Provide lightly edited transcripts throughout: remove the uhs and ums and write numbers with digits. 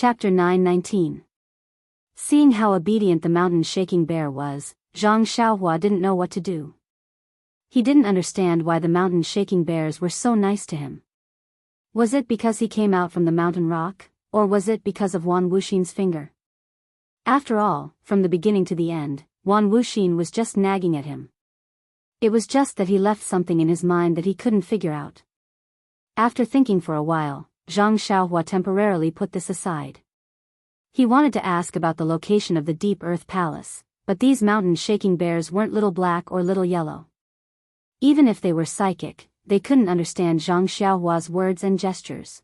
Chapter 9:19. Seeing how obedient the mountain-shaking bear was, Zhang Xiaohua didn't know what to do. He didn't understand why the mountain-shaking bears were so nice to him. Was it because he came out from the mountain rock, or was it because of Wan Wuxin's finger? After all, from the beginning to the end, Wan Wuxin was just nagging at him. It was just that he left something in his mind that he couldn't figure out. After thinking for a while, Zhang Xiaohua temporarily put this aside. He wanted to ask about the location of the Deep Earth Palace, but these mountain-shaking bears weren't little black or little yellow. Even if they were psychic, they couldn't understand Zhang Xiaohua's words and gestures.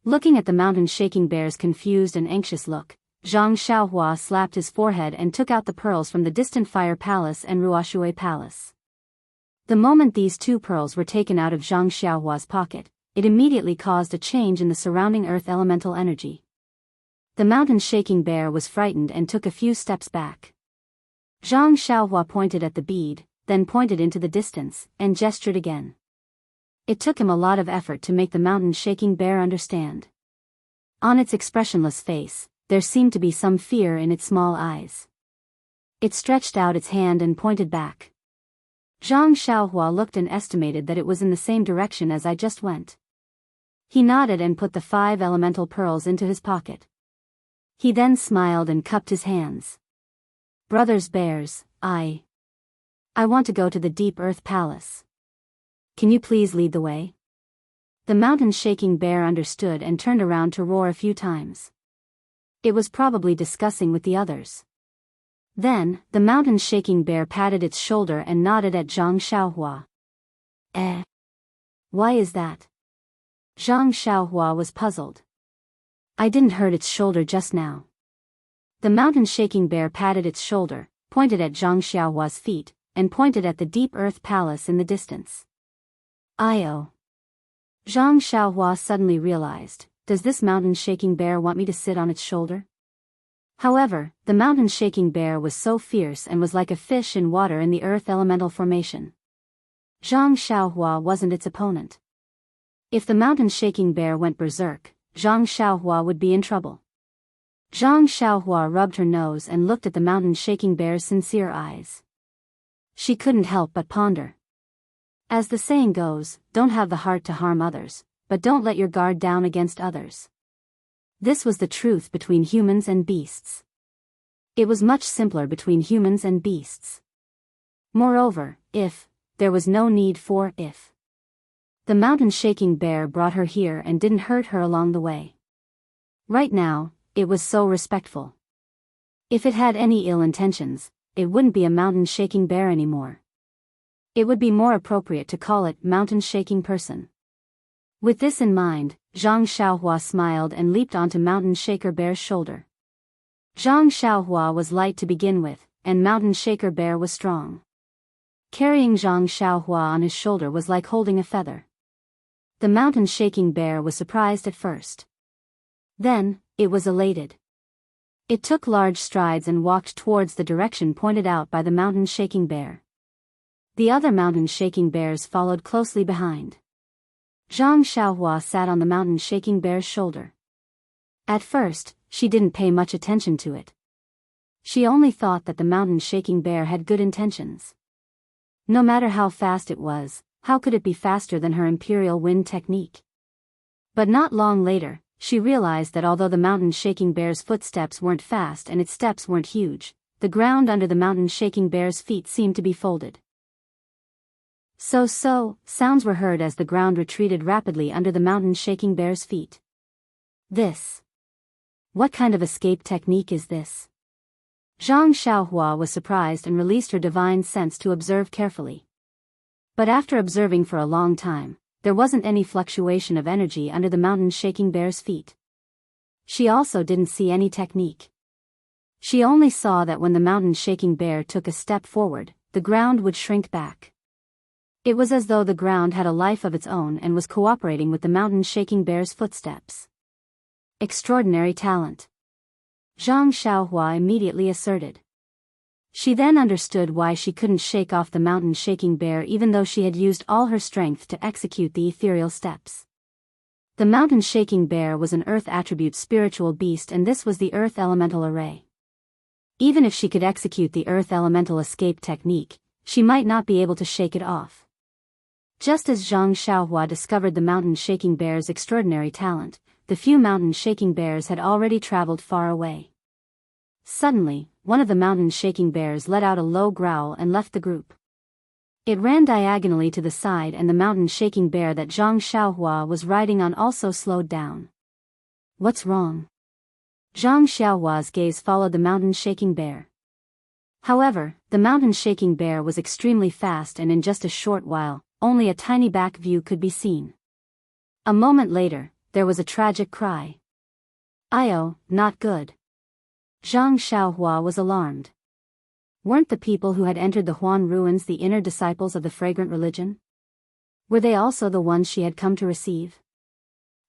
Looking at the mountain-shaking bear's confused and anxious look, Zhang Xiaohua slapped his forehead and took out the pearls from the distant Fire Palace and Ruoshui Palace. The moment these two pearls were taken out of Zhang Xiaohua's pocket, it immediately caused a change in the surrounding earth elemental energy. The mountain-shaking bear was frightened and took a few steps back. Zhang Xiaohua pointed at the bead, then pointed into the distance, and gestured again. It took him a lot of effort to make the mountain-shaking bear understand. On its expressionless face, there seemed to be some fear in its small eyes. It stretched out its hand and pointed back. Zhang Xiaohua looked and estimated that it was in the same direction as I just went. He nodded and put the 5 elemental pearls into his pocket. He then smiled and cupped his hands. Brothers bears, I want to go to the Deep Earth Palace. Can you please lead the way? The mountain-shaking bear understood and turned around to roar a few times. It was probably discussing with the others. Then, the mountain-shaking bear patted its shoulder and nodded at Zhang Xiaohua. Why is that? Zhang Xiaohua was puzzled. I didn't hurt its shoulder just now. The mountain-shaking bear patted its shoulder, pointed at Zhang Xiaohua's feet, and pointed at the Deep Earth Palace in the distance. Zhang Xiaohua suddenly realized, does this mountain-shaking bear want me to sit on its shoulder? However, the mountain-shaking bear was so fierce and was like a fish in water in the earth elemental formation. Zhang Xiaohua wasn't its opponent. If the mountain-shaking bear went berserk, Zhang Xiaohua would be in trouble. Zhang Xiaohua rubbed her nose and looked at the mountain-shaking bear's sincere eyes. She couldn't help but ponder. As the saying goes, don't have the heart to harm others, but don't let your guard down against others. This was the truth between humans and beasts. It was much simpler between humans and beasts. Moreover, there was no need for if. The mountain-shaking bear brought her here and didn't hurt her along the way. Right now, it was so respectful. If it had any ill intentions, it wouldn't be a mountain-shaking bear anymore. It would be more appropriate to call it mountain-shaking person. With this in mind, Zhang Xiaohua smiled and leaped onto Mountain Shaker Bear's shoulder. Zhang Xiaohua was light to begin with, and Mountain Shaker Bear was strong. Carrying Zhang Xiaohua on his shoulder was like holding a feather. The mountain-shaking bear was surprised at first. Then, it was elated. It took large strides and walked towards the direction pointed out by the mountain-shaking bear. The other mountain-shaking bears followed closely behind. Zhang Xiaohua sat on the mountain-shaking bear's shoulder. At first, she didn't pay much attention to it. She only thought that the mountain-shaking bear had good intentions. No matter how fast it was, how could it be faster than her imperial wind technique? But not long later, she realized that although the mountain-shaking bear's footsteps weren't fast and its steps weren't huge, the ground under the mountain-shaking bear's feet seemed to be folded. Sounds were heard as the ground retreated rapidly under the mountain-shaking bear's feet. What kind of escape technique is this? Zhang Xiaohua was surprised and released her divine sense to observe carefully. But after observing for a long time, there wasn't any fluctuation of energy under the mountain-shaking bear's feet. She also didn't see any technique. She only saw that when the mountain-shaking bear took a step forward, the ground would shrink back. It was as though the ground had a life of its own and was cooperating with the mountain-shaking bear's footsteps. Extraordinary talent. Zhang Xiaohua immediately asserted. She then understood why she couldn't shake off the mountain-shaking bear even though she had used all her strength to execute the ethereal steps. The mountain-shaking bear was an earth attribute spiritual beast, and this was the earth elemental array. Even if she could execute the earth elemental escape technique, she might not be able to shake it off. Just as Zhang Xiaohua discovered the mountain-shaking bear's extraordinary talent, the few mountain-shaking bears had already traveled far away. Suddenly, one of the mountain-shaking bears let out a low growl and left the group. It ran diagonally to the side, and the mountain-shaking bear that Zhang Xiaohua was riding on also slowed down. What's wrong? Zhang Xiaohua's gaze followed the mountain-shaking bear. However, the mountain-shaking bear was extremely fast, and in just a short while, only a tiny back view could be seen. A moment later, there was a tragic cry. "Io, not good." Zhang Xiaohua was alarmed. Weren't the people who had entered the Huan ruins the inner disciples of the fragrant religion? Were they also the ones she had come to receive?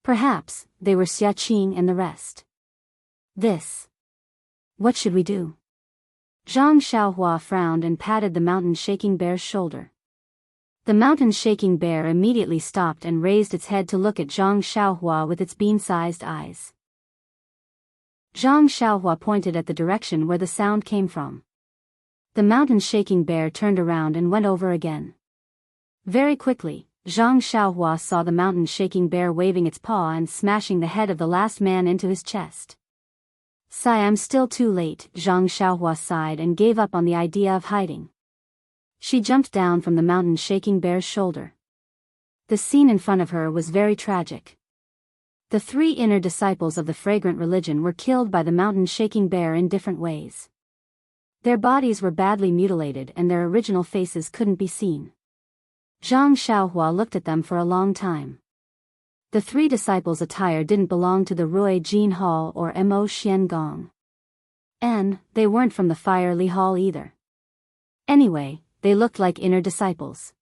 Perhaps, they were Xia Qing and the rest. What should we do? Zhang Xiaohua frowned and patted the mountain-shaking bear's shoulder. The mountain-shaking bear immediately stopped and raised its head to look at Zhang Xiaohua with its bean-sized eyes. Zhang Xiaohua pointed at the direction where the sound came from. The mountain-shaking bear turned around and went over again. Very quickly, Zhang Xiaohua saw the mountain-shaking bear waving its paw and smashing the head of the last man into his chest. "I'm still too late," Zhang Xiaohua sighed and gave up on the idea of hiding. She jumped down from the mountain-shaking bear's shoulder. The scene in front of her was very tragic. The three inner disciples of the fragrant religion were killed by the mountain-shaking bear in different ways. Their bodies were badly mutilated and their original faces couldn't be seen. Zhang Xiaohua looked at them for a long time. The three disciples' attire didn't belong to the Rui Jin Hall or Mo Xian Gong. And they weren't from the Fire Li Hall either. Anyway, they looked like inner disciples.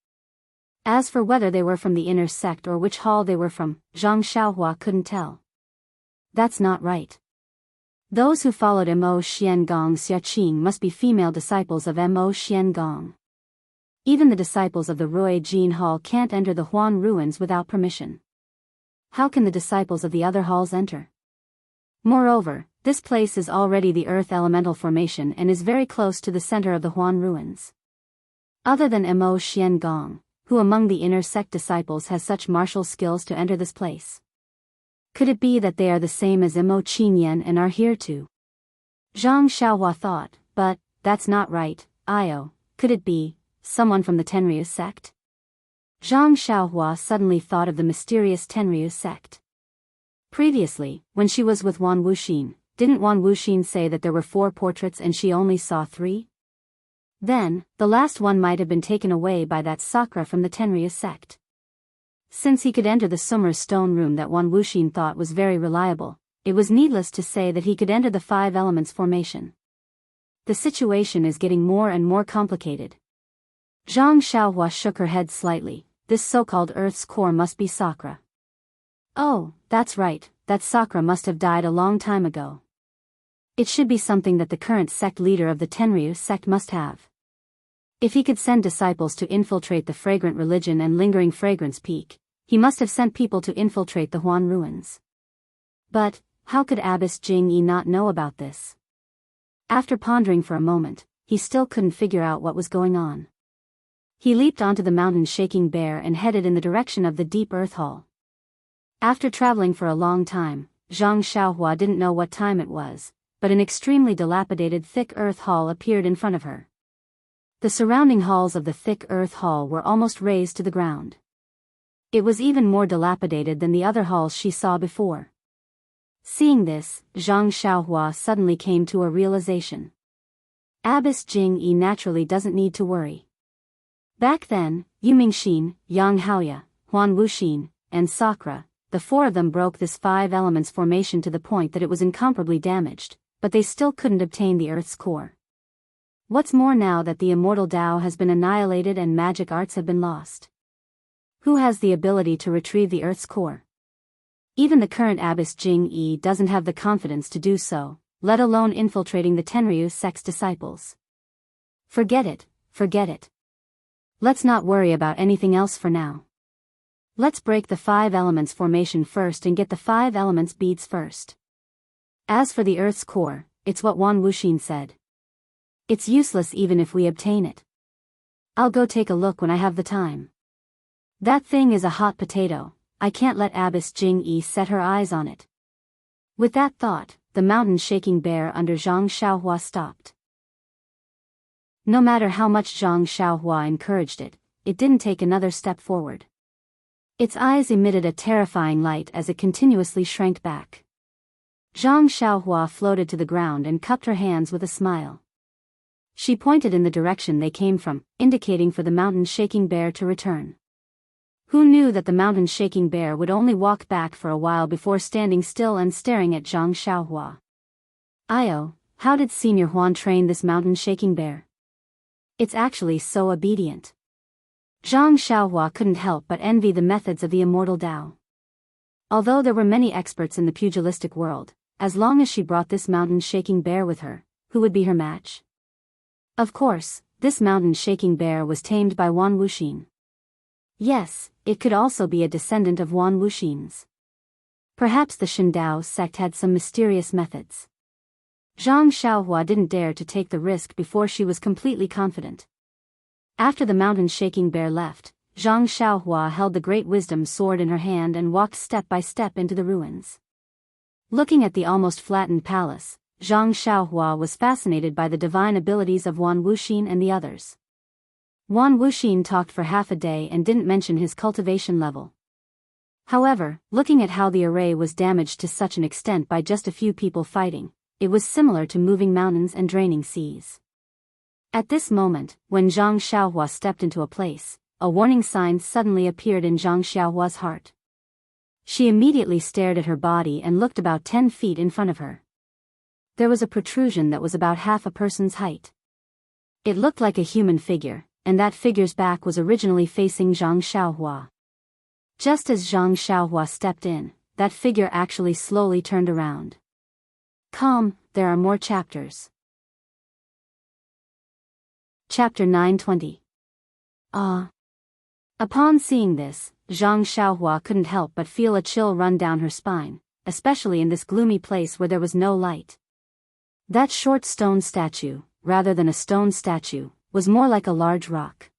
As for whether they were from the inner sect or which hall they were from, Zhang Xiaohua couldn't tell. That's not right. Those who followed Mo Xian Gong's Xia Qing must be female disciples of Mo Xian Gong. Even the disciples of the Rui Jin Hall can't enter the Huan ruins without permission. How can the disciples of the other halls enter? Moreover, this place is already the earth elemental formation and is very close to the center of the Huan ruins. Other than Mo Xian Gong, who among the inner sect disciples has such martial skills to enter this place? Could it be that they are the same as Mo Qingyan and are here too? Zhang Xiaohua thought, but that's not right. Could it be someone from the Tenryu sect? Zhang Xiaohua suddenly thought of the mysterious Tenryu sect. Previously, when she was with Wan Wuxin, didn't Wan Wuxin say that there were 4 portraits and she only saw 3? Then, the last one might have been taken away by that Sakura from the Tenryu sect. Since he could enter the Sumer's stone room that Wan Wuxin thought was very reliable, it was needless to say that he could enter the 5 elements formation. The situation is getting more and more complicated. Zhang Xiaohua shook her head slightly. This so-called Earth's core must be Sakura. Oh, that's right, that Sakura must have died a long time ago. It should be something that the current sect leader of the Tenryu sect must have. If he could send disciples to infiltrate the fragrant religion and lingering fragrance peak, he must have sent people to infiltrate the Huan ruins. But, how could Abbess Jing Yi not know about this? After pondering for a moment, he still couldn't figure out what was going on. He leaped onto the mountain-shaking bear and headed in the direction of the deep earth hall. After traveling for a long time, Zhang Xiaohua didn't know what time it was, but an extremely dilapidated thick earth hall appeared in front of her. The surrounding halls of the thick earth hall were almost razed to the ground. It was even more dilapidated than the other halls she saw before. Seeing this, Zhang Xiaohua suddenly came to a realization. Abbess Jing Yi naturally doesn't need to worry. Back then, Yu Mingxin, Yang Haoya, Huan Wuxin, and Sakura, the 4 of them broke this 5 elements formation to the point that it was incomparably damaged, but they still couldn't obtain the Earth's core. What's more, now that the immortal Tao has been annihilated and magic arts have been lost? Who has the ability to retrieve the Earth's core? Even the current Abbess Jing Yi doesn't have the confidence to do so, let alone infiltrating the Tenryu sect's disciples. Forget it. Let's not worry about anything else for now. Let's break the 5 elements formation first and get the 5 elements beads first. As for the earth's core, it's what Wan Wuxin said. It's useless even if we obtain it. I'll go take a look when I have the time. That thing is a hot potato, I can't let Abbess Jing-yi set her eyes on it. With that thought, the mountain-shaking bear under Zhang Xiaohua stopped. No matter how much Zhang Xiaohua encouraged it, it didn't take another step forward. Its eyes emitted a terrifying light as it continuously shrank back. Zhang Xiaohua floated to the ground and cupped her hands with a smile. She pointed in the direction they came from, indicating for the mountain-shaking bear to return. Who knew that the mountain-shaking bear would only walk back for a while before standing still and staring at Zhang Xiaohua? Io, how did Senior Huan train this mountain-shaking bear? It's actually so obedient. Zhang Xiaohua couldn't help but envy the methods of the immortal Dao. Although there were many experts in the pugilistic world, as long as she brought this mountain-shaking bear with her, who would be her match? Of course, this mountain-shaking bear was tamed by Wan Wuxin. Yes, it could also be a descendant of Wan Wuxin's. Perhaps the Shindao sect had some mysterious methods. Zhang Xiaohua didn't dare to take the risk before she was completely confident. After the mountain-shaking bear left, Zhang Xiaohua held the great wisdom sword in her hand and walked step by step into the ruins. Looking at the almost flattened palace, Zhang Xiaohua was fascinated by the divine abilities of Wan Wuxin and the others. Wan Wuxin talked for half a day and didn't mention his cultivation level. However, looking at how the array was damaged to such an extent by just a few people fighting, it was similar to moving mountains and draining seas. At this moment, when Zhang Xiaohua stepped into a place, a warning sign suddenly appeared in Zhang Xiaohua's heart. She immediately stared at her body and looked about 10 feet in front of her. There was a protrusion that was about half a person's height. It looked like a human figure, and that figure's back was originally facing Zhang Xiaohua. Just as Zhang Xiaohua stepped in, that figure actually slowly turned around. Come, there are more chapters. Chapter 920. Upon seeing this, Zhang Xiaohua couldn't help but feel a chill run down her spine, especially in this gloomy place where there was no light. That short stone statue, rather than a stone statue, was more like a large rock.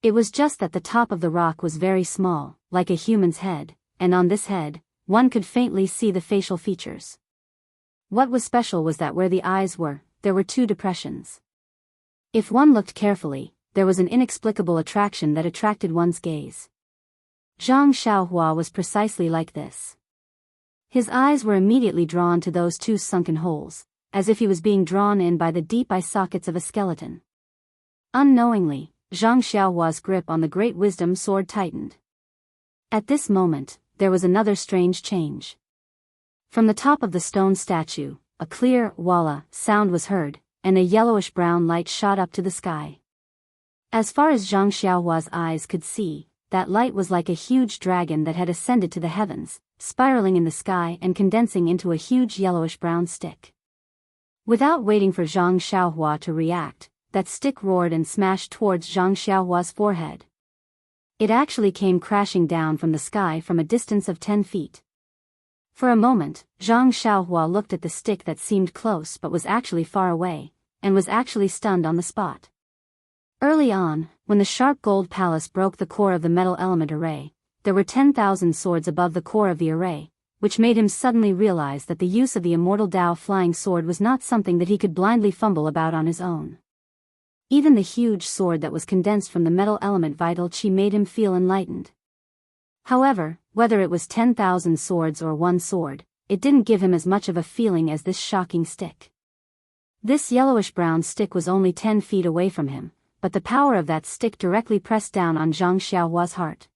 It was just that the top of the rock was very small, like a human's head, and on this head, one could faintly see the facial features. What was special was that where the eyes were, there were 2 depressions. If one looked carefully, there was an inexplicable attraction that attracted one's gaze. Zhang Xiaohua was precisely like this. His eyes were immediately drawn to those 2 sunken holes, as if he was being drawn in by the deep eye sockets of a skeleton. Unknowingly, Zhang Xiaohua's grip on the great wisdom sword tightened. At this moment, there was another strange change. From the top of the stone statue, a clear walla sound was heard, and a yellowish-brown light shot up to the sky. As far as Zhang Xiaohua's eyes could see, that light was like a huge dragon that had ascended to the heavens, spiraling in the sky and condensing into a huge yellowish-brown stick. Without waiting for Zhang Xiaohua to react, that stick roared and smashed towards Zhang Xiaohua's forehead. It actually came crashing down from the sky from a distance of 10 feet. For a moment, Zhang Xiaohua looked at the stick that seemed close but was actually far away, and was actually stunned on the spot. Early on, when the sharp gold palace broke the core of the metal element array, there were 10,000 swords above the core of the array, which made him suddenly realize that the use of the immortal Dao flying sword was not something that he could blindly fumble about on his own. Even the huge sword that was condensed from the metal element vital chi made him feel enlightened. However, whether it was 10,000 swords or 1 sword, it didn't give him as much of a feeling as this shocking stick. This yellowish-brown stick was only 10 feet away from him, but the power of that stick directly pressed down on Zhang Xiaohua's heart.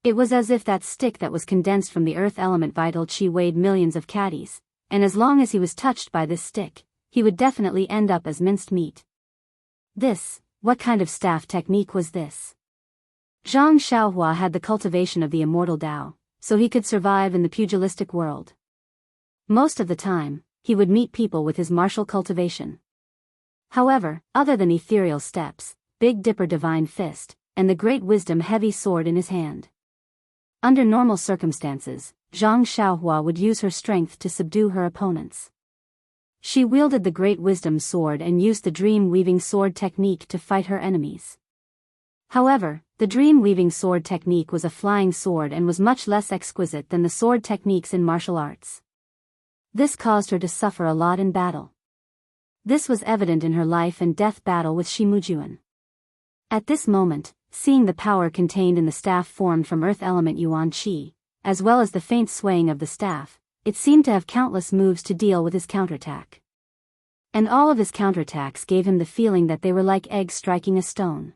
It was as if that stick that was condensed from the earth element vital chi weighed millions of caddies, and as long as he was touched by this stick, he would definitely end up as minced meat. What kind of staff technique was this? Zhang Xiaohua had the cultivation of the immortal Dao, so he could survive in the pugilistic world. Most of the time, he would meet people with his martial cultivation. However, other than ethereal steps, Big Dipper divine fist, and the great wisdom heavy sword in his hand, Under normal circumstances, Zhang Xiaohua would use her strength to subdue her opponents. She wielded the Great Wisdom Sword and used the Dream-Weaving Sword technique to fight her enemies. However, the Dream-Weaving Sword technique was a flying sword and was much less exquisite than the sword techniques in martial arts. This caused her to suffer a lot in battle. This was evident in her life and death battle with Shimujuan. At this moment, seeing the power contained in the staff formed from earth element Yuan Qi, as well as the faint swaying of the staff, it seemed to have countless moves to deal with his counterattack. And all of his counterattacks gave him the feeling that they were like eggs striking a stone.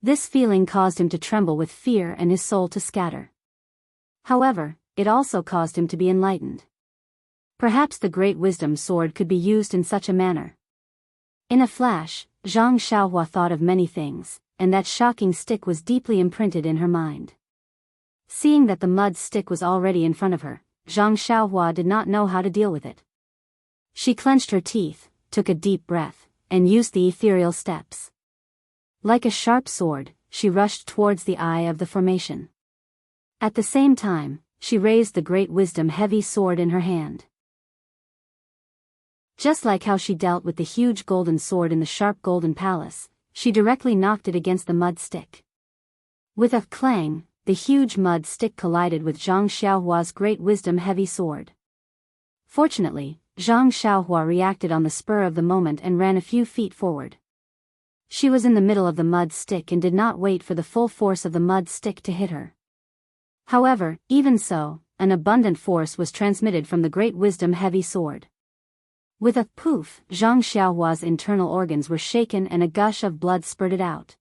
This feeling caused him to tremble with fear and his soul to scatter. However, it also caused him to be enlightened. Perhaps the Great Wisdom Sword could be used in such a manner. In a flash, Zhang Xiaohua thought of many things, and that shocking stick was deeply imprinted in her mind. Seeing that the mud stick was already in front of her, Zhang Xiaohua did not know how to deal with it. She clenched her teeth, took a deep breath, and used the ethereal steps. Like a sharp sword, she rushed towards the eye of the formation. At the same time, she raised the Great Wisdom Heavy Sword in her hand. Just like how she dealt with the huge golden sword in the sharp golden palace, she directly knocked it against the mud stick. With a clang, the huge mud stick collided with Zhang Xiaohua's Great Wisdom Heavy Sword. Fortunately, Zhang Xiaohua reacted on the spur of the moment and ran a few feet forward. She was in the middle of the mud stick and did not wait for the full force of the mud stick to hit her. However, even so, an abundant force was transmitted from the Great Wisdom Heavy Sword. With a poof, Zhang Xiaohua's internal organs were shaken and a gush of blood spurted out.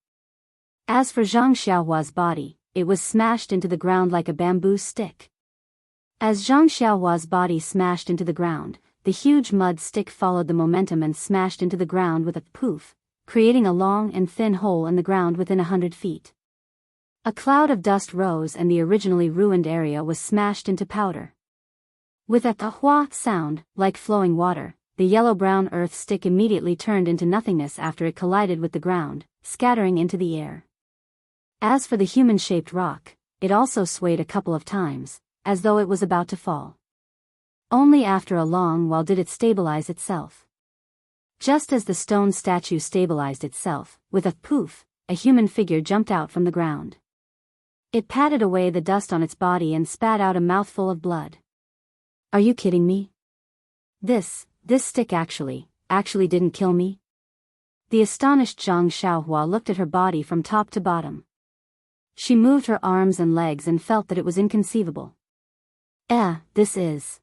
As for Zhang Xiaohua's body, it was smashed into the ground like a bamboo stick. As Zhang Xiaohua's body smashed into the ground, the huge mud stick followed the momentum and smashed into the ground with a poof, creating a long and thin hole in the ground within 100 feet. A cloud of dust rose and the originally ruined area was smashed into powder. With a hua sound, like flowing water, the yellow-brown earth stick immediately turned into nothingness after it collided with the ground, scattering into the air. As for the human-shaped rock, it also swayed a couple of times, as though it was about to fall. Only after a long while did it stabilize itself. Just as the stone statue stabilized itself, with a poof, a human figure jumped out from the ground. It patted away the dust on its body and spat out a mouthful of blood. Are you kidding me? This stick actually didn't kill me? The astonished Zhang Xiaohua looked at her body from top to bottom. She moved her arms and legs and felt that it was inconceivable. This is...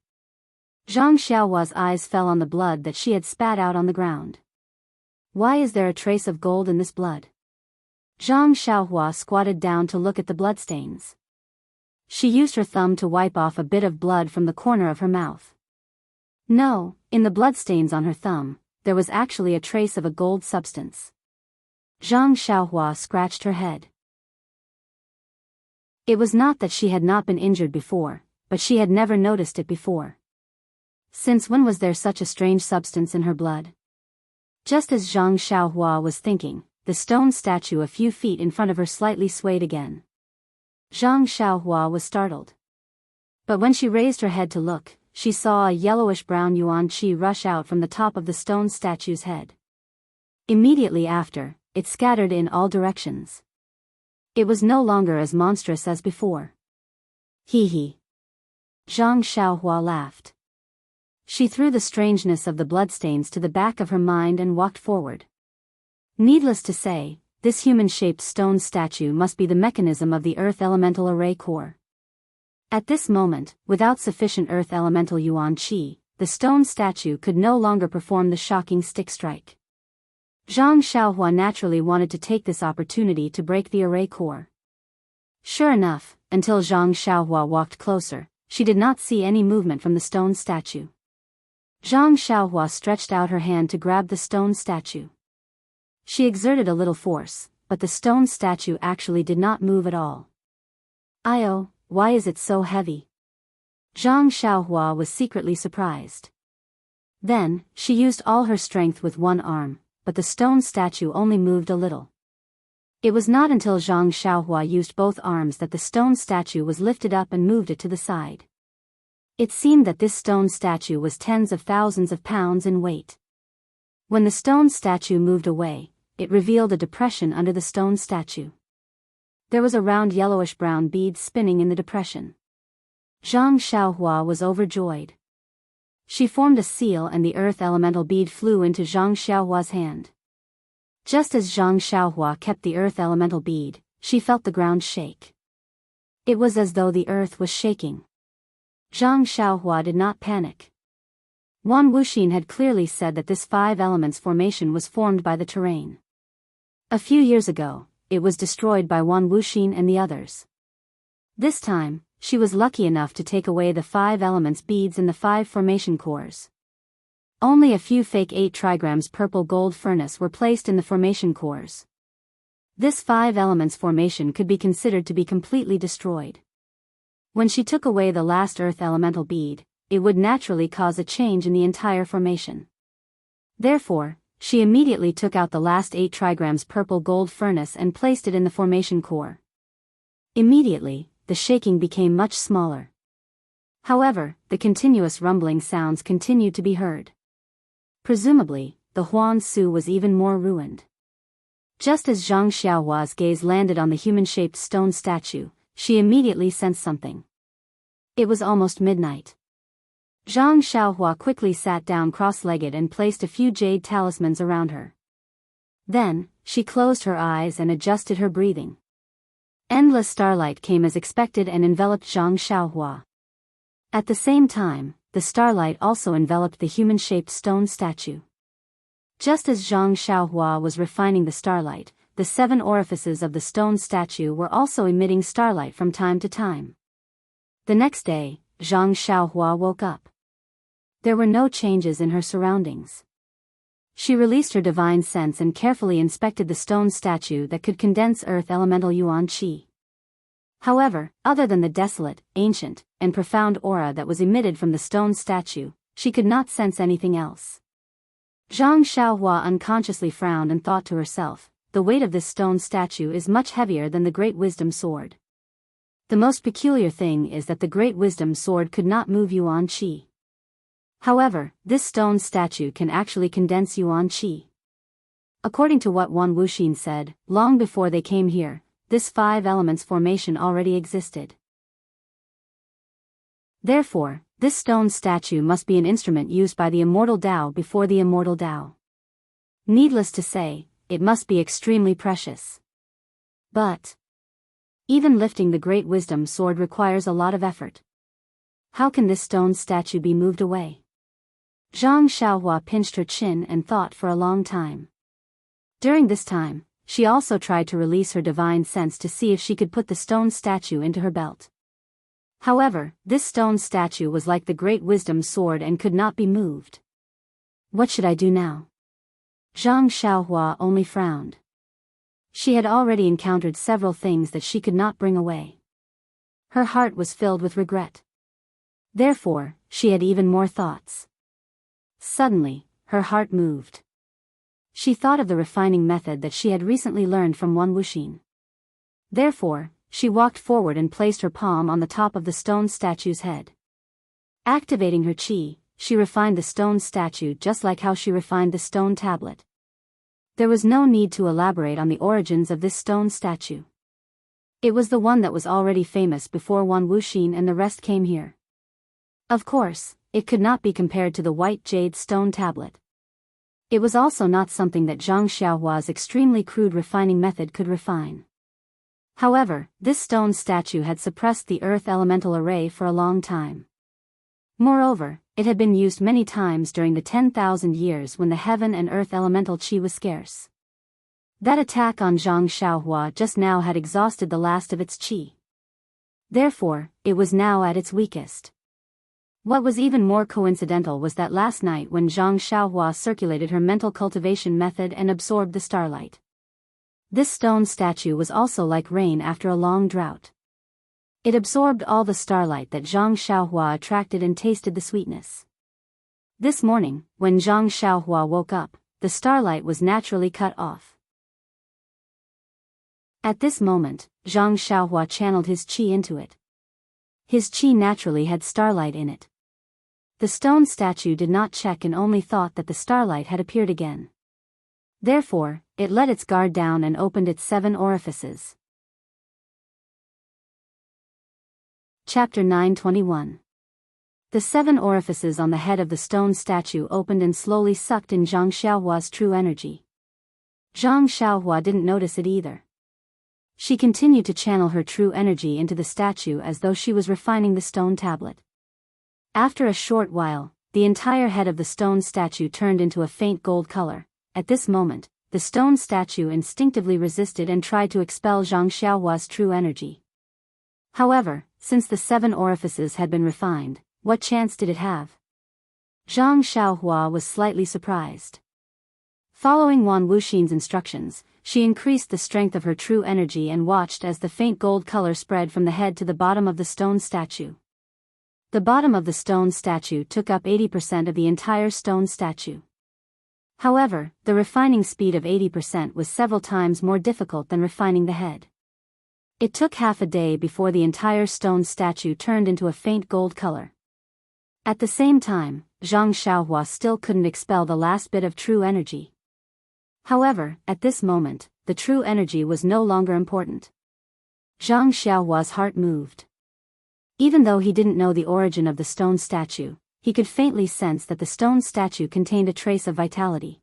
Zhang Xiaohua's eyes fell on the blood that she had spat out on the ground. Why is there a trace of gold in this blood? Zhang Xiaohua squatted down to look at the bloodstains. She used her thumb to wipe off a bit of blood from the corner of her mouth. No, in the bloodstains on her thumb, there was actually a trace of a gold substance. Zhang Xiaohua scratched her head. It was not that she had not been injured before, but she had never noticed it before. Since when was there such a strange substance in her blood? Just as Zhang Xiaohua was thinking, the stone statue a few feet in front of her slightly swayed again. Zhang Xiaohua was startled. But when she raised her head to look, she saw a yellowish-brown yuan qi rush out from the top of the stone statue's head. Immediately after, it scattered in all directions. It was no longer as monstrous as before. Hee. Zhang Xiaohua laughed. She threw the strangeness of the bloodstains to the back of her mind and walked forward. Needless to say, this human-shaped stone statue must be the mechanism of the Earth Elemental Array Core. At this moment, without sufficient Earth Elemental Yuan Qi, the stone statue could no longer perform the shocking stick strike. Zhang Xiaohua naturally wanted to take this opportunity to break the array core. Sure enough, until Zhang Xiaohua walked closer, she did not see any movement from the stone statue. Zhang Xiaohua stretched out her hand to grab the stone statue. She exerted a little force, but the stone statue actually did not move at all. "Oh, why is it so heavy?" Zhang Xiaohua was secretly surprised. Then, she used all her strength with one arm, but the stone statue only moved a little. It was not until Zhang Xiaohua used both arms that the stone statue was lifted up and moved it to the side. It seemed that this stone statue was tens of thousands of pounds in weight. When the stone statue moved away, it revealed a depression under the stone statue. There was a round yellowish-brown bead spinning in the depression. Zhang Xiaohua was overjoyed. She formed a seal and the earth elemental bead flew into Zhang Xiaohua's hand. Just as Zhang Xiaohua kept the earth elemental bead, she felt the ground shake. It was as though the earth was shaking. Zhang Xiaohua did not panic. Wan Wuxin had clearly said that this 5 elements formation was formed by the terrain. A few years ago, it was destroyed by Wan Wuxin and the others. This time, she was lucky enough to take away the 5 elements beads in the 5 formation cores. Only a few fake 8 trigrams purple gold furnace were placed in the formation cores. This 5 elements formation could be considered to be completely destroyed. When she took away the last earth elemental bead, it would naturally cause a change in the entire formation. Therefore, she immediately took out the last 8 trigrams purple gold furnace and placed it in the formation core. Immediately, the shaking became much smaller. However, the continuous rumbling sounds continued to be heard. Presumably, the Huan Su was even more ruined. Just as Zhang Xiaohua's gaze landed on the human-shaped stone statue, she immediately sensed something. It was almost midnight. Zhang Xiaohua quickly sat down cross-legged and placed a few jade talismans around her. Then, she closed her eyes and adjusted her breathing. Endless starlight came as expected and enveloped Zhang Xiaohua. At the same time, the starlight also enveloped the human-shaped stone statue. Just as Zhang Xiaohua was refining the starlight, the 7 orifices of the stone statue were also emitting starlight from time to time. The next day, Zhang Xiaohua woke up. There were no changes in her surroundings. She released her divine sense and carefully inspected the stone statue that could condense earth elemental yuan qi. However, other than the desolate, ancient, and profound aura that was emitted from the stone statue, she could not sense anything else. Zhang Xiaohua unconsciously frowned and thought to herself, the weight of this stone statue is much heavier than the Great Wisdom Sword. The most peculiar thing is that the Great Wisdom Sword could not move yuan qi. However, this stone statue can actually condense yuan qi. According to what Wan Wuxin said, long before they came here, this 5 elements formation already existed. Therefore, this stone statue must be an instrument used by the immortal Tao before the immortal Tao. Needless to say, it must be extremely precious. But even lifting the Great Wisdom Sword requires a lot of effort. How can this stone statue be moved away? Zhang Xiaohua pinched her chin and thought for a long time. During this time, she also tried to release her divine sense to see if she could put the stone statue into her belt. However, this stone statue was like the Great Wisdom Sword and could not be moved. What should I do now? Zhang Xiaohua only frowned. She had already encountered several things that she could not bring away. Her heart was filled with regret. Therefore, she had even more thoughts. Suddenly, her heart moved. She thought of the refining method that she had recently learned from Wan Wuxin. Therefore, she walked forward and placed her palm on the top of the stone statue's head. Activating her qi, she refined the stone statue just like how she refined the stone tablet. There was no need to elaborate on the origins of this stone statue. It was the one that was already famous before Wan Wuxin and the rest came here. Of course, it could not be compared to the white jade stone tablet. It was also not something that Zhang Xiaohua's extremely crude refining method could refine. However, this stone statue had suppressed the earth elemental array for a long time. Moreover, it had been used many times during the 10,000 years when the heaven and earth elemental qi was scarce. That attack on Zhang Xiaohua just now had exhausted the last of its qi. Therefore, it was now at its weakest. What was even more coincidental was that last night when Zhang Xiaohua circulated her mental cultivation method and absorbed the starlight. This stone statue was also like rain after a long drought. It absorbed all the starlight that Zhang Xiaohua attracted and tasted the sweetness. This morning, when Zhang Xiaohua woke up, the starlight was naturally cut off. At this moment, Zhang Xiaohua channeled his qi into it. His qi naturally had starlight in it. The stone statue did not check and only thought that the starlight had appeared again. Therefore, it let its guard down and opened its 7 orifices. Chapter 921. The 7 orifices on the head of the stone statue opened and slowly sucked in Zhang Xiaohua's true energy. Zhang Xiaohua didn't notice it either. She continued to channel her true energy into the statue as though she was refining the stone tablet. After a short while, the entire head of the stone statue turned into a faint gold color. At this moment, the stone statue instinctively resisted and tried to expel Zhang Xiaohua's true energy. However, since the 7 orifices had been refined, what chance did it have? Zhang Xiaohua was slightly surprised. Following Wan Wuxin's instructions, she increased the strength of her true energy and watched as the faint gold color spread from the head to the bottom of the stone statue. The bottom of the stone statue took up 80% of the entire stone statue. However, the refining speed of 80% was several times more difficult than refining the head. It took half a day before the entire stone statue turned into a faint gold color. At the same time, Zhang Xiaohua still couldn't expel the last bit of true energy. However, at this moment, the true energy was no longer important. Zhang Xiaohua's heart moved. Even though he didn't know the origin of the stone statue, he could faintly sense that the stone statue contained a trace of vitality.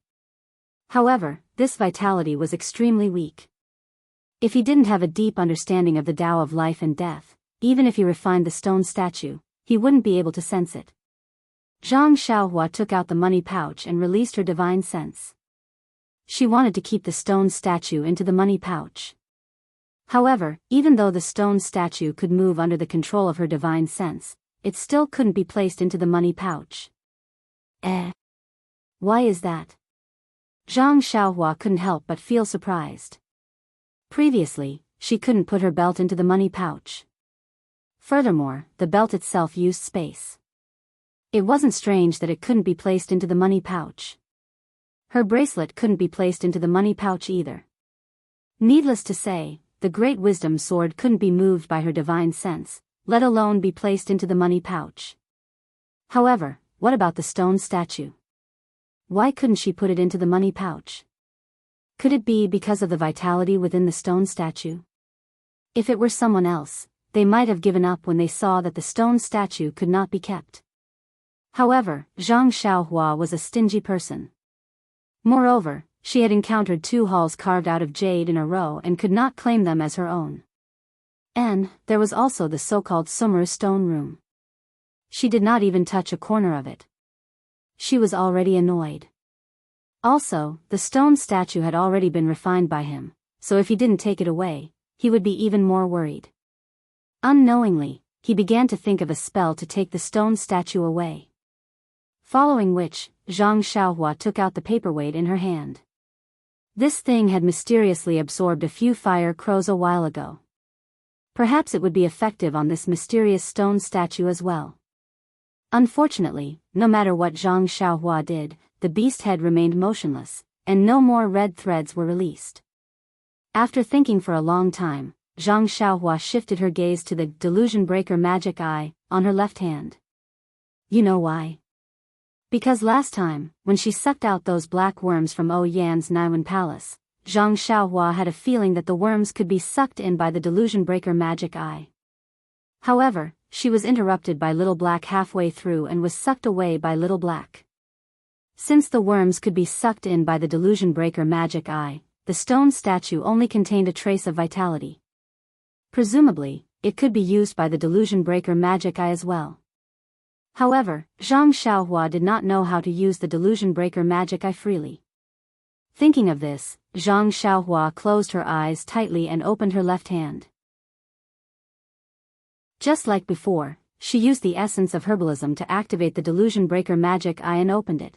However, this vitality was extremely weak. If he didn't have a deep understanding of the Tao of life and death, even if he refined the stone statue, he wouldn't be able to sense it. Zhang Xiaohua took out the money pouch and released her divine sense. She wanted to keep the stone statue into the money pouch. However, even though the stone statue could move under the control of her divine sense, it still couldn't be placed into the money pouch. Why is that? Zhang Xiaohua couldn't help but feel surprised. Previously, she couldn't put her belt into the money pouch. Furthermore, the belt itself used space. It wasn't strange that it couldn't be placed into the money pouch. Her bracelet couldn't be placed into the money pouch either. Needless to say, the Great Wisdom Sword couldn't be moved by her divine sense, let alone be placed into the money pouch. However, what about the stone statue? Why couldn't she put it into the money pouch? Could it be because of the vitality within the stone statue? If it were someone else, they might have given up when they saw that the stone statue could not be kept. However, Zhang Xiaohua was a stingy person. Moreover, she had encountered 2 halls carved out of jade in a row and could not claim them as her own. And there was also the so-called Sumeru stone room. She did not even touch a corner of it. She was already annoyed. Also, the stone statue had already been refined by him, so if he didn't take it away, he would be even more worried. Unknowingly, he began to think of a spell to take the stone statue away. Following which, Zhang Xiaohua took out the paperweight in her hand. This thing had mysteriously absorbed a few fire crows a while ago. Perhaps it would be effective on this mysterious stone statue as well. Unfortunately, no matter what Zhang Xiaohua did, the beast head remained motionless, and no more red threads were released. After thinking for a long time, Zhang Xiaohua shifted her gaze to the delusion breaker magic eye on her left hand. You know why? Because last time, when she sucked out those black worms from Yan's Naiwan Palace, Zhang Xiaohua had a feeling that the worms could be sucked in by the delusion breaker magic eye. However, she was interrupted by Little Black halfway through and was sucked away by Little Black. Since the worms could be sucked in by the delusion breaker magic eye, the stone statue only contained a trace of vitality. Presumably, it could be used by the delusion breaker magic eye as well. However, Zhang Xiaohua did not know how to use the delusion breaker magic eye freely. Thinking of this, Zhang Xiaohua closed her eyes tightly and opened her left hand. Just like before, she used the essence of herbalism to activate the delusion breaker magic eye and opened it.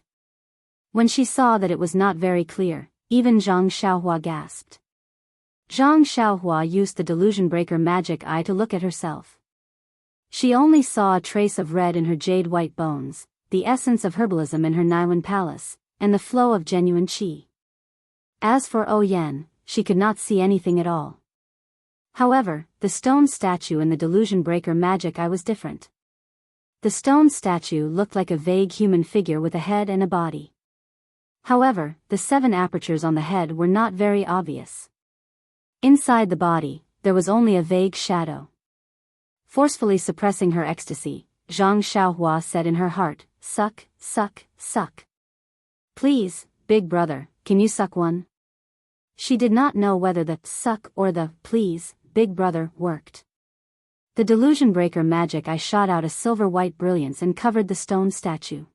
When she saw that it was not very clear, even Zhang Xiaohua gasped. Zhang Xiaohua used the delusion breaker magic eye to look at herself. She only saw a trace of red in her jade-white bones, the essence of herbalism in her Naiwan Palace, and the flow of genuine qi. As for Yan, she could not see anything at all. However, the stone statue in the delusion breaker magic eye was different. The stone statue looked like a vague human figure with a head and a body. However, the 7 apertures on the head were not very obvious. Inside the body, there was only a vague shadow. Forcefully suppressing her ecstasy, Zhang Xiaohua said in her heart, "Suck, suck, suck. Please, big brother, can you suck one?" She did not know whether the suck or the please, big brother worked. The delusion breaker magic eye shot out a silver-white brilliance and covered the stone statue.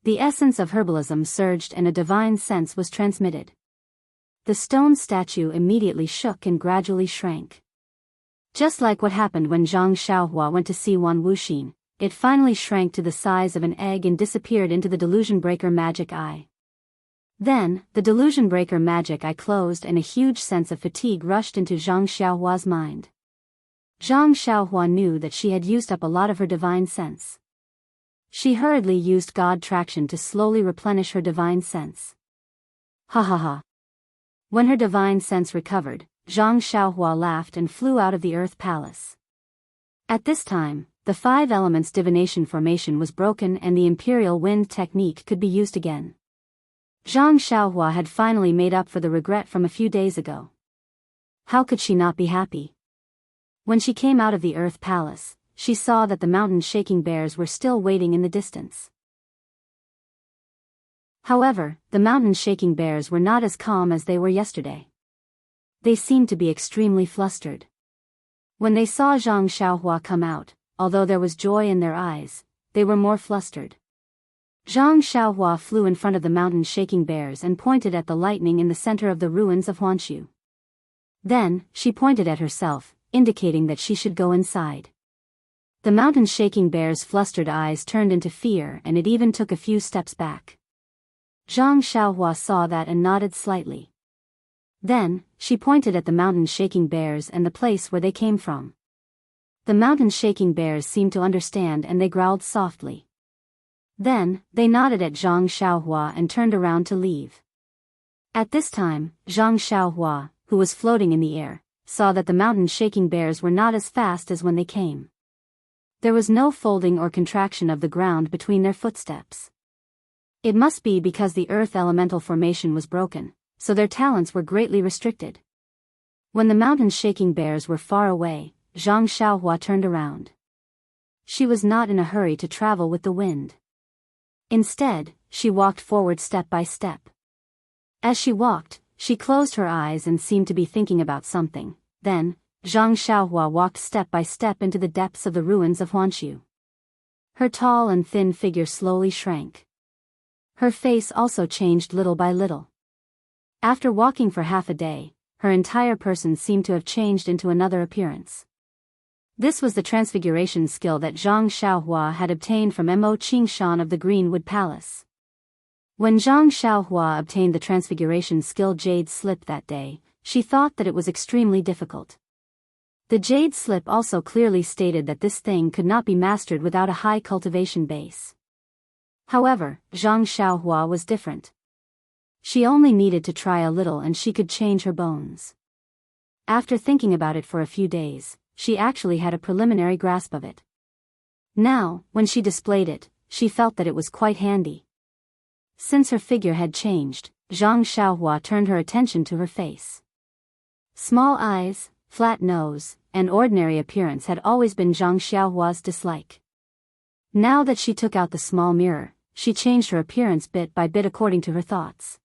The essence of herbalism surged and a divine sense was transmitted. The stone statue immediately shook and gradually shrank. Just like what happened when Zhang Xiaohua went to see Wan Wuxin, it finally shrank to the size of an egg and disappeared into the delusion breaker magic eye. Then, the delusion breaker magic eye closed and a huge sense of fatigue rushed into Zhang Xiaohua's mind. Zhang Xiaohua knew that she had used up a lot of her divine sense. She hurriedly used God traction to slowly replenish her divine sense. Ha ha ha. When her divine sense recovered, Zhang Xiaohua laughed and flew out of the Earth Palace. At this time, the 5 elements divination formation was broken and the imperial wind technique could be used again. Zhang Xiaohua had finally made up for the regret from a few days ago. How could she not be happy? When she came out of the Earth Palace, she saw that the mountain-shaking bears were still waiting in the distance. However, the mountain-shaking bears were not as calm as they were yesterday. They seemed to be extremely flustered. When they saw Zhang Xiaohua come out, although there was joy in their eyes, they were more flustered. Zhang Xiaohua flew in front of the mountain-shaking bears and pointed at the lightning in the center of the ruins of Huanshu. Then, she pointed at herself, indicating that she should go inside. The mountain-shaking bear's flustered eyes turned into fear and it even took a few steps back. Zhang Xiaohua saw that and nodded slightly. Then, she pointed at the mountain-shaking bears and the place where they came from. The mountain-shaking bears seemed to understand and they growled softly. Then, they nodded at Zhang Xiaohua and turned around to leave. At this time, Zhang Xiaohua, who was floating in the air, saw that the mountain-shaking bears were not as fast as when they came. There was no folding or contraction of the ground between their footsteps. It must be because the earth elemental formation was broken, so their talents were greatly restricted. When the mountain-shaking bears were far away, Zhang Xiaohua turned around. She was not in a hurry to travel with the wind. Instead, she walked forward step by step. As she walked, she closed her eyes and seemed to be thinking about something. Then, Zhang Xiaohua walked step by step into the depths of the ruins of Huanshu. Her tall and thin figure slowly shrank. Her face also changed little by little. After walking for half a day, her entire person seemed to have changed into another appearance. This was the transfiguration skill that Zhang Xiaohua had obtained from Mo Qingshan of the Greenwood Palace. When Zhang Xiaohua obtained the transfiguration skill Jade Slip that day, she thought that it was extremely difficult. The Jade Slip also clearly stated that this thing could not be mastered without a high cultivation base. However, Zhang Xiaohua was different. She only needed to try a little and she could change her bones. After thinking about it for a few days, she actually had a preliminary grasp of it. Now, when she displayed it, she felt that it was quite handy. Since her figure had changed, Zhang Xiaohua turned her attention to her face. Small eyes, flat nose, and ordinary appearance had always been Zhang Xiaohua's dislike. Now that she took out the small mirror, she changed her appearance bit by bit according to her thoughts.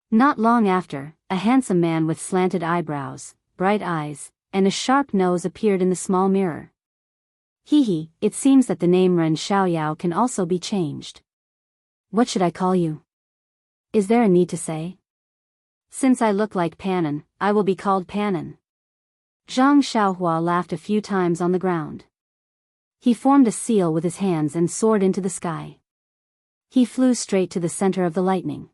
Not long after, a handsome man with slanted eyebrows, bright eyes, and a sharp nose appeared in the small mirror. Hee, it seems that the name Ren Xiaoyao can also be changed. What should I call you? Is there a need to say? Since I look like Panin, I will be called Panin. Zhang Xiaohua laughed a few times on the ground. He formed a seal with his hands and soared into the sky. He flew straight to the center of the lightning.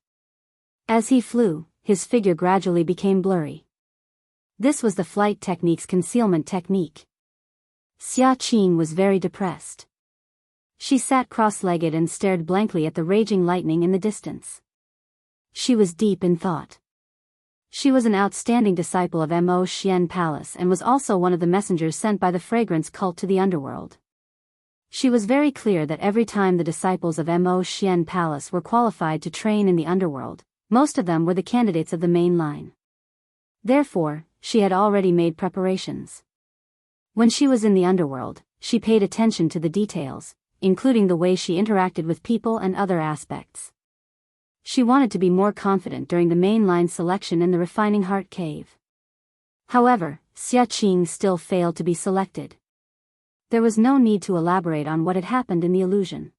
As he flew, his figure gradually became blurry. This was the flight technique's concealment technique. Xia Qing was very depressed. She sat cross-legged and stared blankly at the raging lightning in the distance. She was deep in thought. She was an outstanding disciple of Mo Xian Palace and was also one of the messengers sent by the fragrance cult to the underworld. She was very clear that every time the disciples of Mo Xian Palace were qualified to train in the underworld, most of them were the candidates of the main line. Therefore, she had already made preparations. When she was in the underworld, she paid attention to the details, including the way she interacted with people and other aspects. She wanted to be more confident during the mainline selection in the Refining Heart Cave. However, Xia Qing still failed to be selected. There was no need to elaborate on what had happened in the illusion.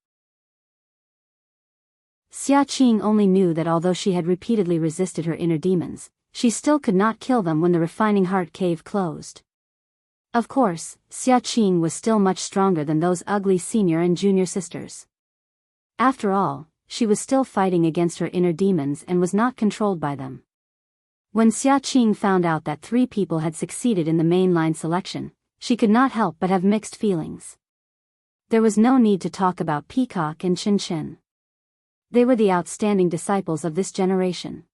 Xia Qing only knew that although she had repeatedly resisted her inner demons, she still could not kill them when the Refining Heart Cave closed. Of course, Xia Qing was still much stronger than those ugly senior and junior sisters. After all, she was still fighting against her inner demons and was not controlled by them. When Xia Qing found out that 3 people had succeeded in the mainline selection, she could not help but have mixed feelings. There was no need to talk about Peacock and Chen Chen. They were the outstanding disciples of this generation.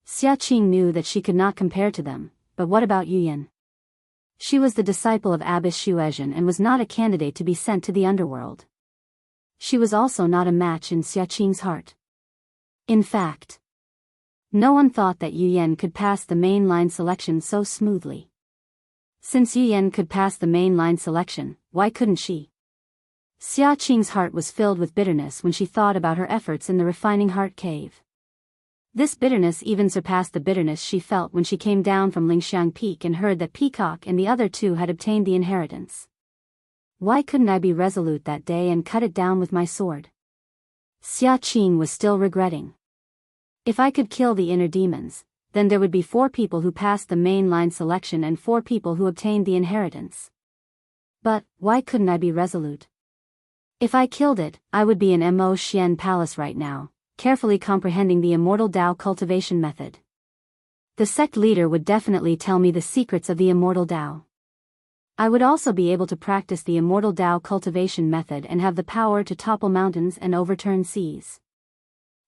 Xia Qing knew that she could not compare to them, but what about Yuyan? She was the disciple of Abbess Xuezhen and was not a candidate to be sent to the underworld. She was also not a match in Xia Qing's heart. In fact, no one thought that Yuyan could pass the mainline selection so smoothly. Since Yuyan could pass the mainline selection, why couldn't she? Xia Qing's heart was filled with bitterness when she thought about her efforts in the Refining Heart Cave. This bitterness even surpassed the bitterness she felt when she came down from Lingxiang Peak and heard that Peacock and the other 2 had obtained the inheritance. Why couldn't I be resolute that day and cut it down with my sword? Xia Qing was still regretting. If I could kill the inner demons, then there would be 4 people who passed the mainline selection and 4 people who obtained the inheritance. But, why couldn't I be resolute? If I killed it, I would be in Mo Xian Palace right now, carefully comprehending the immortal Dao cultivation method. The sect leader would definitely tell me the secrets of the immortal Dao. I would also be able to practice the immortal Dao cultivation method and have the power to topple mountains and overturn seas.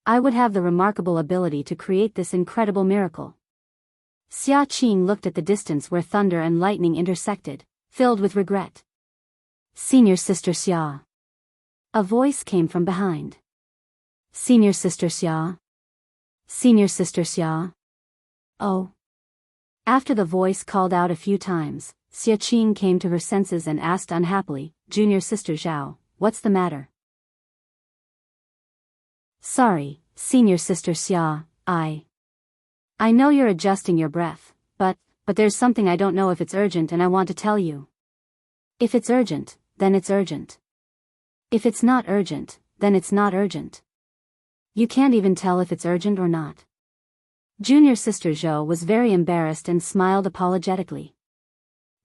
I would have the remarkable ability to create this incredible miracle. Xia Qing looked at the distance where thunder and lightning intersected, filled with regret. Senior Sister Xia. A voice came from behind. Senior Sister Xia. Senior Sister Xia. Oh. After the voice called out a few times, Xia Qing came to her senses and asked unhappily, Junior Sister Zhao, what's the matter? Sorry, Senior Sister Xia, I know you're adjusting your breath, but there's something I don't know if it's urgent and I want to tell you. If it's urgent, then it's urgent. If it's not urgent, then it's not urgent. You can't even tell if it's urgent or not. Junior Sister Zhou was very embarrassed and smiled apologetically.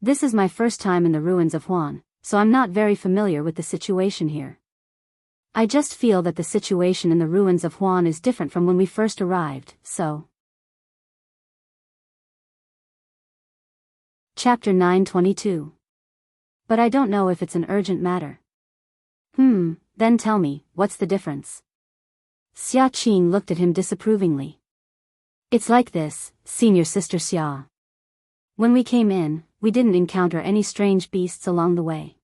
This is my first time in the ruins of Huan, so I'm not very familiar with the situation here. I just feel that the situation in the ruins of Huan is different from when we first arrived, so. Chapter 922. But I don't know if it's an urgent matter. Then tell me, what's the difference? Xia Qing looked at him disapprovingly. It's like this, Senior Sister Xia. When we came in, we didn't encounter any strange beasts along the way.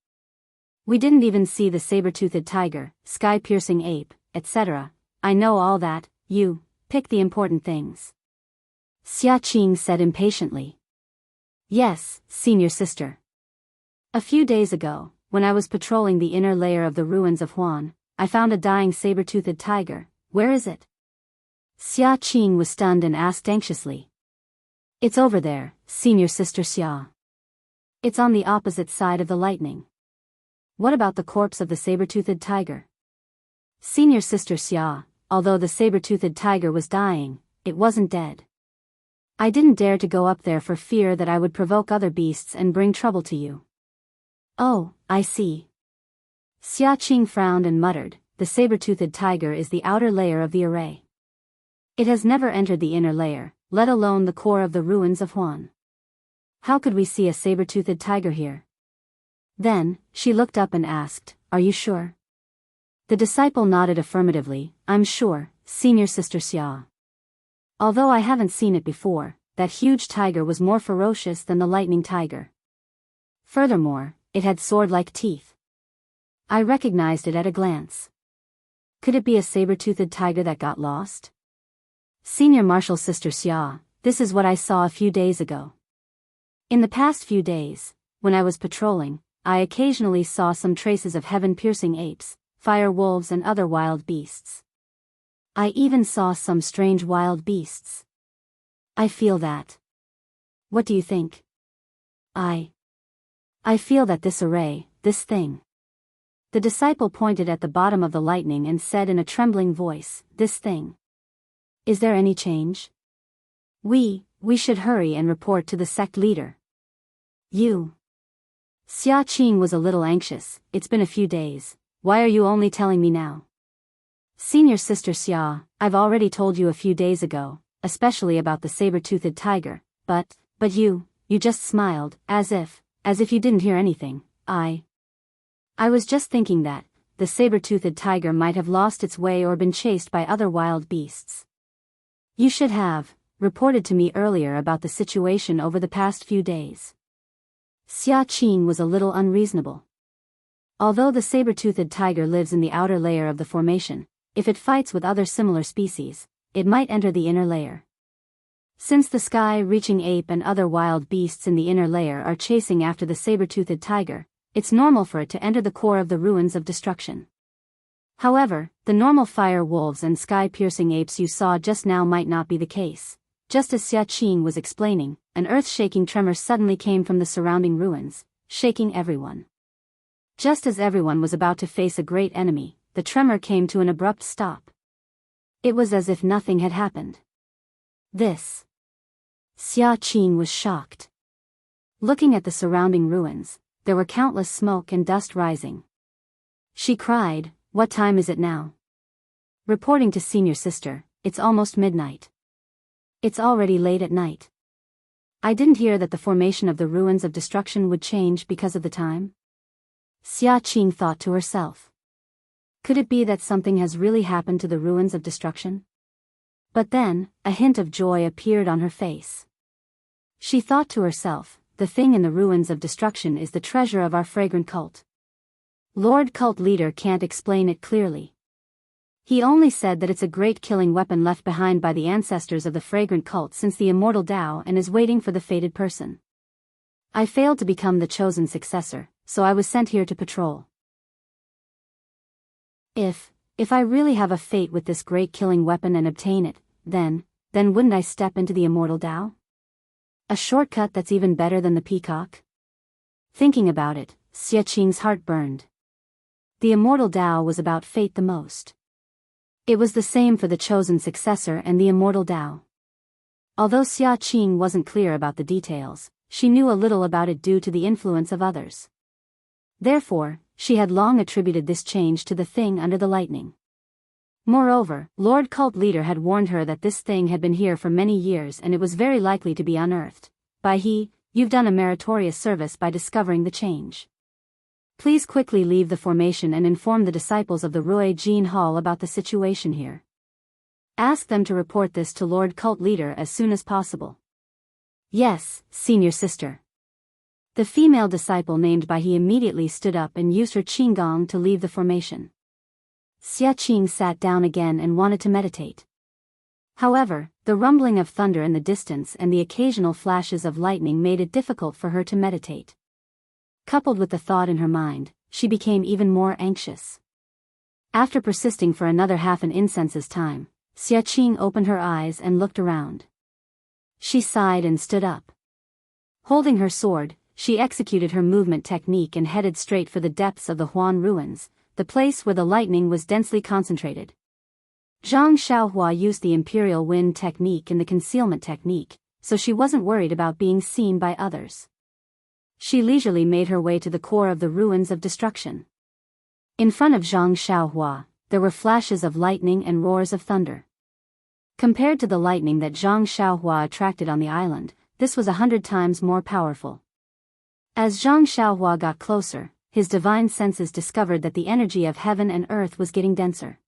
We didn't even see the saber-toothed tiger, sky-piercing ape, etc. I know all that, you pick the important things. Xia Qing said impatiently. Yes, Senior Sister. A few days ago, when I was patrolling the inner layer of the ruins of Huan, I found a dying saber-toothed tiger. Where is it? Xia Qing was stunned and asked anxiously. It's over there, Senior Sister Xia. It's on the opposite side of the lightning. What about the corpse of the saber-toothed tiger? Senior Sister Xia, although the saber-toothed tiger was dying, it wasn't dead. I didn't dare to go up there for fear that I would provoke other beasts and bring trouble to you. Oh, I see. Xia Qing frowned and muttered, the saber-toothed tiger is the outer layer of the array. It has never entered the inner layer, let alone the core of the ruins of Huan. How could we see a saber-toothed tiger here? Then, she looked up and asked, are you sure? The disciple nodded affirmatively, I'm sure, Senior Sister Xia. Although I haven't seen it before, that huge tiger was more ferocious than the lightning tiger. Furthermore, it had sword-like teeth. I recognized it at a glance. Could it be a saber-toothed tiger that got lost? Senior Marshal Sister Xia, this is what I saw a few days ago. In the past few days, when I was patrolling, I occasionally saw some traces of heaven-piercing apes, fire wolves and other wild beasts. I even saw some strange wild beasts. I feel that. What do you think? I feel that this array, this thing. The disciple pointed at the bottom of the lightning and said in a trembling voice, this thing. Is there any change? We should hurry and report to the sect leader. You. Xia Qing was a little anxious. It's been a few days. Why are you only telling me now? Senior Sister Xia, I've already told you a few days ago, especially about the saber-toothed tiger, but you just smiled, as if you didn't hear anything. I was just thinking that the saber-toothed tiger might have lost its way or been chased by other wild beasts. You should have reported to me earlier about the situation over the past few days. Xia Qing was a little unreasonable. Although the saber-toothed tiger lives in the outer layer of the formation, if it fights with other similar species, it might enter the inner layer. Since the sky-reaching ape and other wild beasts in the inner layer are chasing after the saber-toothed tiger, it's normal for it to enter the core of the ruins of destruction. However, the normal fire wolves and sky-piercing apes you saw just now might not be the case. Just as Xia Qing was explaining, an earth-shaking tremor suddenly came from the surrounding ruins, shaking everyone. Just as everyone was about to face a great enemy, the tremor came to an abrupt stop. It was as if nothing had happened. This. Xia Qing was shocked. Looking at the surrounding ruins, there were countless smoke and dust rising. She cried, "What time is it now?" Reporting to Senior Sister, "It's almost midnight. It's already late at night. I didn't hear that the formation of the ruins of destruction would change because of the time." Xia Qing thought to herself. Could it be that something has really happened to the ruins of destruction? But then, a hint of joy appeared on her face. She thought to herself, the thing in the ruins of destruction is the treasure of our fragrant cult. Lord Cult Leader can't explain it clearly. He only said that it's a great killing weapon left behind by the ancestors of the fragrant cult since the immortal Tao and is waiting for the fated person. I failed to become the chosen successor, so I was sent here to patrol. If I really have a fate with this great killing weapon and obtain it, then wouldn't I step into the immortal Tao? A shortcut that's even better than the peacock? Thinking about it, Xia Qing's heart burned. The immortal Tao was about fate the most. It was the same for the chosen successor and the immortal Tao. Although Xia Qing wasn't clear about the details, she knew a little about it due to the influence of others. Therefore, she had long attributed this change to the thing under the lightning. Moreover, Lord Cult Leader had warned her that this thing had been here for many years and it was very likely to be unearthed. You've done a meritorious service by discovering the change. Please quickly leave the formation and inform the disciples of the Rui Jin Hall about the situation here. Ask them to report this to Lord Cult Leader as soon as possible. Yes, Senior Sister. The female disciple named Bai He immediately stood up and used her qinggong to leave the formation. Xia Qing sat down again and wanted to meditate. However, the rumbling of thunder in the distance and the occasional flashes of lightning made it difficult for her to meditate. Coupled with the thought in her mind, she became even more anxious. After persisting for another half an incense's time, Xia Qing opened her eyes and looked around. She sighed and stood up. Holding her sword, she executed her movement technique and headed straight for the depths of the Huan ruins, the place where the lightning was densely concentrated. Zhang Xiaohua used the Imperial Wind technique and the concealment technique, so she wasn't worried about being seen by others. She leisurely made her way to the core of the ruins of destruction. In front of Zhang Xiaohua, there were flashes of lightning and roars of thunder. Compared to the lightning that Zhang Xiaohua attracted on the island, this was 100 times more powerful. As Zhang Xiaohua got closer, his divine senses discovered that the energy of heaven and earth was getting denser.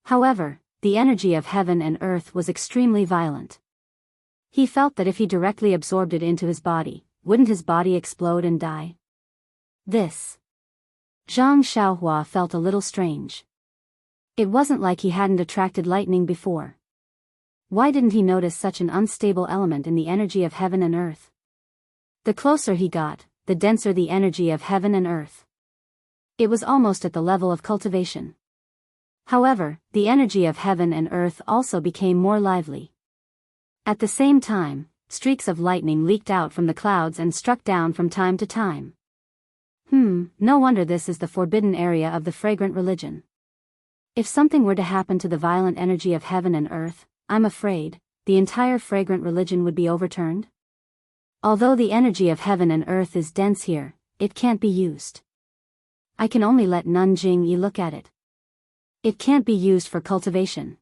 However, the energy of heaven and earth was extremely violent. He felt that if he directly absorbed it into his body, wouldn't his body explode and die? This. Zhang Xiaohua felt a little strange. It wasn't like he hadn't attracted lightning before. Why didn't he notice such an unstable element in the energy of heaven and earth? The closer he got, the denser the energy of heaven and earth. It was almost at the level of cultivation. However, the energy of heaven and earth also became more lively. At the same time, streaks of lightning leaked out from the clouds and struck down from time to time. No wonder this is the forbidden area of the fragrant religion. If something were to happen to the violent energy of heaven and earth, I'm afraid, the entire fragrant religion would be overturned. Although the energy of heaven and earth is dense here, it can't be used. I can only let Nanjing Yi look at it. It can't be used for cultivation.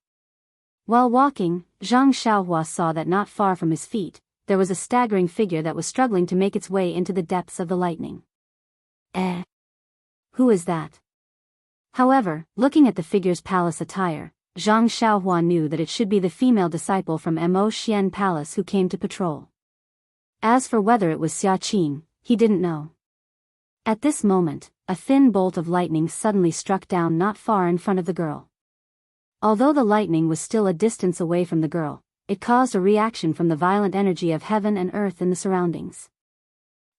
While walking, Zhang Xiaohua saw that not far from his feet, there was a staggering figure that was struggling to make its way into the depths of the lightning. Who is that? However, looking at the figure's palace attire, Zhang Xiaohua knew that it should be the female disciple from Mo Xian Palace who came to patrol. As for whether it was Xia Qing, he didn't know. At this moment, a thin bolt of lightning suddenly struck down not far in front of the girl. Although the lightning was still a distance away from the girl, it caused a reaction from the violent energy of heaven and earth in the surroundings.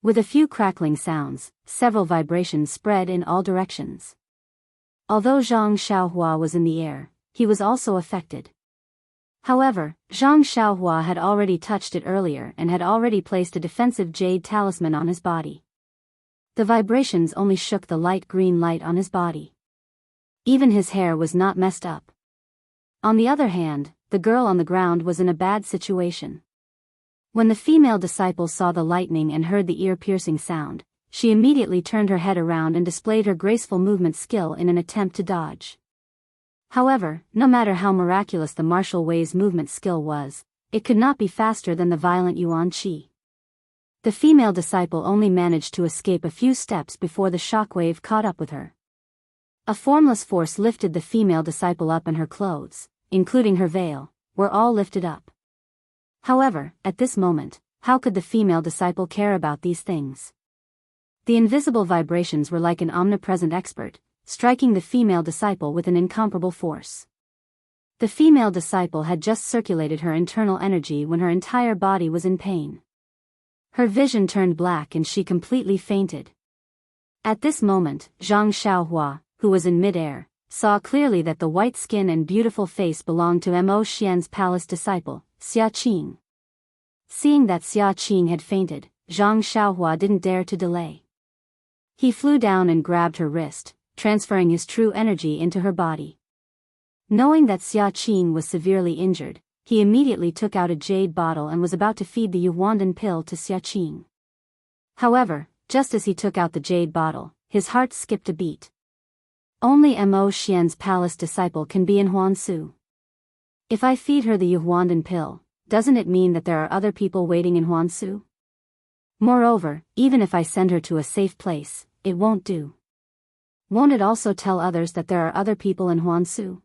With a few crackling sounds, several vibrations spread in all directions. Although Zhang Xiaohua was in the air, he was also affected. However, Zhang Xiaohua had already touched it earlier and had already placed a defensive jade talisman on his body. The vibrations only shook the light green light on his body. Even his hair was not messed up. On the other hand, the girl on the ground was in a bad situation. When the female disciple saw the lightning and heard the ear-piercing sound, she immediately turned her head around and displayed her graceful movement skill in an attempt to dodge. However, no matter how miraculous the martial way's movement skill was, it could not be faster than the violent Yuan Qi. The female disciple only managed to escape a few steps before the shockwave caught up with her. A formless force lifted the female disciple up, and her clothes, including her veil, were all lifted up. However, at this moment, how could the female disciple care about these things? The invisible vibrations were like an omnipresent expert, striking the female disciple with an incomparable force. The female disciple had just circulated her internal energy when her entire body was in pain. Her vision turned black and she completely fainted. At this moment, Zhang Xiaohua, who was in mid-air, saw clearly that the white skin and beautiful face belonged to Mo Xian's palace disciple, Xia Qing. Seeing that Xia Qing had fainted, Zhang Xiaohua didn't dare to delay. He flew down and grabbed her wrist, transferring his true energy into her body. Knowing that Xia Qing was severely injured, he immediately took out a jade bottle and was about to feed the Yuandan pill to Xia Qing. However, just as he took out the jade bottle, his heart skipped a beat. Only Mo Xian's palace disciple can be in Huansu. If I feed her the Yuandan pill, doesn't it mean that there are other people waiting in Huansu? Moreover, even if I send her to a safe place, it won't do. Won't it also tell others that there are other people in Huansu?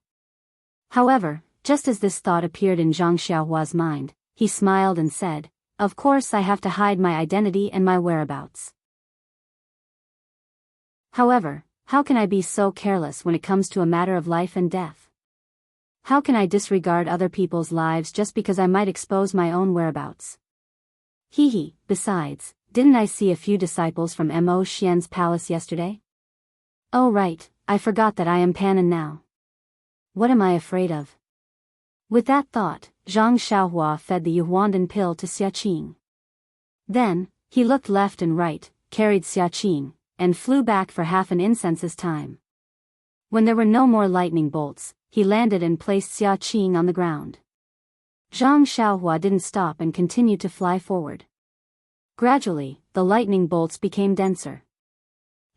However, just as this thought appeared in Zhang Xiaohua's mind, he smiled and said, "Of course I have to hide my identity and my whereabouts. However, how can I be so careless when it comes to a matter of life and death? How can I disregard other people's lives just because I might expose my own whereabouts? Besides, didn't I see a few disciples from Mo Xian's palace yesterday? Oh right, I forgot that I am Panan now. What am I afraid of?" With that thought, Zhang Xiaohua fed the Yuandan pill to Xia Qing. Then, he looked left and right, carried Xia Qing, and flew back for half an incense's time. When there were no more lightning bolts, he landed and placed Xia Qing on the ground. Zhang Xiaohua didn't stop and continued to fly forward. Gradually, the lightning bolts became denser.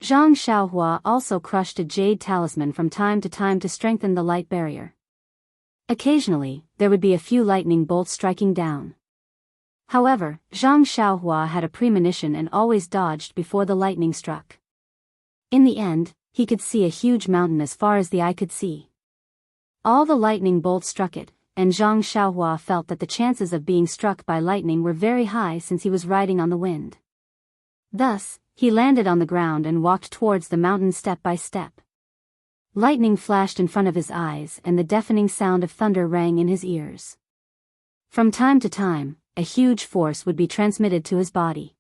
Zhang Xiaohua also crushed a jade talisman from time to time to strengthen the light barrier. Occasionally, there would be a few lightning bolts striking down. However, Zhang Xiaohua had a premonition and always dodged before the lightning struck. In the end, he could see a huge mountain as far as the eye could see. All the lightning bolts struck it, and Zhang Xiaohua felt that the chances of being struck by lightning were very high since he was riding on the wind. Thus, he landed on the ground and walked towards the mountain step by step. Lightning flashed in front of his eyes and the deafening sound of thunder rang in his ears. From time to time, a huge force would be transmitted to his body.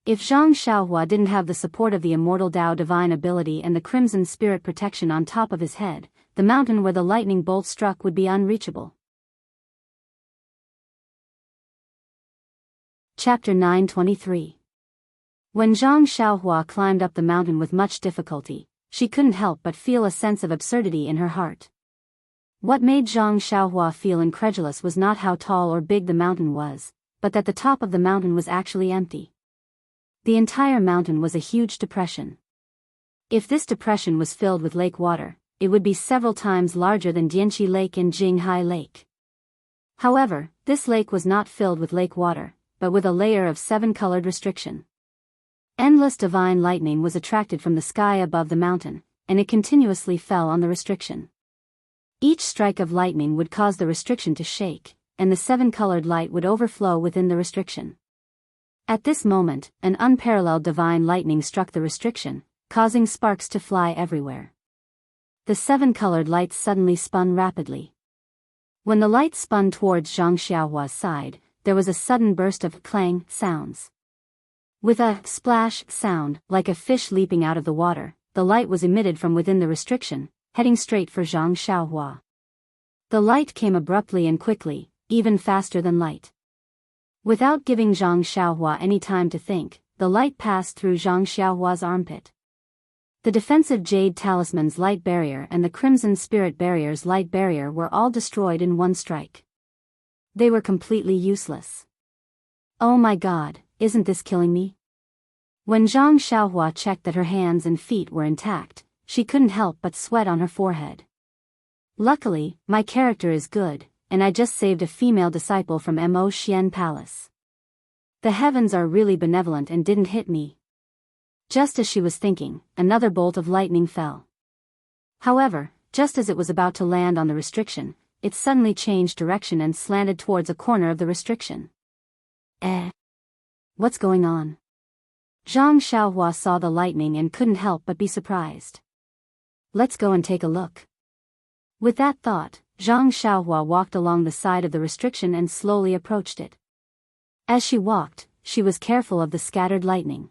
If Zhang Xiaohua didn't have the support of the immortal Dao divine ability and the crimson spirit protection on top of his head, the mountain where the lightning bolt struck would be unreachable. Chapter 923. When Zhang Xiaohua climbed up the mountain with much difficulty, she couldn't help but feel a sense of absurdity in her heart. What made Zhang Xiaohua feel incredulous was not how tall or big the mountain was, but that the top of the mountain was actually empty. The entire mountain was a huge depression. If this depression was filled with lake water, it would be several times larger than Dianqi Lake and Jinghai Lake. However, this lake was not filled with lake water, but with a layer of seven-colored restriction. Endless divine lightning was attracted from the sky above the mountain, and it continuously fell on the restriction. Each strike of lightning would cause the restriction to shake, and the seven-colored light would overflow within the restriction. At this moment, an unparalleled divine lightning struck the restriction, causing sparks to fly everywhere. The seven-colored lights suddenly spun rapidly. When the light spun towards Zhang Xiaohua's side, there was a sudden burst of clang sounds. With a splash sound, like a fish leaping out of the water, the light was emitted from within the restriction, heading straight for Zhang Xiaohua. The light came abruptly and quickly, even faster than light. Without giving Zhang Xiaohua any time to think, the light passed through Zhang Xiaohua's armpit. The defensive Jade Talisman's light barrier and the Crimson Spirit Barrier's light barrier were all destroyed in one strike. They were completely useless. Oh my god, isn't this killing me? When Zhang Xiaohua checked that her hands and feet were intact, she couldn't help but sweat on her forehead. Luckily, my character is good, and I just saved a female disciple from Mo Xian Palace. The heavens are really benevolent and didn't hit me. Just as she was thinking, another bolt of lightning fell. However, just as it was about to land on the restriction, it suddenly changed direction and slanted towards a corner of the restriction. What's going on? Zhang Xiaohua saw the lightning and couldn't help but be surprised. Let's go and take a look. With that thought, Zhang Xiaohua walked along the side of the restriction and slowly approached it. As she walked, she was careful of the scattered lightning.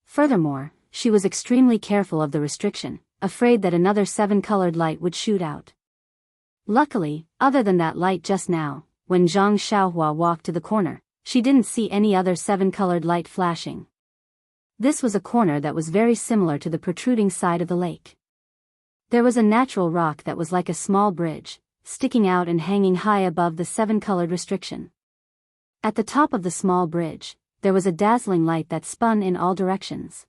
Furthermore, she was extremely careful of the restriction, afraid that another seven-colored light would shoot out. Luckily, other than that light just now, when Zhang Xiaohua walked to the corner, she didn't see any other seven-colored light flashing. This was a corner that was very similar to the protruding side of the lake. There was a natural rock that was like a small bridge, sticking out and hanging high above the seven-colored restriction. At the top of the small bridge, there was a dazzling light that spun in all directions.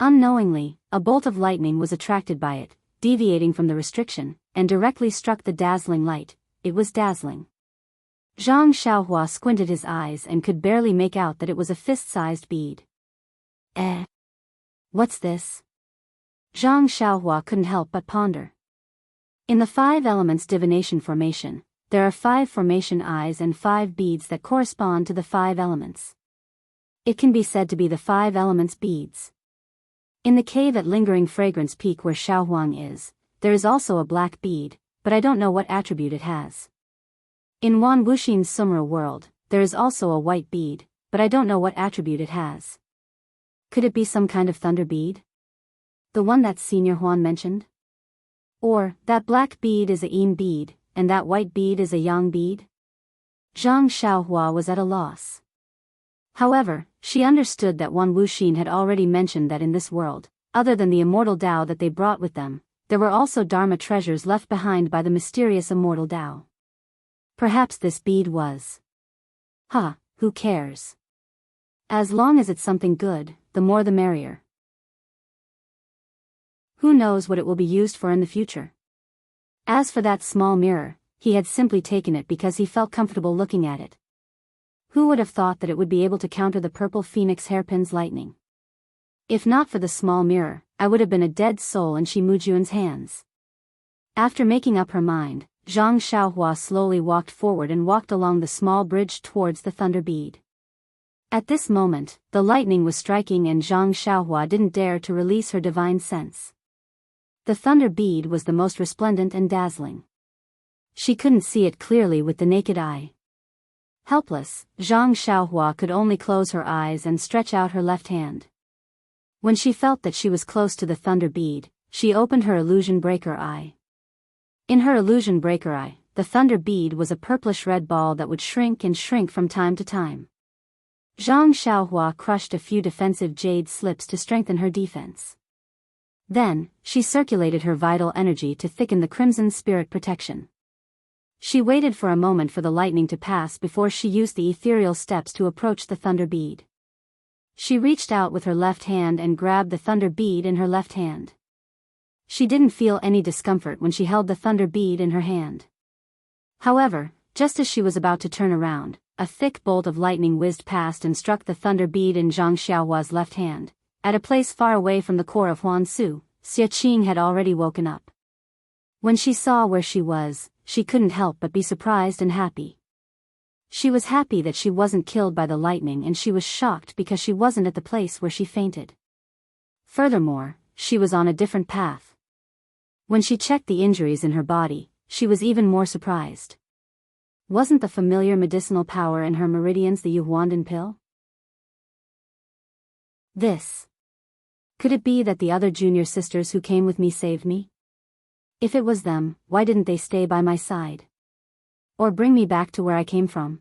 Unknowingly, a bolt of lightning was attracted by it, deviating from the restriction, and directly struck the dazzling light. It was dazzling. Zhang Xiaohua squinted his eyes and could barely make out that it was a fist-sized bead. What's this? Zhang Xiaohua couldn't help but ponder. In the 5 elements divination formation, there are 5 formation eyes and 5 beads that correspond to the 5 elements. It can be said to be the 5 elements beads. In the cave at Lingering Fragrance Peak where Xiaohuang is, there is also a black bead, but I don't know what attribute it has. In Wan Wuxin's Sumra world, there is also a white bead, but I don't know what attribute it has. Could it be some kind of thunder bead? The one that Senior Huan mentioned? Or, that black bead is a Yin bead, and that white bead is a Yang bead? Zhang Xiaohua was at a loss. However, she understood that Wan Wuxin had already mentioned that in this world, other than the immortal Dao that they brought with them, there were also Dharma treasures left behind by the mysterious immortal Dao. Perhaps this bead was. Who cares? As long as it's something good, the more the merrier. Who knows what it will be used for in the future? As for that small mirror, he had simply taken it because he felt comfortable looking at it. Who would have thought that it would be able to counter the purple phoenix hairpin's lightning? If not for the small mirror, I would have been a dead soul in Shi Mujuan's hands. After making up her mind, Zhang Xiaohua slowly walked forward and walked along the small bridge towards the thunder bead. At this moment, the lightning was striking and Zhang Xiaohua didn't dare to release her divine sense. The thunder bead was the most resplendent and dazzling. She couldn't see it clearly with the naked eye. Helpless, Zhang Xiaohua could only close her eyes and stretch out her left hand. When she felt that she was close to the thunder bead, she opened her illusion breaker eye. In her illusion breaker eye, the thunder bead was a purplish-red ball that would shrink and shrink from time to time. Zhang Xiaohua crushed a few defensive jade slips to strengthen her defense. Then, she circulated her vital energy to thicken the crimson spirit protection. She waited for a moment for the lightning to pass before she used the ethereal steps to approach the thunder bead. She reached out with her left hand and grabbed the thunder bead in her left hand. She didn't feel any discomfort when she held the thunder bead in her hand. However, just as she was about to turn around, a thick bolt of lightning whizzed past and struck the thunder bead in Zhang Xiaohua's left hand. At a place far away from the core of Huangsu, Xiaqing had already woken up. When she saw where she was, she couldn't help but be surprised and happy. She was happy that she wasn't killed by the lightning, and she was shocked because she wasn't at the place where she fainted. Furthermore, she was on a different path. When she checked the injuries in her body, she was even more surprised. Wasn't the familiar medicinal power in her meridians the Yuhuandan pill? This. Could it be that the other junior sisters who came with me saved me? If it was them, why didn't they stay by my side? Or bring me back to where I came from?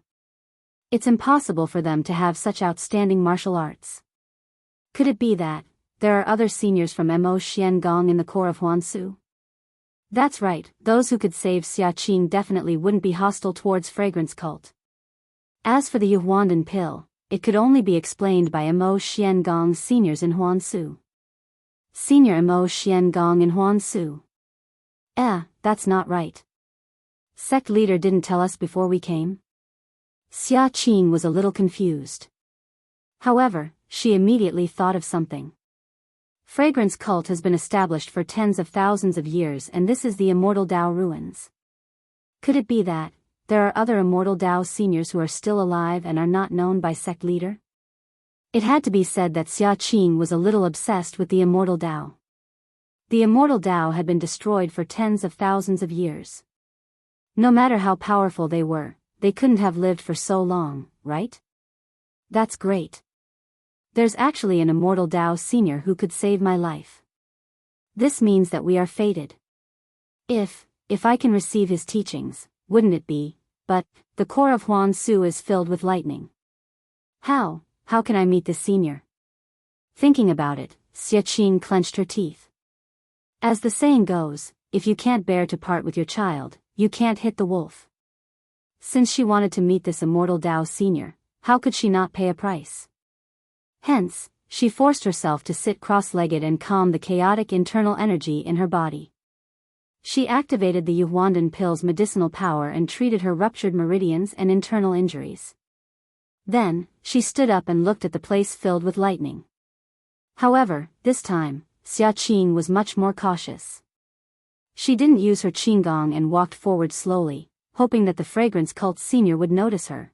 It's impossible for them to have such outstanding martial arts. Could it be that there are other seniors from Mo Xiangong in the core of Huangsu? That's right, those who could save Xiaqing definitely wouldn't be hostile towards Fragrance Cult. As for the Yuhuandan pill, it could only be explained by Mo Xiangong's seniors in Huangsu. Senior Mo Xiangong in Huangsu. That's not right. Sect leader didn't tell us before we came? Xiaqing was a little confused. However, she immediately thought of something. Fragrance Cult has been established for tens of thousands of years, and this is the Immortal Dao ruins. Could it be that there are other Immortal Dao seniors who are still alive and are not known by sect leader? It had to be said that Xiaqing was a little obsessed with the Immortal Dao. The Immortal Dao had been destroyed for tens of thousands of years. No matter how powerful they were, they couldn't have lived for so long, right? That's great. There's actually an Immortal Dao senior who could save my life. This means that we are fated. If I can receive his teachings, wouldn't it be? But the core of Huangsu is filled with lightning. How can I meet this senior? Thinking about it, Xiaqing clenched her teeth. As the saying goes, if you can't bear to part with your child, you can't hit the wolf. Since she wanted to meet this Immortal Dao senior, how could she not pay a price? Hence, she forced herself to sit cross-legged and calm the chaotic internal energy in her body. She activated the Yuhuandan pill's medicinal power and treated her ruptured meridians and internal injuries. Then, she stood up and looked at the place filled with lightning. However, this time, Xiaqing was much more cautious. She didn't use her qinggong and walked forward slowly, hoping that the Fragrance Cult senior would notice her.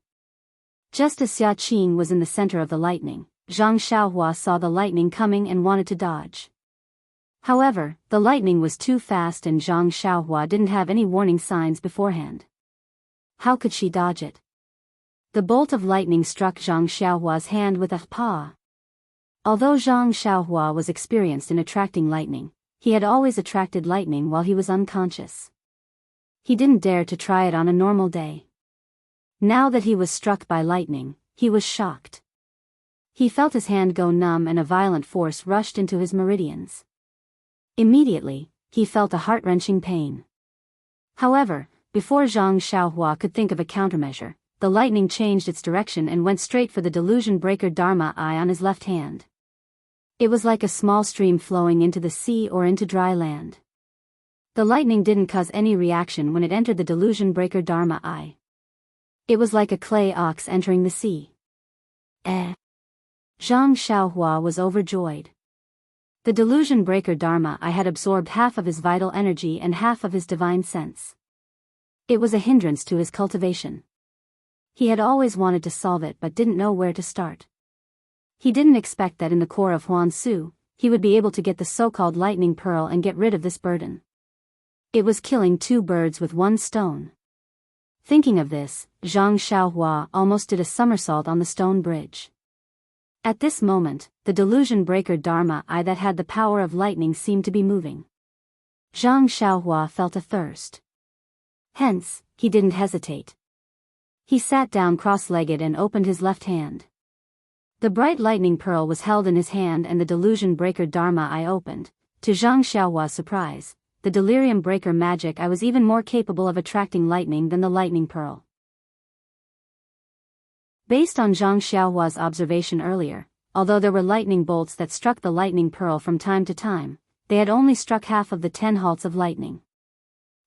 Just as Xiaqing was in the center of the lightning, Zhang Xiaohua saw the lightning coming and wanted to dodge. However, the lightning was too fast and Zhang Xiaohua didn't have any warning signs beforehand. How could she dodge it? The bolt of lightning struck Zhang Xiaohua's hand with a paw. Although Zhang Xiaohua was experienced in attracting lightning, he had always attracted lightning while he was unconscious. He didn't dare to try it on a normal day. Now that he was struck by lightning, he was shocked. He felt his hand go numb and a violent force rushed into his meridians. Immediately, he felt a heart-wrenching pain. However, before Zhang Xiaohua could think of a countermeasure, the lightning changed its direction and went straight for the delusion breaker Dharma eye on his left hand. It was like a small stream flowing into the sea or into dry land. The lightning didn't cause any reaction when it entered the delusion breaker Dharma eye. It was like a clay ox entering the sea. Zhang Xiaohua was overjoyed. The delusion breaker Dharma I had absorbed half of his vital energy and half of his divine sense. It was a hindrance to his cultivation. He had always wanted to solve it but didn't know where to start. He didn't expect that in the core of Huangsu, he would be able to get the so-called lightning pearl and get rid of this burden. It was killing two birds with one stone. Thinking of this, Zhang Xiaohua almost did a somersault on the stone bridge. At this moment, the delusion breaker Dharma I that had the power of lightning seemed to be moving. Zhang Xiaohua felt a thirst. Hence, he didn't hesitate. He sat down cross-legged and opened his left hand. The bright lightning pearl was held in his hand and the delusion breaker Dharma I opened. To Zhang Xiaohua's surprise, the delirium breaker magic I was even more capable of attracting lightning than the lightning pearl. Based on Zhang Xiaohua's observation earlier, although there were lightning bolts that struck the lightning pearl from time to time, they had only struck half of the 10 halts of lightning.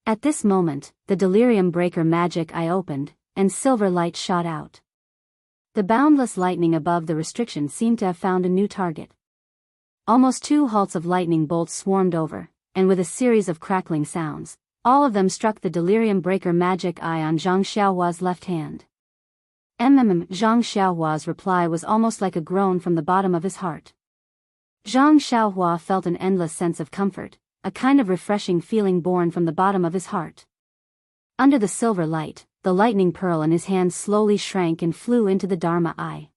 At this moment, the delirium breaker magic I opened, and silver light shot out. The boundless lightning above the restriction seemed to have found a new target. Almost 2 halts of lightning bolts swarmed over, and with a series of crackling sounds, all of them struck the delirium breaker magic eye on Zhang Xiaohua's left hand. Zhang Xiaohua's reply was almost like a groan from the bottom of his heart. Zhang Xiaohua felt an endless sense of comfort, a kind of refreshing feeling born from the bottom of his heart. Under the silver light, the lightning pearl in his hand slowly shrank and flew into the Dharma eye.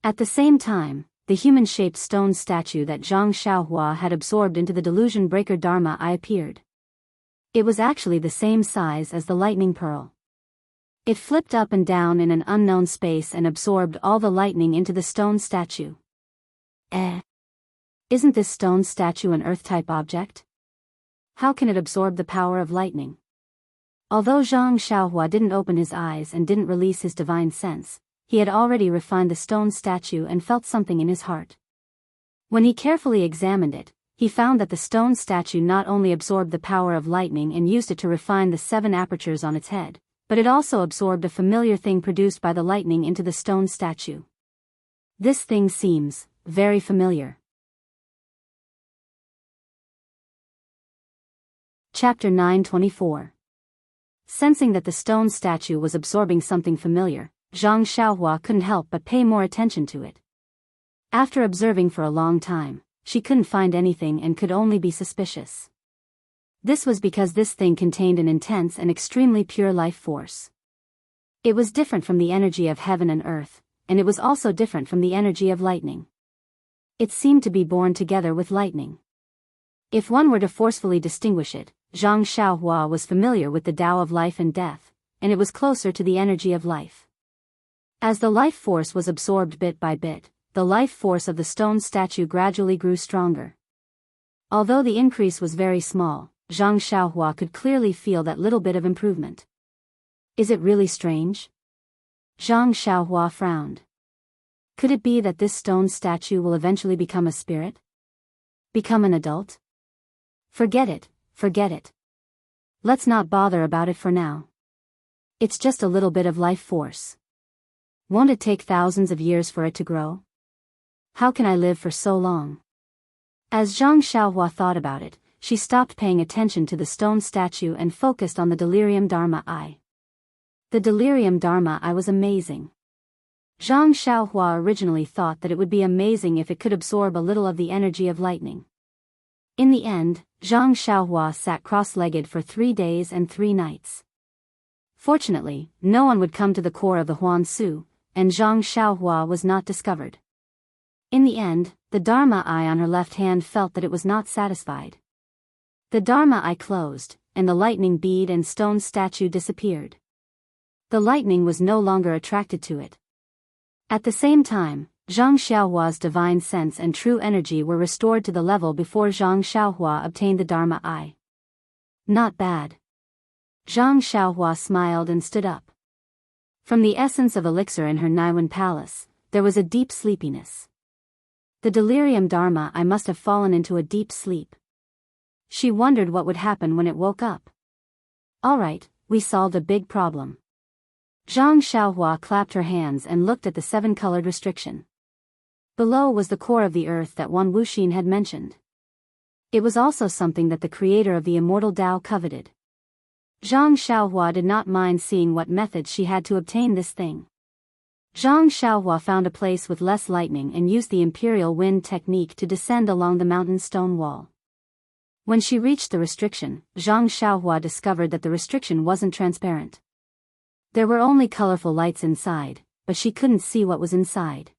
At the same time, the human-shaped stone statue that Zhang Xiaohua had absorbed into the delusion breaker Dharma eye appeared. It was actually the same size as the lightning pearl. It flipped up and down in an unknown space and absorbed all the lightning into the stone statue. Isn't this stone statue an Earth-type object? How can it absorb the power of lightning? Although Zhang Xiaohua didn't open his eyes and didn't release his divine sense, he had already refined the stone statue and felt something in his heart. When he carefully examined it, he found that the stone statue not only absorbed the power of lightning and used it to refine the 7 apertures on its head, but it also absorbed a familiar thing produced by the lightning into the stone statue. This thing seems very familiar. Chapter 924. Sensing that the stone statue was absorbing something familiar, Zhang Xiaohua couldn't help but pay more attention to it. After observing for a long time, she couldn't find anything and could only be suspicious. This was because this thing contained an intense and extremely pure life force. It was different from the energy of heaven and earth, and it was also different from the energy of lightning. It seemed to be born together with lightning. If one were to forcefully distinguish it, Zhang Xiaohua was familiar with the Tao of life and death, and it was closer to the energy of life. As the life force was absorbed bit by bit, the life force of the stone statue gradually grew stronger. Although the increase was very small, Zhang Xiaohua could clearly feel that little bit of improvement. Is it really strange? Zhang Xiaohua frowned. Could it be that this stone statue will eventually become a spirit? Become an adult? Forget it. Forget it. Let's not bother about it for now. It's just a little bit of life force. Won't it take thousands of years for it to grow? How can I live for so long? As Zhang Xiaohua thought about it, she stopped paying attention to the stone statue and focused on the delirium Dharma eye. The delirium Dharma eye was amazing. Zhang Xiaohua originally thought that it would be amazing if it could absorb a little of the energy of lightning. In the end, Zhang Xiaohua sat cross-legged for 3 days and 3 nights. Fortunately, no one would come to the core of the Huangsu, and Zhang Xiaohua was not discovered. In the end, the Dharma eye on her left hand felt that it was not satisfied. The Dharma eye closed, and the lightning bead and stone statue disappeared. The lightning was no longer attracted to it. At the same time, Zhang Xiaohua's divine sense and true energy were restored to the level before Zhang Xiaohua obtained the Dharma eye. Not bad. Zhang Xiaohua smiled and stood up. From the essence of elixir in her Naiwan palace, there was a deep sleepiness. The delirium Dharma eye must have fallen into a deep sleep. She wondered what would happen when it woke up. All right, we solved a big problem. Zhang Xiaohua clapped her hands and looked at the 7-colored restriction. Below was the core of the earth that Wan Wuxin had mentioned. It was also something that the creator of the immortal Tao coveted. Zhang Xiaohua did not mind seeing what methods she had to obtain this thing. Zhang Xiaohua found a place with less lightning and used the imperial wind technique to descend along the mountain stone wall. When she reached the restriction, Zhang Xiaohua discovered that the restriction wasn't transparent. There were only colorful lights inside, but she couldn't see what was inside.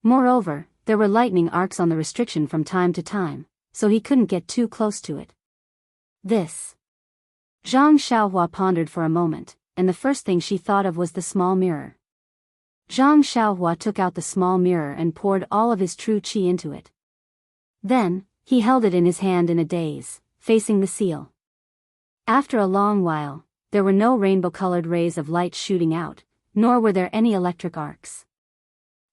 Moreover, there were lightning arcs on the restriction from time to time, so he couldn't get too close to it. This. Zhang Xiaohua pondered for a moment, and the first thing she thought of was the small mirror. Zhang Xiaohua took out the small mirror and poured all of his true qi into it. Then, he held it in his hand in a daze, facing the seal. After a long while, there were no rainbow-colored rays of light shooting out, nor were there any electric arcs.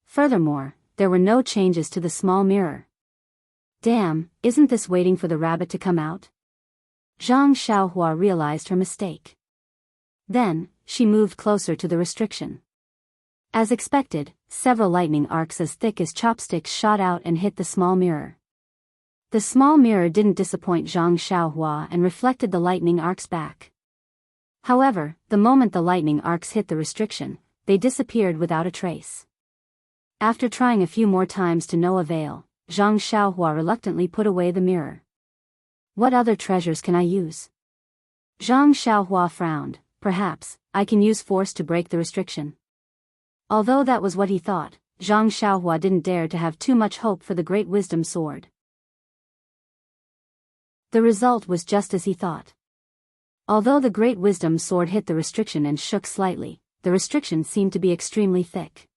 Furthermore, there were no changes to the small mirror. Damn, isn't this waiting for the rabbit to come out? Zhang Xiaohua realized her mistake. Then, she moved closer to the restriction. As expected, several lightning arcs as thick as chopsticks shot out and hit the small mirror. The small mirror didn't disappoint Zhang Xiaohua and reflected the lightning arcs back. However, the moment the lightning arcs hit the restriction, they disappeared without a trace. After trying a few more times to no avail, Zhang Xiaohua reluctantly put away the mirror. What other treasures can I use? Zhang Xiaohua frowned. Perhaps, I can use force to break the restriction. Although that was what he thought, Zhang Xiaohua didn't dare to have too much hope for the Great Wisdom Sword. The result was just as he thought. Although the Great Wisdom Sword hit the restriction and shook slightly, the restriction seemed to be extremely thick.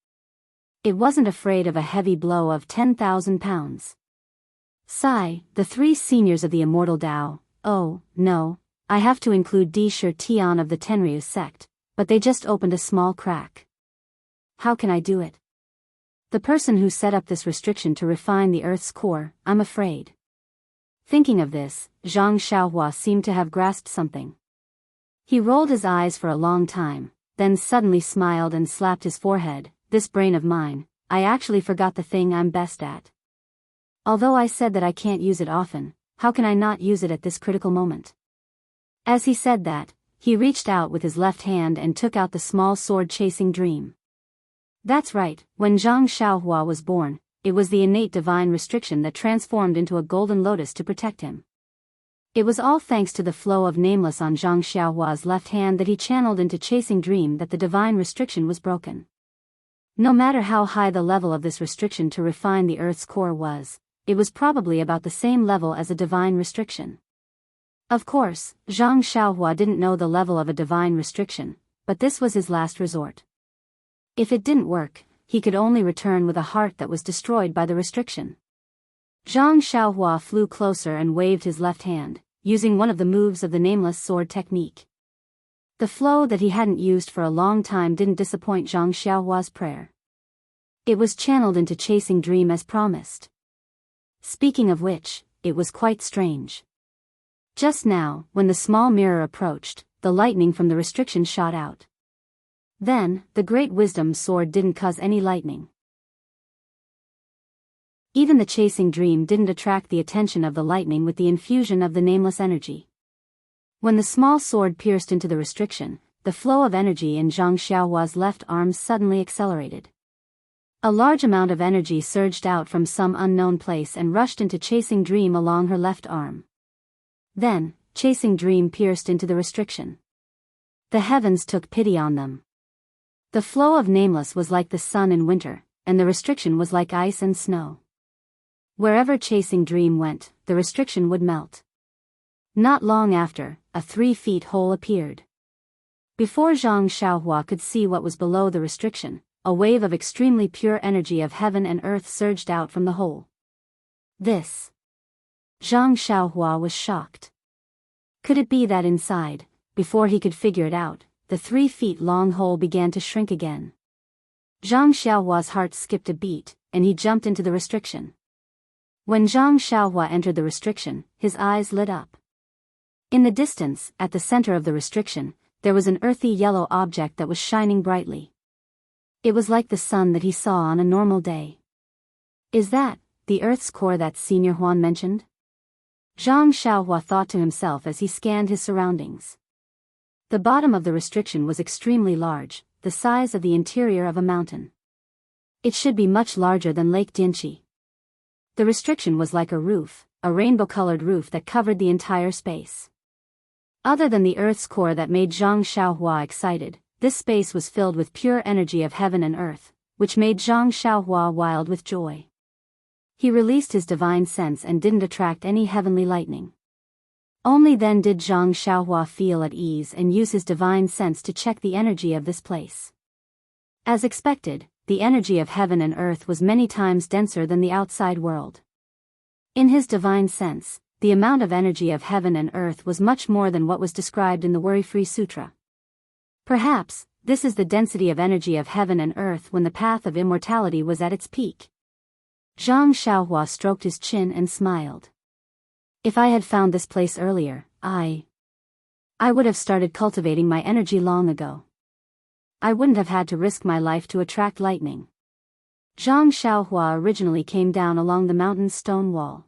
It wasn't afraid of a heavy blow of 10,000 pounds. Sigh, the three seniors of the immortal Tao, oh, no, I have to include Di Shi Tian of the Tenryu sect, but they just opened a small crack. How can I do it? The person who set up this restriction to refine the earth's core, I'm afraid. Thinking of this, Zhang Xiaohua seemed to have grasped something. He rolled his eyes for a long time, then suddenly smiled and slapped his forehead. This brain of mine, I actually forgot the thing I'm best at. Although I said that I can't use it often, how can I not use it at this critical moment? As he said that, he reached out with his left hand and took out the small sword chasing dream. That's right, when Zhang Xiaohua was born, it was the innate divine restriction that transformed into a golden lotus to protect him. It was all thanks to the flow of nameless on Zhang Xiaohua's left hand that he channeled into chasing dream that the divine restriction was broken. No matter how high the level of this restriction to refine the earth's core was, it was probably about the same level as a divine restriction. Of course, Zhang Xiaohua didn't know the level of a divine restriction, but this was his last resort. If it didn't work, he could only return with a heart that was destroyed by the restriction. Zhang Xiaohua flew closer and waved his left hand, using one of the moves of the nameless sword technique. The flow that he hadn't used for a long time didn't disappoint Zhang Xiaohua's prayer. It was channeled into chasing dream as promised. Speaking of which, it was quite strange. Just now, when the small mirror approached, the lightning from the restriction shot out. Then, the Great Wisdom Sword didn't cause any lightning. Even the chasing dream didn't attract the attention of the lightning with the infusion of the nameless energy. When the small sword pierced into the restriction, the flow of energy in Zhang Xiaohua's left arm suddenly accelerated. A large amount of energy surged out from some unknown place and rushed into chasing dream along her left arm. Then, chasing dream pierced into the restriction. The heavens took pity on them. The flow of nameless was like the sun in winter, and the restriction was like ice and snow. Wherever chasing dream went, the restriction would melt. Not long after, a 3-foot hole appeared. Before Zhang Xiaohua could see what was below the restriction, a wave of extremely pure energy of heaven and earth surged out from the hole. This. Zhang Xiaohua was shocked. Could it be that inside, before he could figure it out, the 3-foot-long hole began to shrink again? Zhang Xiaohua's heart skipped a beat, and he jumped into the restriction. When Zhang Xiaohua entered the restriction, his eyes lit up. In the distance, at the center of the restriction, there was an earthy yellow object that was shining brightly. It was like the sun that he saw on a normal day. Is that the Earth's core that Senior Huan mentioned? Zhang Xiaohua thought to himself as he scanned his surroundings. The bottom of the restriction was extremely large, the size of the interior of a mountain. It should be much larger than Lake Dianqi. The restriction was like a roof, a rainbow-colored roof that covered the entire space. Other than the Earth's core that made Zhang Xiaohua excited, this space was filled with pure energy of heaven and earth, which made Zhang Xiaohua wild with joy. He released his divine sense and didn't attract any heavenly lightning. Only then did Zhang Xiaohua feel at ease and use his divine sense to check the energy of this place. As expected, the energy of heaven and earth was many times denser than the outside world. In his divine sense, the amount of energy of heaven and earth was much more than what was described in the Worry-Free Sutra. Perhaps, this is the density of energy of heaven and earth when the path of immortality was at its peak. Zhang Xiaohua stroked his chin and smiled. If I had found this place earlier, I would have started cultivating my energy long ago. I wouldn't have had to risk my life to attract lightning. Zhang Xiaohua originally came down along the mountain's stone wall.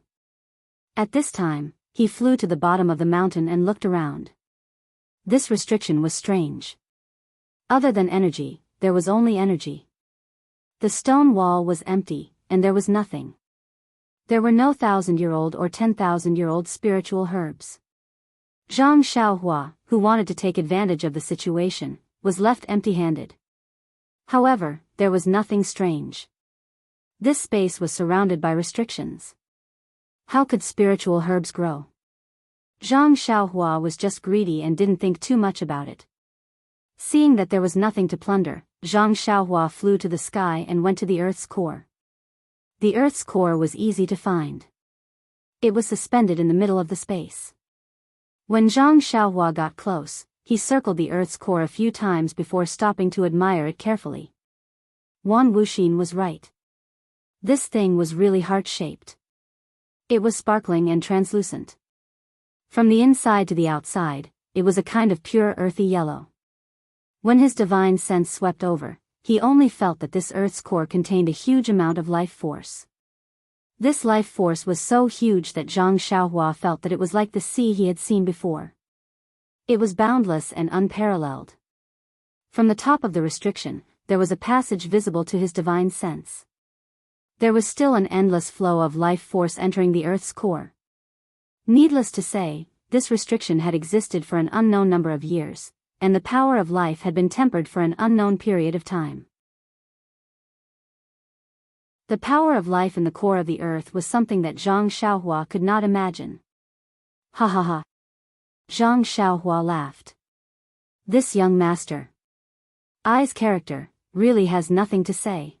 At this time, he flew to the bottom of the mountain and looked around. This restriction was strange. Other than energy, there was only energy. The stone wall was empty, and there was nothing. There were no 1,000-year-old or 10,000-year-old spiritual herbs. Zhang Xiaohua, who wanted to take advantage of the situation, was left empty-handed. However, there was nothing strange. This space was surrounded by restrictions. How could spiritual herbs grow? Zhang Xiaohua was just greedy and didn't think too much about it. Seeing that there was nothing to plunder, Zhang Xiaohua flew to the sky and went to the Earth's core. The Earth's core was easy to find. It was suspended in the middle of the space. When Zhang Xiaohua got close, he circled the Earth's core a few times before stopping to admire it carefully. Wan Wuxin was right. This thing was really heart-shaped. It was sparkling and translucent. From the inside to the outside, it was a kind of pure earthy yellow. When his divine sense swept over, he only felt that this Earth's core contained a huge amount of life force. This life force was so huge that Zhang Xiaohua felt that it was like the sea he had seen before. It was boundless and unparalleled. From the top of the restriction, there was a passage visible to his divine sense. There was still an endless flow of life force entering the Earth's core. Needless to say, this restriction had existed for an unknown number of years, and the power of life had been tempered for an unknown period of time. The power of life in the core of the earth was something that Zhang Xiaohua could not imagine. Ha ha ha. Zhang Xiaohua laughed. This young master I's character really has nothing to say.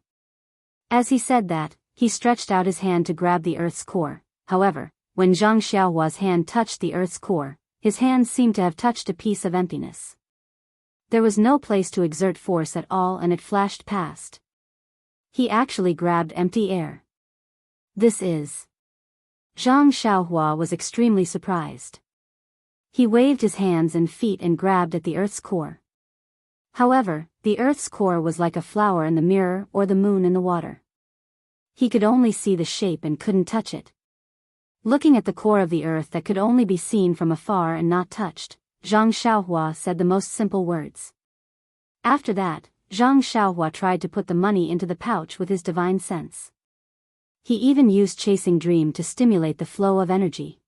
As he said that, he stretched out his hand to grab the Earth's core. However, when Zhang Xiaohua's hand touched the Earth's core, his hand seemed to have touched a piece of emptiness. There was no place to exert force at all and it flashed past. He actually grabbed empty air. This is... Zhang Xiaohua was extremely surprised. He waved his hands and feet and grabbed at the Earth's core. However, the Earth's core was like a flower in the mirror or the moon in the water. He could only see the shape and couldn't touch it. Looking at the core of the earth that could only be seen from afar and not touched, Zhang Xiaohua said the most simple words. After that, Zhang Xiaohua tried to put the money into the pouch with his divine sense. He even used Chasing Dream to stimulate the flow of energy.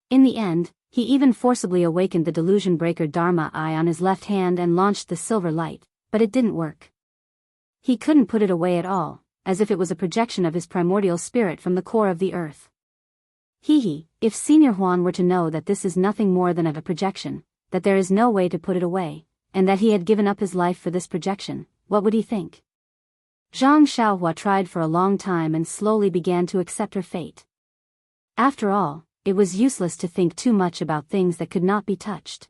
In the end, he even forcibly awakened the delusion breaker Dharma Eye on his left hand and launched the silver light, but it didn't work. He couldn't put it away at all, as if it was a projection of his primordial spirit from the core of the earth. If Senior Huan were to know that this is nothing more than a projection, that there is no way to put it away, and that he had given up his life for this projection, what would he think? Zhang Xiaohua tried for a long time and slowly began to accept her fate. After all, it was useless to think too much about things that could not be touched.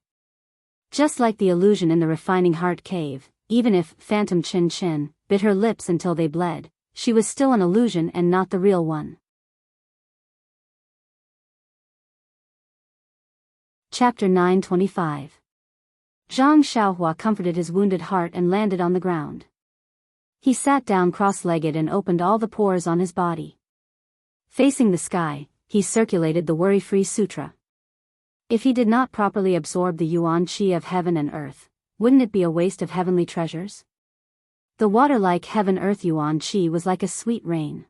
Just like the illusion in the refining heart cave, even if Phantom Chin Chin bit her lips until they bled, she was still an illusion and not the real one. Chapter 925. Zhang Xiaohua comforted his wounded heart and landed on the ground. He sat down cross-legged and opened all the pores on his body. Facing the sky, he circulated the Worry-Free Sutra. If he did not properly absorb the yuan qi of heaven and earth, wouldn't it be a waste of heavenly treasures? The water-like heaven-earth yuan qi was like a sweet rain.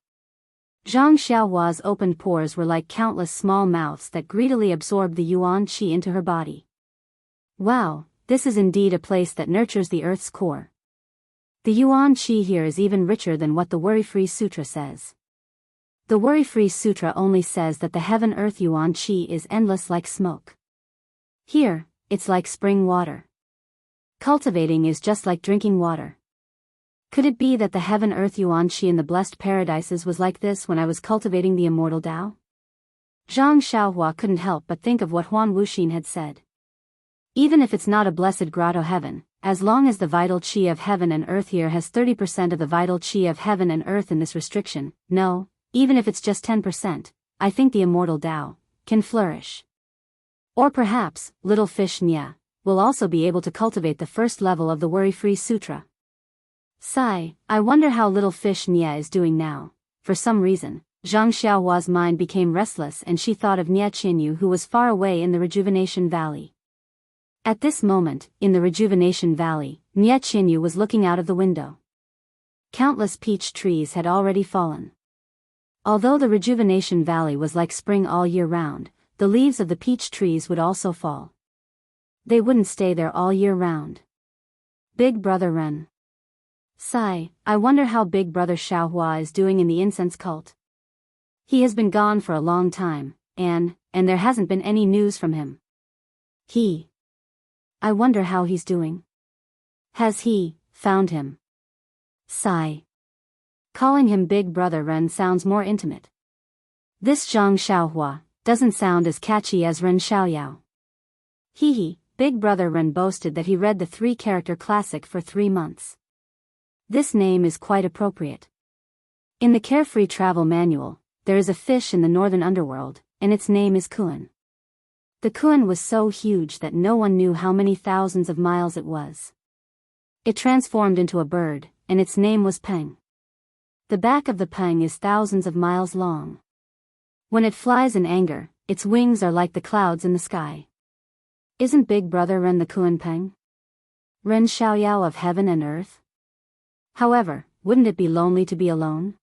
Zhang Xiaohua's opened pores were like countless small mouths that greedily absorbed the yuan qi into her body. Wow, this is indeed a place that nurtures the earth's core. The yuan qi here is even richer than what the Worry-Free Sutra says. The Worry-Free Sutra only says that the heaven-earth yuan qi is endless like smoke. Here, it's like spring water. Cultivating is just like drinking water. Could it be that the heaven-earth yuan qi in the blessed paradises was like this when I was cultivating the immortal Tao? Zhang Xiaohua couldn't help but think of what Huan Wuxin had said. Even if it's not a blessed grotto heaven, as long as the vital qi of heaven and earth here has 30% of the vital qi of heaven and earth in this restriction, no, even if it's just 10%, I think the immortal Tao can flourish. Or perhaps, little fish Nya will also be able to cultivate the first level of the Worry-Free Sutra. Sigh, I wonder how little fish Nya is doing now. For some reason, Zhang Xiaohua's mind became restless and she thought of Nye Qinyu, who was far away in the Rejuvenation Valley. At this moment, in the Rejuvenation Valley, Nye Qinyu was looking out of the window. Countless peach trees had already fallen. Although the Rejuvenation Valley was like spring all year round, the leaves of the peach trees would also fall. They wouldn't stay there all year round. Big Brother Ren. Sigh, I wonder how Big Brother Xiaohua is doing in the incense cult. He has been gone for a long time, and there hasn't been any news from him. I wonder how he's doing. Has he found him? Sigh. Calling him Big Brother Ren sounds more intimate. This Zhang Xiaohua doesn't sound as catchy as Ren Xiaoyao. Big Brother Ren boasted that he read the 3-character classic for 3 months. This name is quite appropriate. In the Carefree Travel Manual, there is a fish in the northern underworld, and its name is Kuan. The Kuan was so huge that no one knew how many thousands of miles it was. It transformed into a bird, and its name was Peng. The back of the Peng is thousands of miles long. When it flies in anger, its wings are like the clouds in the sky. Isn't Big Brother Ren the Kuan Peng? Ren Xiaoyao of heaven and earth? However, wouldn't it be lonely to be alone?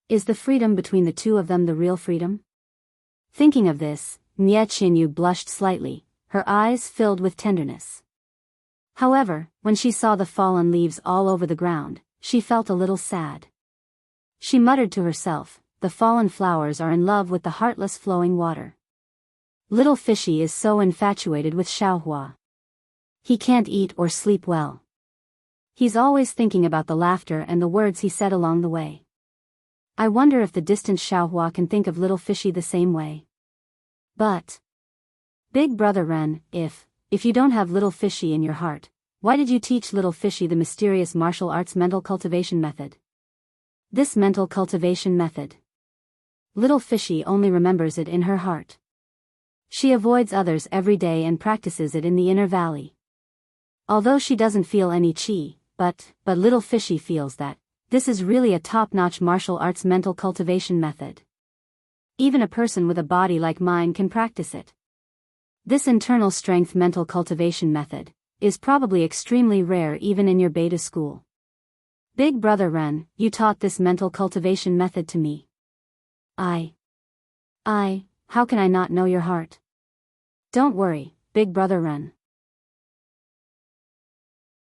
Is the freedom between the two of them the real freedom? Thinking of this, Nye Qinyu blushed slightly, her eyes filled with tenderness. However, when she saw the fallen leaves all over the ground, she felt a little sad. She muttered to herself, the fallen flowers are in love with the heartless flowing water. Little fishy is so infatuated with Xiaohua. He can't eat or sleep well. He's always thinking about the laughter and the words he said along the way. I wonder if the distant Xiaohua can think of little fishy the same way. But Big Brother Ren, if you don't have little fishy in your heart, why did you teach little fishy the mysterious martial arts mental cultivation method? This mental cultivation method. Little fishy only remembers it in her heart. She avoids others every day and practices it in the inner valley. Although she doesn't feel any chi, but little fishy feels that this is really a top-notch martial arts mental cultivation method. Even a person with a body like mine can practice it. This internal strength mental cultivation method is probably extremely rare even in your beta school. Big Brother Ren, you taught this mental cultivation method to me. How can I not know your heart? Don't worry, Big Brother Ren.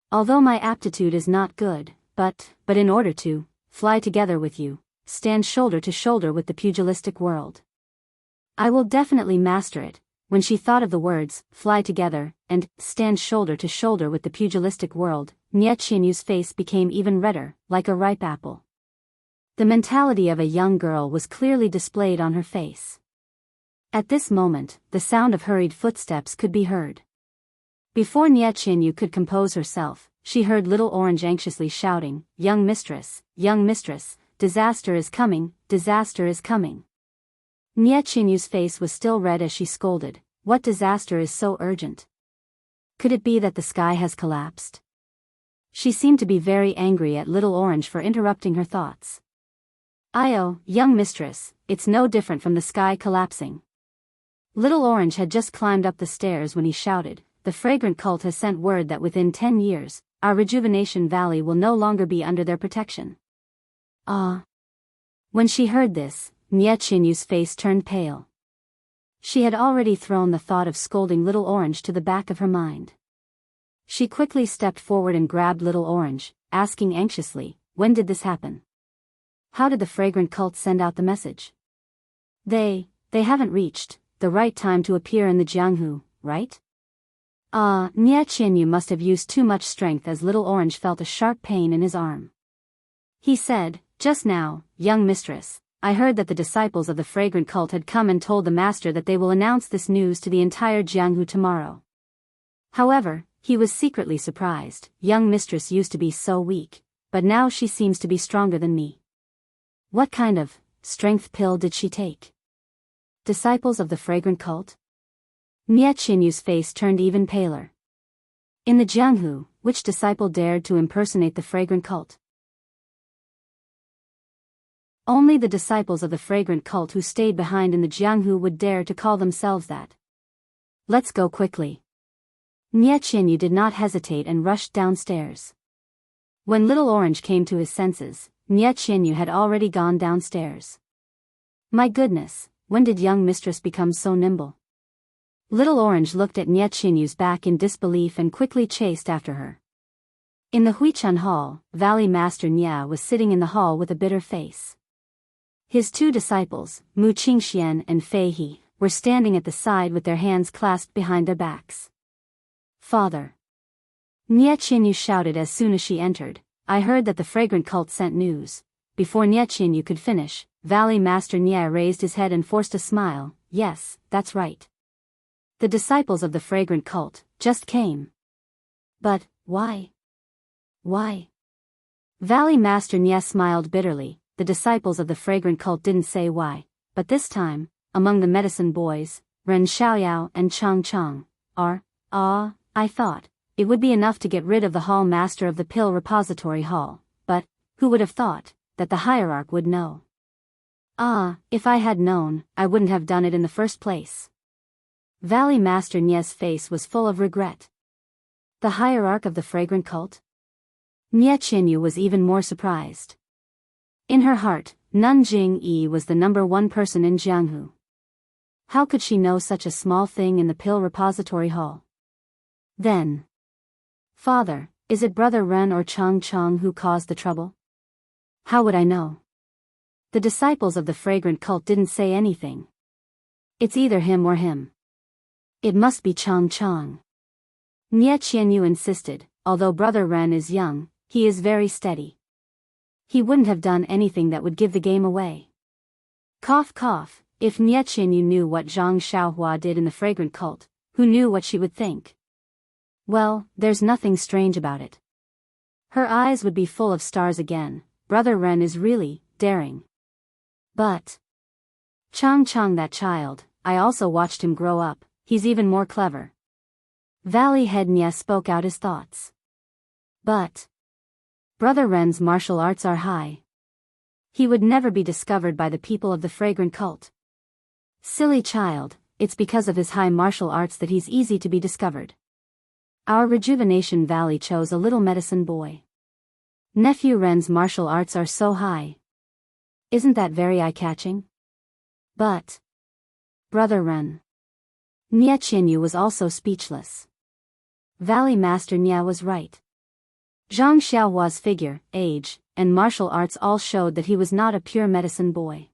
Although my aptitude is not good, but in order to fly together with you, stand shoulder to shoulder with the pugilistic world, I will definitely master it. When she thought of the words, fly together, and stand shoulder to shoulder with the pugilistic world, Nye Qinyu's face became even redder, like a ripe apple. The mentality of a young girl was clearly displayed on her face. At this moment, the sound of hurried footsteps could be heard. Before Nye Qinyu could compose herself, she heard Little Orange anxiously shouting, young mistress, disaster is coming, disaster is coming." Nye Qinyu's face was still red as she scolded, "What disaster is so urgent? Could it be that the sky has collapsed?" She seemed to be very angry at Little Orange for interrupting her thoughts. "Io, young mistress, it's no different from the sky collapsing." Little Orange had just climbed up the stairs when he shouted, "The fragrant cult has sent word that within 10 years, our Rejuvenation Valley will no longer be under their protection." Ah. When she heard this, Nie Qinyu's face turned pale. She had already thrown the thought of scolding Little Orange to the back of her mind. She quickly stepped forward and grabbed Little Orange, asking anxiously, "When did this happen? How did the fragrant cult send out the message? They haven't reached the right time to appear in the Jianghu, right?" Nie Qinyu must have used too much strength as Little Orange felt a sharp pain in his arm. He said, "Just now, young mistress, I heard that the disciples of the fragrant cult had come and told the master that they will announce this news to the entire Jianghu tomorrow." However, he was secretly surprised. Young mistress used to be so weak, but now she seems to be stronger than me. What kind of strength pill did she take? Disciples of the fragrant cult? Nie Qinyu's face turned even paler. In the Jianghu, which disciple dared to impersonate the fragrant cult? Only the disciples of the fragrant cult who stayed behind in the Jianghu would dare to call themselves that. "Let's go quickly." Nie Qinyu did not hesitate and rushed downstairs. When Little Orange came to his senses, Nie Qinyu had already gone downstairs. My goodness, when did young mistress become so nimble? Little Orange looked at Nie Qinyu's back in disbelief and quickly chased after her. In the Huichun Hall, Valley Master Nie was sitting in the hall with a bitter face. His two disciples, Mu Qingxian and Fei He, were standing at the side with their hands clasped behind their backs. "Father!" Nie Qinyu shouted as soon as she entered, "I heard that the fragrant cult sent news." Before Nie Qinyu could finish, Valley Master Nie raised his head and forced a smile. "Yes, that's right. The disciples of the fragrant cult just came." "But, why? Why?" Valley Master Nie smiled bitterly. The disciples of the fragrant cult didn't say why, but this time, among the medicine boys, Ren Xiaoyao and Chang Chang, I thought, it would be enough to get rid of the hall master of the pill repository hall, but, who would have thought, that the hierarch would know? If I had known, I wouldn't have done it in the first place. Valley Master Nie's face was full of regret. The hierarch of the fragrant cult? Nie Qinyu was even more surprised. In her heart, Nanjing Yi was the #1 person in Jianghu. How could she know such a small thing in the pill repository hall? Then, "Father, is it Brother Ren or Chang Chang who caused the trouble?" "How would I know? The disciples of the fragrant cult didn't say anything. It's either him or him. It must be Chang Chang." Nie Qianyu insisted, "Although Brother Ren is young, he is very steady. He wouldn't have done anything that would give the game away." Cough cough, if Nie Qianyu knew what Zhang Xiaohua did in the fragrant cult, who knew what she would think? Well, there's nothing strange about it. Her eyes would be full of stars again. Brother Ren is really daring. But Chang Chang, that child, I also watched him grow up, he's even more clever. Valley Head Nie spoke out his thoughts. But Brother Ren's martial arts are high. He would never be discovered by the people of the fragrant cult. Silly child, it's because of his high martial arts that he's easy to be discovered. Our Rejuvenation Valley chose a little medicine boy. Nephew Ren's martial arts are so high. Isn't that very eye-catching? But Brother Ren. Nie Qianyu was also speechless. Valley Master Nie was right. Zhang Xiaohua's figure, age, and martial arts all showed that he was not a pure medicine boy.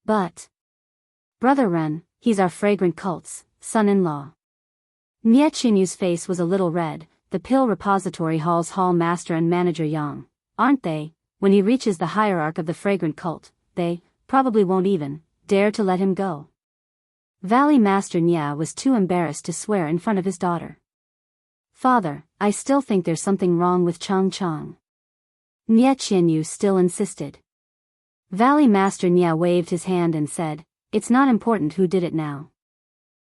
But Brother Ren, he's our fragrant cult's son-in-law. Nie Qinyu's face was a little red. The pill repository hall's hall master and manager Yang, aren't they? When he reaches the hierarch of the fragrant cult, they probably won't even dare to let him go. Valley Master Nie was too embarrassed to swear in front of his daughter. "Father, I still think there's something wrong with Chang Chang." Nie Qianyu still insisted. Valley Master Nie waved his hand and said, "It's not important who did it now.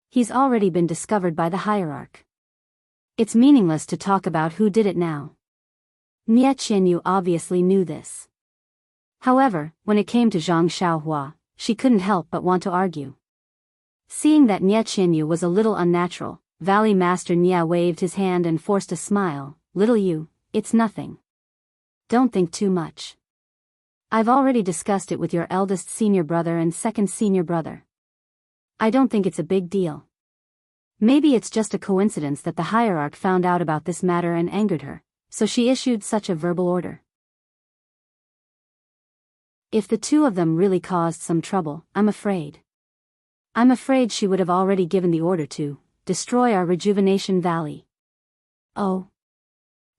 He's already been discovered by the hierarch. It's meaningless to talk about who did it now. Nie Qianyu obviously knew this. However, when it came to Zhang Xiaohua, she couldn't help but want to argue. Seeing that Nie Qianyu was a little unnatural, Valley Master Nie waved his hand and forced a smile. Little you, it's nothing. Don't think too much. I've already discussed it with your eldest senior brother and second senior brother. I don't think it's a big deal. Maybe it's just a coincidence that the hierarch found out about this matter and angered her, so she issued such a verbal order. If the two of them really caused some trouble, I'm afraid she would have already given the order to destroy our Rejuvenation Valley. Oh.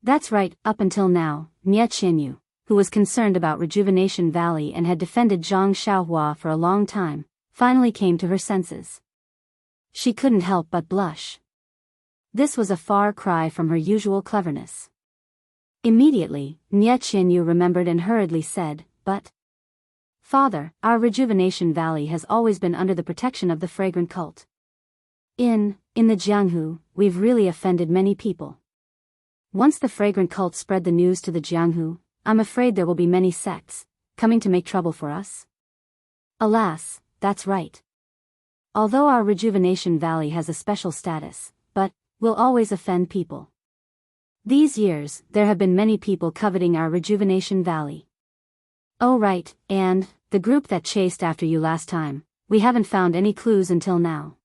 That's right, up until now, Nie Qianyu, who was concerned about Rejuvenation Valley and had defended Zhang Xiaohua for a long time, finally came to her senses. She couldn't help but blush. This was a far cry from her usual cleverness. Immediately, Nie Qianyu remembered and hurriedly said, "But, Father, our Rejuvenation Valley has always been under the protection of the fragrant cult. In the Jianghu, we've really offended many people. Once the fragrant cult spread the news to the Jianghu, I'm afraid there will be many sects coming to make trouble for us." Alas, that's right. Although our Rejuvenation Valley has a special status, but will always offend people. These years, there have been many people coveting our Rejuvenation Valley. Oh right, and the group that chased after you last time, we haven't found any clues until now.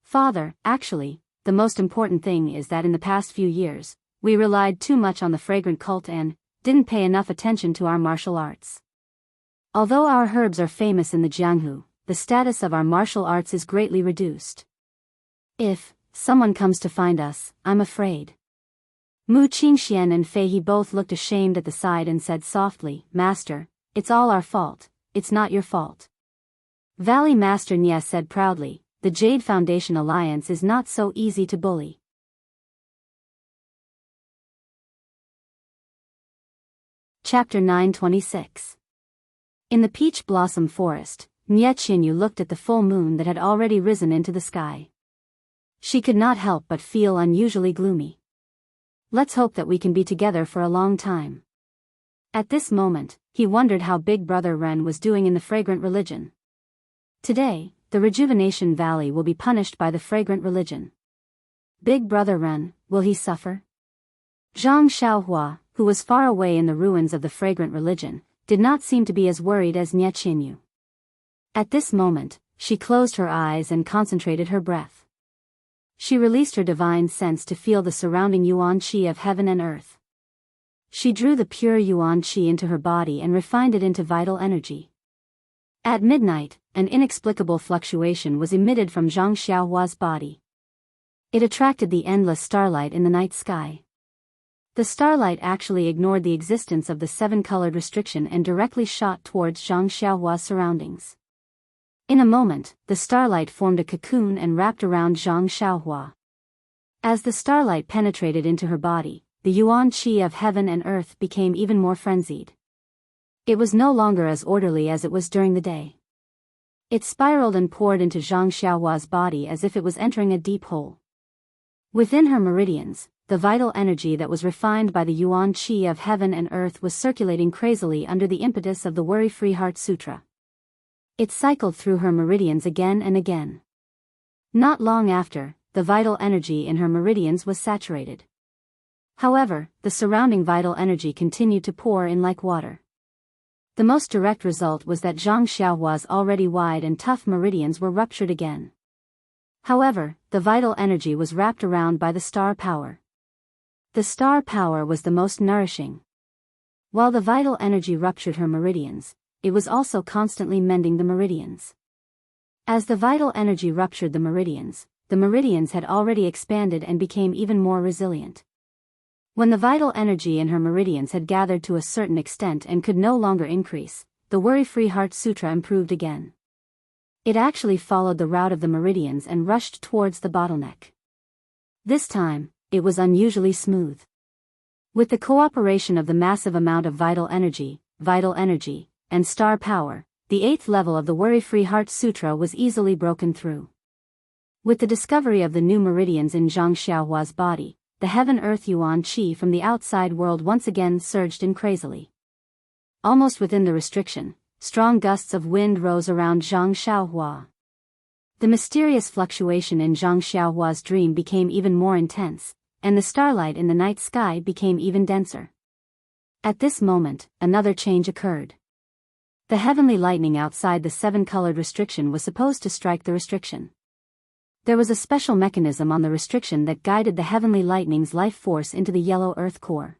Father, actually, the most important thing is that in the past few years, we relied too much on the fragrant cult and didn't pay enough attention to our martial arts. Although our herbs are famous in the Jianghu, the status of our martial arts is greatly reduced. If someone comes to find us, I'm afraid. Mu Qingxian and Fei He both looked ashamed at the side and said softly, "Master, it's all our fault, it's not your fault." Valley Master Nie said proudly, "The Jade Foundation Alliance is not so easy to bully." Chapter 926. In the peach blossom forest, Nie Qianyu looked at the full moon that had already risen into the sky. She could not help but feel unusually gloomy. Let's hope that we can be together for a long time. At this moment, he wondered how Big Brother Ren was doing in the fragrant religion. Today, the Rejuvenation Valley will be punished by the fragrant religion. Big Brother Ren, will he suffer? Zhang Xiaohua, who was far away in the ruins of the fragrant religion, did not seem to be as worried as Nie Qianyu. At this moment, she closed her eyes and concentrated her breath. She released her divine sense to feel the surrounding yuan qi of heaven and earth. She drew the pure yuan qi into her body and refined it into vital energy. At midnight, an inexplicable fluctuation was emitted from Zhang Xiaohua's body. It attracted the endless starlight in the night sky. The starlight actually ignored the existence of the seven-colored restriction and directly shot towards Zhang Xiaohua's surroundings. In a moment, the starlight formed a cocoon and wrapped around Zhang Xiaohua. As the starlight penetrated into her body, the yuan qi of heaven and earth became even more frenzied. It was no longer as orderly as it was during the day. It spiraled and poured into Zhang Xiaohua's body as if it was entering a deep hole. Within her meridians, the vital energy that was refined by the yuan qi of heaven and earth was circulating crazily under the impetus of the Worry-Free Heart Sutra. It cycled through her meridians again and again. Not long after, the vital energy in her meridians was saturated. However, the surrounding vital energy continued to pour in like water. The most direct result was that Zhang Xiaohua's already wide and tough meridians were ruptured again. However, the vital energy was wrapped around by the star power. The star power was the most nourishing. While the vital energy ruptured her meridians, it was also constantly mending the meridians. As the vital energy ruptured the meridians had already expanded and became even more resilient. When the vital energy in her meridians had gathered to a certain extent and could no longer increase, the Worry-Free Heart Sutra improved again. It actually followed the route of the meridians and rushed towards the bottleneck. This time, it was unusually smooth. With the cooperation of the massive amount of vital energy, and star power, the 8th level of the Worry-Free Heart Sutra was easily broken through. With the discovery of the new meridians in Zhang Xiaohua's body, the heaven-earth yuan qi from the outside world once again surged in crazily. Almost within the restriction, strong gusts of wind rose around Zhang Xiaohua. The mysterious fluctuation in Zhang Xiaohua's dream became even more intense, and the starlight in the night sky became even denser. At this moment, another change occurred. The heavenly lightning outside the seven-colored restriction was supposed to strike the restriction. There was a special mechanism on the restriction that guided the heavenly lightning's life force into the yellow earth core.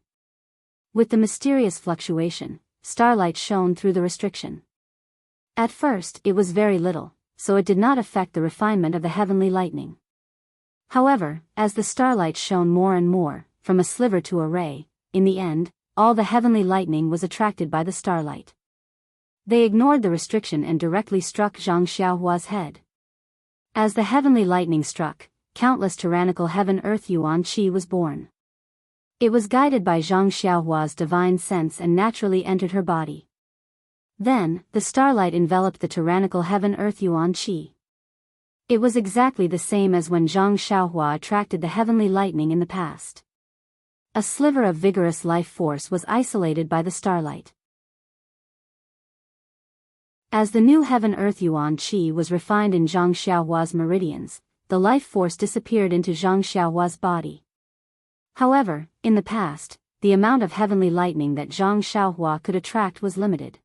With the mysterious fluctuation, starlight shone through the restriction. At first, it was very little, so it did not affect the refinement of the heavenly lightning. However, as the starlight shone more and more, from a sliver to a ray, in the end, all the heavenly lightning was attracted by the starlight. They ignored the restriction and directly struck Zhang Xiaohua's head. As the heavenly lightning struck, countless tyrannical heaven-earth yuan qi was born. It was guided by Zhang Xiaohua's divine sense and naturally entered her body. Then, the starlight enveloped the tyrannical heaven-earth yuan qi. It was exactly the same as when Zhang Xiaohua attracted the heavenly lightning in the past. A sliver of vigorous life force was isolated by the starlight. As the new heaven-earth yuan qi was refined in Zhang Xiaohua's meridians, the life force disappeared into Zhang Xiaohua's body. However, in the past, the amount of heavenly lightning that Zhang Xiaohua could attract was limited.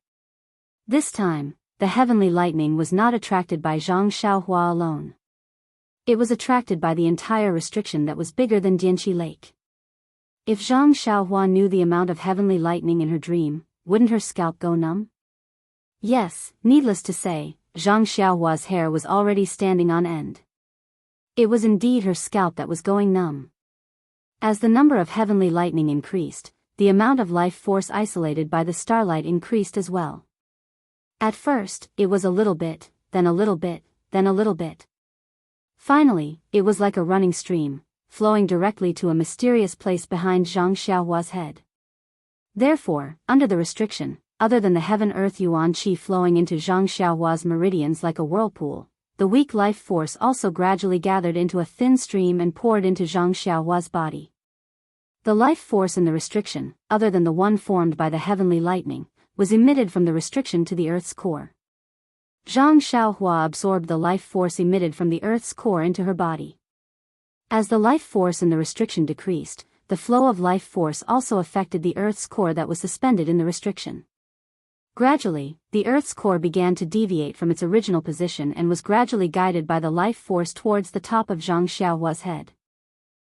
This time, the heavenly lightning was not attracted by Zhang Xiaohua alone. It was attracted by the entire restriction that was bigger than Dianqi Lake. If Zhang Xiaohua knew the amount of heavenly lightning in her dream, wouldn't her scalp go numb? Yes, needless to say, Zhang Xiaohua's hair was already standing on end. It was indeed her scalp that was going numb. As the number of heavenly lightning increased, the amount of life force isolated by the starlight increased as well. At first, it was a little bit, then a little bit, then a little bit. Finally, it was like a running stream, flowing directly to a mysterious place behind Zhang Xiaohua's head. Therefore, under the restriction, other than the heaven-earth yuan qi flowing into Zhang Xiaohua's meridians like a whirlpool, the weak life force also gradually gathered into a thin stream and poured into Zhang Xiaohua's body. The life force in the restriction, other than the one formed by the heavenly lightning, was emitted from the restriction to the Earth's core. Zhang Xiaohua absorbed the life force emitted from the Earth's core into her body. As the life force in the restriction decreased, the flow of life force also affected the Earth's core that was suspended in the restriction. Gradually, the Earth's core began to deviate from its original position and was gradually guided by the life force towards the top of Zhang Xiaohua's head.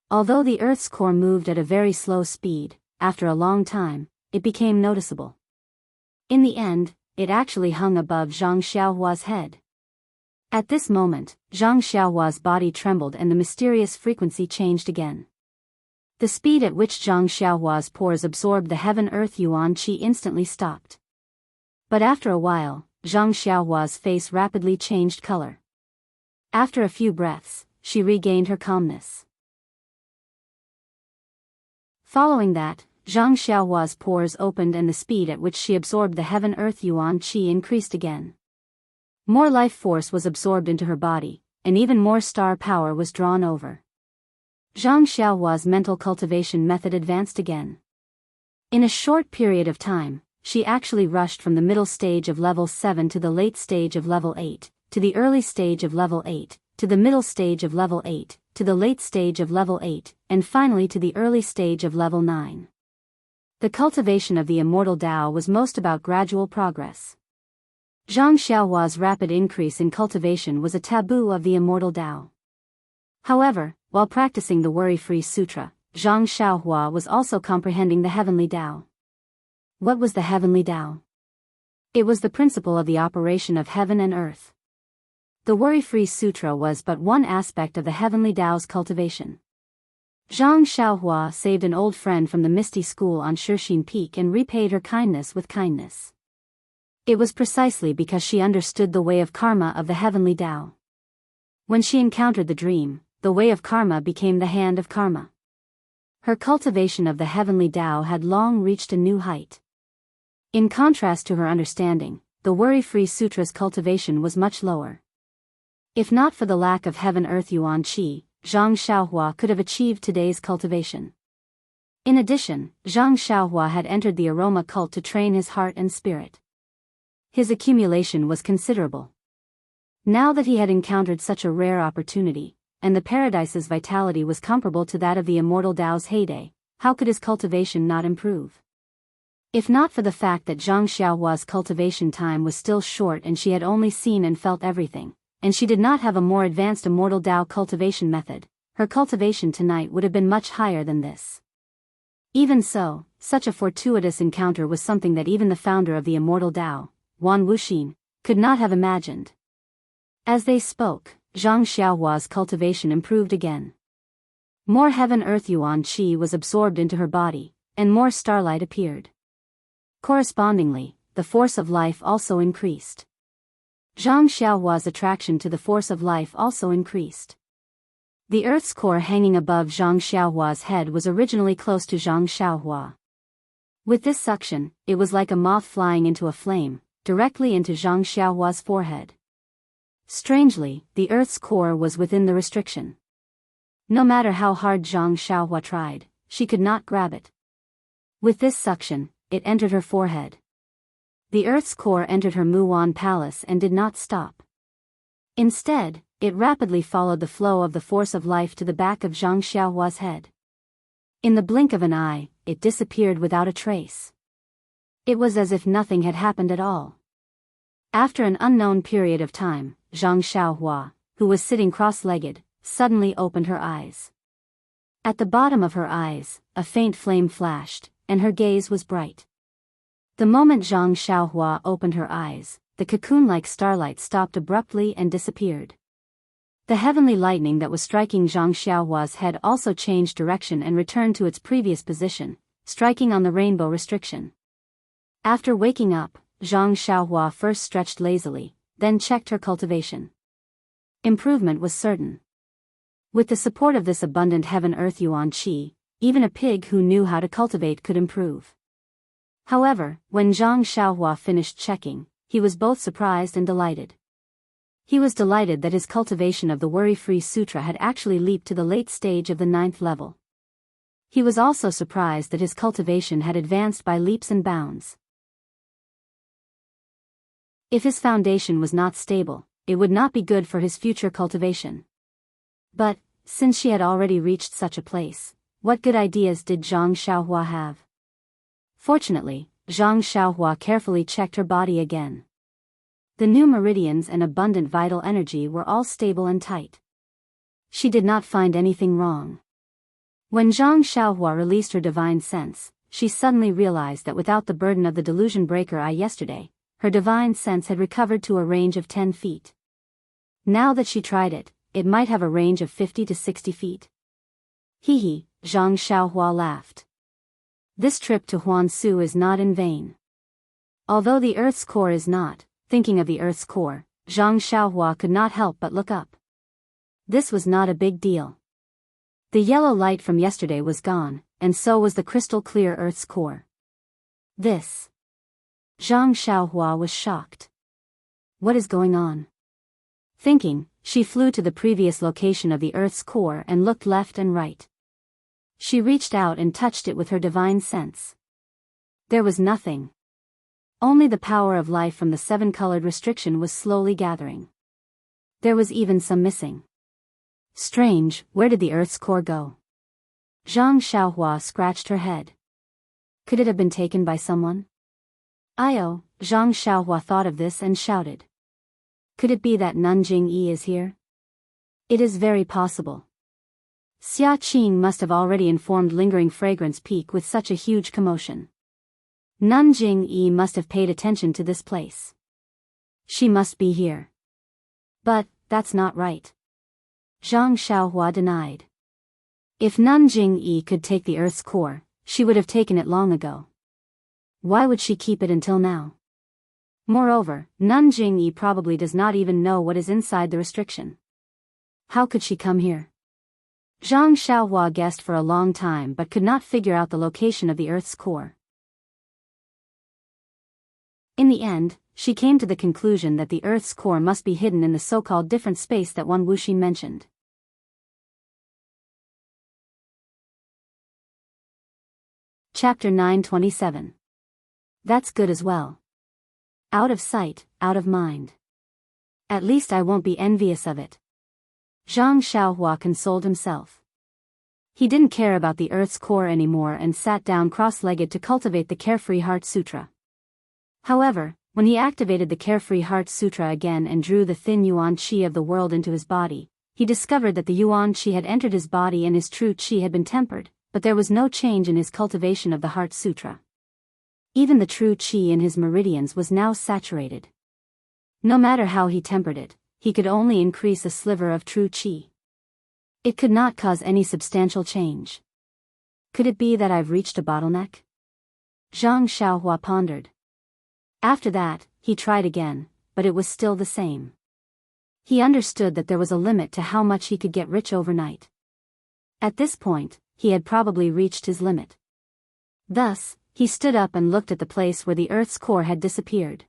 Although the Earth's core moved at a very slow speed, after a long time, it became noticeable. In the end, it actually hung above Zhang Xiaohua's head. At this moment, Zhang Xiaohua's body trembled and the mysterious frequency changed again. The speed at which Zhang Xiaohua's pores absorbed the heaven-earth yuan qi instantly stopped. But after a while, Zhang Xiaohua's face rapidly changed color. After a few breaths, she regained her calmness. Following that, Zhang Xiaohua's pores opened and the speed at which she absorbed the heaven-earth yuan qi increased again. More life force was absorbed into her body, and even more star power was drawn over. Zhang Xiaohua's mental cultivation method advanced again. In a short period of time, she actually rushed from the middle stage of level 7 to the late stage of level 8, to the early stage of level 8, to the middle stage of level 8, to the late stage of level 8, and finally to the early stage of level 9. The cultivation of the immortal Tao was most about gradual progress. Zhang Xiaohua's rapid increase in cultivation was a taboo of the immortal Tao. However, while practicing the Worry-Free Sutra, Zhang Xiaohua was also comprehending the heavenly Tao. What was the heavenly Tao? It was the principle of the operation of heaven and earth. The Worry-Free Sutra was but one aspect of the heavenly Tao's cultivation. Zhang Xiaohua saved an old friend from the misty school on Shixin Peak and repaid her kindness with kindness. It was precisely because she understood the way of karma of the heavenly Tao. When she encountered the dream, the way of karma became the hand of karma. Her cultivation of the heavenly Tao had long reached a new height. In contrast to her understanding, the Worry-Free Sutra's cultivation was much lower. If not for the lack of heaven-earth yuan qi, Zhang Xiaohua could have achieved today's cultivation. In addition, Zhang Xiaohua had entered the aroma cult to train his heart and spirit. His accumulation was considerable. Now that he had encountered such a rare opportunity, and the paradise's vitality was comparable to that of the immortal Dao's heyday, how could his cultivation not improve? If not for the fact that Zhang Xiaohua's cultivation time was still short and she had only seen and felt everything, and she did not have a more advanced immortal Dao cultivation method, her cultivation tonight would have been much higher than this. Even so, such a fortuitous encounter was something that even the founder of the immortal Dao, Wan Wuxin, could not have imagined. As they spoke, Zhang Xiaohua's cultivation improved again. More heaven-earth yuan qi was absorbed into her body, and more starlight appeared. Correspondingly, the force of life also increased. Zhang Xiaohua's attraction to the force of life also increased. The earth's core hanging above Zhang Xiaohua's head was originally close to Zhang Xiaohua. With this suction, it was like a moth flying into a flame, directly into Zhang Xiaohua's forehead. Strangely, the earth's core was within the restriction. No matter how hard Zhang Xiaohua tried, she could not grab it. With this suction, it entered her forehead. The earth's core entered her Muwan palace and did not stop. Instead, it rapidly followed the flow of the force of life to the back of Zhang Xiaohua's head. In the blink of an eye, it disappeared without a trace. It was as if nothing had happened at all. After an unknown period of time, Zhang Xiaohua, who was sitting cross-legged, suddenly opened her eyes. At the bottom of her eyes, a faint flame flashed, and her gaze was bright. The moment Zhang Xiaohua opened her eyes, the cocoon-like starlight stopped abruptly and disappeared. The heavenly lightning that was striking Zhang Xiaohua's head also changed direction and returned to its previous position, striking on the rainbow restriction. After waking up, Zhang Xiaohua first stretched lazily, then checked her cultivation. Improvement was certain. With the support of this abundant heaven-earth yuan qi, even a pig who knew how to cultivate could improve. However, when Zhang Xiaohua finished checking, he was both surprised and delighted. He was delighted that his cultivation of the Worry-Free Sutra had actually leaped to the late stage of the 9th level. He was also surprised that his cultivation had advanced by leaps and bounds. If his foundation was not stable, it would not be good for his future cultivation. But, since she had already reached such a place, what good ideas did Zhang Xiaohua have? Fortunately, Zhang Xiaohua carefully checked her body again. The new meridians and abundant vital energy were all stable and tight. She did not find anything wrong. When Zhang Xiaohua released her divine sense, she suddenly realized that without the burden of the delusion breaker eye yesterday, her divine sense had recovered to a range of 10 feet. Now that she tried it, it might have a range of 50 to 60 feet. Hee, Zhang Xiaohua laughed. This trip to Huansu is not in vain. Although the Earth's core is not, thinking of the Earth's core, Zhang Xiaohua could not help but look up. This was not a big deal. The yellow light from yesterday was gone, and so was the crystal clear Earth's core. This. Zhang Xiaohua was shocked. What is going on? Thinking, she flew to the previous location of the Earth's core and looked left and right. She reached out and touched it with her divine sense. There was nothing. Only the power of life from the 7-colored restriction was slowly gathering. There was even some missing. Strange, where did the Earth's core go? Zhang Xiaohua scratched her head. Could it have been taken by someone? Zhang Xiaohua thought of this and shouted. Could it be that Nanjing Yi is here? It is very possible. Xia Qing must have already informed Lingering Fragrance Peak with such a huge commotion. Nanjing Yi must have paid attention to this place. She must be here. But, that's not right. Zhang Xiaohua denied. If Nanjing Yi could take the Earth's core, she would have taken it long ago. Why would she keep it until now? Moreover, Nanjing Yi probably does not even know what is inside the restriction. How could she come here? Zhang Xiaohua guessed for a long time but could not figure out the location of the Earth's core. In the end, she came to the conclusion that the Earth's core must be hidden in the so-called different space that Wan Wuxin mentioned. Chapter 927. That's good as well. Out of sight, out of mind. At least I won't be envious of it. Zhang Xiaohua consoled himself. He didn't care about the Earth's core anymore and sat down cross-legged to cultivate the Carefree Heart Sutra. However, when he activated the Carefree Heart Sutra again and drew the thin yuan qi of the world into his body, he discovered that the yuan qi had entered his body and his true qi had been tempered, but there was no change in his cultivation of the Heart Sutra. Even the true qi in his meridians was now saturated. No matter how he tempered it, he could only increase a sliver of true qi. It could not cause any substantial change. Could it be that I've reached a bottleneck? Zhang Xiaohua pondered. After that, he tried again, but it was still the same. He understood that there was a limit to how much he could get rich overnight. At this point, he had probably reached his limit. Thus, he stood up and looked at the place where the Earth's core had disappeared.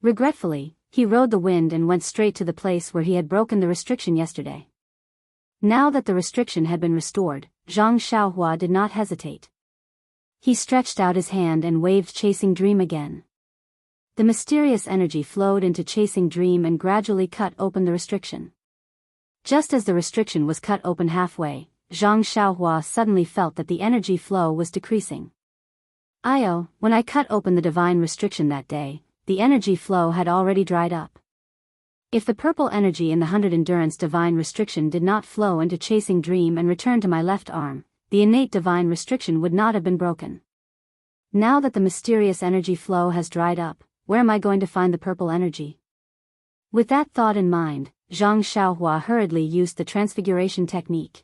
Regretfully, he rode the wind and went straight to the place where he had broken the restriction yesterday. Now that the restriction had been restored, Zhang Xiaohua did not hesitate. He stretched out his hand and waved Chasing Dream again. The mysterious energy flowed into Chasing Dream and gradually cut open the restriction. Just as the restriction was cut open halfway, Zhang Xiaohua suddenly felt that the energy flow was decreasing. When I cut open the divine restriction that day, the energy flow had already dried up. If the purple energy in the 100 endurance divine restriction did not flow into Chasing Dream and return to my left arm, the innate divine restriction would not have been broken. Now that the mysterious energy flow has dried up, where am I going to find the purple energy? With that thought in mind, Zhang Xiaohua hurriedly used the transfiguration technique.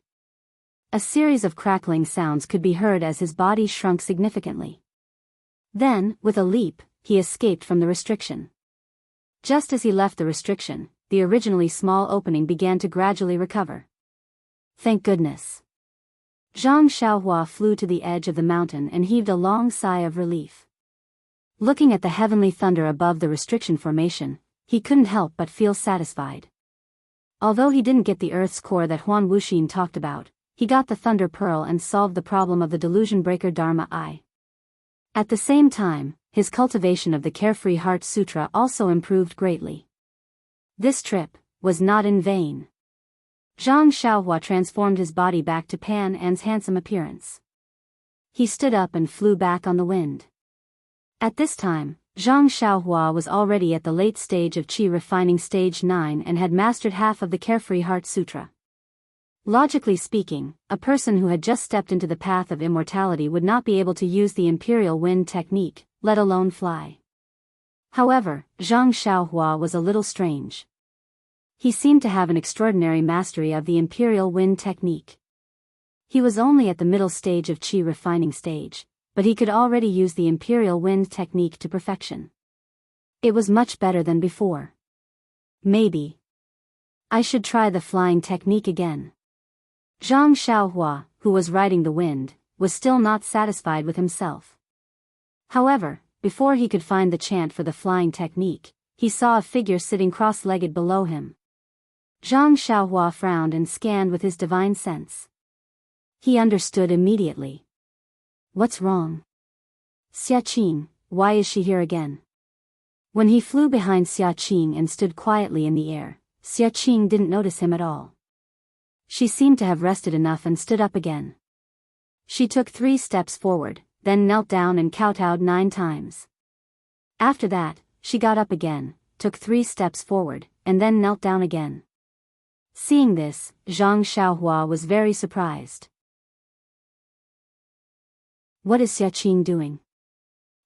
A series of crackling sounds could be heard as his body shrunk significantly. Then, with a leap, he escaped from the restriction. Just as he left the restriction, the originally small opening began to gradually recover. Thank goodness. Zhang Xiaohua flew to the edge of the mountain and heaved a long sigh of relief. Looking at the heavenly thunder above the restriction formation, he couldn't help but feel satisfied. Although he didn't get the Earth's core that Huan Wuxin talked about, he got the Thunder Pearl and solved the problem of the Delusion Breaker Dharma I. At the same time, his cultivation of the Carefree Heart Sutra also improved greatly. This trip was not in vain. Zhang Xiaohua transformed his body back to Pan An's handsome appearance. He stood up and flew back on the wind. At this time, Zhang Xiaohua was already at the late stage of Qi refining stage 9 and had mastered half of the Carefree Heart Sutra. Logically speaking, a person who had just stepped into the path of immortality would not be able to use the Imperial Wind technique, let alone fly. However, Zhang Xiaohua was a little strange. He seemed to have an extraordinary mastery of the Imperial Wind technique. He was only at the middle stage of Qi refining stage, but he could already use the Imperial Wind technique to perfection. It was much better than before. Maybe I should try the flying technique again. Zhang Xiaohua, who was riding the wind, was still not satisfied with himself. However, before he could find the chant for the flying technique, he saw a figure sitting cross-legged below him. Zhang Xiaohua frowned and scanned with his divine sense. He understood immediately. What's wrong? Xia Qing, why is she here again? When he flew behind Xia Qing and stood quietly in the air, Xia Qing didn't notice him at all. She seemed to have rested enough and stood up again. She took 3 steps forward, then knelt down and kowtowed 9 times. After that, she got up again, took 3 steps forward, and then knelt down again. Seeing this, Zhang Xiaohua was very surprised. What is Xia Qing doing?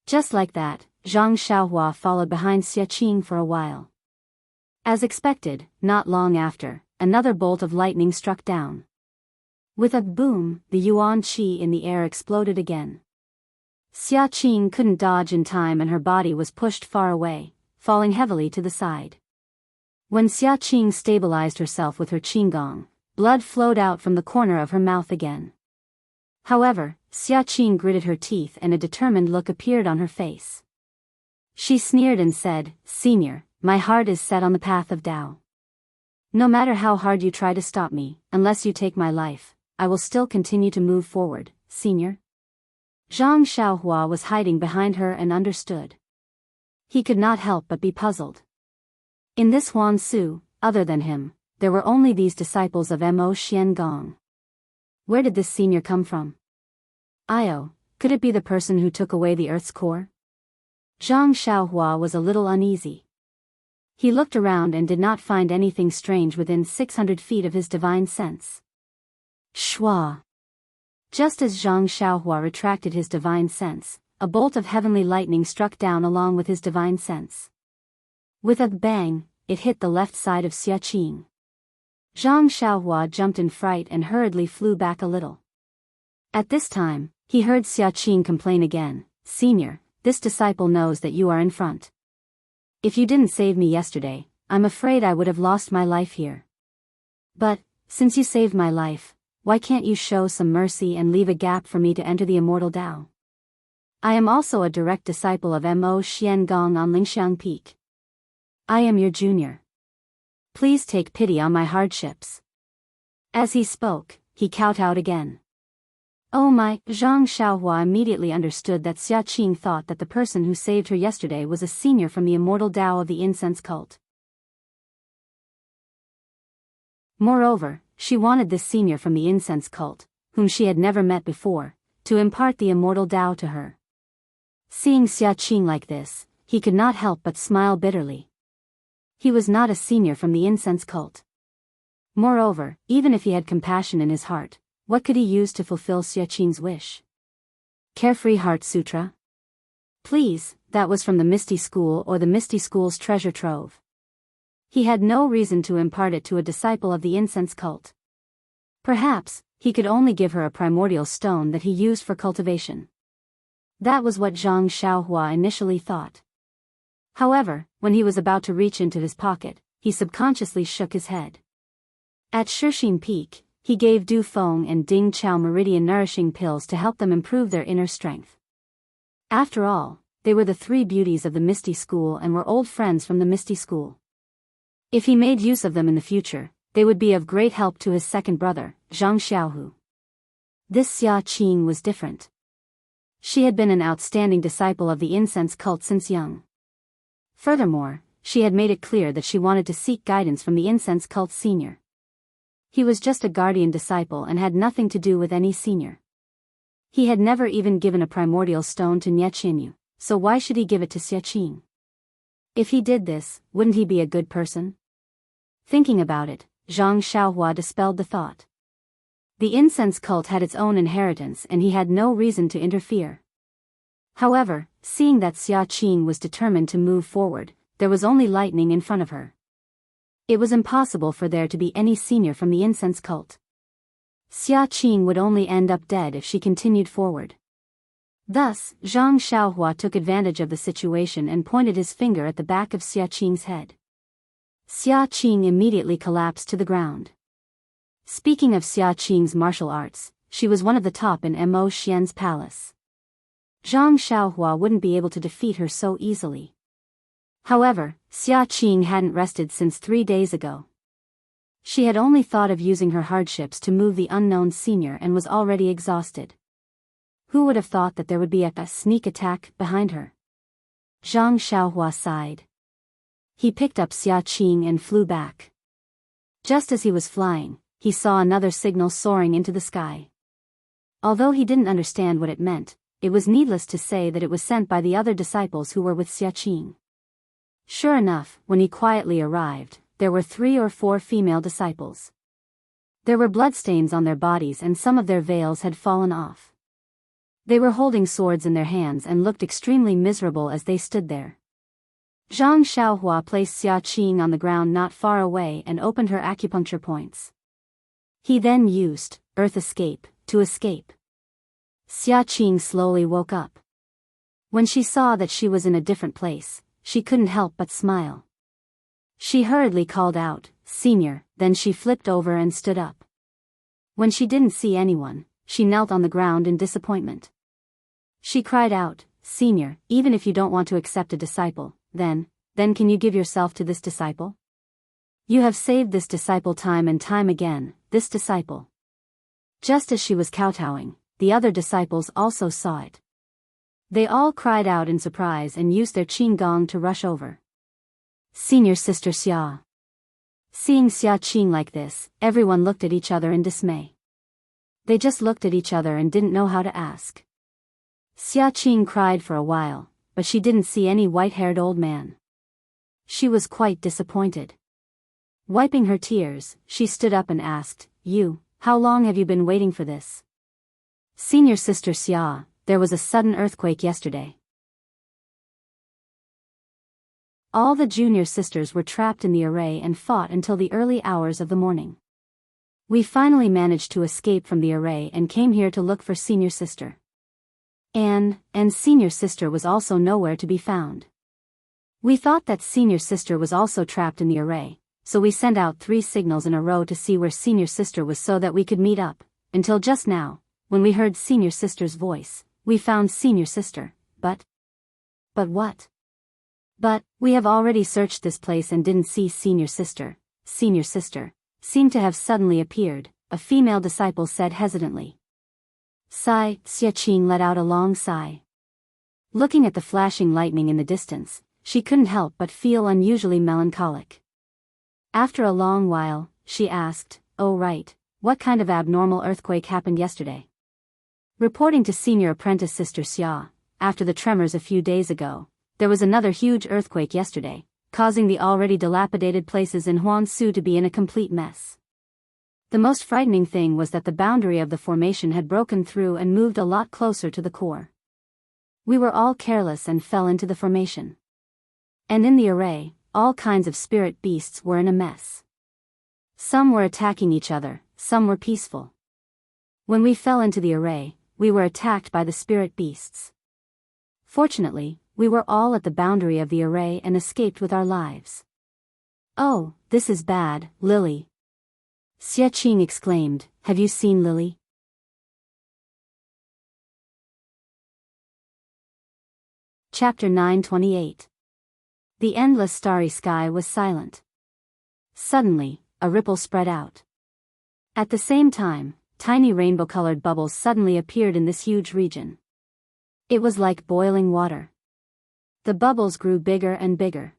Just like that, Zhang Xiaohua followed behind Xia Qing for a while. As expected, not long after, another bolt of lightning struck down. With a boom, the yuan qi in the air exploded again. Xia Qing couldn't dodge in time and her body was pushed far away, falling heavily to the side. When Xia Qing stabilized herself with her qinggong, blood flowed out from the corner of her mouth again. However, Xia Qing gritted her teeth and a determined look appeared on her face. She sneered and said, "Senior, my heart is set on the path of Tao. No matter how hard you try to stop me, unless you take my life, I will still continue to move forward, Senior." Zhang Xiaohua was hiding behind her and understood. He could not help but be puzzled. In this Huan Su, other than him, there were only these disciples of Mo Xiangong. Where did this senior come from? Io, could it be the person who took away the Earth's core? Zhang Xiaohua was a little uneasy. He looked around and did not find anything strange within 600 feet of his divine sense. Shua. Just as Zhang Xiaohua retracted his divine sense, a bolt of heavenly lightning struck down along with his divine sense. With a bang, it hit the left side of Xiaqing. Zhang Xiaohua jumped in fright and hurriedly flew back a little. At this time, he heard Xiaqing complain again, "Senior, this disciple knows that you are in front. If you didn't save me yesterday, I'm afraid I would have lost my life here. But, since you saved my life, why can't you show some mercy and leave a gap for me to enter the immortal Tao? I am also a direct disciple of Mo Xiangong on Lingxiang Peak. I am your junior. Please take pity on my hardships." As he spoke, he kowtowed again. Oh my! Zhang Xiaohua immediately understood that Xiaqing thought that the person who saved her yesterday was a senior from the immortal Tao of the incense cult. Moreover, she wanted this senior from the incense cult, whom she had never met before, to impart the immortal Tao to her. Seeing Xiaqing like this, he could not help but smile bitterly. He was not a senior from the incense cult. Moreover, even if he had compassion in his heart, what could he use to fulfill Xiaqing's wish? Carefree Heart Sutra? Please, that was from the Misty School or the Misty School's treasure trove. He had no reason to impart it to a disciple of the incense cult. Perhaps, he could only give her a primordial stone that he used for cultivation. That was what Zhang Xiaohua initially thought. However, when he was about to reach into his pocket, he subconsciously shook his head. At Shixin Peak, he gave Du Feng and Ding Chao meridian nourishing pills to help them improve their inner strength. After all, they were the three beauties of the Misty School and were old friends from the Misty School. If he made use of them in the future, they would be of great help to his second brother, Zhang Xiaohu. This Xiaqing was different. She had been an outstanding disciple of the incense cult since young. Furthermore, she had made it clear that she wanted to seek guidance from the incense cult senior. He was just a guardian disciple and had nothing to do with any senior. He had never even given a primordial stone to Niechinyu, so why should he give it to Xiaqing? If he did this, wouldn't he be a good person? Thinking about it, Zhang Xiaohua dispelled the thought. The incense cult had its own inheritance and he had no reason to interfere. However, seeing that Xiaqing was determined to move forward, there was only lightning in front of her. It was impossible for there to be any senior from the incense cult. Xiaqing would only end up dead if she continued forward. Thus, Zhang Xiaohua took advantage of the situation and pointed his finger at the back of Xiaqing's head. Xiaqing immediately collapsed to the ground. Speaking of Xiaqing's martial arts, she was one of the top in Mo Xian's palace. Zhang Xiaohua wouldn't be able to defeat her so easily. However, Xiaqing hadn't rested since 3 days ago. She had only thought of using her hardships to move the unknown senior and was already exhausted. Who would have thought that there would be a sneak attack behind her? Zhang Xiaohua sighed. He picked up Xiaqing and flew back. Just as he was flying, he saw another signal soaring into the sky. Although he didn't understand what it meant, it was needless to say that it was sent by the other disciples who were with Xiaqing. Sure enough, when he quietly arrived, there were 3 or 4 female disciples. There were bloodstains on their bodies and some of their veils had fallen off. They were holding swords in their hands and looked extremely miserable as they stood there. Zhang Xiaohua placed Xiaqing on the ground not far away and opened her acupuncture points. He then used Earth Escape to escape. Xiaqing slowly woke up. When she saw that she was in a different place, she couldn't help but smile. She hurriedly called out, "Senior," then she flipped over and stood up. When she didn't see anyone, she knelt on the ground in disappointment. She cried out, "Senior, even if you don't want to accept a disciple, then can you give yourself to this disciple? You have saved this disciple time and time again, this disciple." Just as she was kowtowing, the other disciples also saw it. They all cried out in surprise and used their qing gong to rush over. Senior Sister Xia. Seeing Xia Qing like this, everyone looked at each other in dismay. They just looked at each other and didn't know how to ask. Xia Qing cried for a while, but she didn't see any white-haired old man. She was quite disappointed. Wiping her tears, she stood up and asked, how long have you been waiting for this? Senior Sister Xia, there was a sudden earthquake yesterday. All the junior sisters were trapped in the array and fought until the early hours of the morning. We finally managed to escape from the array and came here to look for Senior Sister. And Senior Sister was also nowhere to be found. We thought that Senior Sister was also trapped in the array, so we sent out 3 signals in a row to see where Senior Sister was so that we could meet up, until just now, when we heard Senior Sister's voice, we found Senior Sister, but what? But, we have already searched this place and didn't see Senior Sister. Senior Sister seemed to have suddenly appeared, a female disciple said hesitantly. Sigh, Xia Qing let out a long sigh. Looking at the flashing lightning in the distance, she couldn't help but feel unusually melancholic. After a long while, she asked, "Oh right, what kind of abnormal earthquake happened yesterday?" Reporting to Senior Apprentice Sister Xia, after the tremors a few days ago, there was another huge earthquake yesterday, causing the already dilapidated places in Huangsu to be in a complete mess. The most frightening thing was that the boundary of the formation had broken through and moved a lot closer to the core. We were all careless and fell into the formation. And in the array, all kinds of spirit beasts were in a mess. Some were attacking each other, some were peaceful. When we fell into the array, we were attacked by the spirit beasts. Fortunately, we were all at the boundary of the array and escaped with our lives. "Oh, this is bad, Lily." Xia Qing exclaimed, "Have you seen Lily?" Chapter 928. The endless starry sky was silent. Suddenly, a ripple spread out. At the same time, tiny rainbow-colored bubbles suddenly appeared in this huge region. It was like boiling water. The bubbles grew bigger and bigger.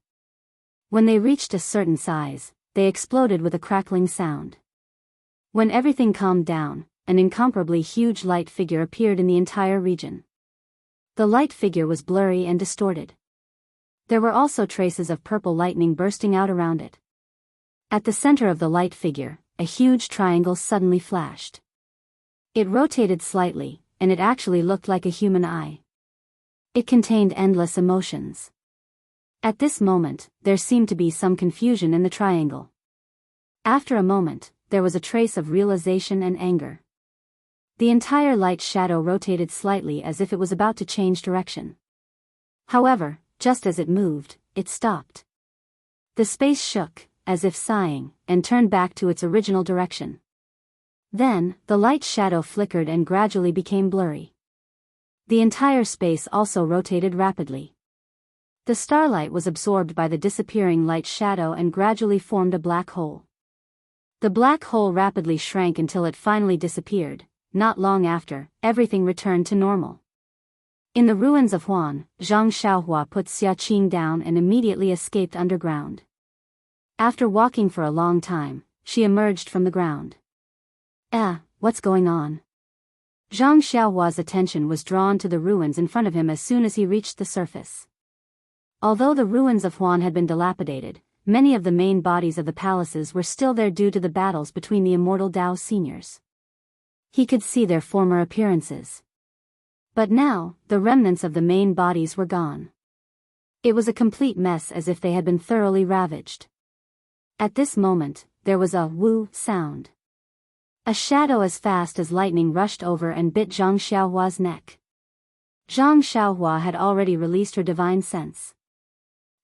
When they reached a certain size, they exploded with a crackling sound. When everything calmed down, an incomparably huge light figure appeared in the entire region. The light figure was blurry and distorted. There were also traces of purple lightning bursting out around it. At the center of the light figure, a huge triangle suddenly flashed. It rotated slightly, and it actually looked like a human eye. It contained endless emotions. At this moment, there seemed to be some confusion in the triangle. After a moment, there was a trace of realization and anger. The entire light shadow rotated slightly as if it was about to change direction. However, just as it moved, it stopped. The space shook, as if sighing, and turned back to its original direction. Then, the light shadow flickered and gradually became blurry. The entire space also rotated rapidly. The starlight was absorbed by the disappearing light shadow and gradually formed a black hole. The black hole rapidly shrank until it finally disappeared. Not long after, everything returned to normal. In the ruins of Huan, Zhang Xiaohua put Xia Qing down and immediately escaped underground. After walking for a long time, she emerged from the ground. What's going on? Zhang Xiaohua's attention was drawn to the ruins in front of him as soon as he reached the surface. Although the ruins of Huan had been dilapidated, many of the main bodies of the palaces were still there due to the battles between the immortal Dao seniors. He could see their former appearances. But now, the remnants of the main bodies were gone. It was a complete mess, as if they had been thoroughly ravaged. At this moment, there was a woo sound. A shadow as fast as lightning rushed over and bit Zhang Xiaohua's neck. Zhang Xiaohua had already released her divine sense.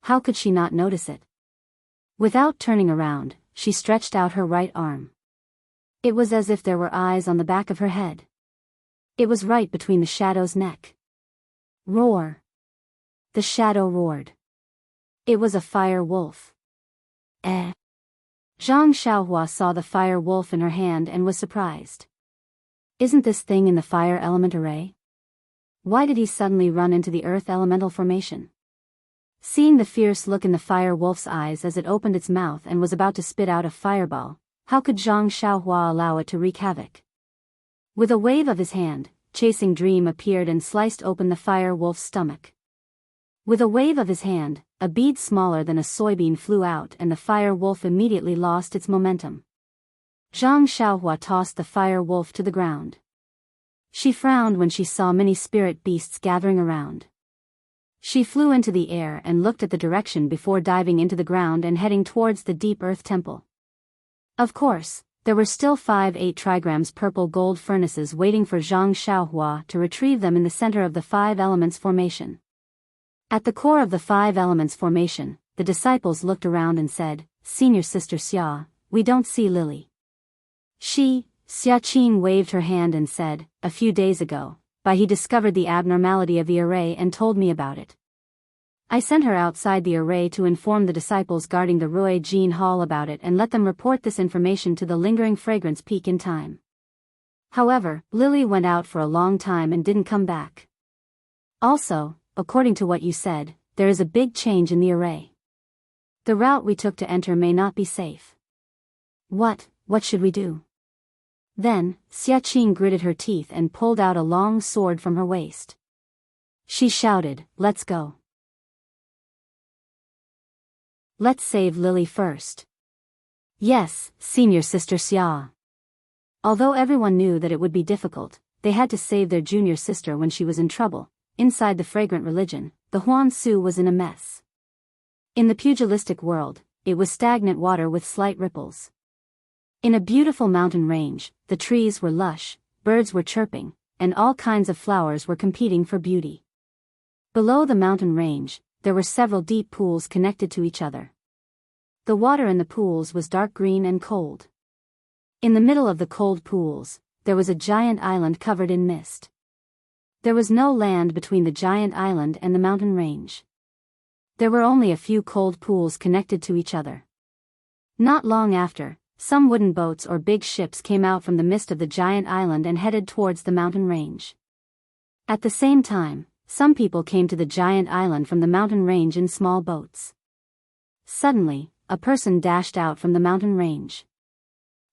How could she not notice it? Without turning around, she stretched out her right arm. It was as if there were eyes on the back of her head. It was right between the shadow's neck. Roar! The shadow roared. It was a fire wolf. Zhang Xiaohua saw the fire wolf in her hand and was surprised. Isn't this thing in the fire element array? Why did he suddenly run into the earth elemental formation? Seeing the fierce look in the fire wolf's eyes as it opened its mouth and was about to spit out a fireball, how could Zhang Xiaohua allow it to wreak havoc? With a wave of his hand, Chasing Dream appeared and sliced open the fire wolf's stomach. With a wave of his hand, a bead smaller than a soybean flew out and the fire wolf immediately lost its momentum. Zhang Xiaohua tossed the fire wolf to the ground. She frowned when she saw many spirit beasts gathering around. She flew into the air and looked at the direction before diving into the ground and heading towards the deep earth temple. Of course, there were still 5 8 trigrams purple gold furnaces waiting for Zhang Xiaohua to retrieve them in the center of the 5 elements formation. At the core of the 5 elements formation, the disciples looked around and said, "Senior Sister Xia, we don't see Lily." Xia Qing waved her hand and said, "A few days ago, he discovered the abnormality of the array and told me about it. I sent her outside the array to inform the disciples guarding the Rui Jin Hall about it and let them report this information to the lingering fragrance peak in time. However, Lily went out for a long time and didn't come back. Also, according to what you said, there is a big change in the array. The route we took to enter may not be safe. What should we do?" Then, Xia Qing gritted her teeth and pulled out a long sword from her waist. She shouted, "Let's go. Let's save Lily first." "Yes, Senior Sister Xia." Although everyone knew that it would be difficult, they had to save their junior sister when she was in trouble. Inside the fragrant religion, the Huan Su was in a mess. In the pugilistic world, it was stagnant water with slight ripples. In a beautiful mountain range, the trees were lush, birds were chirping, and all kinds of flowers were competing for beauty. Below the mountain range, there were several deep pools connected to each other. The water in the pools was dark green and cold. In the middle of the cold pools, there was a giant island covered in mist. There was no land between the giant island and the mountain range. There were only a few cold pools connected to each other. Not long after, some wooden boats or big ships came out from the mist of the giant island and headed towards the mountain range. At the same time, some people came to the giant island from the mountain range in small boats. Suddenly, a person dashed out from the mountain range.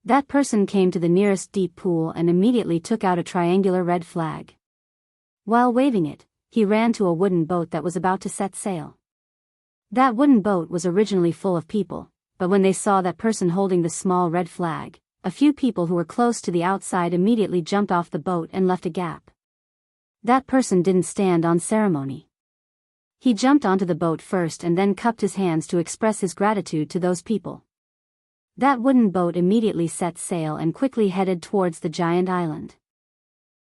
That person came to the nearest deep pool and immediately took out a triangular red flag. While waving it, he ran to a wooden boat that was about to set sail. That wooden boat was originally full of people, but when they saw that person holding the small red flag, a few people who were close to the outside immediately jumped off the boat and left a gap. That person didn't stand on ceremony. He jumped onto the boat first and then cupped his hands to express his gratitude to those people. That wooden boat immediately set sail and quickly headed towards the giant island.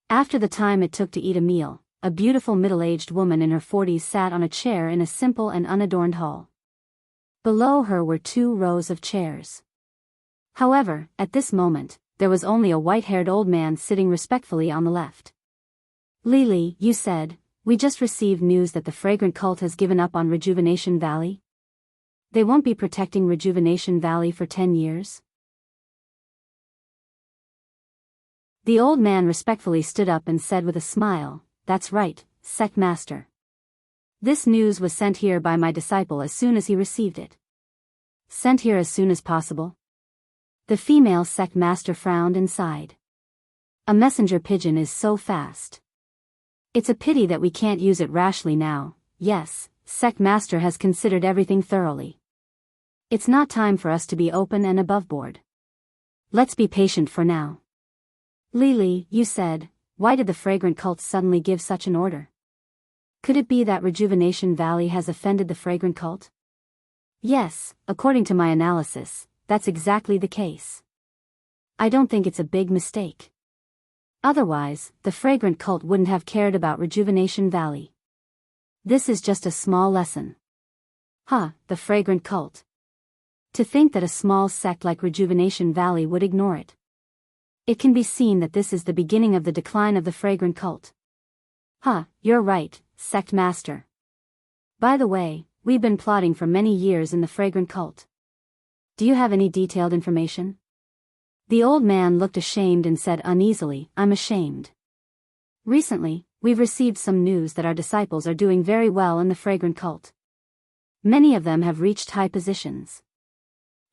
After the time it took to eat a meal, a beautiful middle-aged woman in her 40s sat on a chair in a simple and unadorned hall. Below her were 2 rows of chairs. However, at this moment, there was only a white-haired old man sitting respectfully on the left. "Lily, you said, we just received news that the fragrant cult has given up on Rejuvenation Valley? They won't be protecting Rejuvenation Valley for 10 years? The old man respectfully stood up and said with a smile, "That's right, Sect Master. This news was sent here by my disciple as soon as he received it." "Sent here as soon as possible?" The female Sect Master frowned and sighed. "A messenger pigeon is so fast. It's a pity that we can't use it rashly now. Yes, Sect Master has considered everything thoroughly. It's not time for us to be open and above board. Let's be patient for now." "Lily, you said, why did the fragrant cult suddenly give such an order? Could it be that Rejuvenation Valley has offended the fragrant cult?" "Yes, according to my analysis, that's exactly the case. I don't think it's a big mistake. Otherwise, the fragrant cult wouldn't have cared about Rejuvenation Valley. This is just a small lesson." The fragrant cult. To think that a small sect like Rejuvenation Valley would ignore it. It can be seen that this is the beginning of the decline of the fragrant cult. You're right, Sect Master. By the way, we've been plotting for many years in the fragrant cult. Do you have any detailed information?" The old man looked ashamed and said uneasily, I'm ashamed. Recently, we've received some news that our disciples are doing very well in the fragrant cult. Many of them have reached high positions.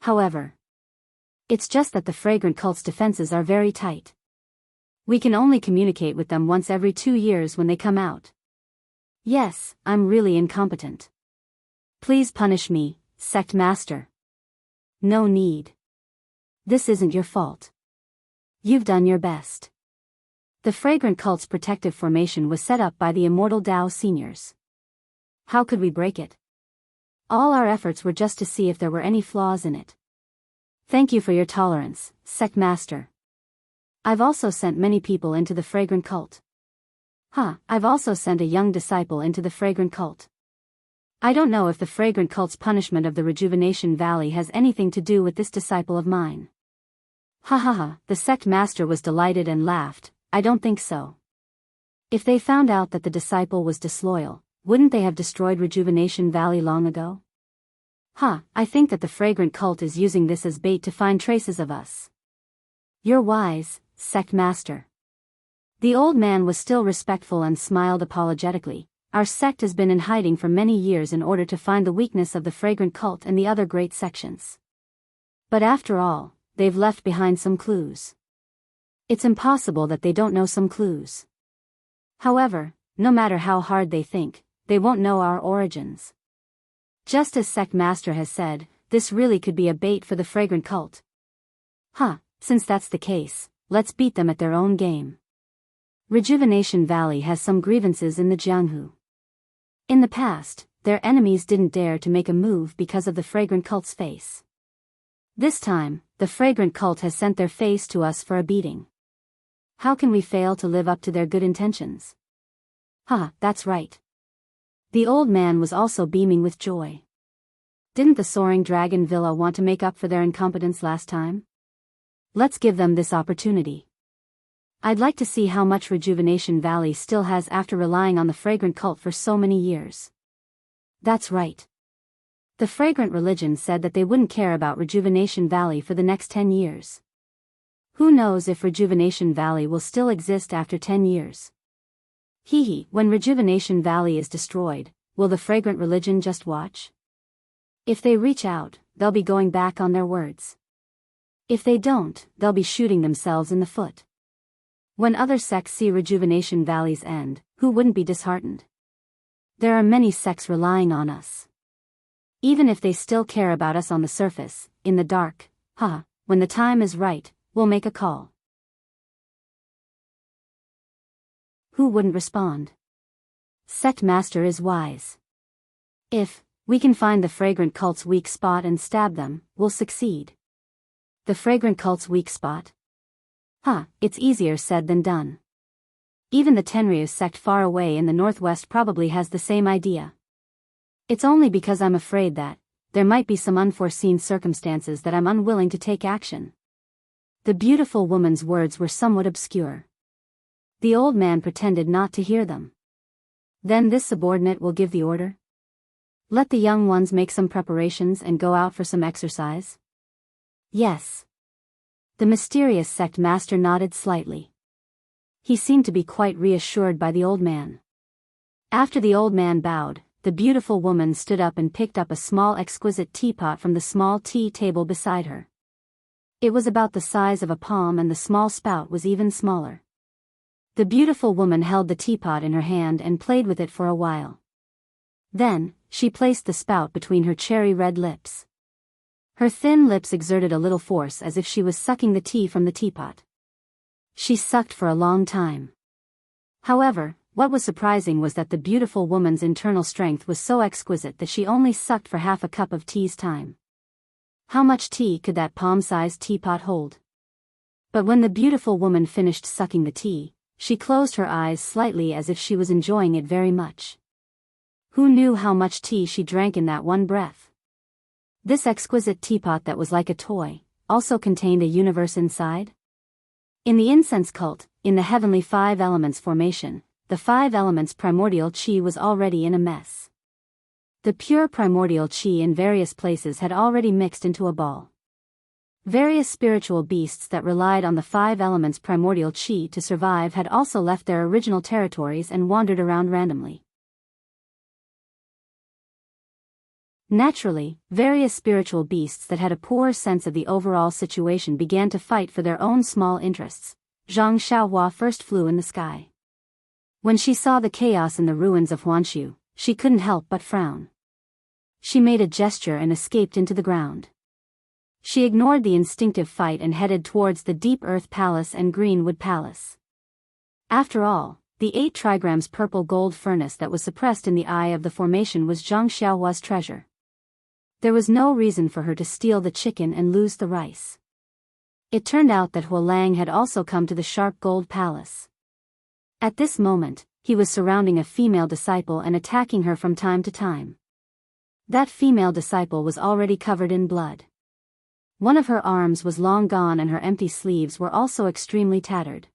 However, it's just that the fragrant cult's defenses are very tight. We can only communicate with them once every 2 years when they come out. Yes, I'm really incompetent. Please punish me, sect master. No need. This isn't your fault. You've done your best. The fragrant cult's protective formation was set up by the immortal Dao seniors. How could we break it? All our efforts were just to see if there were any flaws in it. Thank you for your tolerance, sect master. I've also sent many people into the fragrant cult. I've also sent a young disciple into the fragrant cult. I don't know if the fragrant cult's punishment of the Rejuvenation Valley has anything to do with this disciple of mine. The sect master was delighted and laughed, I don't think so. If they found out that the disciple was disloyal, wouldn't they have destroyed Rejuvenation Valley long ago? I think that the fragrant cult is using this as bait to find traces of us. You're wise, sect master. The old man was still respectful and smiled apologetically. Our sect has been in hiding for many years in order to find the weakness of the fragrant cult and the other great sections. But after all, they've left behind some clues. It's impossible that they don't know some clues. However, no matter how hard they think, they won't know our origins. Just as sect master has said, this really could be a bait for the fragrant cult. Since that's the case, let's beat them at their own game. Rejuvenation Valley has some grievances in the Jianghu. In the past, their enemies didn't dare to make a move because of the fragrant cult's face. This time, the fragrant cult has sent their face to us for a beating. How can we fail to live up to their good intentions? That's right. The old man was also beaming with joy. Didn't the Soaring Dragon Villa want to make up for their incompetence last time? Let's give them this opportunity. I'd like to see how much Rejuvenation Valley still has after relying on the fragrant cult for so many years. That's right. The fragrant religion said that they wouldn't care about Rejuvenation Valley for the next 10 years. Who knows if Rejuvenation Valley will still exist after 10 years? When Rejuvenation Valley is destroyed, will the fragrant religion just watch? If they reach out, they'll be going back on their words. If they don't, they'll be shooting themselves in the foot. When other sects see Rejuvenation Valley's end, who wouldn't be disheartened? There are many sects relying on us. Even if they still care about us on the surface, in the dark, when the time is right, we'll make a call. Who wouldn't respond? Sect master is wise. If we can find the fragrant cult's weak spot and stab them, we'll succeed. The fragrant cult's weak spot? It's easier said than done. Even the Tenryu sect far away in the northwest probably has the same idea. It's only because I'm afraid that there might be some unforeseen circumstances that I'm unwilling to take action. The beautiful woman's words were somewhat obscure. The old man pretended not to hear them. Then this subordinate will give the order? Let the young ones make some preparations and go out for some exercise? Yes. The mysterious sect master nodded slightly. He seemed to be quite reassured by the old man. After the old man bowed, the beautiful woman stood up and picked up a small exquisite teapot from the small tea table beside her. It was about the size of a palm and the small spout was even smaller. The beautiful woman held the teapot in her hand and played with it for a while. Then, she placed the spout between her cherry-red lips. Her thin lips exerted a little force as if she was sucking the tea from the teapot. She sucked for a long time. However, what was surprising was that the beautiful woman's internal strength was so exquisite that she only sucked for half a cup of tea's time. How much tea could that palm-sized teapot hold? But when the beautiful woman finished sucking the tea, she closed her eyes slightly as if she was enjoying it very much. Who knew how much tea she drank in that one breath? This exquisite teapot that was like a toy, also contained a universe inside? In the incense cult, in the heavenly 5 elements formation, the 5 elements primordial chi was already in a mess. The pure primordial chi in various places had already mixed into a ball. Various spiritual beasts that relied on the 5 elements primordial qi to survive had also left their original territories and wandered around randomly. Naturally, various spiritual beasts that had a poor sense of the overall situation began to fight for their own small interests. Zhang Xiaohua first flew in the sky. When she saw the chaos in the ruins of Huanshu, she couldn't help but frown. She made a gesture and escaped into the ground. She ignored the instinctive fight and headed towards the Deep Earth Palace and Greenwood Palace. After all, the 8 trigrams purple gold furnace that was suppressed in the eye of the formation was Zhang Xiaohua's treasure. There was no reason for her to steal the chicken and lose the rice. It turned out that Hua Lang had also come to the Sharp Gold Palace. At this moment, he was surrounding a female disciple and attacking her from time to time. That female disciple was already covered in blood. One of her arms was long gone and her empty sleeves were also extremely tattered.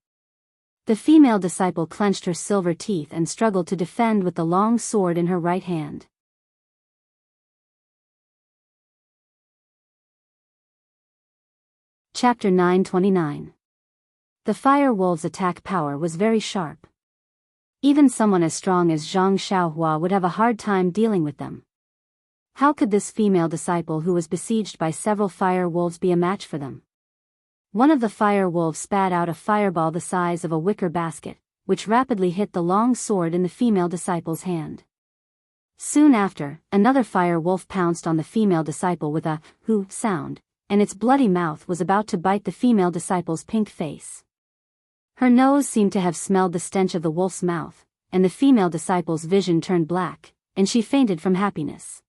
The female disciple clenched her silver teeth and struggled to defend with the long sword in her right hand. Chapter 929. The fire wolves' attack power was very sharp. Even someone as strong as Zhang Xiaohua would have a hard time dealing with them. How could this female disciple who was besieged by several fire wolves be a match for them? One of the fire wolves spat out a fireball the size of a wicker basket, which rapidly hit the long sword in the female disciple's hand. Soon after, another fire wolf pounced on the female disciple with a "hoo" sound, and its bloody mouth was about to bite the female disciple's pink face. Her nose seemed to have smelled the stench of the wolf's mouth, and the female disciple's vision turned black, and she fainted from happiness.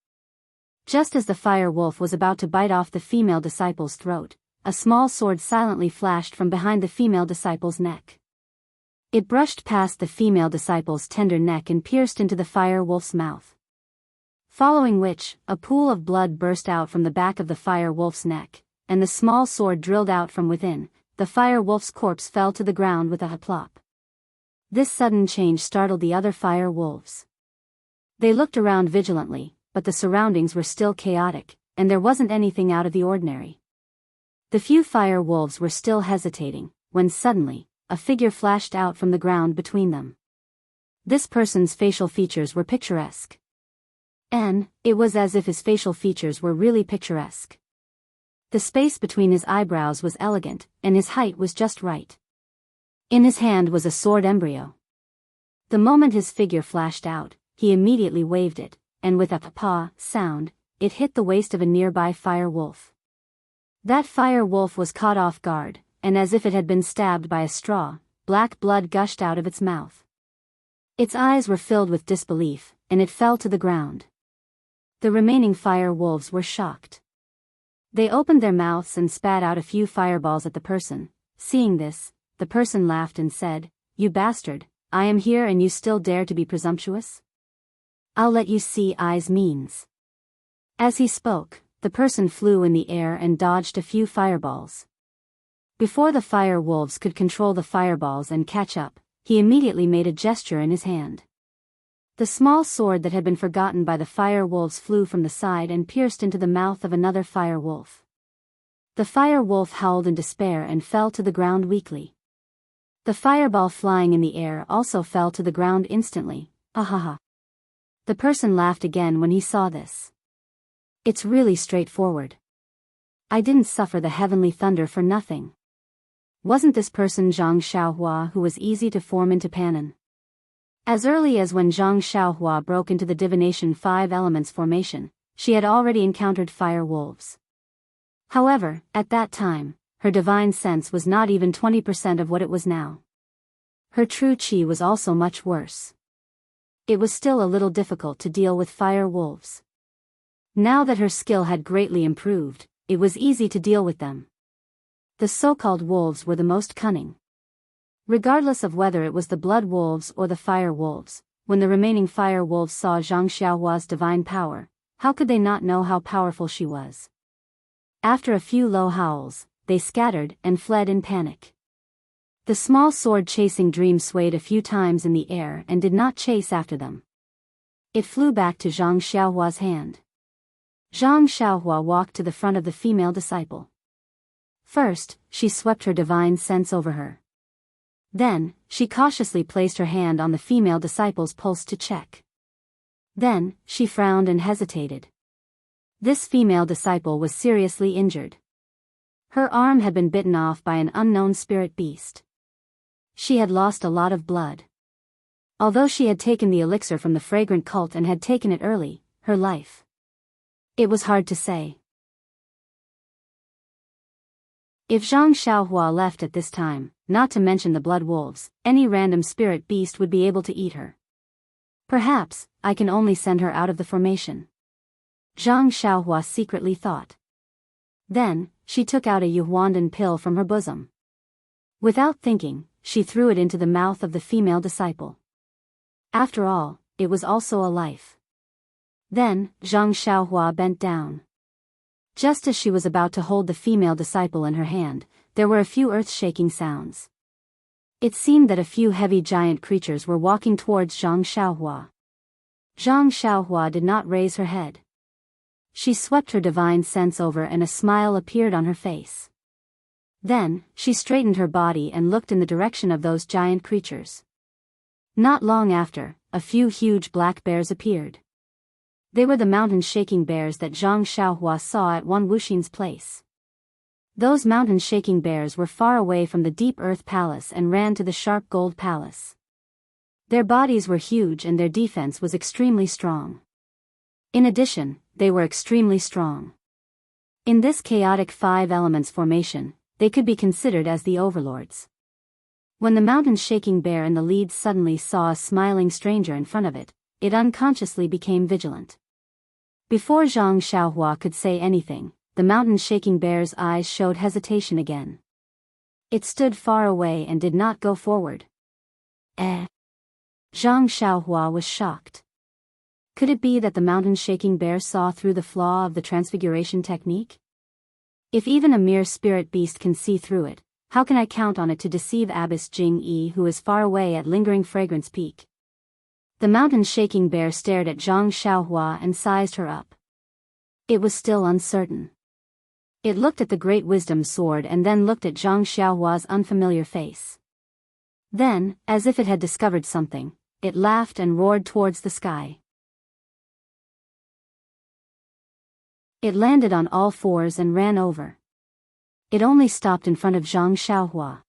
Just as the fire wolf was about to bite off the female disciple's throat, a small sword silently flashed from behind the female disciple's neck. It brushed past the female disciple's tender neck and pierced into the fire wolf's mouth. Following which, a pool of blood burst out from the back of the fire wolf's neck, and the small sword drilled out from within. The fire wolf's corpse fell to the ground with a plop. This sudden change startled the other fire wolves. They looked around vigilantly, but the surroundings were still chaotic, and there wasn't anything out of the ordinary. The few fire wolves were still hesitating, when suddenly, a figure flashed out from the ground between them. This person's facial features were picturesque. And it was as if his facial features were really picturesque. The space between his eyebrows was elegant, and his height was just right. In his hand was a sword embryo. The moment his figure flashed out, he immediately waved it, and with a "pa" sound, it hit the waist of a nearby fire wolf. That fire wolf was caught off guard, and as if it had been stabbed by a straw, black blood gushed out of its mouth. Its eyes were filled with disbelief, and it fell to the ground. The remaining fire wolves were shocked. They opened their mouths and spat out a few fireballs at the person. Seeing this, the person laughed and said, "You bastard, I am here and you still dare to be presumptuous? I'll let you see I's means." As he spoke, the person flew in the air and dodged a few fireballs. Before the fire wolves could control the fireballs and catch up, he immediately made a gesture in his hand. The small sword that had been forgotten by the fire wolves flew from the side and pierced into the mouth of another fire wolf. The fire wolf howled in despair and fell to the ground weakly. The fireball flying in the air also fell to the ground instantly. Ahaha. The person laughed again when he saw this. It's really straightforward. I didn't suffer the heavenly thunder for nothing. Wasn't this person Zhang Xiaohua, who was easy to form into Panin? As early as when Zhang Xiaohua broke into the divination 5 elements formation, she had already encountered fire wolves. However, at that time, her divine sense was not even 20% of what it was now. Her true qi was also much worse. It was still a little difficult to deal with fire wolves. Now that her skill had greatly improved, it was easy to deal with them. The so-called wolves were the most cunning. Regardless of whether it was the blood wolves or the fire wolves, when the remaining fire wolves saw Zhang Xiaohua's divine power, how could they not know how powerful she was? After a few low howls, they scattered and fled in panic. The small sword-chasing dream swayed a few times in the air and did not chase after them. It flew back to Zhang Xiaohua's hand. Zhang Xiaohua walked to the front of the female disciple. First, she swept her divine sense over her. Then, she cautiously placed her hand on the female disciple's pulse to check. Then, she frowned and hesitated. This female disciple was seriously injured. Her arm had been bitten off by an unknown spirit beast. She had lost a lot of blood. Although she had taken the elixir from the fragrant cult and had taken it early, her life. It was hard to say. If Zhang Xiaohua left at this time, not to mention the blood wolves, any random spirit beast would be able to eat her. Perhaps, I can only send her out of the formation. Zhang Xiaohua secretly thought. Then, she took out a Yuhuandan pill from her bosom. Without thinking, she threw it into the mouth of the female disciple. After all, it was also a life. Then, Zhang Xiaohua bent down. Just as she was about to hold the female disciple in her hand, there were a few earth-shaking sounds. It seemed that a few heavy giant creatures were walking towards Zhang Xiaohua. Zhang Xiaohua did not raise her head. She swept her divine sense over and a smile appeared on her face. Then, she straightened her body and looked in the direction of those giant creatures. Not long after, a few huge black bears appeared. They were the mountain-shaking bears that Zhang Xiaohua saw at Wan Wuxin's place. Those mountain-shaking bears were far away from the deep earth palace and ran to the sharp gold palace. Their bodies were huge and their defense was extremely strong. In addition, they were extremely strong. In this chaotic five elements formation, they could be considered as the overlords. When the mountain-shaking bear in the lead suddenly saw a smiling stranger in front of it, it unconsciously became vigilant. Before Zhang Xiaohua could say anything, the mountain-shaking bear's eyes showed hesitation again. It stood far away and did not go forward. Zhang Xiaohua was shocked. Could it be that the mountain-shaking bear saw through the flaw of the transfiguration technique? If even a mere spirit beast can see through it, how can I count on it to deceive Abbess Jing Yi, who is far away at Lingering Fragrance Peak? The mountain-shaking bear stared at Zhang Xiaohua and sized her up. It was still uncertain. It looked at the great wisdom sword and then looked at Zhang Xiaohua's unfamiliar face. Then, as if it had discovered something, it laughed and roared towards the sky. It landed on all fours and ran over. It only stopped in front of Zhang Xiaohua.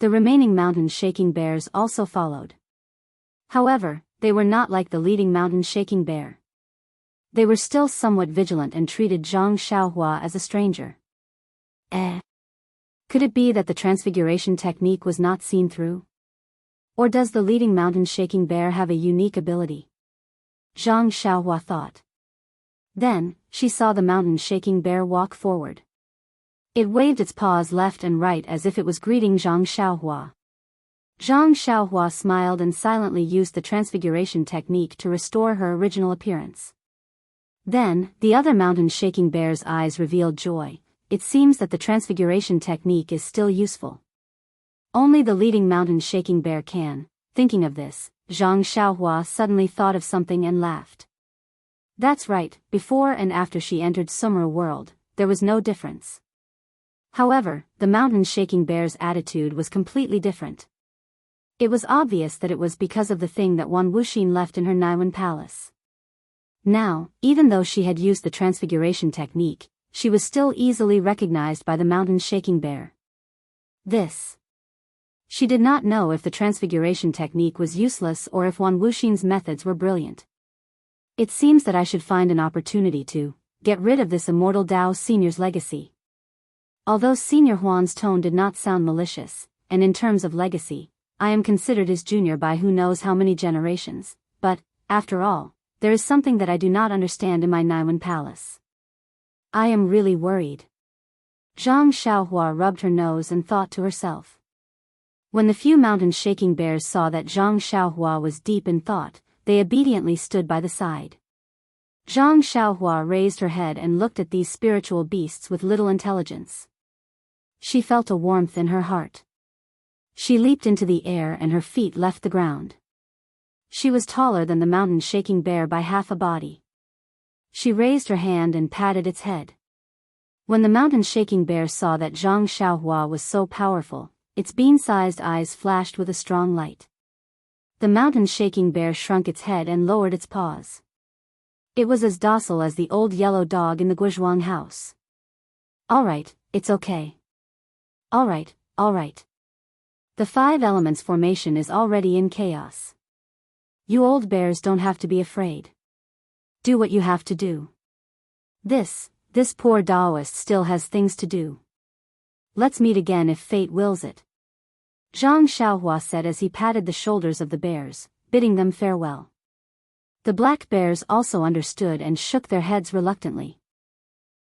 The remaining mountain-shaking bears also followed. However, they were not like the leading mountain-shaking bear. They were still somewhat vigilant and treated Zhang Xiaohua as a stranger. Could it be that the transfiguration technique was not seen through? Or does the leading mountain-shaking bear have a unique ability? Zhang Xiaohua thought. Then, she saw the mountain-shaking bear walk forward. It waved its paws left and right as if it was greeting Zhang Xiaohua. Zhang Xiaohua smiled and silently used the transfiguration technique to restore her original appearance. Then, the other mountain-shaking bear's eyes revealed joy. It seems that the transfiguration technique is still useful. Only the leading mountain-shaking bear can. Thinking of this, Zhang Xiaohua suddenly thought of something and laughed. That's right, before and after she entered Summer World, there was no difference. However, the mountain-shaking bear's attitude was completely different. It was obvious that it was because of the thing that Wan Wuxin left in her Naiwan palace. Now, even though she had used the transfiguration technique, she was still easily recognized by the mountain-shaking bear. She did not know if the transfiguration technique was useless or if Wan Wuxin's methods were brilliant. It seems that I should find an opportunity to get rid of this immortal Dao Senior's legacy. Although Senior Huan's tone did not sound malicious, and in terms of legacy, I am considered his junior by who knows how many generations, but, after all, there is something that I do not understand in my Naiwan palace. I am really worried. Zhang Xiaohua rubbed her nose and thought to herself. When the few mountain-shaking bears saw that Zhang Xiaohua was deep in thought, they obediently stood by the side. Zhang Xiaohua raised her head and looked at these spiritual beasts with little intelligence. She felt a warmth in her heart. She leaped into the air and her feet left the ground. She was taller than the mountain-shaking bear by half a body. She raised her hand and patted its head. When the mountain-shaking bear saw that Zhang Xiaohua was so powerful, its bean-sized eyes flashed with a strong light. The mountain-shaking bear shrunk its head and lowered its paws. It was as docile as the old yellow dog in the Guizhuang house. "All right, it's okay. All right, all right. The 5 elements formation is already in chaos. You old bears don't have to be afraid. Do what you have to do. This poor Daoist still has things to do. Let's meet again if fate wills it," Zhang Xiaohua said as he patted the shoulders of the bears, bidding them farewell. The black bears also understood and shook their heads reluctantly.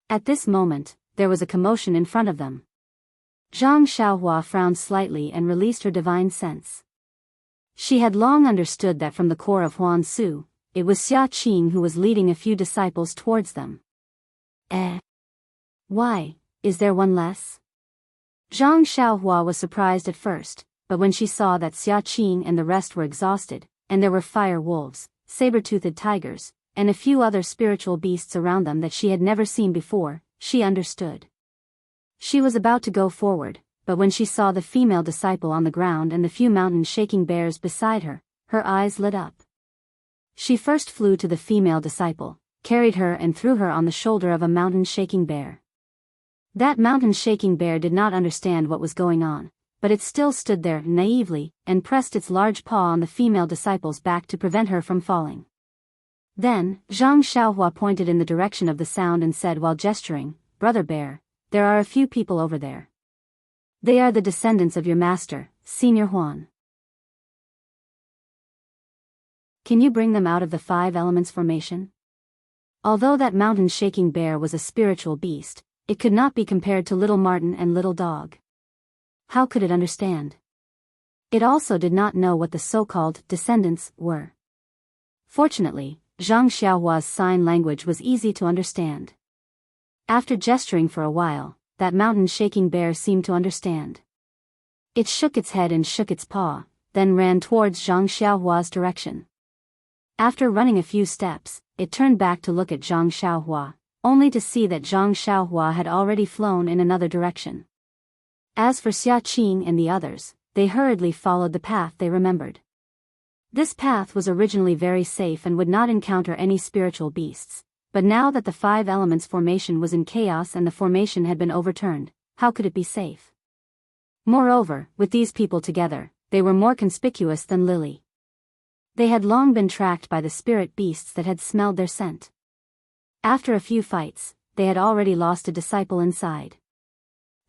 At this moment, there was a commotion in front of them. Zhang Xiaohua frowned slightly and released her divine sense. She had long understood that from the core of Huan Su, it was Xia Qing who was leading a few disciples towards them. Why, is there one less? Zhang Xiaohua was surprised at first, but when she saw that Xia Qing and the rest were exhausted, and there were fire wolves, saber-toothed tigers, and a few other spiritual beasts around them that she had never seen before, she understood. She was about to go forward, but when she saw the female disciple on the ground and the few mountain-shaking bears beside her, her eyes lit up. She first flew to the female disciple, carried her and threw her on the shoulder of a mountain-shaking bear. That mountain-shaking bear did not understand what was going on, but it still stood there naively and pressed its large paw on the female disciple's back to prevent her from falling. Then, Zhang Xiaohua pointed in the direction of the sound and said while gesturing, "Brother Bear, there are a few people over there. They are the descendants of your master, Senior Huan. Can you bring them out of the 5 elements formation?" Although that mountain-shaking bear was a spiritual beast, it could not be compared to Little Martin and Little Dog. How could it understand? It also did not know what the so-called descendants were. Fortunately, Zhang Xiaohua's sign language was easy to understand. After gesturing for a while, that mountain-shaking bear seemed to understand. It shook its head and shook its paw, then ran towards Zhang Xiaohua's direction. After running a few steps, it turned back to look at Zhang Xiaohua, only to see that Zhang Xiaohua had already flown in another direction. As for Xia Qing and the others, they hurriedly followed the path they remembered. This path was originally very safe and would not encounter any spiritual beasts, but now that the 5 elements formation was in chaos and the formation had been overturned, how could it be safe? Moreover, with these people together, they were more conspicuous than Lily. They had long been tracked by the spirit beasts that had smelled their scent. After a few fights, they had already lost a disciple inside.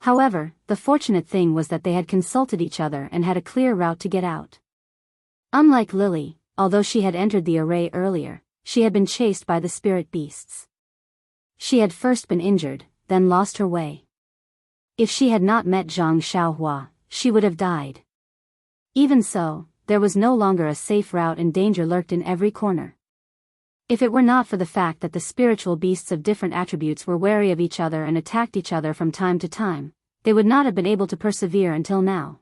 However, the fortunate thing was that they had consulted each other and had a clear route to get out. Unlike Lily, although she had entered the array earlier, she had been chased by the spirit beasts. She had first been injured, then lost her way. If she had not met Zhang Xiaohua, she would have died. Even so, there was no longer a safe route and danger lurked in every corner. If it were not for the fact that the spiritual beasts of different attributes were wary of each other and attacked each other from time to time, they would not have been able to persevere until now.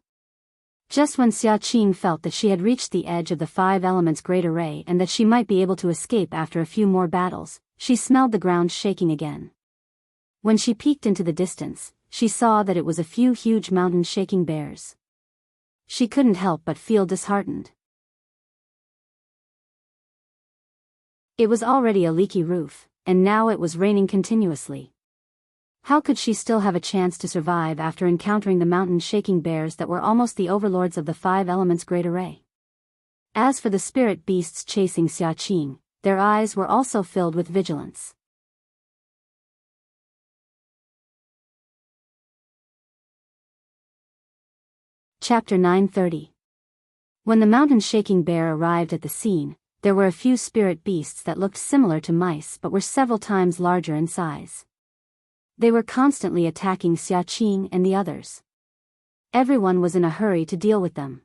Just when Xia Qing felt that she had reached the edge of the 5 elements great array and that she might be able to escape after a few more battles, she smelled the ground shaking again. When she peeked into the distance, she saw that it was a few huge mountain-shaking bears. She couldn't help but feel disheartened. It was already a leaky roof, and now it was raining continuously. How could she still have a chance to survive after encountering the mountain-shaking bears that were almost the overlords of the 5 elements great array? As for the spirit beasts chasing Xia Qing, their eyes were also filled with vigilance. Chapter 930. When the mountain-shaking bear arrived at the scene, there were a few spirit beasts that looked similar to mice but were several times larger in size. They were constantly attacking Xia Qing and the others. Everyone was in a hurry to deal with them.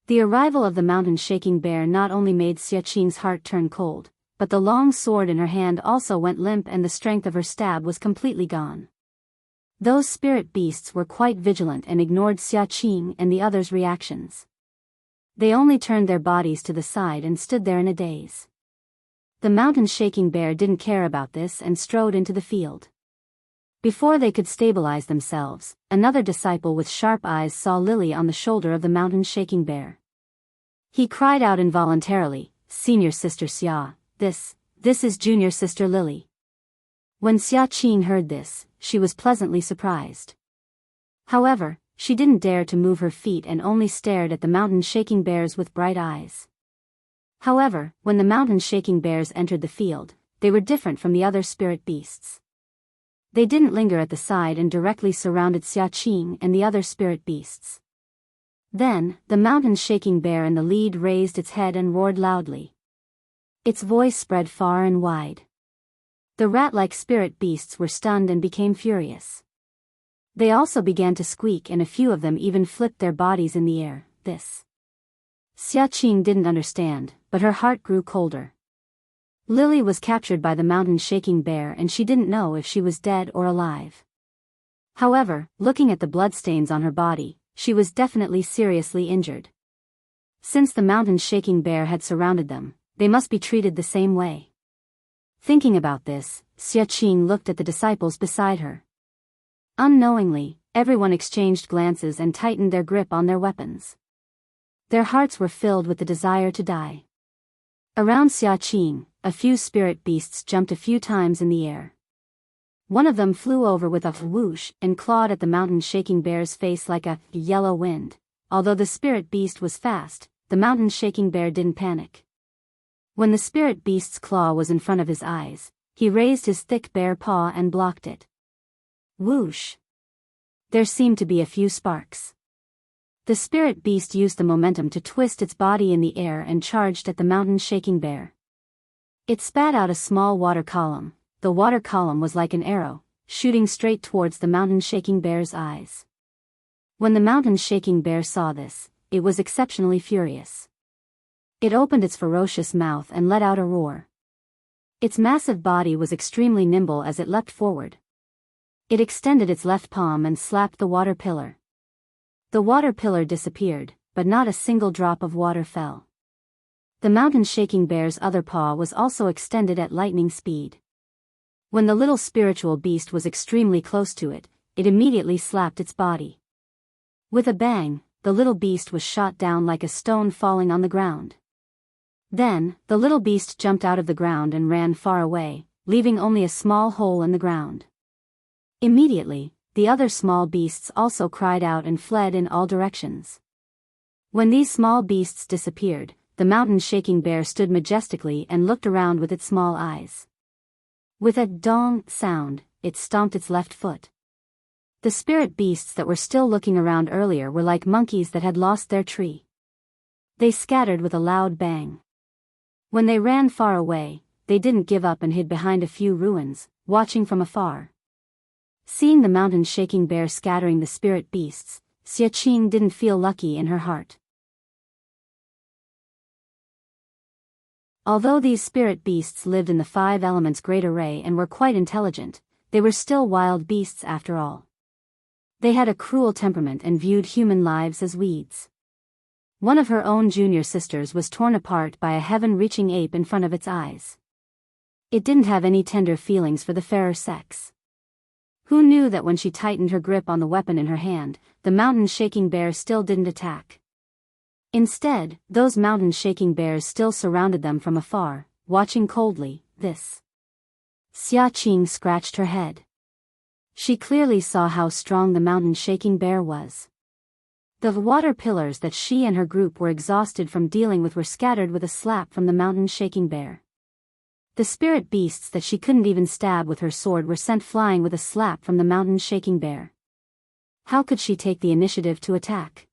The arrival of the mountain-shaking bear not only made Xia Qing's heart turn cold, but the long sword in her hand also went limp and the strength of her stab was completely gone. Those spirit beasts were quite vigilant and ignored Xia Qing and the others' reactions. They only turned their bodies to the side and stood there in a daze. The mountain-shaking bear didn't care about this and strode into the field. Before they could stabilize themselves, another disciple with sharp eyes saw Lily on the shoulder of the mountain shaking bear. He cried out involuntarily, "Senior Sister Xia, this is Junior Sister Lily." When Xia Qing heard this, she was pleasantly surprised. However, she didn't dare to move her feet and only stared at the mountain shaking bears with bright eyes. However, when the mountain shaking bears entered the field, they were different from the other spirit beasts. They didn't linger at the side and directly surrounded Xia Qing and the other spirit beasts. Then, the mountain shaking bear in the lead raised its head and roared loudly. Its voice spread far and wide. The rat-like spirit beasts were stunned and became furious. They also began to squeak and a few of them even flipped their bodies in the air. This Xia Qing didn't understand, but her heart grew colder. Lily was captured by the mountain shaking bear and she didn't know if she was dead or alive. However, looking at the bloodstains on her body, she was definitely seriously injured. Since the mountain shaking bear had surrounded them, they must be treated the same way. Thinking about this, Xia Qing looked at the disciples beside her. Unknowingly, everyone exchanged glances and tightened their grip on their weapons. Their hearts were filled with the desire to die. Around Xia Qing, a few spirit beasts jumped a few times in the air. One of them flew over with a whoosh and clawed at the mountain shaking bear's face like a yellow wind. Although the spirit beast was fast, the mountain shaking bear didn't panic. When the spirit beast's claw was in front of his eyes, he raised his thick bare paw and blocked it. Whoosh! There seemed to be a few sparks. The spirit beast used the momentum to twist its body in the air and charged at the mountain shaking bear. It spat out a small water column. The water column was like an arrow, shooting straight towards the mountain shaking bear's eyes. When the mountain shaking bear saw this, it was exceptionally furious. It opened its ferocious mouth and let out a roar. Its massive body was extremely nimble as it leapt forward. It extended its left palm and slapped the water pillar. The water pillar disappeared, but not a single drop of water fell. The mountain shaking bear's other paw was also extended at lightning speed. When the little spiritual beast was extremely close to it, it immediately slapped its body. With a bang, the little beast was shot down like a stone falling on the ground. Then, the little beast jumped out of the ground and ran far away, leaving only a small hole in the ground. Immediately, the other small beasts also cried out and fled in all directions. When these small beasts disappeared, the mountain shaking bear stood majestically and looked around with its small eyes. With a dong sound, it stomped its left foot. The spirit beasts that were still looking around earlier were like monkeys that had lost their tree. They scattered with a loud bang. When they ran far away, they didn't give up and hid behind a few ruins, watching from afar. Seeing the mountain shaking bear scattering the spirit beasts, Xia Qing didn't feel lucky in her heart. Although these spirit beasts lived in the five elements great array and were quite intelligent, they were still wild beasts after all. They had a cruel temperament and viewed human lives as weeds. One of her own junior sisters was torn apart by a heaven-reaching ape in front of its eyes. It didn't have any tender feelings for the fairer sex. Who knew that when she tightened her grip on the weapon in her hand, the mountain shaking bear still didn't attack? Instead, those mountain shaking bears still surrounded them from afar, watching coldly. This Xia Qing scratched her head. She clearly saw how strong the mountain shaking bear was. The water pillars that she and her group were exhausted from dealing with were scattered with a slap from the mountain shaking bear. The spirit beasts that she couldn't even stab with her sword were sent flying with a slap from the mountain shaking bear. How could she take the initiative to attack?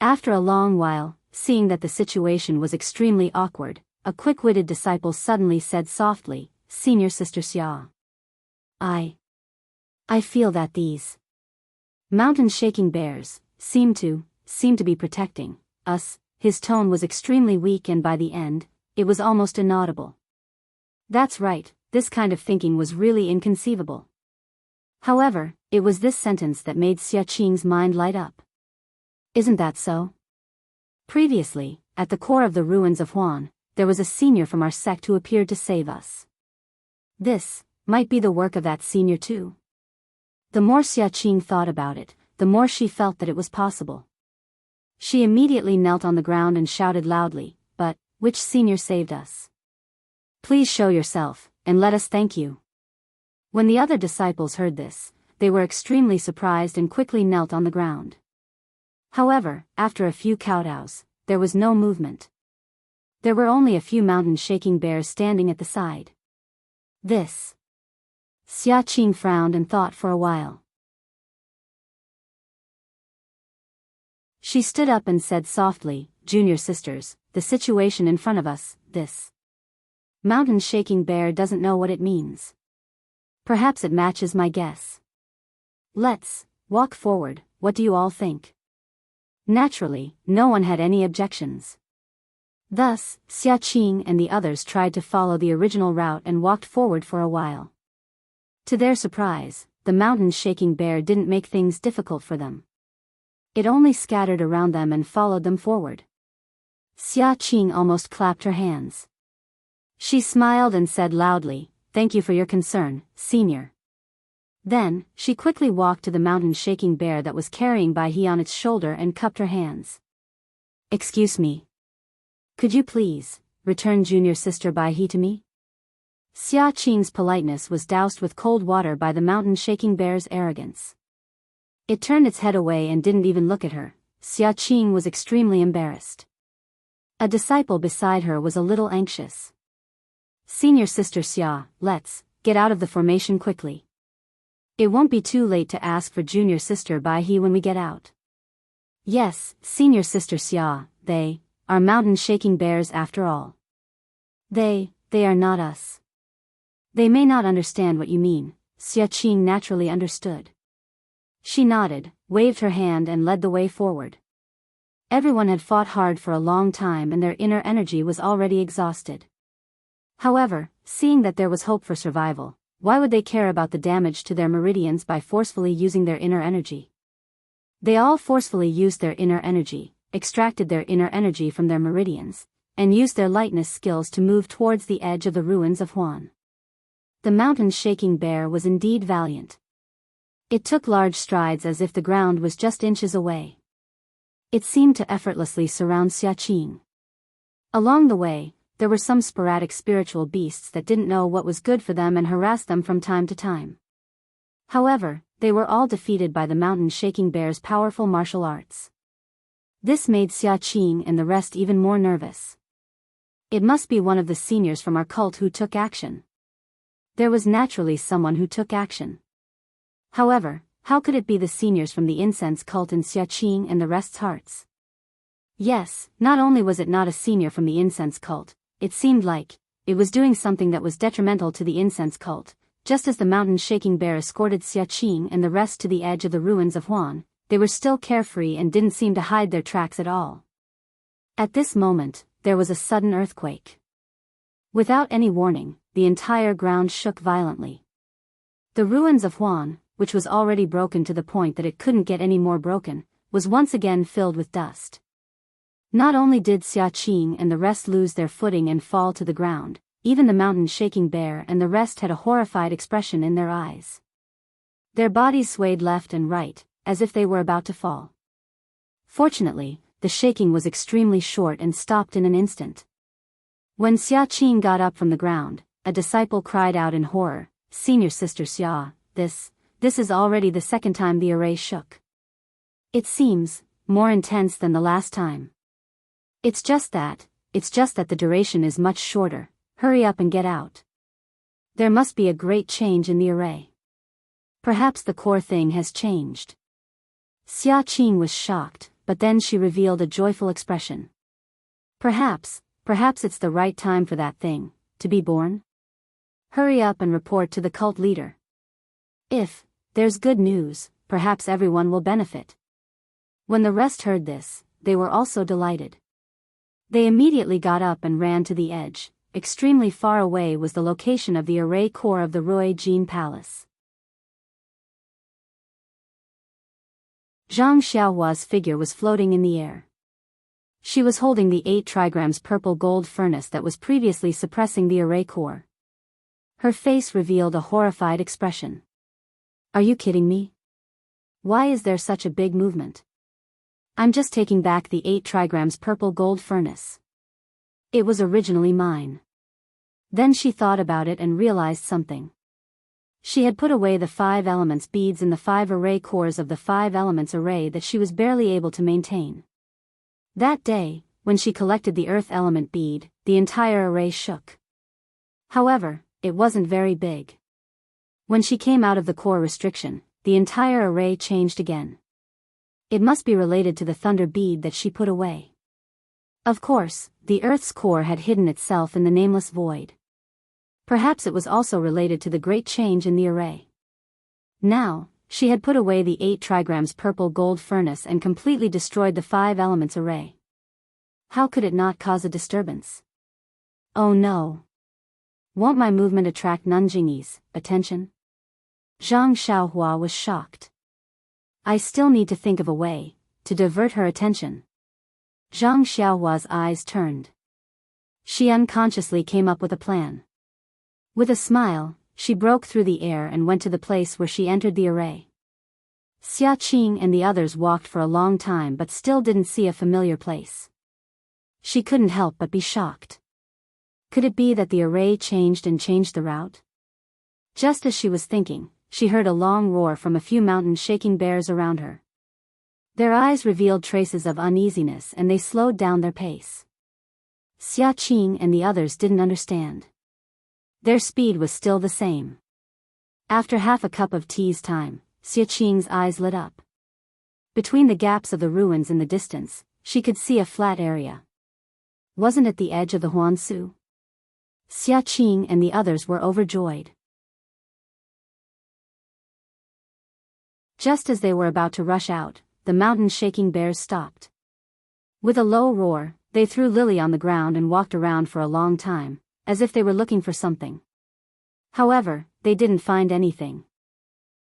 After a long while, seeing that the situation was extremely awkward, a quick-witted disciple suddenly said softly, "Senior Sister Xia. I feel that these mountain shaking bears seem to be protecting us." His tone was extremely weak and by the end, it was almost inaudible. That's right, this kind of thinking was really inconceivable. However, it was this sentence that made Xia Qing's mind light up. Isn't that so? Previously, at the core of the ruins of Huan, there was a senior from our sect who appeared to save us. This might be the work of that senior too. The more Xiaqing thought about it, the more she felt that it was possible. She immediately knelt on the ground and shouted loudly, "But, which senior saved us? Please show yourself, and let us thank you." When the other disciples heard this, they were extremely surprised and quickly knelt on the ground. However, after a few kowtows, there was no movement. There were only a few mountain-shaking bears standing at the side. This. Xiaqing frowned and thought for a while. She stood up and said softly, "Junior sisters, the situation in front of us, this mountain-shaking bear doesn't know what it means. Perhaps it matches my guess. Let's walk forward, what do you all think?" Naturally, no one had any objections. Thus, Xiaqing and the others tried to follow the original route and walked forward for a while. To their surprise, the mountain-shaking bear didn't make things difficult for them. It only scattered around them and followed them forward. Xiaqing almost clapped her hands. She smiled and said loudly, "Thank you for your concern, senior." Then, she quickly walked to the mountain-shaking bear that was carrying Bai He on its shoulder and cupped her hands. "Excuse me. Could you please return junior sister Bai He to me?" Xiaqing's politeness was doused with cold water by the mountain-shaking bear's arrogance. It turned its head away and didn't even look at her. Xiaqing was extremely embarrassed. A disciple beside her was a little anxious. "Senior sister Xia, let's get out of the formation quickly. It won't be too late to ask for junior sister Bai He when we get out." "Yes, senior sister Xia, they are mountain-shaking bears after all. They are not us." "They may not understand what you mean," Xiaqing naturally understood. She nodded, waved her hand and led the way forward. Everyone had fought hard for a long time and their inner energy was already exhausted. However, seeing that there was hope for survival, why would they care about the damage to their meridians by forcefully using their inner energy? They all forcefully used their inner energy, extracted their inner energy from their meridians, and used their lightness skills to move towards the edge of the ruins of Huan. The mountain-shaking bear was indeed valiant. It took large strides as if the ground was just inches away. It seemed to effortlessly surround Xiaqing. Along the way, there were some sporadic spiritual beasts that didn't know what was good for them and harassed them from time to time. However, they were all defeated by the mountain-shaking bear's powerful martial arts. This made Xiaqing and the rest even more nervous. It must be one of the seniors from our cult who took action. There was naturally someone who took action. However, how could it be the seniors from the incense cult in Xiaqing and the rest's hearts? Yes, not only was it not a senior from the incense cult, it seemed like it was doing something that was detrimental to the incense cult. Just as the mountain-shaking bear escorted Xiaqing and the rest to the edge of the ruins of Huan, they were still carefree and didn't seem to hide their tracks at all. At this moment, there was a sudden earthquake. Without any warning, the entire ground shook violently. The ruins of Huan, which was already broken to the point that it couldn't get any more broken, was once again filled with dust. Not only did Xiaqing and the rest lose their footing and fall to the ground, even the mountain-shaking bear and the rest had a horrified expression in their eyes. Their bodies swayed left and right, as if they were about to fall. Fortunately, the shaking was extremely short and stopped in an instant. When Xiaqing got up from the ground, a disciple cried out in horror, "Senior sister Xia, this is already the second time the array shook. It seems more intense than the last time. It's just that the duration is much shorter. Hurry up and get out. There must be a great change in the array. Perhaps the core thing has changed." Xiaqing was shocked, but then she revealed a joyful expression. Perhaps it's the right time for that thing to be born. Hurry up and report to the cult leader. If there's good news, perhaps everyone will benefit." When the rest heard this, they were also delighted. They immediately got up and ran to the edge. Extremely far away was the location of the array core of the Rui Jin Palace. Zhang Xiaohua's figure was floating in the air. She was holding the 8 trigrams purple gold furnace that was previously suppressing the array core. Her face revealed a horrified expression. Are you kidding me? Why is there such a big movement? I'm just taking back the 8 trigrams purple gold furnace. It was originally mine. Then she thought about it and realized something. She had put away the 5 elements beads in the 5 array cores of the 5 elements array that she was barely able to maintain. That day, when she collected the earth element bead, the entire array shook. However, it wasn't very big. When she came out of the core restriction, the entire array changed again. It must be related to the thunder bead that she put away. Of course, the Earth's core had hidden itself in the nameless void. Perhaps it was also related to the great change in the array. Now, she had put away the 8 trigrams purple gold furnace and completely destroyed the 5 elements array. How could it not cause a disturbance? Oh no. Won't my movement attract Nanjingyi's attention? Zhang Xiaohua was shocked. I still need to think of a way to divert her attention. Zhang Xiaohua's eyes turned. She unconsciously came up with a plan. With a smile, she broke through the air and went to the place where she entered the array. Xia Qing and the others walked for a long time but still didn't see a familiar place. She couldn't help but be shocked. Could it be that the array changed and changed the route? Just as she was thinking, she heard a long roar from a few mountain-shaking bears around her. Their eyes revealed traces of uneasiness and they slowed down their pace. Xia Qing and the others didn't understand. Their speed was still the same. After half a cup of tea's time, Xia Qing's eyes lit up. Between the gaps of the ruins in the distance, she could see a flat area. Wasn't it the edge of the Huangsu? Xia Qing and the others were overjoyed. Just as they were about to rush out, the mountain-shaking bears stopped. With a low roar, they threw Lily on the ground and walked around for a long time, as if they were looking for something. However, they didn't find anything.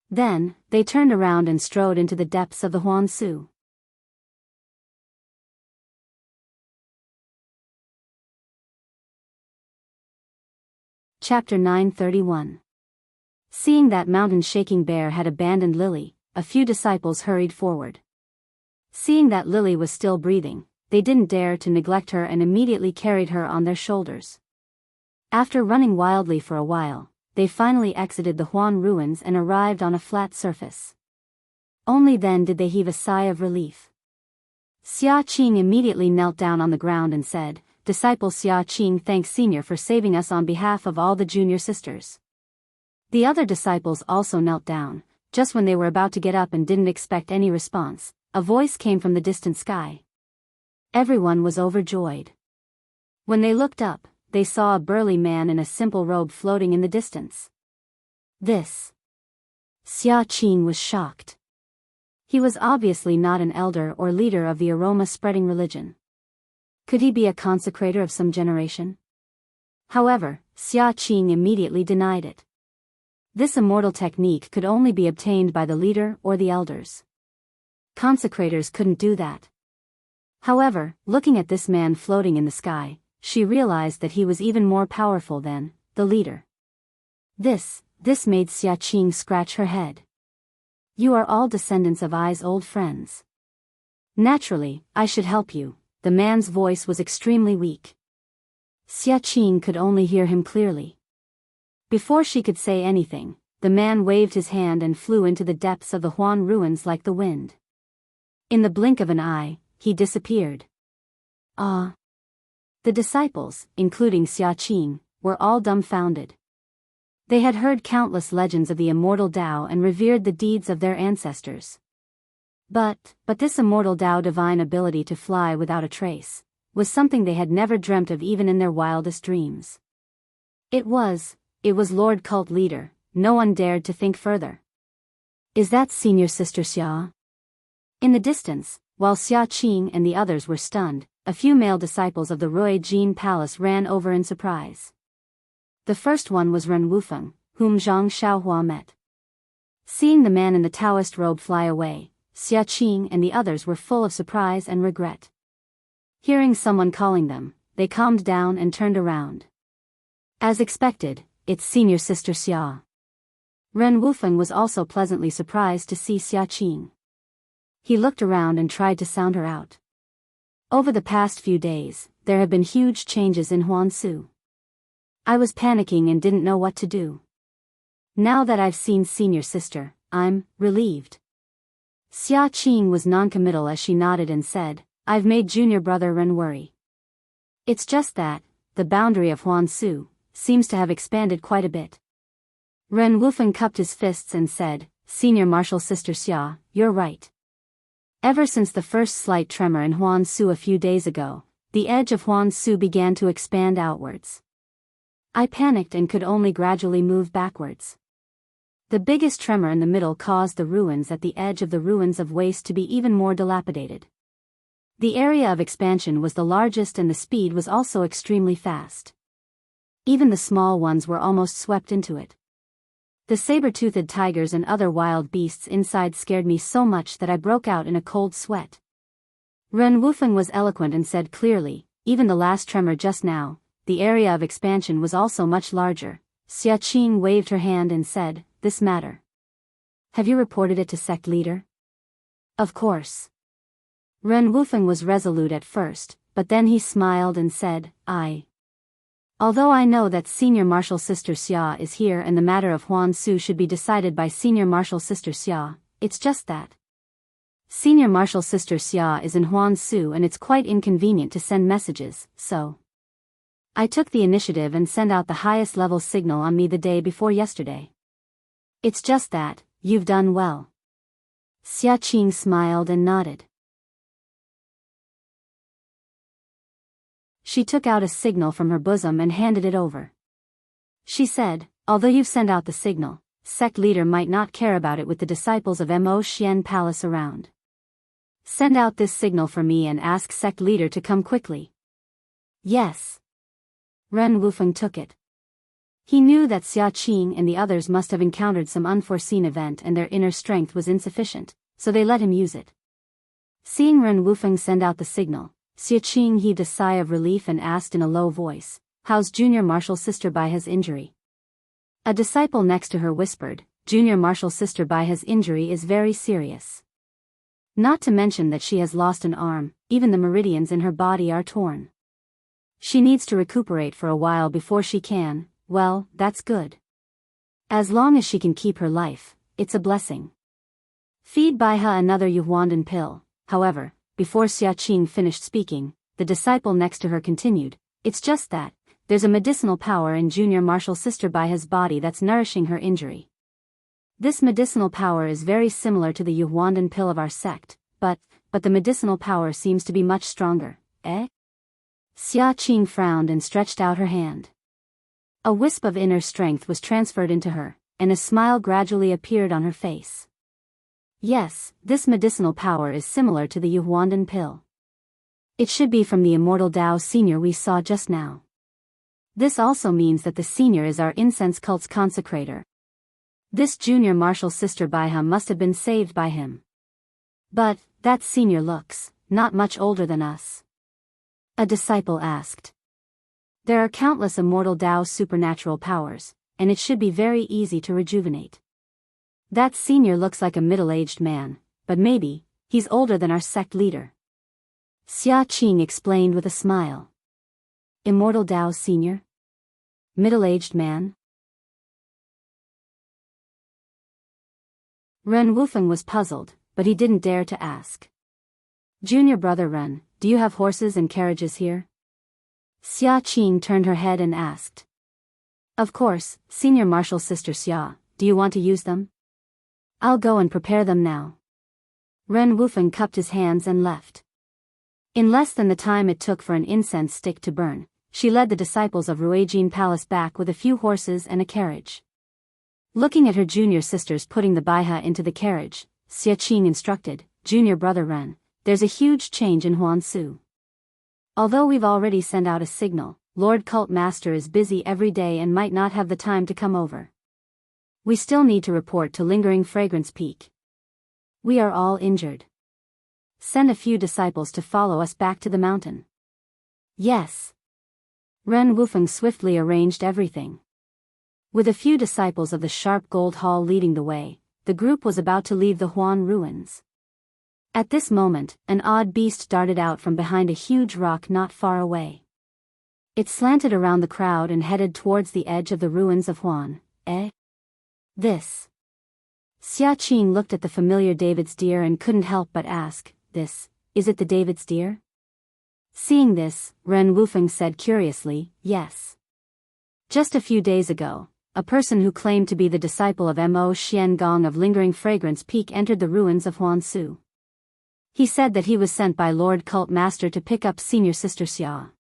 Then, they turned around and strode into the depths of the Huangsu. Chapter 931. Seeing that mountain-shaking bear had abandoned Lily, a few disciples hurried forward. Seeing that Lily was still breathing, they didn't dare to neglect her and immediately carried her on their shoulders. After running wildly for a while, they finally exited the Huan ruins and arrived on a flat surface. Only then did they heave a sigh of relief. Xia Qing immediately knelt down on the ground and said, "Disciple Xia Qing thanks Senior for saving us on behalf of all the junior sisters." The other disciples also knelt down. Just when they were about to get up and didn't expect any response, a voice came from the distant sky. Everyone was overjoyed. When they looked up, they saw a burly man in a simple robe floating in the distance. This. Xia Qing was shocked. He was obviously not an elder or leader of the aroma-spreading religion. Could he be a consecrator of some generation? However, Xia Qing immediately denied it. This immortal technique could only be obtained by the leader or the elders. Consecrators couldn't do that. However, looking at this man floating in the sky, she realized that he was even more powerful than the leader. This made Xia Qing scratch her head. You are all descendants of Ai's old friends. Naturally, I should help you. The man's voice was extremely weak. Xia Qing could only hear him clearly. Before she could say anything, the man waved his hand and flew into the depths of the Huan ruins like the wind. In the blink of an eye, he disappeared. Ah! The disciples, including Xia Qing, were all dumbfounded. They had heard countless legends of the immortal Dao and revered the deeds of their ancestors. But this immortal Dao divine ability to fly without a trace, was something they had never dreamt of even in their wildest dreams. It was Lord Cult Leader, no one dared to think further. Is that Senior Sister Xia? In the distance, while Xia Qing and the others were stunned, a few male disciples of the Rui Jin Palace ran over in surprise. The first one was Ren Wufeng, whom Zhang Xiaohua met. Seeing the man in the Taoist robe fly away, Xia Qing and the others were full of surprise and regret. Hearing someone calling them, they calmed down and turned around. As expected, it's Senior Sister Xia. Ren Wufeng was also pleasantly surprised to see Xia Qing. He looked around and tried to sound her out. Over the past few days, there have been huge changes in Huansu. I was panicking and didn't know what to do. Now that I've seen senior sister, I'm relieved. Xia Qing was noncommittal as she nodded and said, I've made junior brother Ren worry. It's just that, the boundary of Huansu seems to have expanded quite a bit. Ren Wufeng cupped his fists and said, Senior Martial Sister Xia, you're right. Ever since the first slight tremor in Huansu a few days ago, the edge of Huansu began to expand outwards. I panicked and could only gradually move backwards. The biggest tremor in the middle caused the ruins at the edge of the ruins of waste to be even more dilapidated. The area of expansion was the largest and the speed was also extremely fast. Even the small ones were almost swept into it. The saber-toothed tigers and other wild beasts inside scared me so much that I broke out in a cold sweat. Ren Wufeng was eloquent and said clearly, even the last tremor just now, the area of expansion was also much larger. Xia Qing waved her hand and said, This matter. Have you reported it to sect leader? Of course. Ren Wufeng was resolute at first, but then he smiled and said, Although I know that Senior Martial Sister Xia is here and the matter of Huansu should be decided by Senior Martial Sister Xia, it's just that Senior Martial Sister Xia is in Huansu and it's quite inconvenient to send messages, so I took the initiative and sent out the highest level signal on me the day before yesterday. It's just that, you've done well. Xia Qing smiled and nodded. She took out a signal from her bosom and handed it over. She said, Although you've sent out the signal, sect leader might not care about it with the disciples of Mo Xian Palace around. Send out this signal for me and ask sect leader to come quickly. Yes. Ren Wufeng took it. He knew that Xia Qing and the others must have encountered some unforeseen event and their inner strength was insufficient, so they let him use it. Seeing Ren Wufeng send out the signal, Xia Qing heaved a sigh of relief and asked in a low voice, How's Junior Martial Sister Baiha's injury? A disciple next to her whispered, Junior Martial Sister Baiha's injury is very serious. Not to mention that she has lost an arm, even the meridians in her body are torn. She needs to recuperate for a while before she can, well, that's good. As long as she can keep her life, it's a blessing. Feed Baiha another Yuhuandan pill, however. Before Xia Qing finished speaking, the disciple next to her continued, It's just that, there's a medicinal power in Junior Martial Sister Baiha's body that's nourishing her injury. This medicinal power is very similar to the Yuhuandan pill of our sect, but the medicinal power seems to be much stronger, eh? Xia Qing frowned and stretched out her hand. A wisp of inner strength was transferred into her, and a smile gradually appeared on her face. Yes, this medicinal power is similar to the Yuhuandan pill. It should be from the immortal Dao Senior we saw just now. This also means that the Senior is our incense cult's consecrator. This Junior Martial Sister Baiha must have been saved by him. But, that Senior looks not much older than us. A disciple asked. There are countless immortal Dao supernatural powers, and it should be very easy to rejuvenate. That Senior looks like a middle-aged man, but maybe he's older than our sect leader. Xia Qing explained with a smile. Immortal Dao Senior? Middle-aged man? Ren Wufeng was puzzled, but he didn't dare to ask. Junior brother Ren, do you have horses and carriages here? Xia Qing turned her head and asked. Of course, Senior Martial Sister Xia, do you want to use them? I'll go and prepare them now. Ren Wufeng cupped his hands and left. In less than the time it took for an incense stick to burn, she led the disciples of Ruijin Palace back with a few horses and a carriage. Looking at her junior sisters putting the Baiha into the carriage, Xia Qing instructed, Junior brother Ren, there's a huge change in Huansu. Although we've already sent out a signal, Lord Cult Master is busy every day and might not have the time to come over. We still need to report to Lingering Fragrance Peak. We are all injured. Send a few disciples to follow us back to the mountain. Yes. Ren Wufeng swiftly arranged everything. With a few disciples of the Sharp Gold Hall leading the way, the group was about to leave the Huan ruins. At this moment, an odd beast darted out from behind a huge rock not far away. It slanted around the crowd and headed towards the edge of the ruins of Huan. This. Xiaqing looked at the familiar David's deer and couldn't help but ask, is it the David's deer? Seeing this, Ren Wufeng said curiously, yes. Just a few days ago, a person who claimed to be the disciple of Mo Xian Gong of Lingering Fragrance Peak entered the ruins of Huansu. He said that he was sent by Lord Cult Master to pick up Senior Sister Xia.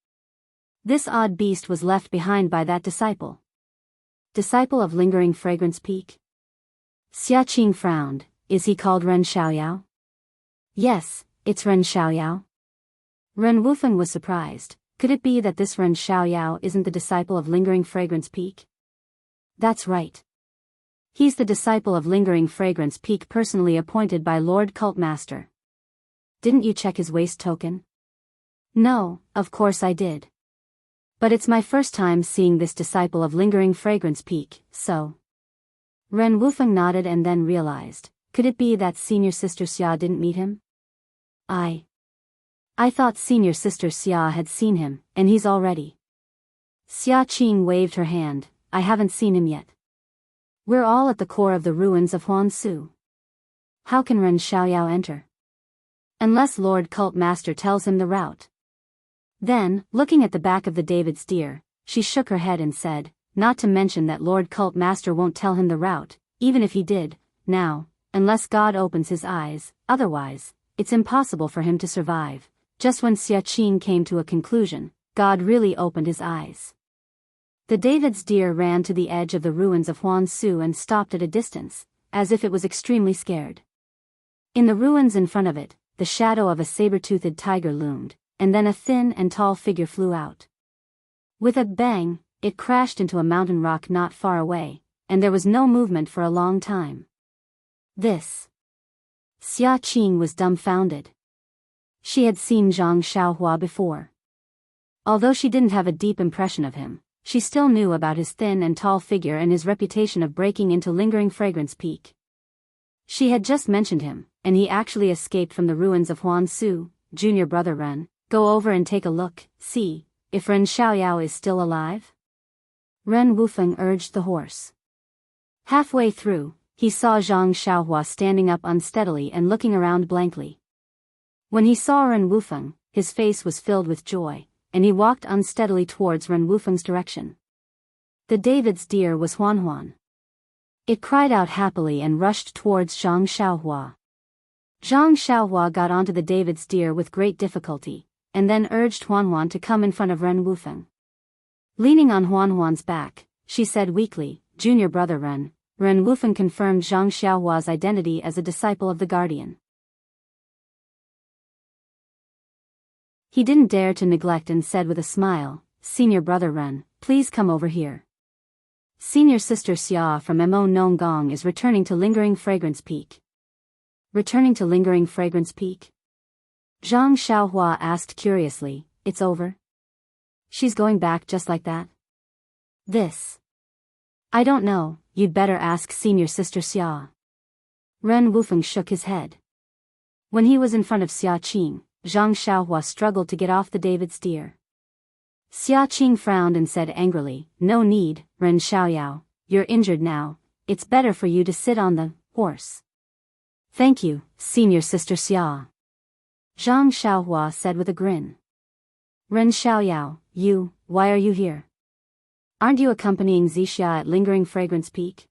This odd beast was left behind by that disciple. Disciple of Lingering Fragrance Peak? Xiaqing frowned. Is he called Ren Xiaoyao? Yes, it's Ren Xiaoyao. Ren Wufeng was surprised. Could it be that this Ren Xiaoyao isn't the disciple of Lingering Fragrance Peak? That's right. He's the disciple of Lingering Fragrance Peak personally appointed by Lord Cult Master. Didn't you check his waist token? No, of course I did. But it's my first time seeing this disciple of Lingering Fragrance Peak, so. Ren Wufeng nodded and then realized, could it be that Senior Sister Xia didn't meet him? I thought Senior Sister Xia had seen him, and he's already. Xiaqing waved her hand, I haven't seen him yet. We're all at the core of the ruins of Huansu. How can Ren Xiaoyao enter? Unless Lord Cult Master tells him the route. Then, looking at the back of the David's deer, she shook her head and said, not to mention that Lord Cult Master won't tell him the route, even if he did, now, unless God opens his eyes, otherwise, it's impossible for him to survive. Just when Xiaqing came to a conclusion, God really opened his eyes. The David's deer ran to the edge of the ruins of Huansu and stopped at a distance, as if it was extremely scared. In the ruins in front of it, the shadow of a saber-toothed tiger loomed, and then a thin and tall figure flew out. With a bang, it crashed into a mountain rock not far away, and there was no movement for a long time. Xiaqing was dumbfounded. She had seen Zhang Xiaohua before. Although she didn't have a deep impression of him, she still knew about his thin and tall figure and his reputation of breaking into Lingering Fragrance Peak. She had just mentioned him, and he actually escaped from the ruins of Huansu. Junior brother Ren, go over and take a look, see if Ren Xiaoyao is still alive? Ren Wufeng urged the horse. Halfway through, he saw Zhang Xiaohua standing up unsteadily and looking around blankly. When he saw Ren Wufeng, his face was filled with joy, and he walked unsteadily towards Ren Wufeng's direction. The David's deer was Huan. It cried out happily and rushed towards Zhang Xiaohua. Zhang Xiaohua got onto the David's deer with great difficulty, and then urged Huan to come in front of Ren Wufeng. Leaning on Huan's back, she said weakly, Junior brother Ren Wufeng confirmed Zhang Xiaohua's identity as a disciple of the Guardian. He didn't dare to neglect and said with a smile, Senior brother Ren, please come over here. Senior Sister Xia from Mo Nonggong is returning to Lingering Fragrance Peak. Returning to Lingering Fragrance Peak? Zhang Xiaohua asked curiously, it's over? She's going back just like that? I don't know, you'd better ask Senior Sister Xia. Ren Wufeng shook his head. When he was in front of Xiaqing, Zhang Xiaohua struggled to get off the David's deer. Xiaqing frowned and said angrily, no need, Ren Xiaoyao, you're injured now, it's better for you to sit on the horse. Thank you, Senior Sister Xia. Zhang Xiaohua said with a grin. Ren Xiaoyao, why are you here? Aren't you accompanying Zixia at Lingering Fragrance Peak?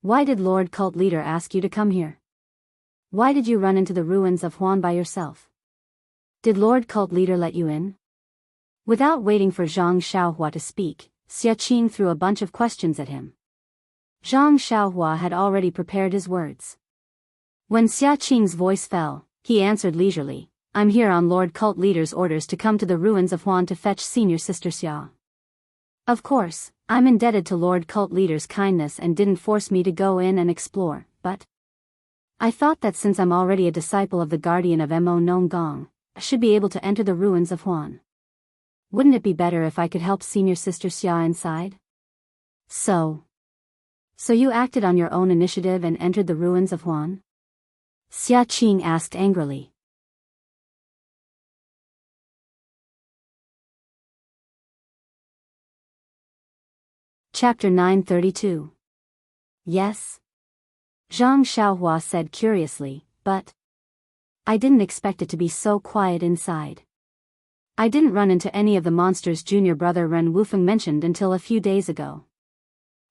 Why did Lord Cult Leader ask you to come here? Why did you run into the ruins of Huan by yourself? Did Lord Cult Leader let you in? Without waiting for Zhang Xiaohua to speak, Xiaqing threw a bunch of questions at him. Zhang Xiaohua had already prepared his words. When Xiaqing's voice fell, he answered leisurely, I'm here on Lord Cult Leader's orders to come to the ruins of Huan to fetch Senior Sister Xia. Of course, I'm indebted to Lord Cult Leader's kindness and didn't force me to go in and explore, but I thought that since I'm already a disciple of the Guardian of Mo Nonggong, I should be able to enter the ruins of Huan. Wouldn't it be better if I could help Senior Sister Xia inside? So, So you acted on your own initiative and entered the ruins of Huan? Xiaqing asked angrily. Chapter 932. Yes? Zhang Xiaohua said curiously, but I didn't expect it to be so quiet inside. I didn't run into any of the monsters junior brother Ren Wufeng mentioned until a few days ago.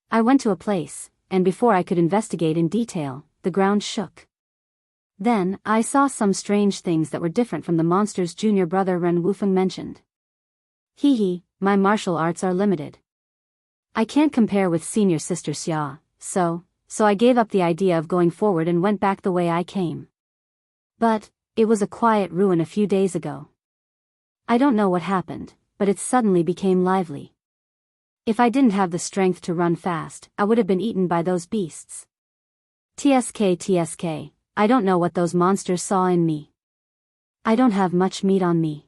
I went to a place, and before I could investigate in detail, the ground shook. Then, I saw some strange things that were different from the monsters junior brother Ren Wufeng mentioned. Hee, my martial arts are limited. I can't compare with senior sister Xia, so I gave up the idea of going forward and went back the way I came. But it was a quiet ruin a few days ago. I don't know what happened, but it suddenly became lively. If I didn't have the strength to run fast, I would have been eaten by those beasts. TSK, I don't know what those monsters saw in me. I don't have much meat on me.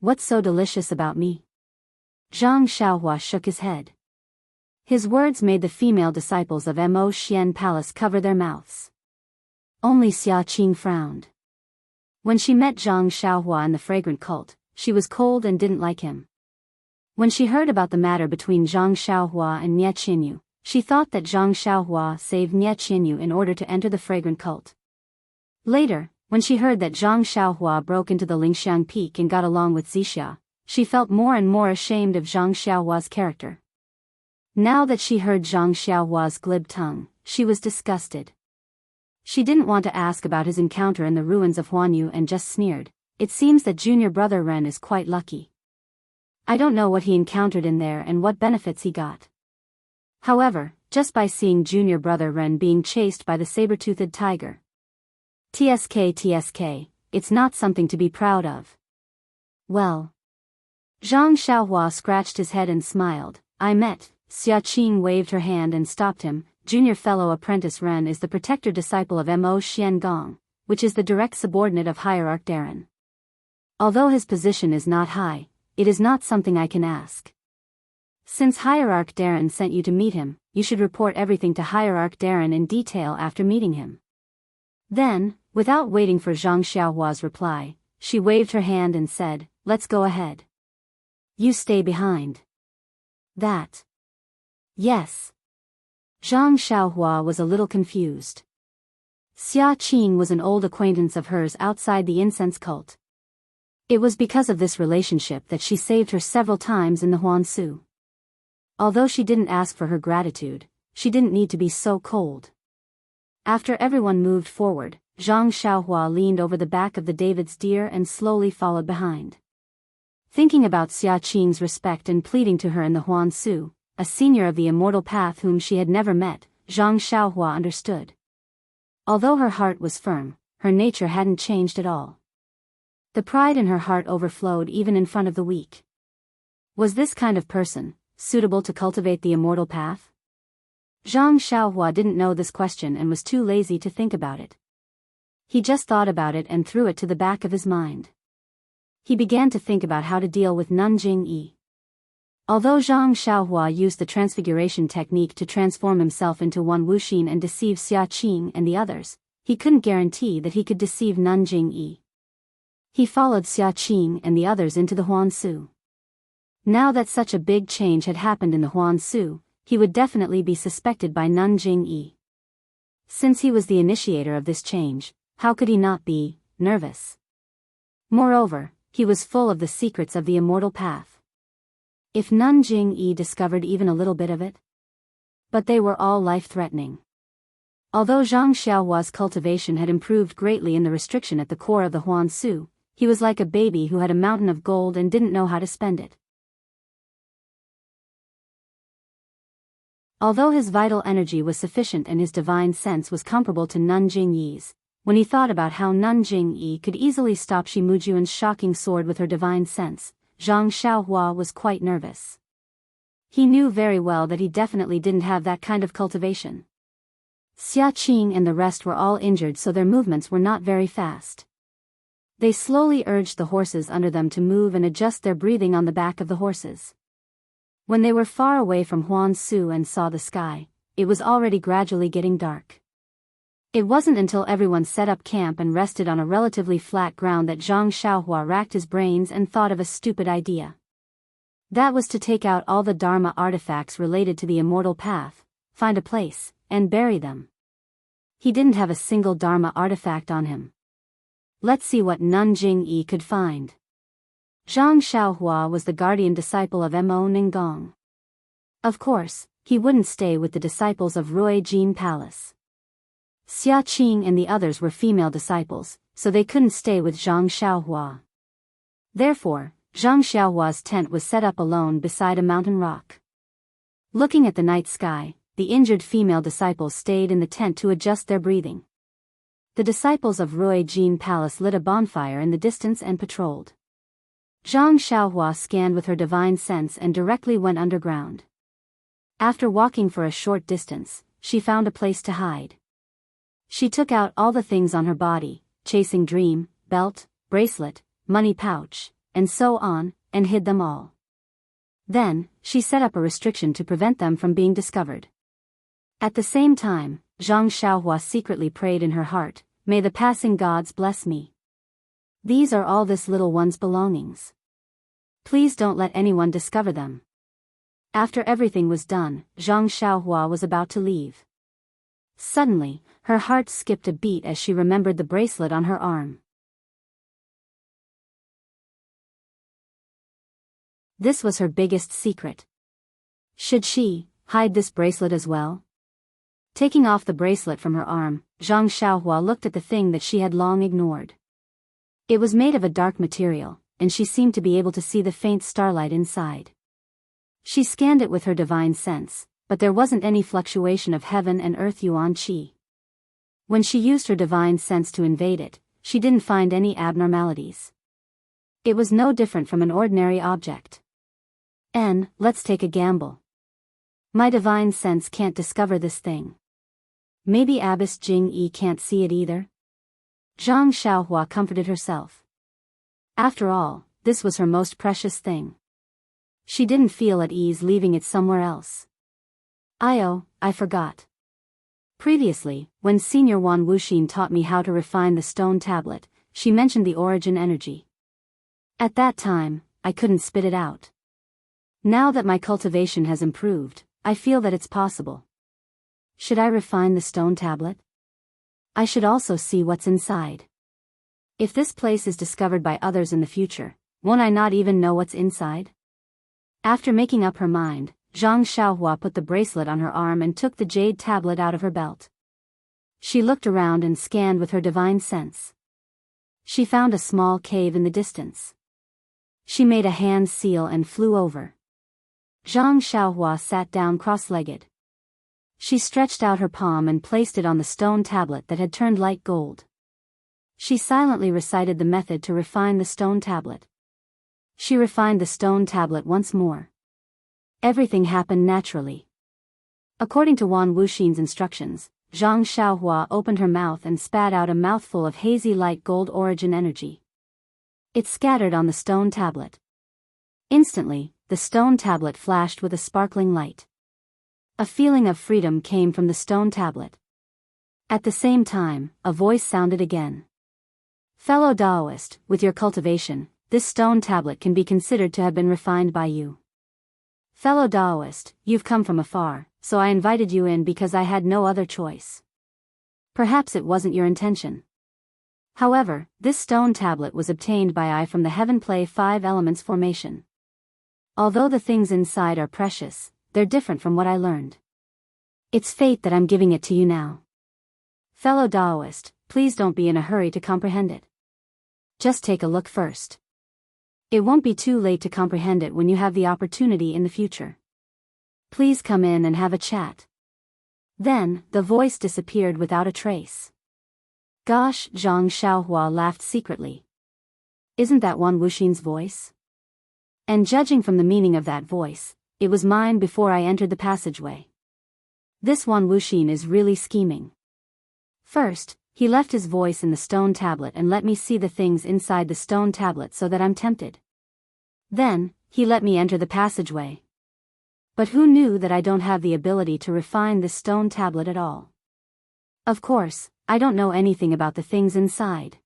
What's so delicious about me? Zhang Xiaohua shook his head. His words made the female disciples of Mo Xian Palace cover their mouths. Only Xiaqing frowned. When she met Zhang Xiaohua in the fragrant cult, she was cold and didn't like him. When she heard about the matter between Zhang Xiaohua and Nie Qinyu, she thought that Zhang Xiaohua saved Nie Qinyu in order to enter the fragrant cult. Later, when she heard that Zhang Xiaohua broke into the Lingxiang Peak and got along with Zixia, she felt more and more ashamed of Zhang Xiaohua's character. Now that she heard Zhang Xiaohua's glib tongue, she was disgusted. She didn't want to ask about his encounter in the ruins of Huanyu and just sneered. It seems that junior brother Ren is quite lucky. I don't know what he encountered in there and what benefits he got. However, just by seeing junior brother Ren being chased by the saber-toothed tiger. TSK, it's not something to be proud of. Well. Zhang Xiaohua scratched his head and smiled. I met. Xiaqing waved her hand and stopped him. Junior fellow apprentice Ren is the protector disciple of Mo Xian Gong, which is the direct subordinate of Hierarch Darren. Although his position is not high, it is not something I can ask. Since Hierarch Darren sent you to meet him, you should report everything to Hierarch Darren in detail after meeting him. Then, without waiting for Zhang Xiaohua's reply, she waved her hand and said, let's go ahead. You stay behind. That. Yes. Zhang Xiaohua was a little confused. Xiaqing was an old acquaintance of hers outside the incense cult. It was because of this relationship that she saved her several times in the Huansu. Although she didn't ask for her gratitude, she didn't need to be so cold. After everyone moved forward, Zhang Xiaohua leaned over the back of the David's deer and slowly followed behind. Thinking about Xiaqing's respect and pleading to her in the Huansu, a senior of the Immortal Path whom she had never met, Zhang Xiaohua understood. Although her heart was firm, her nature hadn't changed at all. The pride in her heart overflowed even in front of the weak. Was this kind of person suitable to cultivate the Immortal Path? Zhang Xiaohua didn't know this question and was too lazy to think about it. He just thought about it and threw it to the back of his mind. He began to think about how to deal with Nanjing Yi. Although Zhang Xiaohua used the transfiguration technique to transform himself into one Wuxin and deceive Xiaqing and the others, he couldn't guarantee that he could deceive Nanjing Yi. He followed Xiaqing and the others into the Huansu. Now that such a big change had happened in the Huansu, he would definitely be suspected by Nanjing Yi. Since he was the initiator of this change, how could he not be nervous? Moreover, he was full of the secrets of the Immortal Path. If Nanjing Yi discovered even a little bit of it? But they were all life-threatening. Although Zhang Xiaohua's cultivation had improved greatly in the restriction at the core of the Huansu, he was like a baby who had a mountain of gold and didn't know how to spend it. Although his vital energy was sufficient and his divine sense was comparable to Nanjing Yi's, when he thought about how Nanjing Yi could easily stop Shimujuan's shocking sword with her divine sense, Zhang Xiaohua was quite nervous. He knew very well that he definitely didn't have that kind of cultivation. Xiaqing and the rest were all injured, so their movements were not very fast. They slowly urged the horses under them to move and adjust their breathing on the back of the horses. When they were far away from Huansu and saw the sky, it was already gradually getting dark. It wasn't until everyone set up camp and rested on a relatively flat ground that Zhang Xiaohua racked his brains and thought of a stupid idea. That was to take out all the Dharma artifacts related to the immortal path, find a place, and bury them. He didn't have a single Dharma artifact on him. Let's see what Nun Jingyi could find. Zhang Xiaohua was the guardian disciple of Mo Ningong. Of course, he wouldn't stay with the disciples of Rui Jin Palace. Xia Qing and the others were female disciples, so they couldn't stay with Zhang Xiaohua. Therefore, Zhang Xiaohua's tent was set up alone beside a mountain rock. Looking at the night sky, the injured female disciples stayed in the tent to adjust their breathing. The disciples of Rui Jin Palace lit a bonfire in the distance and patrolled. Zhang Xiaohua scanned with her divine sense and directly went underground. After walking for a short distance, she found a place to hide. She took out all the things on her body, chasing dream, belt, bracelet, money pouch, and so on, and hid them all. Then, she set up a restriction to prevent them from being discovered. At the same time, Zhang Xiaohua secretly prayed in her heart, "May the passing gods bless me. These are all this little one's belongings. Please don't let anyone discover them." After everything was done, Zhang Xiaohua was about to leave. Suddenly, her heart skipped a beat as she remembered the bracelet on her arm. This was her biggest secret. Should she hide this bracelet as well? Taking off the bracelet from her arm, Zhang Xiaohua looked at the thing that she had long ignored. It was made of a dark material, and she seemed to be able to see the faint starlight inside. She scanned it with her divine sense, but there wasn't any fluctuation of heaven and earth yuan qi. When she used her divine sense to invade it, she didn't find any abnormalities. It was no different from an ordinary object. Let's take a gamble. My divine sense can't discover this thing. Maybe Abbess Jingyi can't see it either? Zhang Xiaohua comforted herself. After all, this was her most precious thing. She didn't feel at ease leaving it somewhere else. I forgot. Previously, when Senior Wan Wuxin taught me how to refine the stone tablet, she mentioned the origin energy. At that time, I couldn't spit it out. Now that my cultivation has improved, I feel that it's possible. Should I refine the stone tablet? I should also see what's inside. If this place is discovered by others in the future, won't I not even know what's inside? After making up her mind, Zhang Xiaohua put the bracelet on her arm and took the jade tablet out of her belt. She looked around and scanned with her divine sense. She found a small cave in the distance. She made a hand seal and flew over. Zhang Xiaohua sat down cross-legged. She stretched out her palm and placed it on the stone tablet that had turned light gold. She silently recited the method to refine the stone tablet. She refined the stone tablet once more. Everything happened naturally. According to Wan Wuxin's instructions, Zhang Xiaohua opened her mouth and spat out a mouthful of hazy light gold origin energy. It scattered on the stone tablet. Instantly, the stone tablet flashed with a sparkling light. A feeling of freedom came from the stone tablet. At the same time, a voice sounded again. "Fellow Daoist, with your cultivation, this stone tablet can be considered to have been refined by you. Fellow Daoist, you've come from afar, so I invited you in because I had no other choice. Perhaps it wasn't your intention. However, this stone tablet was obtained by I from the Heaven Play 5 Elements formation. Although the things inside are precious, they're different from what I learned. It's fate that I'm giving it to you now. Fellow Daoist, please don't be in a hurry to comprehend it. Just take a look first. It won't be too late to comprehend it when you have the opportunity in the future. Please come in and have a chat." Then, the voice disappeared without a trace. Gosh, Zhang Xiaohua laughed secretly. Isn't that Wan Wuxin's voice? And judging from the meaning of that voice, it was mine before I entered the passageway. This Wan Wuxin is really scheming. First, he left his voice in the stone tablet and let me see the things inside the stone tablet so that I'm tempted. Then, he let me enter the passageway. But who knew that I don't have the ability to refine this stone tablet at all? Of course, I don't know anything about the things inside.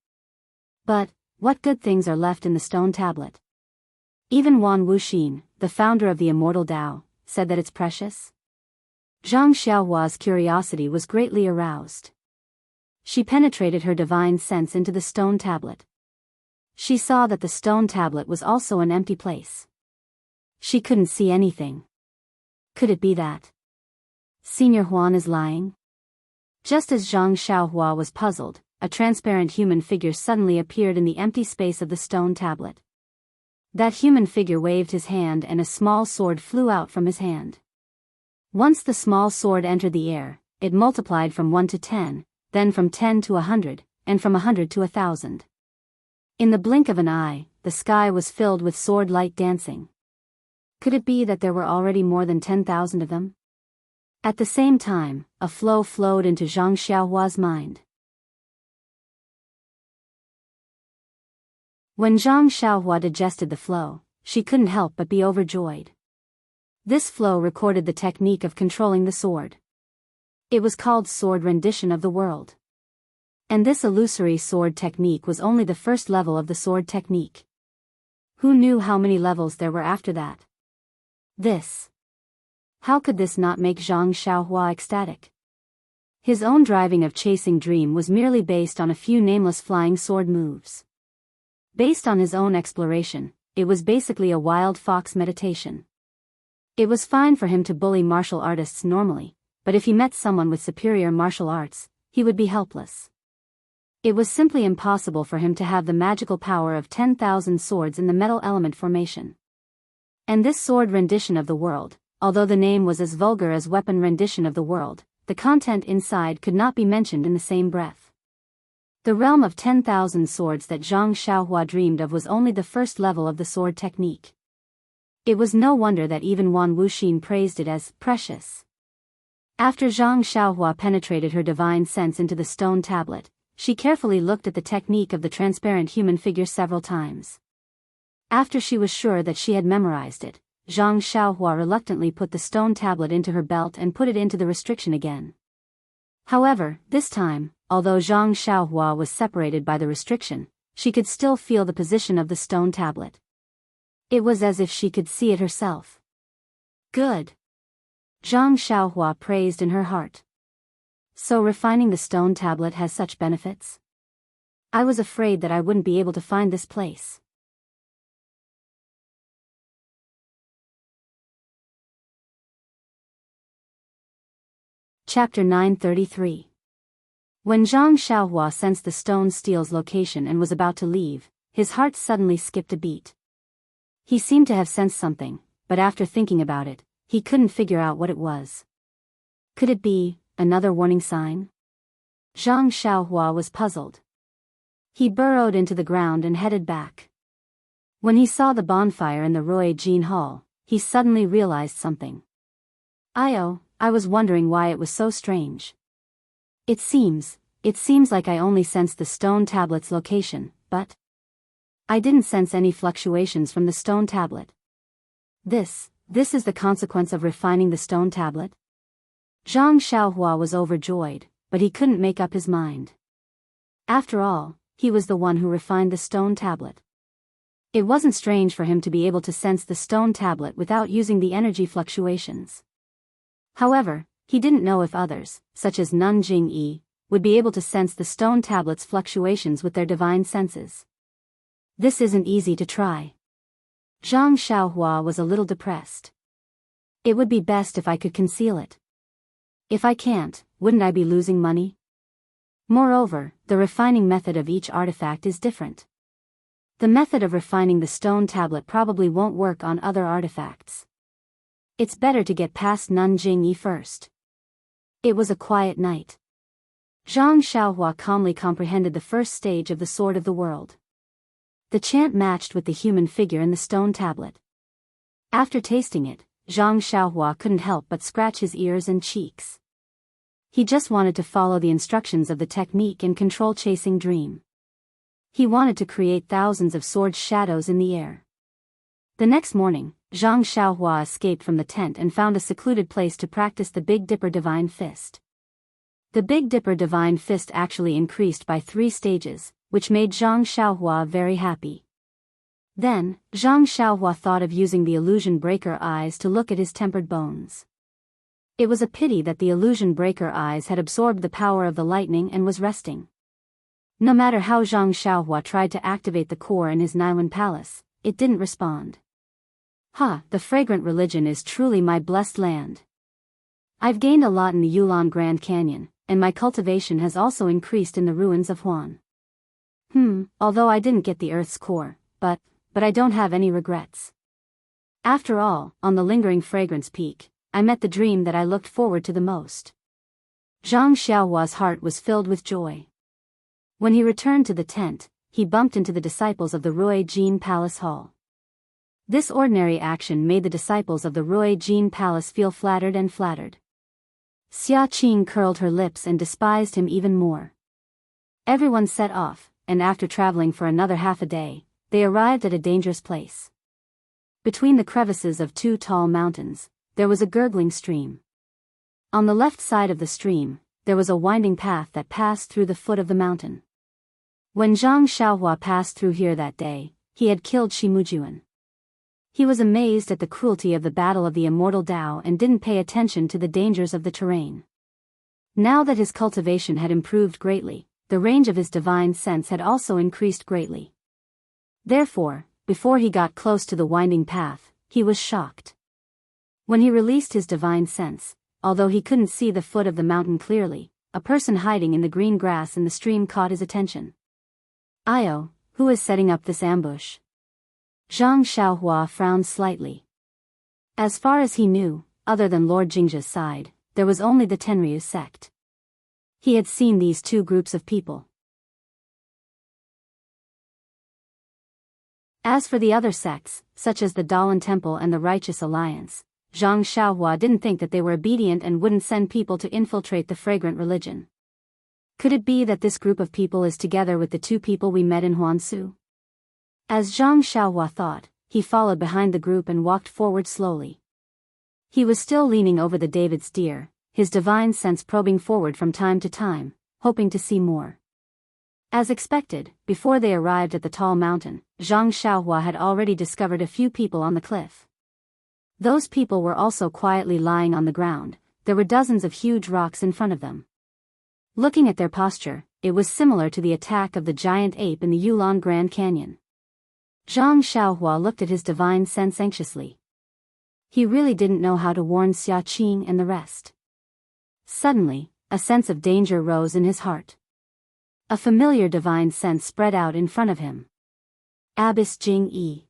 But, what good things are left in the stone tablet? Even Wan Wuxin, the founder of the immortal Dao, said that it's precious. Zhang Xiaohua's curiosity was greatly aroused. She penetrated her divine sense into the stone tablet. She saw that the stone tablet was also an empty place. She couldn't see anything. Could it be that Senior Huan is lying? Just as Zhang Xiaohua was puzzled, a transparent human figure suddenly appeared in the empty space of the stone tablet. That human figure waved his hand and a small sword flew out from his hand. Once the small sword entered the air, it multiplied from 1 to 10, then from 10 to 100, and from 100 to 1,000. In the blink of an eye, the sky was filled with sword light dancing. Could it be that there were already more than 10,000 of them? At the same time, a flow flowed into Zhang Xiaohua's mind. When Zhang Xiaohua digested the flow, she couldn't help but be overjoyed. This flow recorded the technique of controlling the sword. It was called sword rendition of the world. And this illusory sword technique was only the first level of the sword technique. Who knew how many levels there were after that? How could this not make Zhang Xiaohua ecstatic? His own driving of chasing dream was merely based on a few nameless flying sword moves. Based on his own exploration, it was basically a wild fox meditation. It was fine for him to bully martial artists normally, but if he met someone with superior martial arts, he would be helpless. It was simply impossible for him to have the magical power of 10,000 swords in the metal element formation. And this sword rendition of the world, although the name was as vulgar as weapon rendition of the world, the content inside could not be mentioned in the same breath. The realm of 10,000 swords that Zhang Xiaohua dreamed of was only the first level of the sword technique. It was no wonder that even Wan Wuxin praised it as precious. After Zhang Xiaohua penetrated her divine sense into the stone tablet, she carefully looked at the technique of the transparent human figure several times. After she was sure that she had memorized it, Zhang Xiaohua reluctantly put the stone tablet into her belt and put it into the restriction again. However, this time, although Zhang Xiaohua was separated by the restriction, she could still feel the position of the stone tablet. It was as if she could see it herself. Good! Zhang Xiaohua praised in her heart. So refining the stone tablet has such benefits? I was afraid that I wouldn't be able to find this place. Chapter 933. When Zhang Xiaohua sensed the stone steel's location and was about to leave, his heart suddenly skipped a beat. He seemed to have sensed something, but after thinking about it, he couldn't figure out what it was. Could it be another warning sign? Zhang Xiaohua was puzzled. He burrowed into the ground and headed back. When he saw the bonfire in the Roy Jean Hall, he suddenly realized something. I was wondering why it was so strange. It seems like I only sensed the stone tablet's location, but I didn't sense any fluctuations from the stone tablet. This is the consequence of refining the stone tablet? Zhang Xiaohua was overjoyed, but he couldn't make up his mind. After all, he was the one who refined the stone tablet. It wasn't strange for him to be able to sense the stone tablet without using the energy fluctuations. However, he didn't know if others, such as Nun Jing-yi, would be able to sense the stone tablet's fluctuations with their divine senses. This isn't easy to try. Zhang Xiaohua was a little depressed. It would be best if I could conceal it. If I can't, wouldn't I be losing money? Moreover, the refining method of each artifact is different. The method of refining the stone tablet probably won't work on other artifacts. It's better to get past Nun Jing-yi first. It was a quiet night. Zhang Xiaohua calmly comprehended the first stage of the Sword of the World. The chant matched with the human figure in the stone tablet. After tasting it, Zhang Xiaohua couldn't help but scratch his ears and cheeks. He just wanted to follow the instructions of the technique and control chasing dream. He wanted to create thousands of sword shadows in the air. The next morning, Zhang Xiaohua escaped from the tent and found a secluded place to practice the Big Dipper Divine Fist. The Big Dipper Divine Fist actually increased by 3 stages, which made Zhang Xiaohua very happy. Then, Zhang Xiaohua thought of using the illusion breaker eyes to look at his tempered bones. It was a pity that the illusion breaker eyes had absorbed the power of the lightning and was resting. No matter how Zhang Xiaohua tried to activate the core in his Naiwan palace, it didn't respond. The fragrant religion is truly my blessed land. I've gained a lot in the Yulon Grand Canyon, and my cultivation has also increased in the ruins of Huan. Although I didn't get the Earth's core, but I don't have any regrets. After all, on the lingering fragrance peak, I met the dream that I looked forward to the most. Zhang Xiaohua's heart was filled with joy. When he returned to the tent, he bumped into the disciples of the Rui Jin Palace Hall. This ordinary action made the disciples of the Rui Jin Palace feel flattered and flattered. Xia Qing curled her lips and despised him even more. Everyone set off, and after traveling for another half a day, they arrived at a dangerous place. Between the crevices of 2 tall mountains, there was a gurgling stream. On the left side of the stream, there was a winding path that passed through the foot of the mountain. When Zhang Xiaohua passed through here that day, he had killed Shimujuan. He was amazed at the cruelty of the battle of the immortal Dao and didn't pay attention to the dangers of the terrain. Now that his cultivation had improved greatly, the range of his divine sense had also increased greatly. Therefore, before he got close to the winding path, he was shocked. When he released his divine sense, although he couldn't see the foot of the mountain clearly, a person hiding in the green grass in the stream caught his attention. "Io, who is setting up this ambush?" Zhang Xiaohua frowned slightly. As far as he knew, other than Lord Jingzha's side, there was only the Tenryu sect. He had seen these 2 groups of people. As for the other sects, such as the Daoist Temple and the Righteous Alliance, Zhang Xiaohua didn't think that they were obedient and wouldn't send people to infiltrate the fragrant religion. Could it be that this group of people is together with the 2 people we met in Huansu? As Zhang Xiaohua thought, he followed behind the group and walked forward slowly. He was still leaning over the David's deer, his divine sense probing forward from time to time, hoping to see more. As expected, before they arrived at the tall mountain, Zhang Xiaohua had already discovered a few people on the cliff. Those people were also quietly lying on the ground. There were dozens of huge rocks in front of them. Looking at their posture, it was similar to the attack of the giant ape in the Yulon Grand Canyon. Zhang Xiaohua looked at his divine sense anxiously. He really didn't know how to warn Xia Qing and the rest. Suddenly, a sense of danger rose in his heart. A familiar divine sense spread out in front of him. Abyss Jing Yi.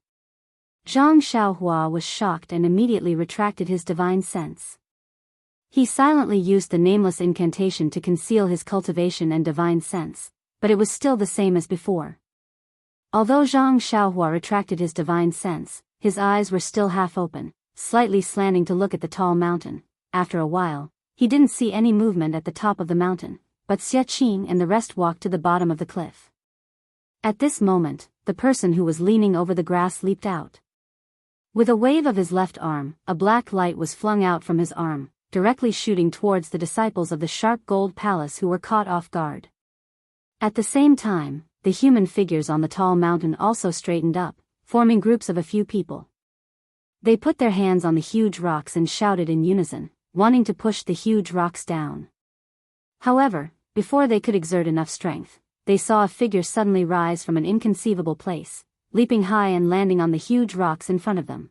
Zhang Xiaohua was shocked and immediately retracted his divine sense. He silently used the nameless incantation to conceal his cultivation and divine sense, but it was still the same as before. Although Zhang Xiaohua retracted his divine sense, his eyes were still half open, slightly slanting to look at the tall mountain. After a while, he didn't see any movement at the top of the mountain, but Xia Qing and the rest walked to the bottom of the cliff. At this moment, the person who was leaning over the grass leaped out. With a wave of his left arm, a black light was flung out from his arm, directly shooting towards the disciples of the Sharp Gold Palace who were caught off guard. At the same time, the human figures on the tall mountain also straightened up, forming groups of a few people. They put their hands on the huge rocks and shouted in unison, wanting to push the huge rocks down. However, before they could exert enough strength, they saw a figure suddenly rise from an inconceivable place, leaping high and landing on the huge rocks in front of them.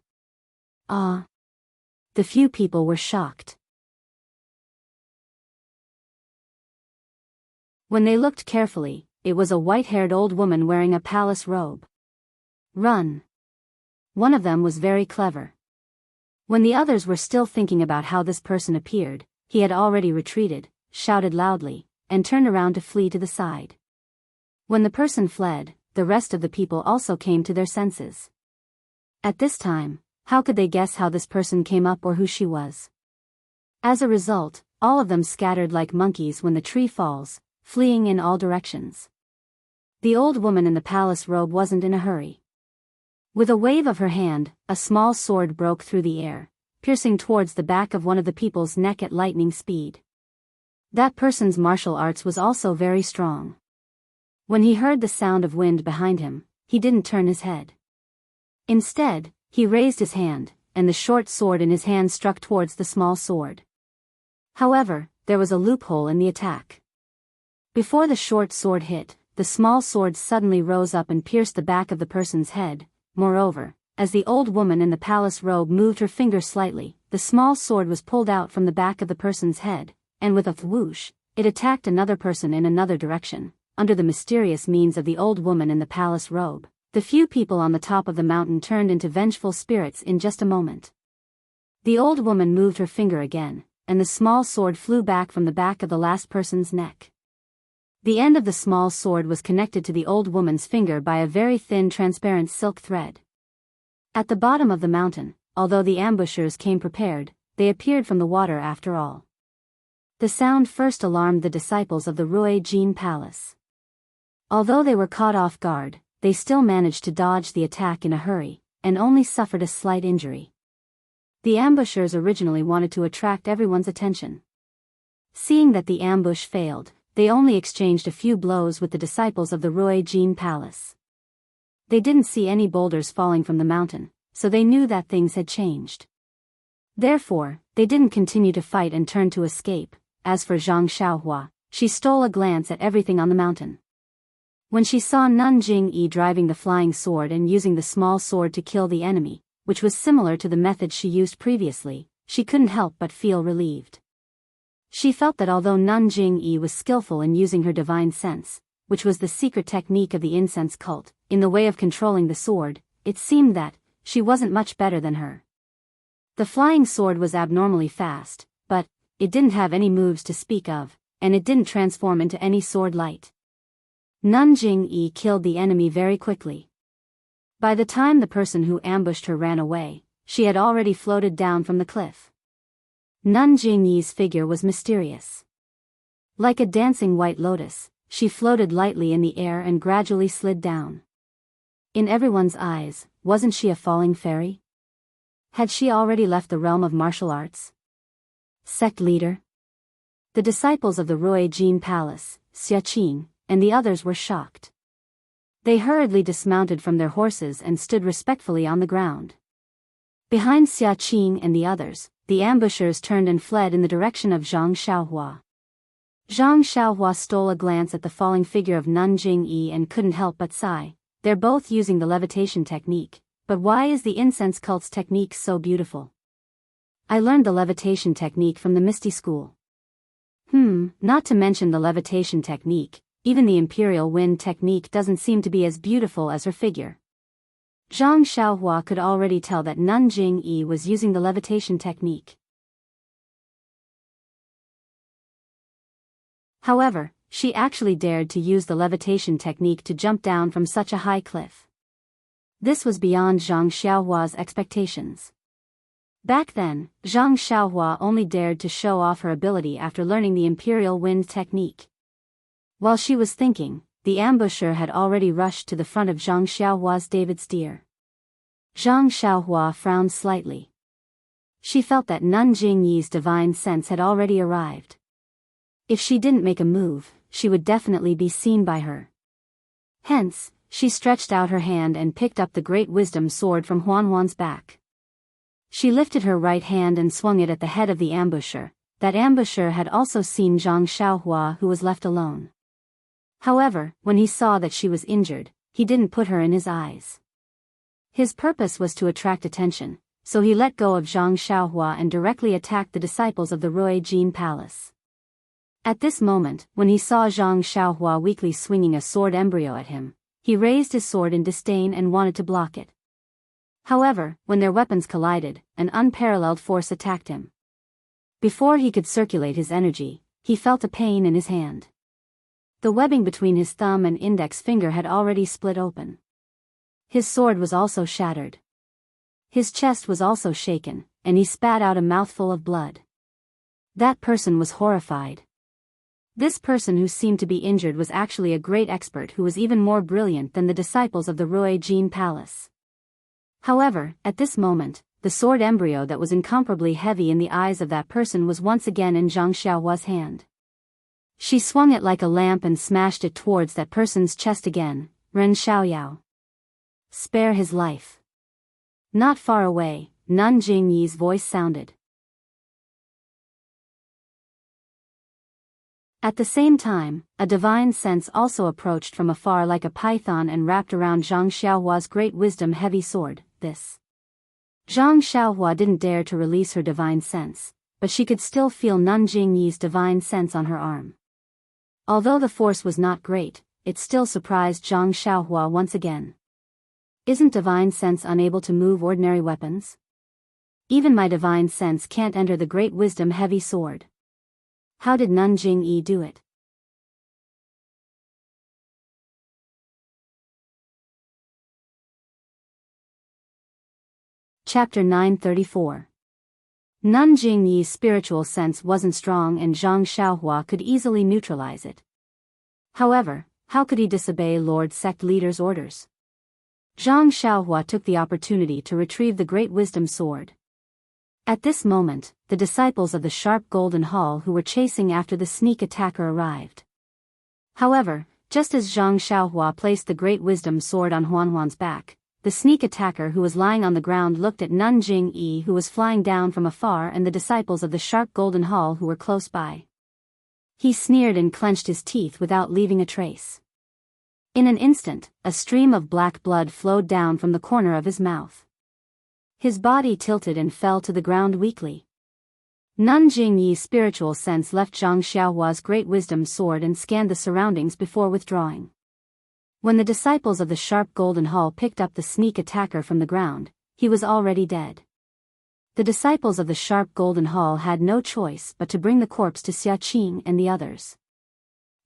The few people were shocked. When they looked carefully, it was a white-haired old woman wearing a palace robe. "Run!" One of them was very clever. When the others were still thinking about how this person appeared, he had already retreated, shouted loudly, and turned around to flee to the side. When the person fled, the rest of the people also came to their senses. At this time, how could they guess how this person came up or who she was? As a result, all of them scattered like monkeys when the tree falls, fleeing in all directions. The old woman in the palace robe wasn't in a hurry. With a wave of her hand, a small sword broke through the air, piercing towards the back of one of the people's neck at lightning speed. That person's martial arts was also very strong. When he heard the sound of wind behind him, he didn't turn his head. Instead, he raised his hand, and the short sword in his hand struck towards the small sword. However, there was a loophole in the attack. Before the short sword hit, the small sword suddenly rose up and pierced the back of the person's head. Moreover, as the old woman in the palace robe moved her finger slightly, the small sword was pulled out from the back of the person's head, and with a whoosh, it attacked another person in another direction. Under the mysterious means of the old woman in the palace robe, the few people on the top of the mountain turned into vengeful spirits in just a moment. The old woman moved her finger again, and the small sword flew back from the back of the last person's neck. The end of the small sword was connected to the old woman's finger by a very thin transparent silk thread. At the bottom of the mountain, although the ambushers came prepared, they appeared from the water after all. The sound first alarmed the disciples of the Rui Jin Palace. Although they were caught off guard, they still managed to dodge the attack in a hurry, and only suffered a slight injury. The ambushers originally wanted to attract everyone's attention. Seeing that the ambush failed, they only exchanged a few blows with the disciples of the Rui Jin Palace. They didn't see any boulders falling from the mountain, so they knew that things had changed. Therefore, they didn't continue to fight and turned to escape. As for Zhang Xiaohua, she stole a glance at everything on the mountain. When she saw Nun Jingyi driving the flying sword and using the small sword to kill the enemy, which was similar to the method she used previously, she couldn't help but feel relieved. She felt that although Nun Jingyi was skillful in using her divine sense, which was the secret technique of the incense cult, in the way of controlling the sword, it seemed that she wasn't much better than her. The flying sword was abnormally fast, but it didn't have any moves to speak of, and it didn't transform into any sword light. Nun Jingyi killed the enemy very quickly. By the time the person who ambushed her ran away, she had already floated down from the cliff. Nun Jingyi's figure was mysterious. Like a dancing white lotus, she floated lightly in the air and gradually slid down. In everyone's eyes, wasn't she a falling fairy? Had she already left the realm of martial arts? Sect leader? The disciples of the Rui Jin Palace, Xiaqing, and the others were shocked. They hurriedly dismounted from their horses and stood respectfully on the ground. Behind Xiaqing and the others, the ambushers turned and fled in the direction of Zhang Xiaohua. Zhang Xiaohua stole a glance at the falling figure of Nun Jingyi and couldn't help but sigh. They're both using the levitation technique, but why is the incense cult's technique so beautiful? I learned the levitation technique from the Misty School. Not to mention the levitation technique, even the imperial wind technique doesn't seem to be as beautiful as her figure. Zhang Xiaohua could already tell that Nun Jingyi was using the levitation technique. However, she actually dared to use the levitation technique to jump down from such a high cliff. This was beyond Zhang Xiaohua's expectations. Back then, Zhang Xiaohua only dared to show off her ability after learning the imperial wind technique. While she was thinking, the ambusher had already rushed to the front of Zhang Xiaohua's David steer. Zhang Xiaohua frowned slightly. She felt that Nun Jingyi's divine sense had already arrived. If she didn't make a move, she would definitely be seen by her. Hence, she stretched out her hand and picked up the great wisdom sword from Huanhuan's back. She lifted her right hand and swung it at the head of the ambusher. That ambusher had also seen Zhang Xiaohua, who was left alone. However, when he saw that she was injured, he didn't put her in his eyes. His purpose was to attract attention, so he let go of Zhang Xiaohua and directly attacked the disciples of the Rui Jin Palace. At this moment, when he saw Zhang Xiaohua weakly swinging a sword embryo at him, he raised his sword in disdain and wanted to block it. However, when their weapons collided, an unparalleled force attacked him. Before he could circulate his energy, he felt a pain in his hand. The webbing between his thumb and index finger had already split open. His sword was also shattered. His chest was also shaken, and he spat out a mouthful of blood. That person was horrified. This person who seemed to be injured was actually a great expert who was even more brilliant than the disciples of the Rui Jin Palace. However, at this moment, the sword embryo that was incomparably heavy in the eyes of that person was once again in Zhang Xiaohua's hand. She swung it like a lamp and smashed it towards that person's chest again. Ren Xiaoyao. Spare his life. Not far away, Nun Jingyi's voice sounded. At the same time, a divine sense also approached from afar like a python and wrapped around Zhang Xiaohua's great wisdom heavy sword. This. Zhang Xiaohua didn't dare to release her divine sense, but she could still feel Nun Jingyi's divine sense on her arm. Although the force was not great, it still surprised Zhang Xiaohua once again. Isn't divine sense unable to move ordinary weapons? Even my divine sense can't enter the great wisdom heavy sword. How did Nun Jingyi do it? Chapter 934. Nun Jingyi's spiritual sense wasn't strong and Zhang Xiaohua could easily neutralize it. However, how could he disobey Lord Sect Leader's orders? Zhang Xiaohua took the opportunity to retrieve the great wisdom sword. At this moment, the disciples of the sharp golden hall who were chasing after the sneak attacker arrived. However, just as Zhang Xiaohua placed the great wisdom sword on Huanhuan's back, the sneak attacker who was lying on the ground looked at Nun Jingyi who was flying down from afar and the disciples of the sharp golden hall who were close by. He sneered and clenched his teeth without leaving a trace. In an instant, a stream of black blood flowed down from the corner of his mouth. His body tilted and fell to the ground weakly. Nun Jingyi's spiritual sense left Zhang Xiaohua's great wisdom sword and scanned the surroundings before withdrawing. When the disciples of the sharp golden hall picked up the sneak attacker from the ground, he was already dead. The disciples of the sharp golden hall had no choice but to bring the corpse to Xiaqing and the others.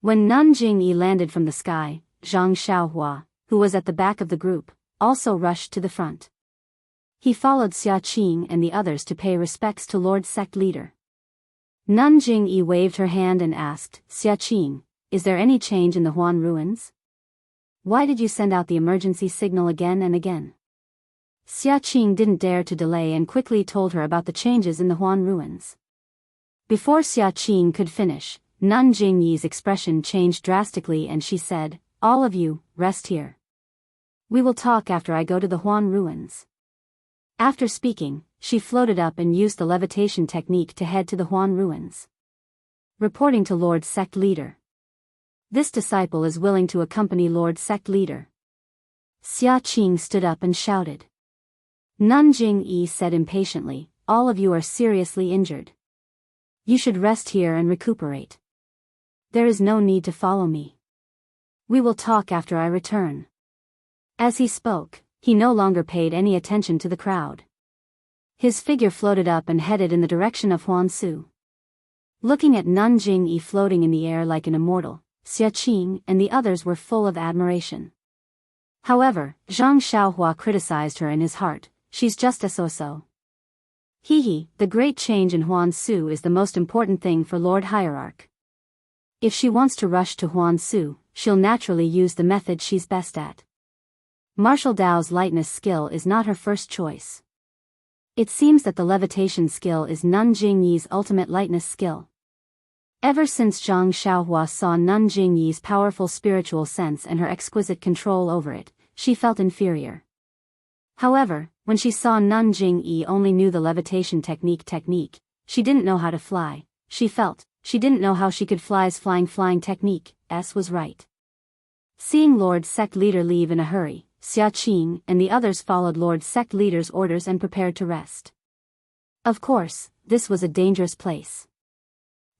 When Nun Jingyi landed from the sky, Zhang Xiaohua, who was at the back of the group, also rushed to the front. He followed Xiaqing and the others to pay respects to Lord Sect Leader. Nun Jingyi waved her hand and asked, Xiaqing, is there any change in the Huan ruins? Why did you send out the emergency signal again and again? Xiaqing didn't dare to delay and quickly told her about the changes in the Huan ruins. Before Xiaqing could finish, Nun Jingyi's expression changed drastically and she said, all of you, rest here. We will talk after I go to the Huan ruins. After speaking, she floated up and used the levitation technique to head to the Huan ruins. Reporting to Lord Sect Leader. This disciple is willing to accompany Lord Sect Leader. Xiaqing stood up and shouted. Nun Jingyi said impatiently, all of you are seriously injured. You should rest here and recuperate. There is no need to follow me. We will talk after I return. As he spoke, he no longer paid any attention to the crowd. His figure floated up and headed in the direction of Huansu. Looking at Nun Jingyi floating in the air like an immortal, Xiaqing and the others were full of admiration. However, Zhang Xiaohua criticized her in his heart, she's just a so-so. The great change in Huansu is the most important thing for Lord Hierarch. If she wants to rush to Huansu, she'll naturally use the method she's best at. Martial Dao's lightness skill is not her first choice. It seems that the levitation skill is Nun Jingyi's ultimate lightness skill. Ever since Zhang Xiaohua saw Nun Jingyi's powerful spiritual sense and her exquisite control over it, she felt inferior. However, when she saw Nun Jingyi only knew the levitation technique, she didn't know how to fly, she didn't know how she could fly's flying technique, was right. Seeing Lord Sect Leader leave in a hurry, Xiaqing and the others followed Lord Sect Leader's orders and prepared to rest. Of course, this was a dangerous place.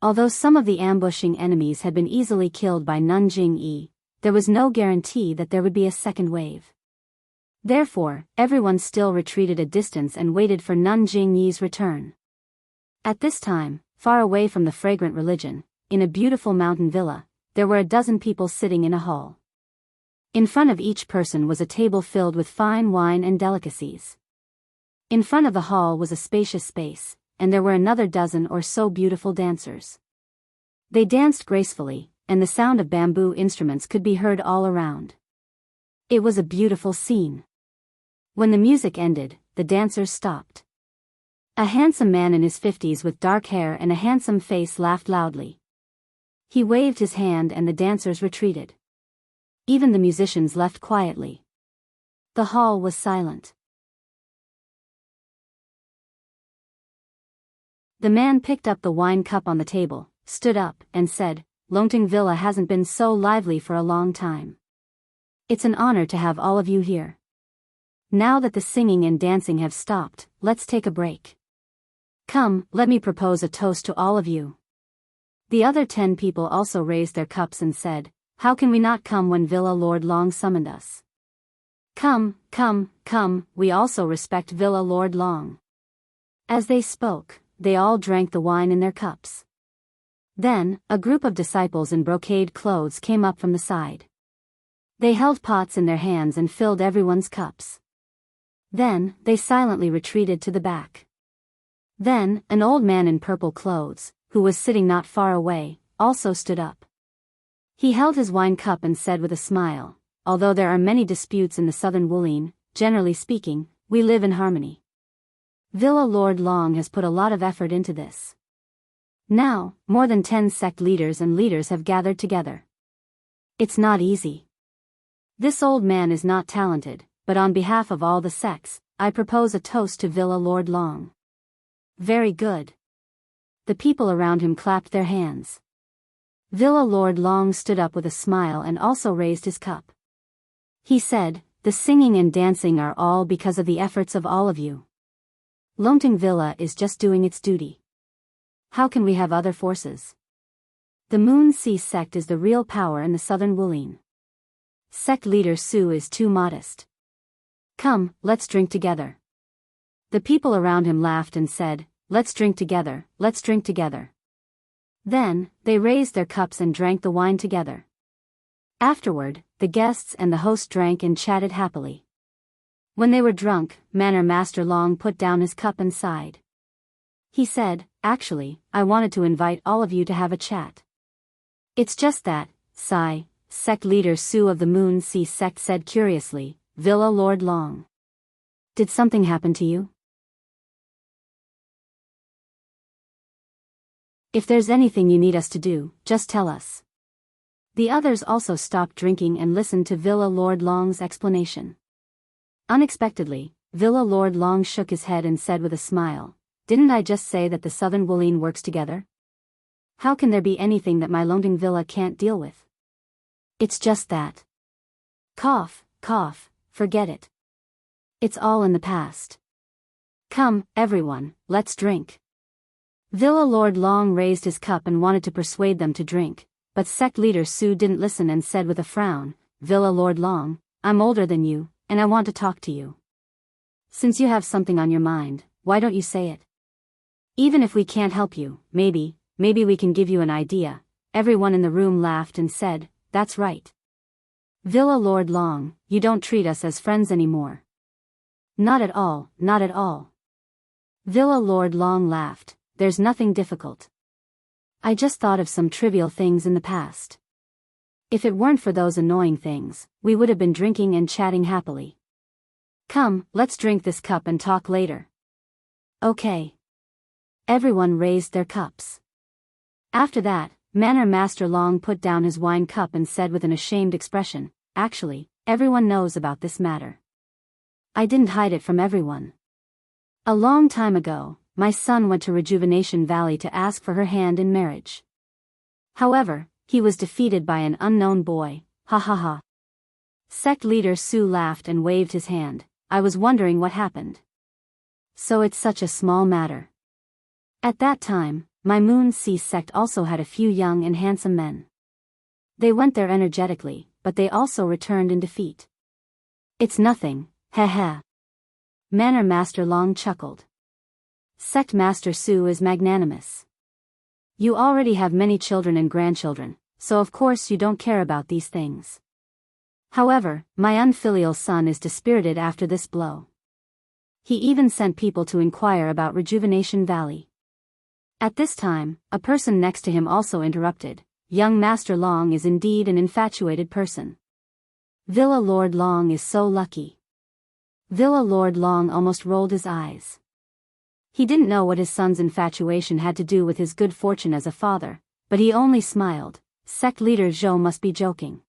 Although some of the ambushing enemies had been easily killed by Nun Jingyi, there was no guarantee that there would be a second wave. Therefore, everyone still retreated a distance and waited for Nun Jingyi's return. At this time, far away from the fragrant religion, in a beautiful mountain villa, there were a dozen people sitting in a hall. In front of each person was a table filled with fine wine and delicacies. In front of the hall was a spacious space, and there were another dozen or so beautiful dancers. They danced gracefully, and the sound of bamboo instruments could be heard all around. It was a beautiful scene. When the music ended, the dancers stopped. A handsome man in his 50s with dark hair and a handsome face laughed loudly. He waved his hand and the dancers retreated. Even the musicians left quietly. The hall was silent. The man picked up the wine cup on the table, stood up, and said, "Longting Villa hasn't been so lively for a long time. It's an honor to have all of you here. Now that the singing and dancing have stopped, let's take a break. Come, let me propose a toast to all of you." The other 10 people also raised their cups and said, "How can we not come when Villa Lord Long summoned us? Come, come, come, we also respect Villa Lord Long." As they spoke, they all drank the wine in their cups. Then, a group of disciples in brocade clothes came up from the side. They held pots in their hands and filled everyone's cups. Then, they silently retreated to the back. Then, an old man in purple clothes, who was sitting not far away, also stood up. He held his wine cup and said with a smile, "Although there are many disputes in the southern Wulin, generally speaking, we live in harmony. Villa Lord Long has put a lot of effort into this. Now, more than 10 sect leaders and leaders have gathered together. It's not easy. This old man is not talented, but on behalf of all the sects, I propose a toast to Villa Lord Long." "Very good." The people around him clapped their hands. Villa Lord Long stood up with a smile and also raised his cup. He said, "The singing and dancing are all because of the efforts of all of you. Longting Villa is just doing its duty. How can we have other forces? The Moon Sea sect is the real power in the southern Wulin. Sect leader Su is too modest. Come, let's drink together." The people around him laughed and said, "Let's drink together, let's drink together." Then, they raised their cups and drank the wine together. Afterward, the guests and the host drank and chatted happily. When they were drunk, Manor Master Long put down his cup and sighed. He said, "Actually, I wanted to invite all of you to have a chat. It's just that," sigh, sect leader Su of the Moon Sea sect said curiously, "Villa Lord Long. Did something happen to you? If there's anything you need us to do, just tell us." The others also stopped drinking and listened to Villa Lord Long's explanation. Unexpectedly, Villa Lord Long shook his head and said with a smile, "Didn't I just say that the southern Wulin works together? How can there be anything that my Longting Villa can't deal with? It's just that. Cough, cough, forget it. It's all in the past. Come, everyone, let's drink." Villa Lord Long raised his cup and wanted to persuade them to drink, but sect leader Su didn't listen and said with a frown, "Villa Lord Long, I'm older than you, and I want to talk to you. Since you have something on your mind, why don't you say it? Even if we can't help you, maybe we can give you an idea." Everyone in the room laughed and said, "That's right. Villa Lord Long, you don't treat us as friends anymore." "Not at all, not at all." Villa Lord Long laughed, "There's nothing difficult. I just thought of some trivial things in the past. If it weren't for those annoying things, we would have been drinking and chatting happily. Come, let's drink this cup and talk later." "Okay." Everyone raised their cups. After that, Manor Master Long put down his wine cup and said with an ashamed expression, "Actually, everyone knows about this matter. I didn't hide it from everyone. A long time ago, my son went to Rejuvenation Valley to ask for her hand in marriage. However, he was defeated by an unknown boy, ha ha ha." Sect leader Su laughed and waved his hand. "I was wondering what happened. So it's such a small matter. At that time, my Moon Sea sect also had a few young and handsome men. They went there energetically, but they also returned in defeat. It's nothing, heh heh." Manor Master Long chuckled. Sect Master Su is magnanimous. You already have many children and grandchildren, so of course you don't care about these things. However, my unfilial son is dispirited after this blow. He even sent people to inquire about Rejuvenation Valley. At this time, a person next to him also interrupted, "Young Master Long is indeed an infatuated person. Villa Lord Long is so lucky. Villa Lord Long almost rolled his eyes. He didn't know what his son's infatuation had to do with his good fortune as a father, but he only smiled. Sect leader Zhou must be joking.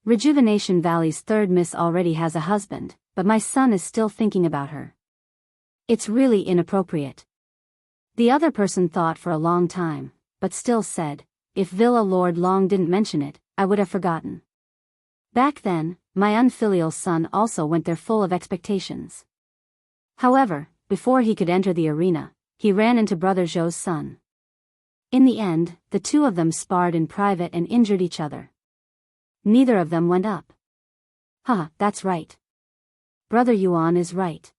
Rejuvenation Valley's third miss already has a husband, but my son is still thinking about her. It's really inappropriate. The other person thought for a long time, but still said, if Villa Lord Long didn't mention it, I would have forgotten. Back then, my unfilial son also went there full of expectations. However, before he could enter the arena, he ran into brother Zhou's son. In the end, the two of them sparred in private and injured each other. Neither of them went up. That's right. Brother Yuan is right.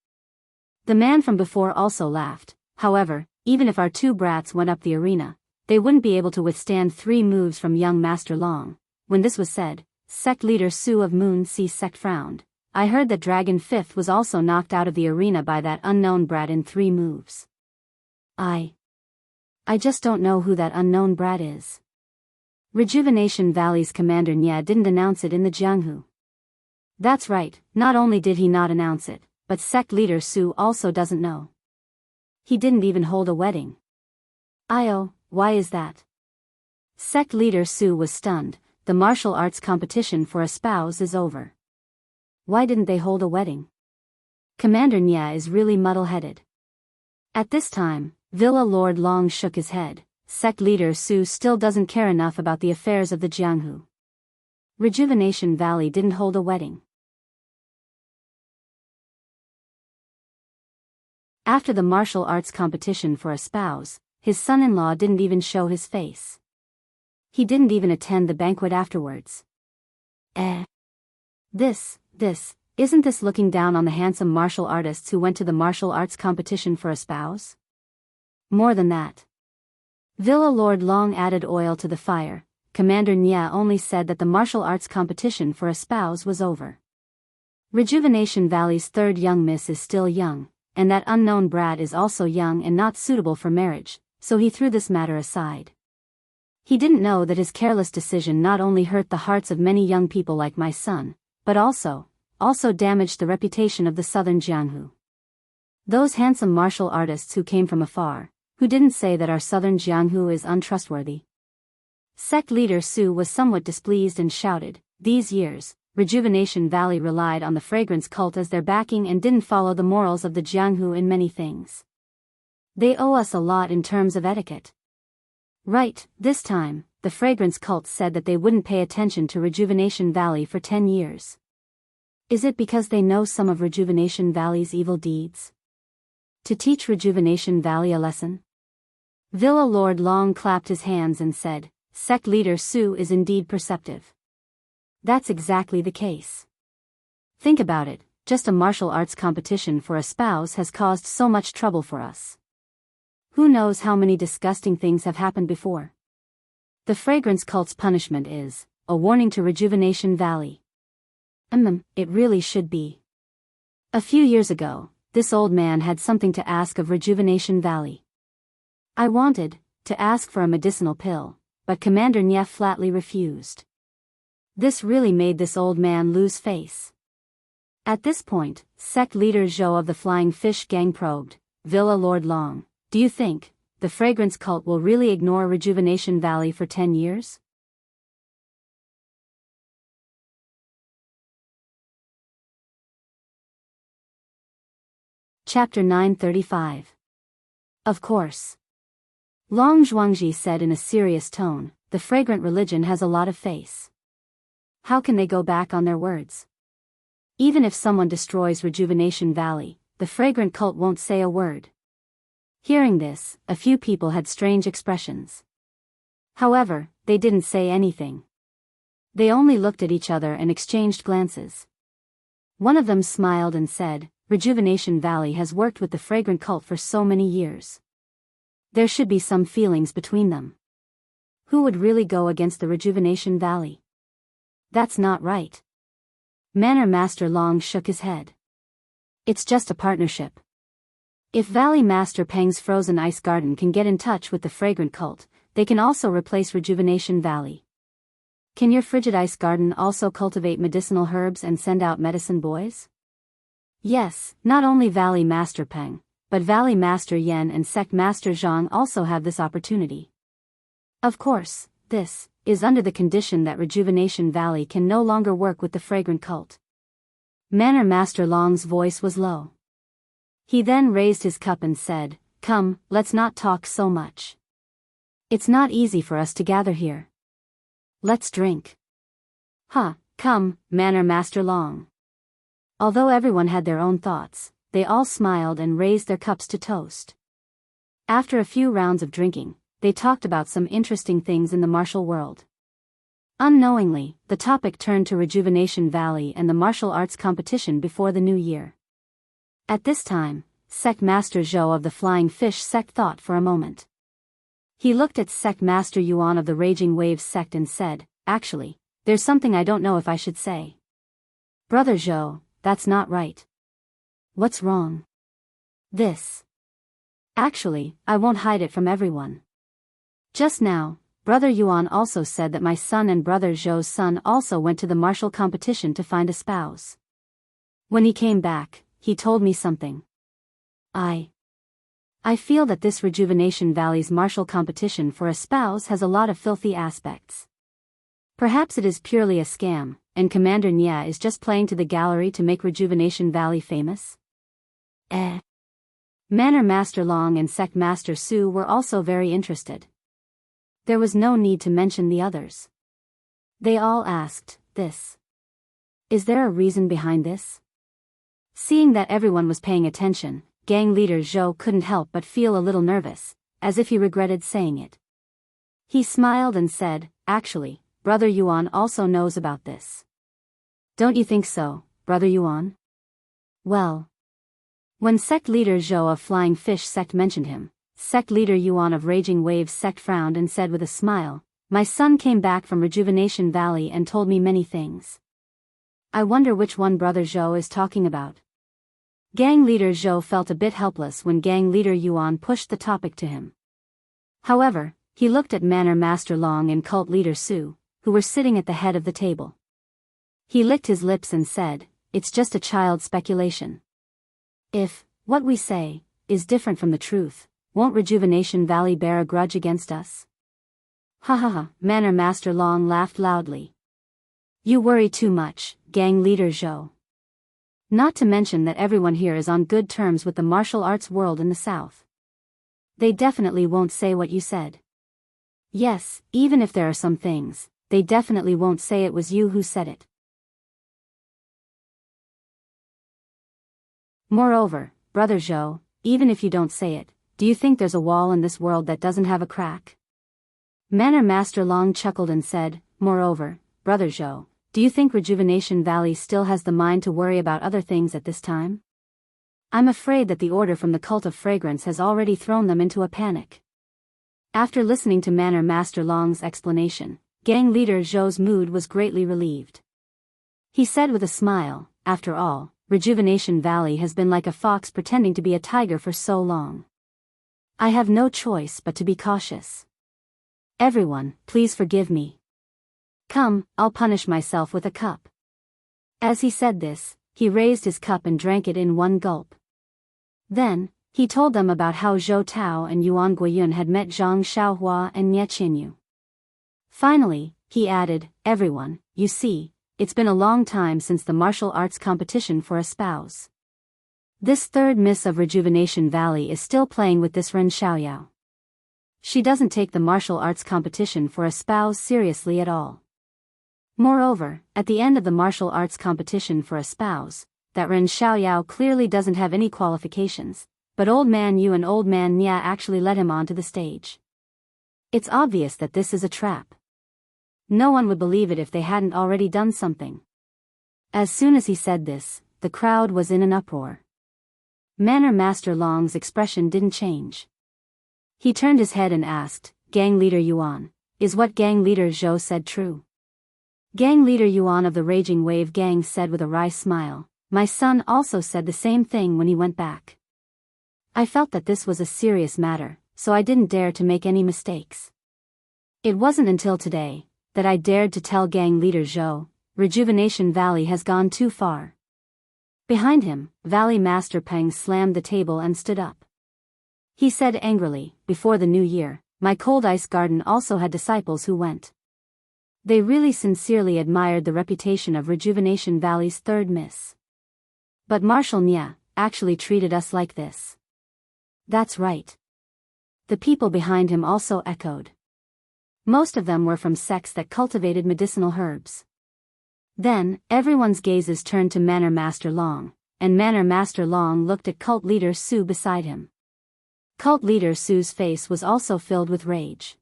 The man from before also laughed. However, even if our two brats went up the arena, they wouldn't be able to withstand 3 moves from young Master Long. When this was said, Sect leader Su of Moon Sea Sect frowned. I heard that Dragon Fifth was also knocked out of the arena by that unknown brat in 3 moves. I just don't know who that unknown brat is. Rejuvenation Valley's Commander Nye didn't announce it in the Jianghu. That's right, not only did he not announce it, but Sect leader Su also doesn't know. He didn't even hold a wedding. Why is that? Sect leader Su was stunned. The martial arts competition for a spouse is over. Why didn't they hold a wedding? Commander Nye is really muddle-headed. At this time, Villa Lord Long shook his head. Sect leader Su still doesn't care enough about the affairs of the Jianghu. Rejuvenation Valley didn't hold a wedding. After the martial arts competition for a spouse, his son-in-law didn't even show his face. He didn't even attend the banquet afterwards. Isn't this looking down on the handsome martial artists who went to the martial arts competition for a spouse? More than that. Villa Lord Long added oil to the fire. Commander Nye only said that the martial arts competition for a spouse was over. Rejuvenation Valley's third young miss is still young, and that unknown brat is also young and not suitable for marriage, so he threw this matter aside. He didn't know that his careless decision not only hurt the hearts of many young people like my son, but also damaged the reputation of the southern Jianghu. Those handsome martial artists who came from afar, who didn't say that our southern Jianghu is untrustworthy. Sect leader Su was somewhat displeased and shouted, these years, Rejuvenation Valley relied on the fragrance cult as their backing and didn't follow the morals of the Jianghu in many things. They owe us a lot in terms of etiquette. Right, this time, the fragrance cult said that they wouldn't pay attention to Rejuvenation Valley for 10 years. Is it because they know some of Rejuvenation Valley's evil deeds? To teach Rejuvenation Valley a lesson? Villa Lord Long clapped his hands and said, Sect leader Su is indeed perceptive. That's exactly the case. Think about it, just a martial arts competition for a spouse has caused so much trouble for us. Who knows how many disgusting things have happened before? The fragrance cult's punishment is a warning to Rejuvenation Valley. It really should be. A few years ago, this old man had something to ask of Rejuvenation Valley. I wanted to ask for a medicinal pill, but Commander Nye flatly refused. This really made this old man lose face. At this point, sect leader Zhou of the Flying Fish Gang probed, Villa Lord Long, do you think the fragrance cult will really ignore Rejuvenation Valley for 10 years? Chapter 935. Of course. Long Zhuangji said in a serious tone, the fragrant religion has a lot of face. How can they go back on their words? Even if someone destroys Rejuvenation Valley, the fragrant cult won't say a word. Hearing this, a few people had strange expressions. However, they didn't say anything. They only looked at each other and exchanged glances. One of them smiled and said, Rejuvenation Valley has worked with the fragrant cult for so many years. There should be some feelings between them. Who would really go against the Rejuvenation Valley? That's not right. Manor Master Long shook his head. It's just a partnership. If Valley Master Peng's frozen ice garden can get in touch with the fragrant cult, they can also replace Rejuvenation Valley. Can your frigid ice garden also cultivate medicinal herbs and send out medicine boys? Yes, not only Valley Master Peng, but Valley Master Yen and Sect Master Zhang also have this opportunity. Of course, this is under the condition that Rejuvenation Valley can no longer work with the fragrant cult. Manor Master Long's voice was low. He then raised his cup and said, "Come, let's not talk so much. It's not easy for us to gather here. Let's drink." Come, Manor Master Long. Although everyone had their own thoughts, they all smiled and raised their cups to toast. After a few rounds of drinking, they talked about some interesting things in the martial world. Unknowingly, the topic turned to Rejuvenation Valley and the martial arts competition before the new year. At this time, Sect Master Zhou of the Flying Fish sect thought for a moment. He looked at Sect Master Yuan of the Raging Waves sect and said, "Actually, there's something I don't know if I should say." "Brother Zhou, that's not right." "What's wrong?" "This. Actually, I won't hide it from everyone. Just now, Brother Yuan also said that my son and Brother Zhou's son also went to the martial competition to find a spouse. When he came back, he told me something. I feel that this Rejuvenation Valley's martial competition for a spouse has a lot of filthy aspects. Perhaps it is purely a scam, and Commander Nya is just playing to the gallery to make Rejuvenation Valley famous?" Manor Master Long and Sect Master Su were also very interested. There was no need to mention the others. They all asked, "This. Is there a reason behind this?" Seeing that everyone was paying attention, gang leader Zhou couldn't help but feel a little nervous, as if he regretted saying it. He smiled and said, "Actually, Brother Yuan also knows about this." "Don't you think so, Brother Yuan?" "Well." When Sect Leader Zhou of Flying Fish sect mentioned him, Sect Leader Yuan of Raging Waves sect frowned and said with a smile, "My son came back from Rejuvenation Valley and told me many things. I wonder which one Brother Zhou is talking about." Gang leader Zhou felt a bit helpless when gang leader Yuan pushed the topic to him. However, he looked at Manor Master Long and cult leader Su, who were sitting at the head of the table. He licked his lips and said, "It's just a child's speculation. If what we say is different from the truth, won't Rejuvenation Valley bear a grudge against us?" Manor Master Long laughed loudly. "You worry too much, gang leader Zhou. Not to mention that everyone here is on good terms with the martial arts world in the south. They definitely won't say what you said. Yes, even if there are some things, they definitely won't say it was you who said it. Moreover, Brother Zhou, even if you don't say it, do you think there's a wall in this world that doesn't have a crack?" Manor Master Long chuckled and said, "Moreover, Brother Zhou, do you think Rejuvenation Valley still has the mind to worry about other things at this time? I'm afraid that the order from the Cult of Fragrance has already thrown them into a panic." After listening to Manor Master Long's explanation, gang leader Zhou's mood was greatly relieved. He said with a smile, "After all, Rejuvenation Valley has been like a fox pretending to be a tiger for so long. I have no choice but to be cautious. Everyone, please forgive me. Come, I'll punish myself with a cup." As he said this, he raised his cup and drank it in one gulp. Then, he told them about how Zhou Tao and Yuan Guiyun had met Zhang Xiaohua and Nye Qinyu. Finally, he added, "Everyone, you see, it's been a long time since the martial arts competition for a spouse. This third Miss of Rejuvenation Valley is still playing with this Ren Xiaoyao. She doesn't take the martial arts competition for a spouse seriously at all. Moreover, at the end of the martial arts competition for a spouse, that Ren Xiaoyao clearly doesn't have any qualifications, but Old Man Yu and Old Man Nya actually led him onto the stage. It's obvious that this is a trap. No one would believe it if they hadn't already done something." As soon as he said this, the crowd was in an uproar. Manor Master Long's expression didn't change. He turned his head and asked, "Gang leader Yuan, is what gang leader Zhou said true?" Gang leader Yuan of the Raging Wave gang said with a wry smile, "My son also said the same thing when he went back. I felt that this was a serious matter, so I didn't dare to make any mistakes. It wasn't until today that I dared to tell gang leader Zhou, Rejuvenation Valley has gone too far. Behind him, Valley Master Peng slammed the table and stood up. He said angrily, "Before the new year, my cold ice garden also had disciples who went. They really sincerely admired the reputation of Rejuvenation Valley's third miss. But Marshal Nia actually treated us like this." "That's right." The people behind him also echoed. Most of them were from sects that cultivated medicinal herbs. Then, everyone's gazes turned to Manor Master Long, and Manor Master Long looked at Cult Leader Su beside him. Cult Leader Su's face was also filled with rage.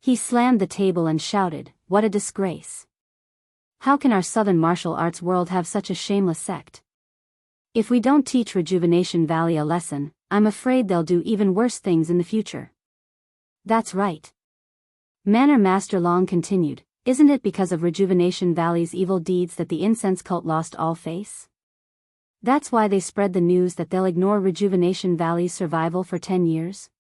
He slammed the table and shouted, "What a disgrace! How can our southern martial arts world have such a shameless sect? If we don't teach Rejuvenation Valley a lesson, I'm afraid they'll do even worse things in the future." "That's right." Manor Master Long continued, "Isn't it because of Rejuvenation Valley's evil deeds that the incense cult lost all face? That's why they spread the news that they'll ignore Rejuvenation Valley's survival for 10 years?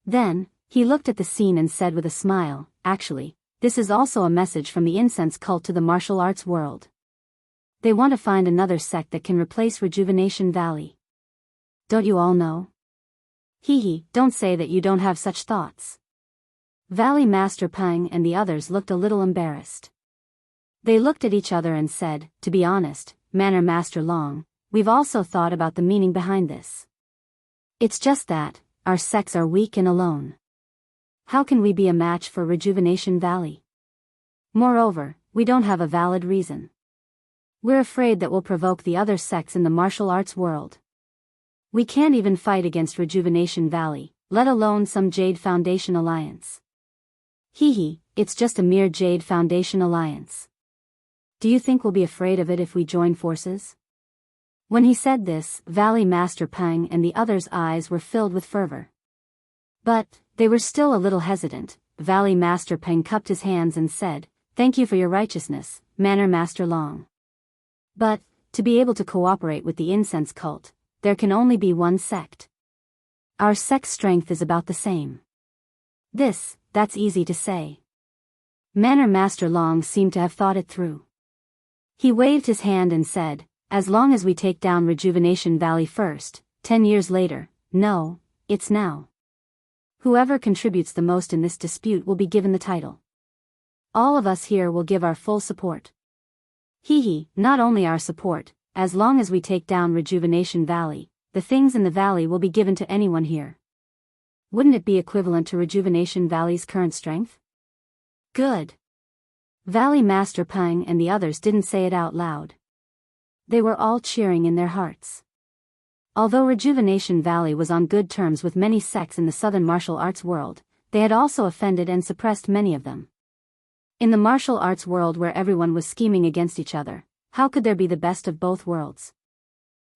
Then, he looked at the scene and said with a smile, "Actually, this is also a message from the incense cult to the martial arts world. They want to find another sect that can replace Rejuvenation Valley. Don't you all know?" "Hee, don't say that you don't have such thoughts." Valley Master Peng and the others looked a little embarrassed. They looked at each other and said, "To be honest, Manor Master Long, we've also thought about the meaning behind this. It's just that, our sects are weak and alone. How can we be a match for Rejuvenation Valley? Moreover, we don't have a valid reason. We're afraid that we'll provoke the other sects in the martial arts world. We can't even fight against Rejuvenation Valley, let alone some Jade Foundation alliance. Hee, it's just a mere Jade Foundation alliance. Do you think we'll be afraid of it if we join forces?" When he said this, Valley Master Peng and the others' eyes were filled with fervor. But, they were still a little hesitant. Valley Master Peng cupped his hands and said, "Thank you for your righteousness, Manor Master Long. But, to be able to cooperate with the incense cult, there can only be one sect. Our sect's strength is about the same. That's easy to say." Manor Master Long seemed to have thought it through. He waved his hand and said, "As long as we take down Rejuvenation Valley first, 10 years later, no, it's now. Whoever contributes the most in this dispute will be given the title. All of us here will give our full support." Hee, not only our support, as long as we take down Rejuvenation Valley, the things in the valley will be given to anyone here. Wouldn't it be equivalent to Rejuvenation Valley's current strength? Good. Valley Master Peng and the others didn't say it out loud. They were all cheering in their hearts. Although Rejuvenation Valley was on good terms with many sects in the southern martial arts world, they had also offended and suppressed many of them. In the martial arts world where everyone was scheming against each other, how could there be the best of both worlds?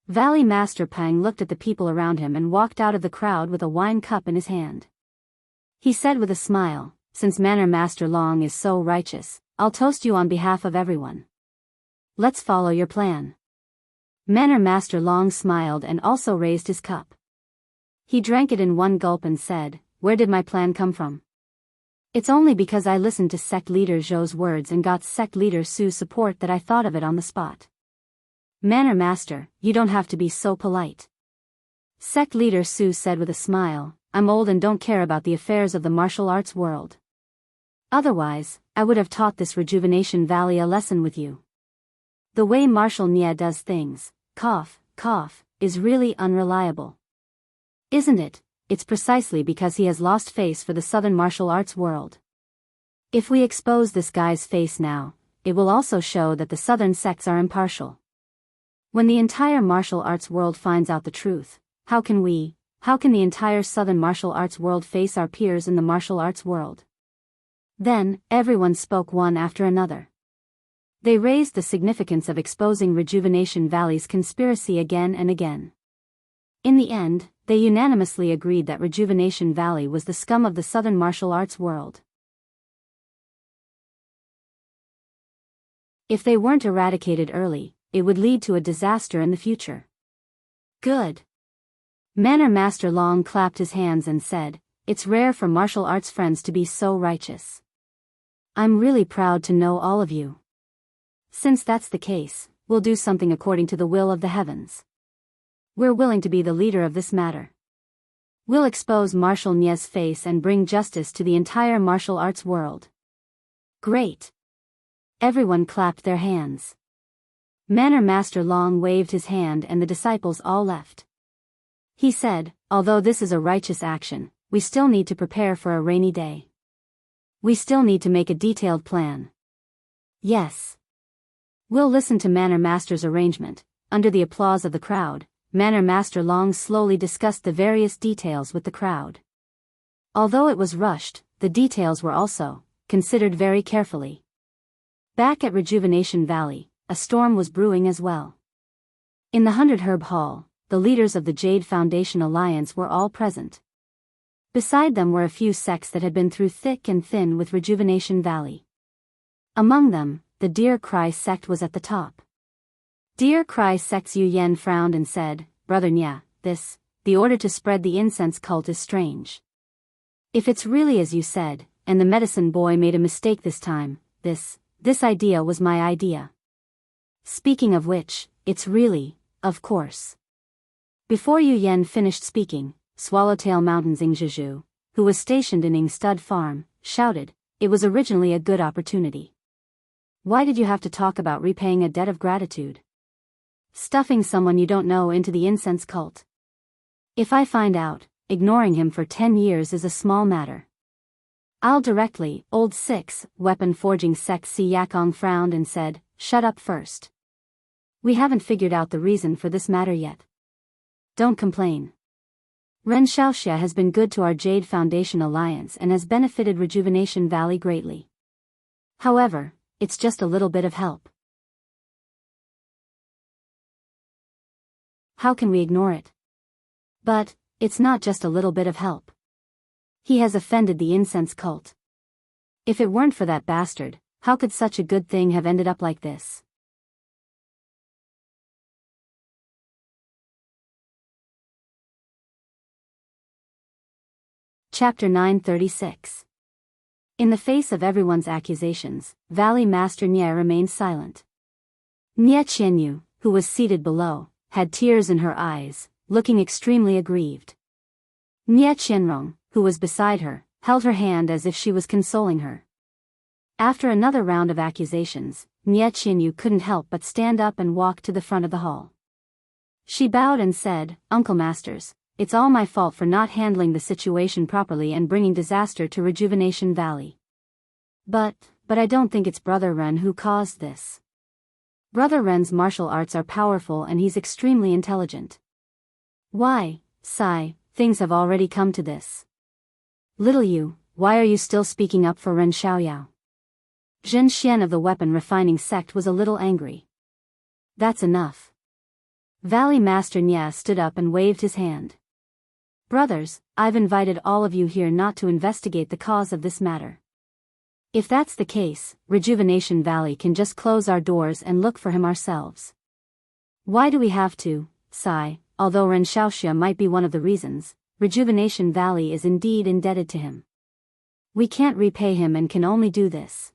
Valley Master Peng looked at the people around him and walked out of the crowd with a wine cup in his hand. He said with a smile, "Since Manor Master Long is so righteous, I'll toast you on behalf of everyone. Let's follow your plan." Manor Master Long smiled and also raised his cup. He drank it in one gulp and said, "Where did my plan come from? It's only because I listened to Sect Leader Zhou's words and got Sect Leader Su's support that I thought of it on the spot." "Manor Master, you don't have to be so polite." Sect Leader Su said with a smile, "I'm old and don't care about the affairs of the martial arts world. Otherwise, I would have taught this Rejuvenation Valley a lesson with you. The way Marshal Nia does things, cough, is really unreliable. Isn't it? It's precisely because he has lost face for the southern martial arts world. If we expose this guy's face now, it will also show that the southern sects are impartial. When the entire martial arts world finds out the truth, how can the entire southern martial arts world face our peers in the martial arts world?" Then, everyone spoke one after another. They raised the significance of exposing Rejuvenation Valley's conspiracy again and again. In the end, they unanimously agreed that Rejuvenation Valley was the scum of the southern martial arts world. If they weren't eradicated early, it would lead to a disaster in the future. Good. Manor Master Long clapped his hands and said, "It's rare for martial arts friends to be so righteous. I'm really proud to know all of you." Since that's the case, we'll do something according to the will of the heavens. We're willing to be the leader of this matter. We'll expose Martial Nie's face and bring justice to the entire martial arts world. Great! Everyone clapped their hands. Manor Master Long waved his hand and the disciples all left. He said, although this is a righteous action, we still need to prepare for a rainy day. We still need to make a detailed plan. Yes. We'll listen to Manor Master's arrangement. Under the applause of the crowd, Manor Master Long slowly discussed the various details with the crowd. Although it was rushed, the details were also considered very carefully. Back at Rejuvenation Valley, a storm was brewing as well. In the 100 Herb Hall, the leaders of the Jade Foundation Alliance were all present. Beside them were a few sects that had been through thick and thin with Rejuvenation Valley. Among them, the Deer Cry sect was at the top. Deer Cry sect's Yu Yen frowned and said, Brother Nya, the order to spread the incense cult is strange. If it's really as you said, and the medicine boy made a mistake this time, this idea was my idea. Speaking of which, it's really, of course. Before Yu Yen finished speaking, Swallowtail Mountain's Jianghu, who was stationed in Ing Stud Farm, shouted, it was originally a good opportunity. Why did you have to talk about repaying a debt of gratitude? Stuffing someone you don't know into the incense cult. If I find out, ignoring him for 10 years is a small matter. I'll directly, Old Six, weapon forging sect Si Yakong frowned and said, shut up first. We haven't figured out the reason for this matter yet. Don't complain. Ren Xiaoxia has been good to our Jade Foundation Alliance and has benefited Rejuvenation Valley greatly. However, it's just a little bit of help. How can we ignore it? But, it's not just a little bit of help. He has offended the incense cult. If it weren't for that bastard, how could such a good thing have ended up like this? Chapter 936. In the face of everyone's accusations, Valley Master Nye remained silent. Nye Qianyu, who was seated below, had tears in her eyes, looking extremely aggrieved. Nye Qianrong, who was beside her, held her hand as if she was consoling her. After another round of accusations, Nye Qianyu couldn't help but stand up and walk to the front of the hall. She bowed and said, Uncle Masters, it's all my fault for not handling the situation properly and bringing disaster to Rejuvenation Valley. But I don't think it's Brother Ren who caused this. Brother Ren's martial arts are powerful and he's extremely intelligent. Why, Sai, things have already come to this. Little you, why are you still speaking up for Ren Xiaoyao? Zhen Xian of the weapon refining sect was a little angry. That's enough. Valley Master Nya stood up and waved his hand. Brothers, I've invited all of you here not to investigate the cause of this matter. If that's the case, Rejuvenation Valley can just close our doors and look for him ourselves. Why do we have to, Sai? Although Ren Xiaoxia might be one of the reasons, Rejuvenation Valley is indeed indebted to him. We can't repay him and can only do this.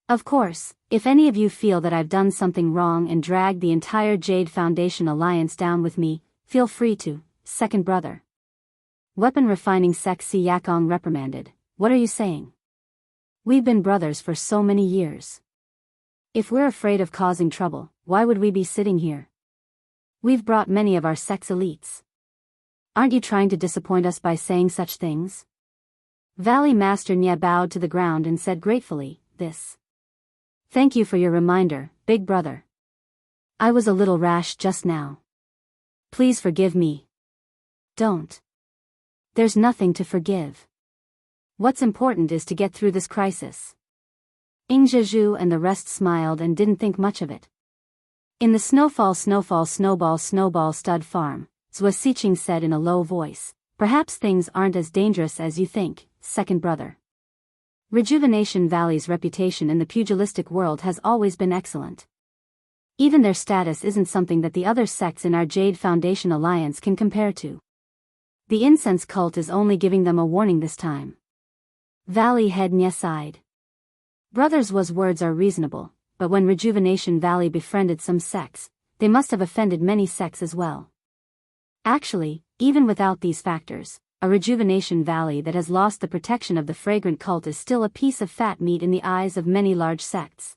Of course, if any of you feel that I've done something wrong and dragged the entire Jade Foundation Alliance down with me, feel free to, second brother. Weapon refining sect Si Yakong reprimanded, what are you saying? We've been brothers for so many years. If we're afraid of causing trouble, why would we be sitting here? We've brought many of our sect's elites. Aren't you trying to disappoint us by saying such things? Valley Master Nye bowed to the ground and said gratefully, Thank you for your reminder, big brother. I was a little rash just now. Please forgive me. Don't. There's nothing to forgive. What's important is to get through this crisis. Ing Zhezhu and the rest smiled and didn't think much of it. In the snowball stud farm, Zhua Xiqing said in a low voice, perhaps things aren't as dangerous as you think, second brother. Rejuvenation Valley's reputation in the pugilistic world has always been excellent. Even their status isn't something that the other sects in our Jade Foundation Alliance can compare to. The incense cult is only giving them a warning this time. Valley head Nye sighed. Brothers' words are reasonable, but when Rejuvenation Valley befriended some sects, they must have offended many sects as well. Actually, even without these factors, a Rejuvenation Valley that has lost the protection of the fragrant cult is still a piece of fat meat in the eyes of many large sects.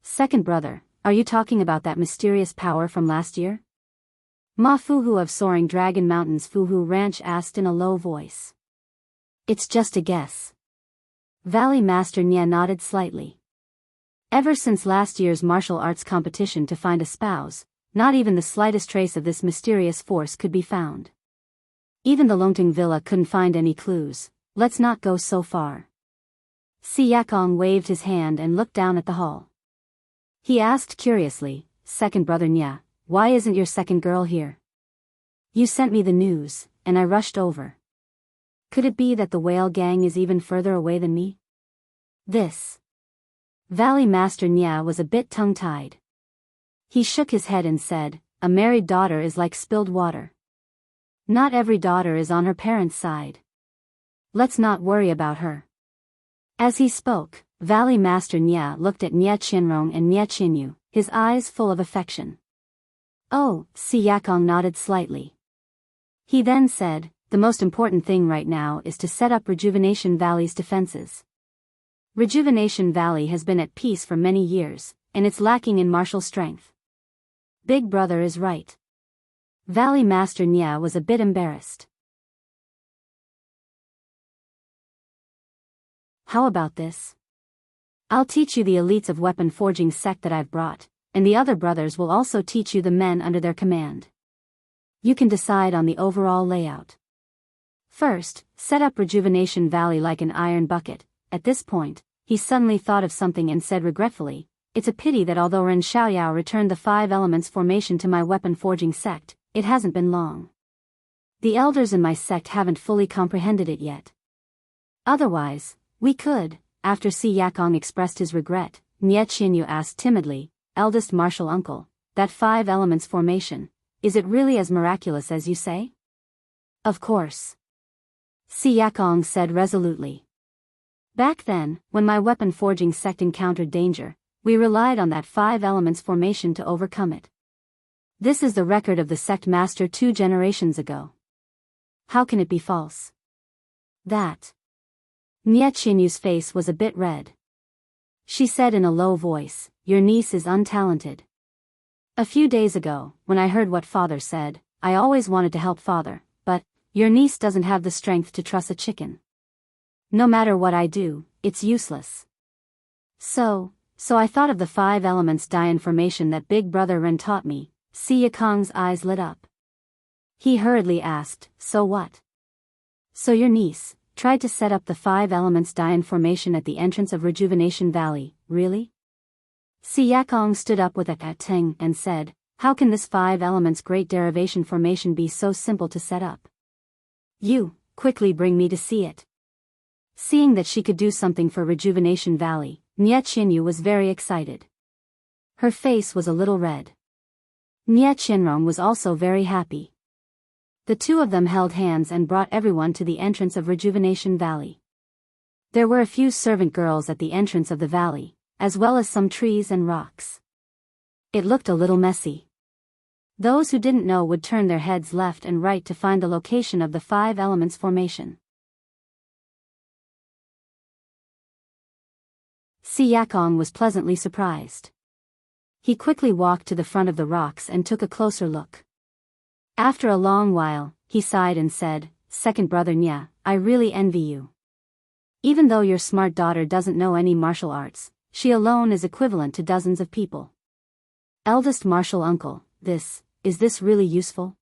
Second brother, are you talking about that mysterious power from last year? Ma Fuhu of Soaring Dragon Mountains Fuhu Ranch asked in a low voice. It's just a guess. Valley Master Nya nodded slightly. Ever since last year's martial arts competition to find a spouse, not even the slightest trace of this mysterious force could be found. Even the Longting Villa couldn't find any clues. Let's not go so far. Si Yakong waved his hand and looked down at the hall. He asked curiously, Second brother Nya, why isn't your second girl here? You sent me the news, and I rushed over. Could it be that the whale gang is even further away than me? This. Valley Master Nya was a bit tongue-tied. He shook his head and said, a married daughter is like spilled water. Not every daughter is on her parents' side. Let's not worry about her. As he spoke, Valley Master Nya looked at Nya Qinrong and Nya Qinyu, his eyes full of affection. Oh, Si Yakong nodded slightly. He then said, the most important thing right now is to set up Rejuvenation Valley's defenses. Rejuvenation Valley has been at peace for many years, and it's lacking in martial strength. Big brother is right. Valley Master Nya was a bit embarrassed. How about this? I'll teach you the elites of weapon forging sect that I've brought, and the other brothers will also teach you the men under their command. You can decide on the overall layout. First, set up Rejuvenation Valley like an iron bucket. At this point, he suddenly thought of something and said regretfully, it's a pity that although Ren Xiaoyao returned the 5 elements formation to my weapon forging sect, it hasn't been long. The elders in my sect haven't fully comprehended it yet. Otherwise, we could, after Si Yakong expressed his regret, Nya Qinyu asked timidly, eldest martial uncle, that 5 elements formation, is it really as miraculous as you say? Of course. Si Yakong said resolutely. Back then, when my weapon forging sect encountered danger, we relied on that 5 elements formation to overcome it. This is the record of the sect master 2 generations ago. How can it be false? That. Nya Qinyu's face was a bit red. She said in a low voice, your niece is untalented. A few days ago, when I heard what father said, I always wanted to help father, but your niece doesn't have the strength to truss a chicken. No matter what I do, it's useless. So I thought of the 5 elements Dian formation that Big Brother Ren taught me. Si Yakong's eyes lit up. He hurriedly asked, so what? So your niece tried to set up the 5 elements Dian formation at the entrance of Rejuvenation Valley, really? Si Yakong stood up with a ka-ting and said, how can this 5 elements great derivation formation be so simple to set up? You, quickly bring me to see it. Seeing that she could do something for Rejuvenation Valley, Nya Qinyu was very excited. Her face was a little red. Nya Qinrong was also very happy. The two of them held hands and brought everyone to the entrance of Rejuvenation Valley. There were a few servant girls at the entrance of the valley, as well as some trees and rocks. It looked a little messy. Those who didn't know would turn their heads left and right to find the location of the 5 elements formation. Si Yakong was pleasantly surprised. He quickly walked to the front of the rocks and took a closer look. After a long while, he sighed and said, Second brother Nya, I really envy you. Even though your smart daughter doesn't know any martial arts, she alone is equivalent to dozens of people. Eldest martial uncle, is this really useful?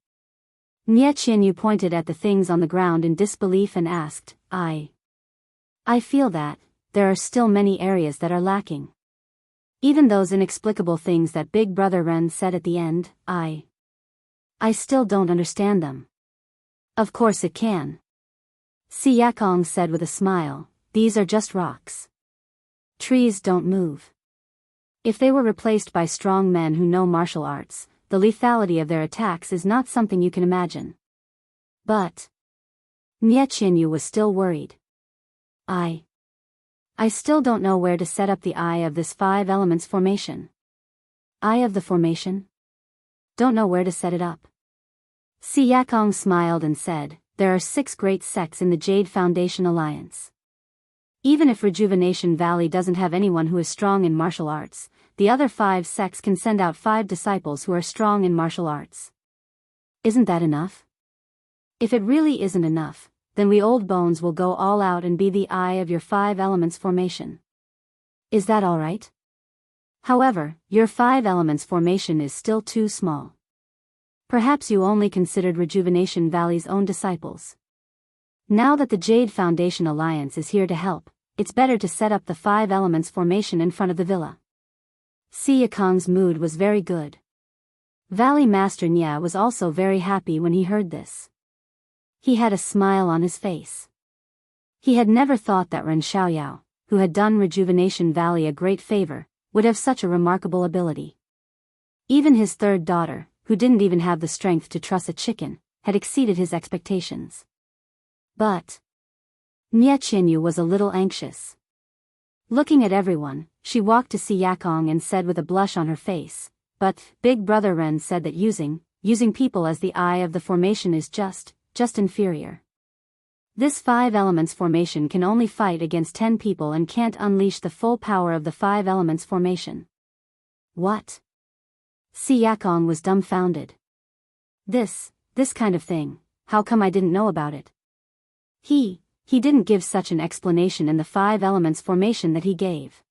Nya Qinyu pointed at the things on the ground in disbelief and asked, I feel that there are still many areas that are lacking. Even those inexplicable things that Big Brother Ren said at the end, I still don't understand them. Of course it can. Si Yakong said with a smile, these are just rocks. Trees don't move. If they were replaced by strong men who know martial arts, the lethality of their attacks is not something you can imagine. But Nya Qinyu was still worried. I still don't know where to set up the eye of this 5 elements formation. Eye of the formation? Don't know where to set it up. Si Yakong smiled and said, there are 6 great sects in the Jade Foundation Alliance. Even if Rejuvenation Valley doesn't have anyone who is strong in martial arts, the other 5 sects can send out 5 disciples who are strong in martial arts. Isn't that enough? If it really isn't enough, then we old bones will go all out and be the eye of your 5 elements formation. Is that all right? However, your 5 elements formation is still too small. Perhaps you only considered Rejuvenation Valley's own disciples. Now that the Jade Foundation Alliance is here to help, it's better to set up the 5 elements formation in front of the villa. Si Yakong's mood was very good. Valley Master Nya was also very happy when he heard this. He had a smile on his face. He had never thought that Ren Xiaoyao, who had done Rejuvenation Valley a great favor, would have such a remarkable ability. Even his 3rd daughter, who didn't even have the strength to truss a chicken, had exceeded his expectations. But Nya Qinyu was a little anxious. Looking at everyone, she walked to Si Yakong and said with a blush on her face, but Big Brother Ren said that using people as the eye of the formation is just inferior. This 5 elements formation can only fight against 10 people and can't unleash the full power of the 5 elements formation. What? Si Yakong was dumbfounded. This kind of thing, how come I didn't know about it? He didn't give such an explanation in the 5 elements formation that he gave.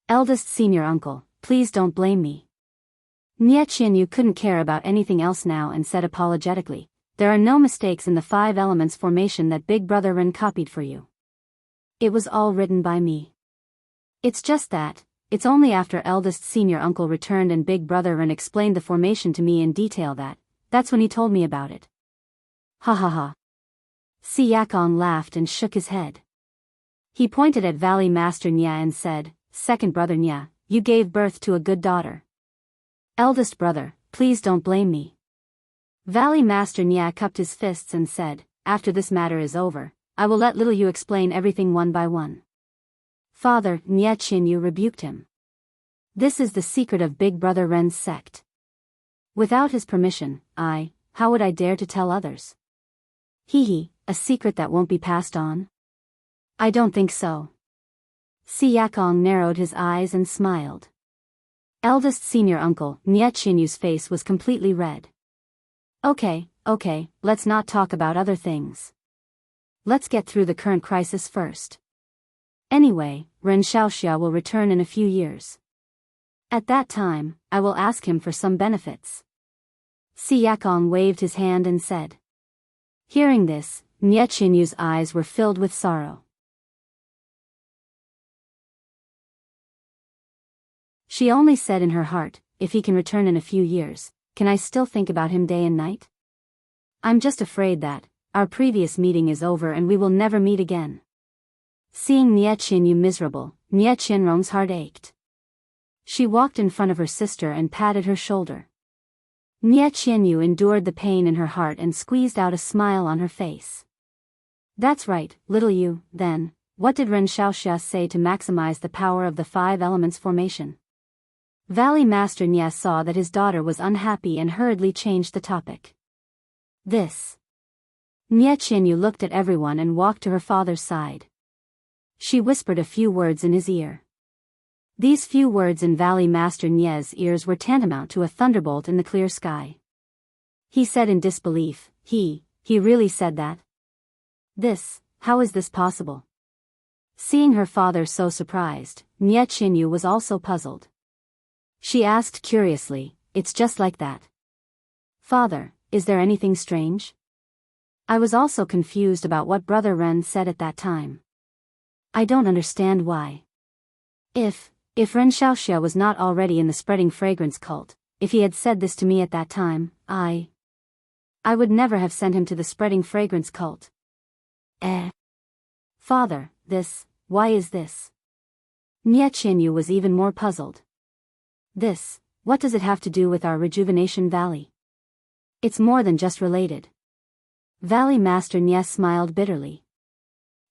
Eldest senior uncle, please don't blame me. Nya Qinyu couldn't care about anything else now and said apologetically, there are no mistakes in the 5 elements formation that Big Brother Ren copied for you. It was all written by me. It's just that, it's only after eldest senior uncle returned and Big Brother Ren explained the formation to me in detail that's when he told me about it. Ha ha ha. Si Yakong laughed and shook his head. He pointed at Valley Master Nya and said, second brother Nya, you gave birth to a good daughter. Eldest brother, please don't blame me. Valley Master Nya cupped his fists and said, after this matter is over, I will let little you explain everything one by one. Father, Nya Qinyu rebuked him. This is the secret of Big Brother Ren's sect. Without his permission, how would I dare to tell others? A secret that won't be passed on? I don't think so. Si Yakong narrowed his eyes and smiled. Eldest senior uncle, Nya Qinyu's face was completely red. Okay, let's not talk about other things. Let's get through the current crisis first. Anyway, Ren Xiaoxia will return in a few years. At that time, I will ask him for some benefits. Si Yakong waved his hand and said. Hearing this, Nya Qinyu's eyes were filled with sorrow. She only said in her heart, if he can return in a few years, can I still think about him day and night? I'm just afraid that our previous meeting is over and we will never meet again. Seeing Nya Qinyu miserable, Nya Qinrong's heart ached. She walked in front of her sister and patted her shoulder. Nya Qinyu endured the pain in her heart and squeezed out a smile on her face. That's right, little you, then, what did Ren Xiaoxia say to maximize the power of the 5 elements formation? Valley Master Nya saw that his daughter was unhappy and hurriedly changed the topic. This. Nya Qinyu looked at everyone and walked to her father's side. She whispered a few words in his ear. These few words in Valley Master Nya's ears were tantamount to a thunderbolt in the clear sky. He said in disbelief, he really said that? How is this possible? Seeing her father so surprised, Nya Qinyu was also puzzled. She asked curiously, it's just like that. Father, is there anything strange? I was also confused about what Brother Ren said at that time. I don't understand why. If Ren Xiaoxia was not already in the spreading fragrance cult, if he had said this to me at that time, I would never have sent him to the spreading fragrance cult. Father, why is this? Nya Qinyu was even more puzzled. What does it have to do with our Rejuvenation Valley? It's more than just related. Valley Master Nya smiled bitterly.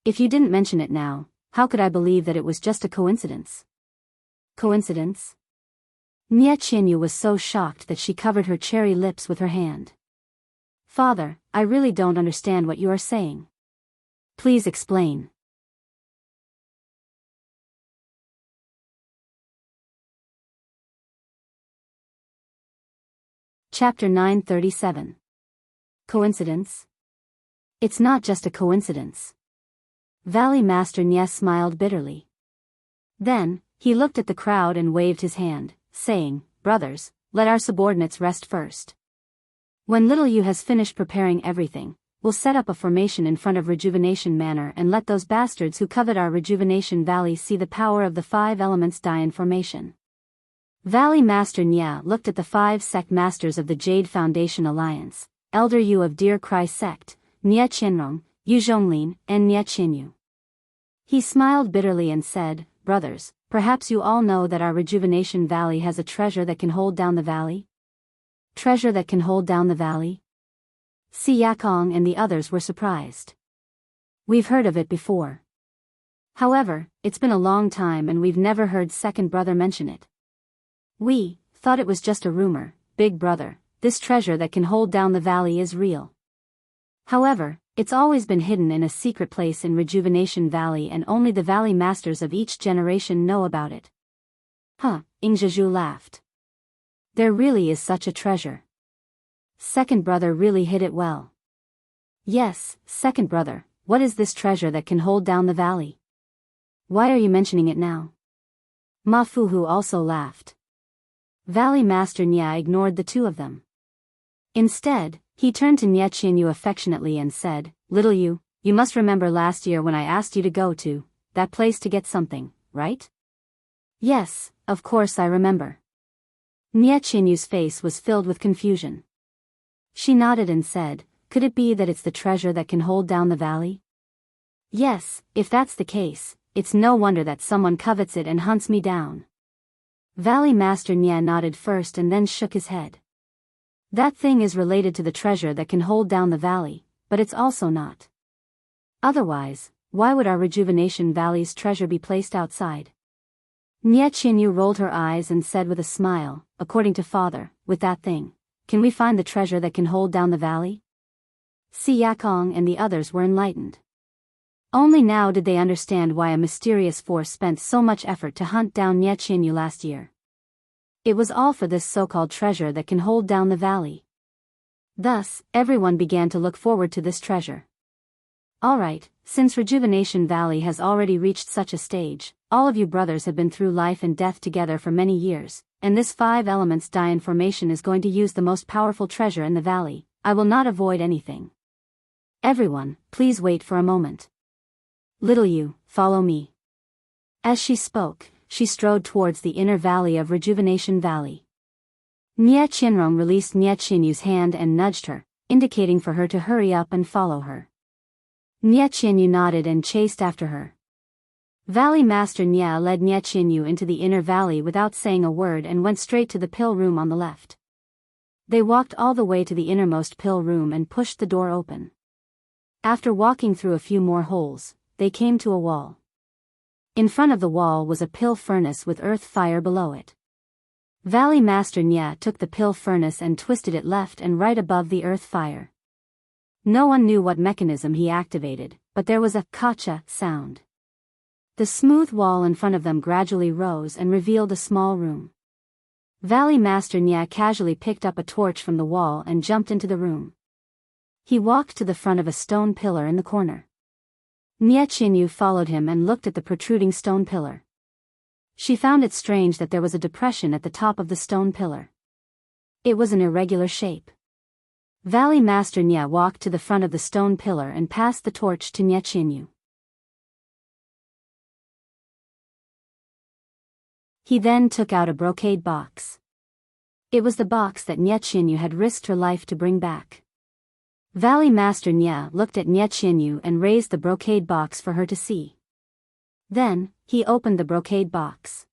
If you didn't mention it now, how could I believe that it was just a coincidence? Coincidence? Nie Qianyu was so shocked that she covered her cherry lips with her hand. Father, I really don't understand what you are saying. Please explain. Chapter 937. Coincidence? It's not just a coincidence. Valley Master Nie smiled bitterly. Then, he looked at the crowd and waved his hand, saying, Brothers, let our subordinates rest first. When little you has finished preparing everything, we'll set up a formation in front of Rejuvenation Manor and let those bastards who covet our Rejuvenation Valley see the power of the 5 elements die in formation. Valley Master Nie looked at the 5 sect masters of the Jade Foundation Alliance, Elder Yu of Deer Cry Sect, Nie Qianrong, Yu Zhonglin, and Nie Qianyu. He smiled bitterly and said, Brothers, perhaps you all know that our Rejuvenation Valley has a treasure that can hold down the valley? Treasure that can hold down the valley? Si Yakong and the others were surprised. We've heard of it before. However, it's been a long time and we've never heard second brother mention it. We thought it was just a rumor. Big brother, this treasure that can hold down the valley is real. However, it's always been hidden in a secret place in Rejuvenation Valley and only the valley masters of each generation know about it. Huh, Ingzhizhu laughed. There really is such a treasure. Second brother really hid it well. Yes, second brother, what is this treasure that can hold down the valley? Why are you mentioning it now? Ma Fuhu also laughed. Valley Master Nie ignored the two of them. Instead, he turned to Nie Qianyu affectionately and said, Little you must remember last year when I asked you to go to that place to get something, right? Yes, of course I remember. Nie Qianyu's face was filled with confusion. She nodded and said, Could it be that it's the treasure that can hold down the valley? Yes, if that's the case, it's no wonder that someone covets it and hunts me down. Valley Master Nie nodded first and then shook his head. That thing is related to the treasure that can hold down the valley, but it's also not. Otherwise, why would our Rejuvenation Valley's treasure be placed outside? Nie Qianyu rolled her eyes and said with a smile, According to father, with that thing, can we find the treasure that can hold down the valley? Si Yakong and the others were enlightened. Only now did they understand why a mysterious force spent so much effort to hunt down Nie Qianyu last year. It was all for this so-called treasure that can hold down the valley. Thus, everyone began to look forward to this treasure. Alright, since Rejuvenation Valley has already reached such a stage, all of you brothers have been through life and death together for many years, and this 5 elements die in formation is going to use the most powerful treasure in the valley. I will not avoid anything. Everyone, please wait for a moment. Little you, follow me. As she spoke, she strode towards the inner valley of Rejuvenation Valley. Nie Qianrong released Nie Qianyu's hand and nudged her, indicating for her to hurry up and follow her. Nie Qianyu nodded and chased after her. Valley Master Nie led Nie Qianyu into the inner valley without saying a word and went straight to the pill room on the left. They walked all the way to the innermost pill room and pushed the door open. After walking through a few more holes, they came to a wall. In front of the wall was a pill furnace with earth fire below it. Valley Master Nie took the pill furnace and twisted it left and right above the earth fire. No one knew what mechanism he activated, but there was a kacha sound. The smooth wall in front of them gradually rose and revealed a small room. Valley Master Nie casually picked up a torch from the wall and jumped into the room. He walked to the front of a stone pillar in the corner. Nie Qianyu followed him and looked at the protruding stone pillar. She found it strange that there was a depression at the top of the stone pillar. It was an irregular shape. Valley Master Nie walked to the front of the stone pillar and passed the torch to Nie Qianyu. He then took out a brocade box. It was the box that Nie Qianyu had risked her life to bring back. Valley Master Nie looked at Nie Qianyu and raised the brocade box for her to see. Then, he opened the brocade box.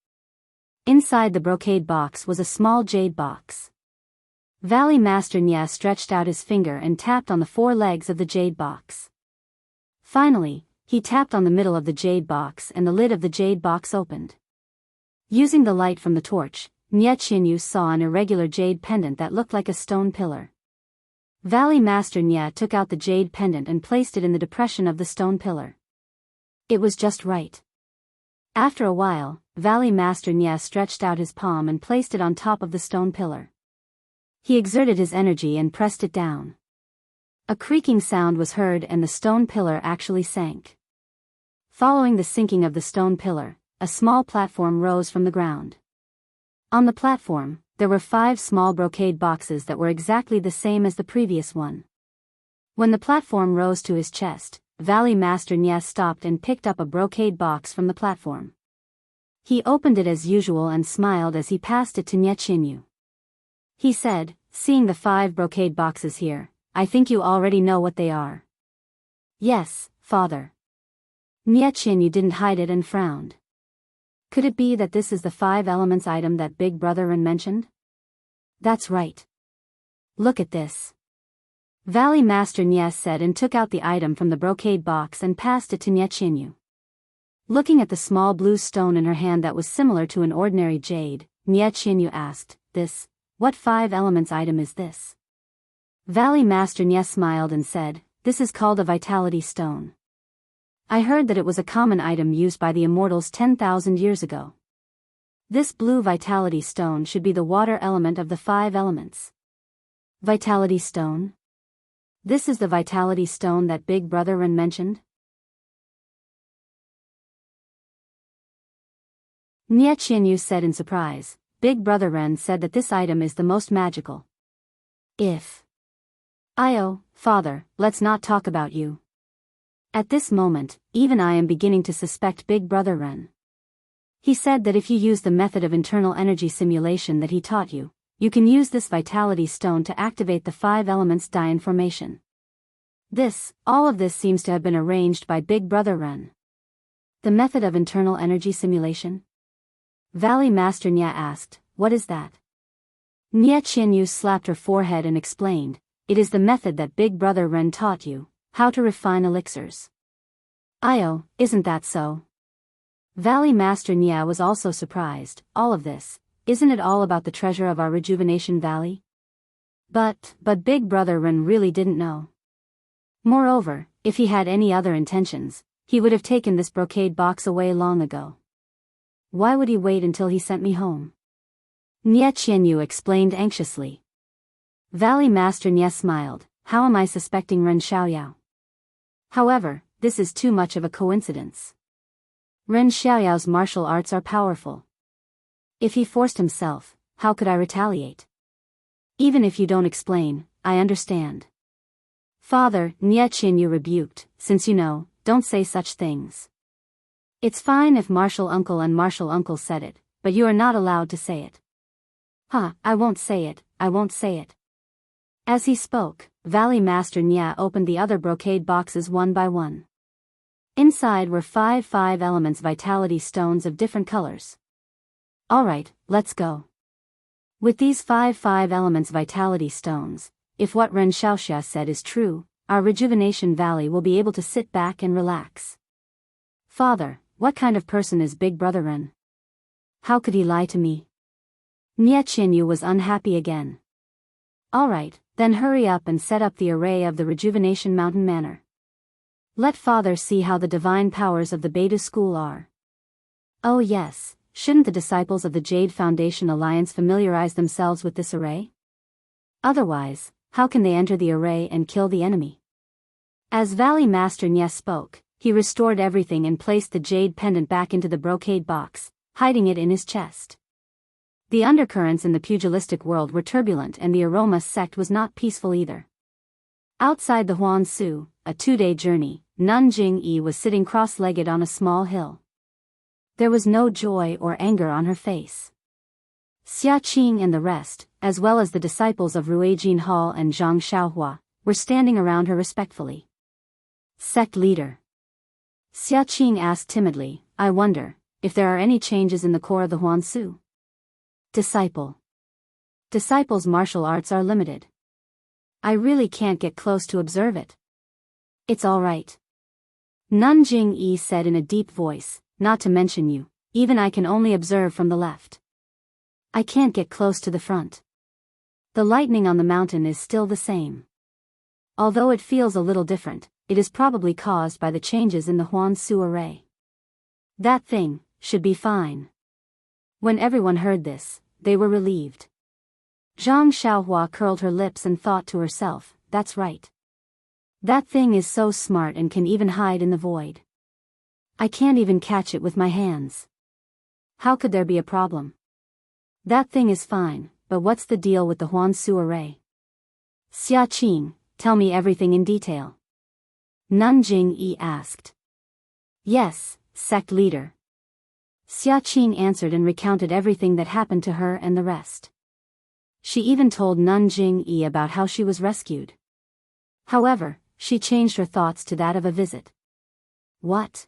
Inside the brocade box was a small jade box. Valley Master Nie stretched out his finger and tapped on the 4 legs of the jade box. Finally, He tapped on the middle of the jade box and the lid of the jade box opened. Using the light from the torch, Nye Qianyu saw an irregular jade pendant that looked like a stone pillar. Valley Master Nye took out the jade pendant and placed it in the depression of the stone pillar. It was just right. After a while, Valley Master Nye stretched out his palm and placed it on top of the stone pillar. He exerted his energy and pressed it down. A creaking sound was heard and the stone pillar actually sank. Following the sinking of the stone pillar, a small platform rose from the ground. On the platform, there were 5 small brocade boxes that were exactly the same as the previous one. When the platform rose to his chest, Valley Master Nye stopped and picked up a brocade box from the platform. He opened it as usual and smiled as he passed it to Nye Qianyu. He said, "Seeing the 5 brocade boxes here, I think you already know what they are." "Yes, father." Nye Qianyu didn't hide it and frowned. Could it be that this is the 5 elements item that Big Brother Ren mentioned? That's right. Look at this. Valley Master Nye said and took out the item from the brocade box and passed it to Nye Qianyu. Looking at the small blue stone in her hand that was similar to an ordinary jade, Nye Qianyu asked, What 5 elements item is this?" Valley Master Nye smiled and said, "This is called a vitality stone. I heard that it was a common item used by the immortals 10,000 years ago. This blue vitality stone should be the water element of the 5 elements." Vitality stone? This is the vitality stone that Big Brother Ren mentioned? Nye Qianyu said in surprise. Big Brother Ren said that this item is the most magical. Father, let's not talk about you. At this moment, even I am beginning to suspect Big Brother Ren. He said that if you use the method of internal energy simulation that he taught you, you can use this vitality stone to activate the 5 elements Dian formation. All of this seems to have been arranged by Big Brother Ren. The method of internal energy simulation? Valley Master Nye asked, "What is that?" Nye Qianyu slapped her forehead and explained, "It is the method that Big Brother Ren taught you, how to refine elixirs." Isn't that so? Valley Master Nye was also surprised. All of this, isn't it all about the treasure of our Rejuvenation Valley? But Big Brother Ren really didn't know. Moreover, if he had any other intentions, he would have taken this brocade box away long ago. Why would he wait until he sent me home? Nye Qianyu explained anxiously. Valley Master Nye smiled. How am I suspecting Ren Xiaoyao? However, this is too much of a coincidence. Ren Xiaoyao's martial arts are powerful. If he forced himself, how could I retaliate? Even if you don't explain, I understand. Father, Nye Qianyu rebuked, since you know, don't say such things. It's fine if Martial Uncle and Martial Uncle said it, but you are not allowed to say it. I won't say it, I won't say it. As he spoke, Valley Master Nye opened the other brocade boxes one by one. Inside were 5 elements vitality stones of different colors. Alright, let's go. With these 5 elements vitality stones, if what Ren Xiaoxia said is true, our Rejuvenation Valley will be able to sit back and relax. Father, what kind of person is Big Brother Ren? How could he lie to me? Nye Qianyu was unhappy again. Alright, then hurry up and set up the array of the Rejuvenation Mountain Manor. Let Father see how the divine powers of the Beidou School are. Oh yes, shouldn't the disciples of the Jade Foundation Alliance familiarize themselves with this array? Otherwise, how can they enter the array and kill the enemy? As Valley Master Nye spoke, he restored everything and placed the jade pendant back into the brocade box, hiding it in his chest. The undercurrents in the pugilistic world were turbulent and the Aroma sect was not peaceful either. Outside the Huangsu, a 2-day journey, Nun Jing-yi was sitting cross-legged on a small hill. There was no joy or anger on her face. Xia Qing and the rest, as well as the disciples of Ruijin Hall and Zhang Shaohua, were standing around her respectfully. Sect leader. Xia Qing asked timidly, I wonder, if there are any changes in the core of the Huangsu? Disciple. Disciples' martial arts are limited. I really can't get close to observe it. It's all right. Nun Jingyi said in a deep voice, not to mention you, even I can only observe from the left. I can't get close to the front. The lightning on the mountain is still the same. Although it feels a little different, it is probably caused by the changes in the Huansu array. That thing should be fine. When everyone heard this, they were relieved. Zhang Xiaohua curled her lips and thought to herself, that's right. That thing is so smart and can even hide in the void. I can't even catch it with my hands. How could there be a problem? That thing is fine, but what's the deal with the Huansu array? Xia Qing, tell me everything in detail. Nun Jingyi asked. Yes, sect leader. Xia Qing answered and recounted everything that happened to her and the rest. She even told Nun Jingyi about how she was rescued. However, she changed her thoughts to that of a visit. What?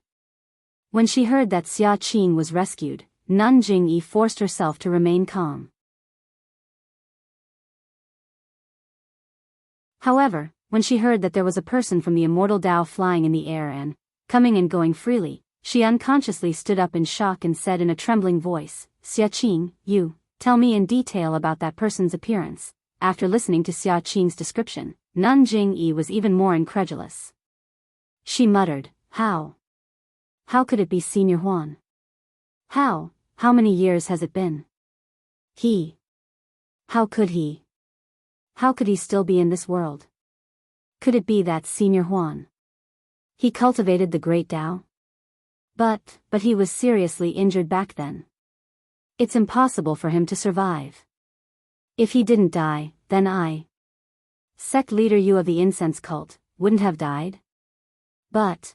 When she heard that Xia Qing was rescued, Nun Jingyi forced herself to remain calm. However, when she heard that there was a person from the immortal Dao flying in the air and coming and going freely, she unconsciously stood up in shock and said in a trembling voice, Xia Qing, you, tell me in detail about that person's appearance. After listening to Xia Qing's description, Nun Jingyi was even more incredulous. She muttered, How? How could it be Senior Huan? How many years has it been? How could he? How could he still be in this world? Could it be that Senior Huan? He cultivated the great Dao? But he was seriously injured back then. It's impossible for him to survive. If he didn't die, then sect leader you of the incense cult, wouldn't have died? But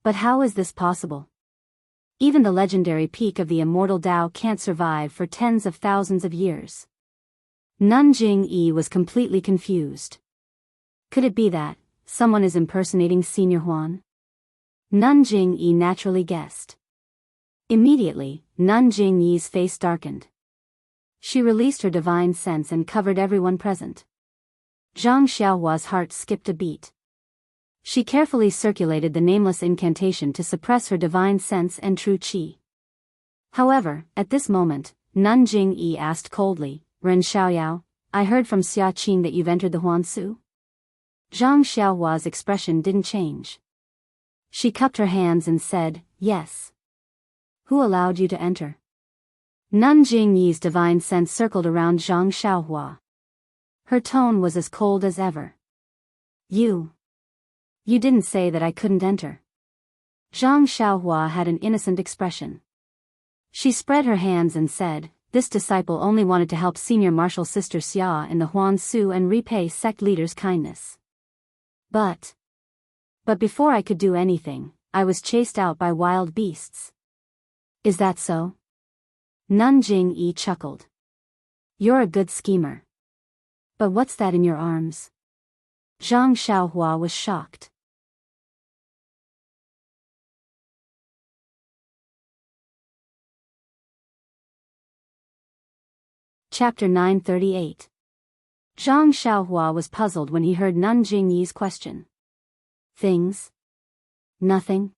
how is this possible? Even the legendary peak of the immortal Dao can't survive for tens of thousands of years. Nun Jingyi was completely confused. Could it be that someone is impersonating Senior Huan? Nun Jingyi naturally guessed. Immediately, Nun Jingyi's face darkened. She released her divine sense and covered everyone present. Zhang Xiaohua's heart skipped a beat. She carefully circulated the nameless incantation to suppress her divine sense and true qi. However, at this moment, Nun Jingyi asked coldly, Ren Xiaoyao, I heard from Xia Qing that you've entered the Huansu? Zhang Xiaohua's expression didn't change. She cupped her hands and said, Yes. Who allowed you to enter? Nun Jingyi's divine sense circled around Zhang Xiaohua. Her tone was as cold as ever. You didn't say that I couldn't enter. Zhang Xiaohua had an innocent expression. She spread her hands and said, This disciple only wanted to help senior martial sister Xia in the Huansu and repay sect leader's kindness. But before I could do anything, I was chased out by wild beasts. Is that so? Nun Jingyi chuckled. You're a good schemer. But what's that in your arms? Zhang Xiaohua was shocked. Chapter 938. Zhang Xiaohua was puzzled when he heard Nun Jingyi's question. Things? Nothing?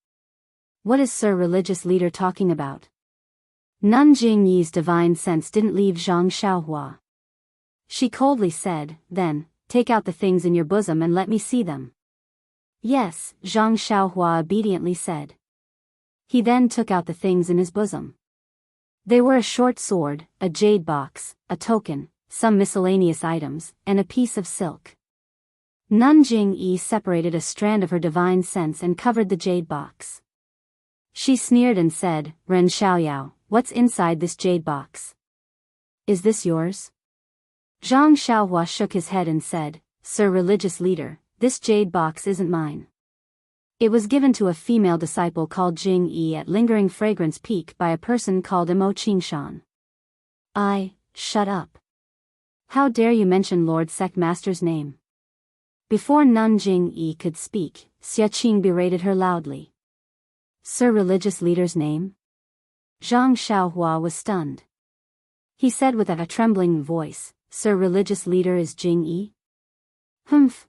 What is Sir Religious Leader talking about? Nun Jingyi's divine sense didn't leave Zhang Xiaohua. She coldly said, Then, take out the things in your bosom and let me see them. Yes, Zhang Xiaohua obediently said. He then took out the things in his bosom. They were a short sword, a jade box, a token, some miscellaneous items, and a piece of silk. Nun Jingyi separated a strand of her divine sense and covered the jade box. She sneered and said, Ren Xiaoyao, what's inside this jade box? Is this yours? Zhang Xiaohua shook his head and said, Sir Religious Leader, this jade box isn't mine. It was given to a female disciple called Jingyi at Lingering Fragrance Peak by a person called Imo Qingshan. Shut up. How dare you mention Lord Sect Master's name? Before Nun Jingyi could speak, Xia Qing berated her loudly. Sir Religious Leader's name? Zhang Xiaohua was stunned. He said with a trembling voice, Sir Religious Leader is Jingyi?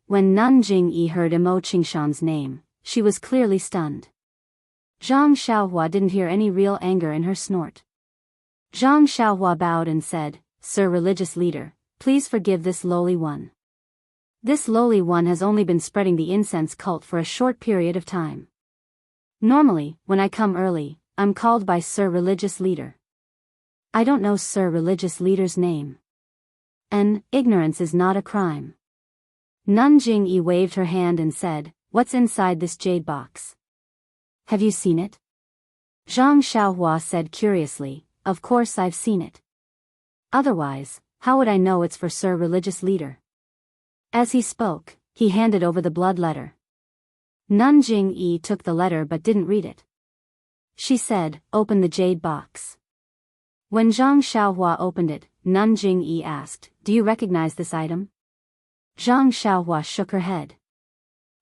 When Nun Jingyi heard Imo Qingshan's name, she was clearly stunned. Zhang Xiaohua didn't hear any real anger in her snort. Zhang Xiaohua bowed and said, "Sir religious leader, please forgive this lowly one. This lowly one has only been spreading the incense cult for a short period of time. Normally, when I come early, I'm called by Sir religious leader. I don't know Sir religious leader's name. And ignorance is not a crime." Nun Jingyi waved her hand and said, "What's inside this jade box? Have you seen it?" Zhang Xiaohua said curiously, "Of course I've seen it. Otherwise, how would I know it's for Sir religious leader?" As he spoke, he handed over the blood letter. Nun Jingyi took the letter but didn't read it. She said, "Open the jade box." When Zhang Xiaohua opened it, Nun Jingyi asked, "Do you recognize this item?" Zhang Xiaohua shook her head.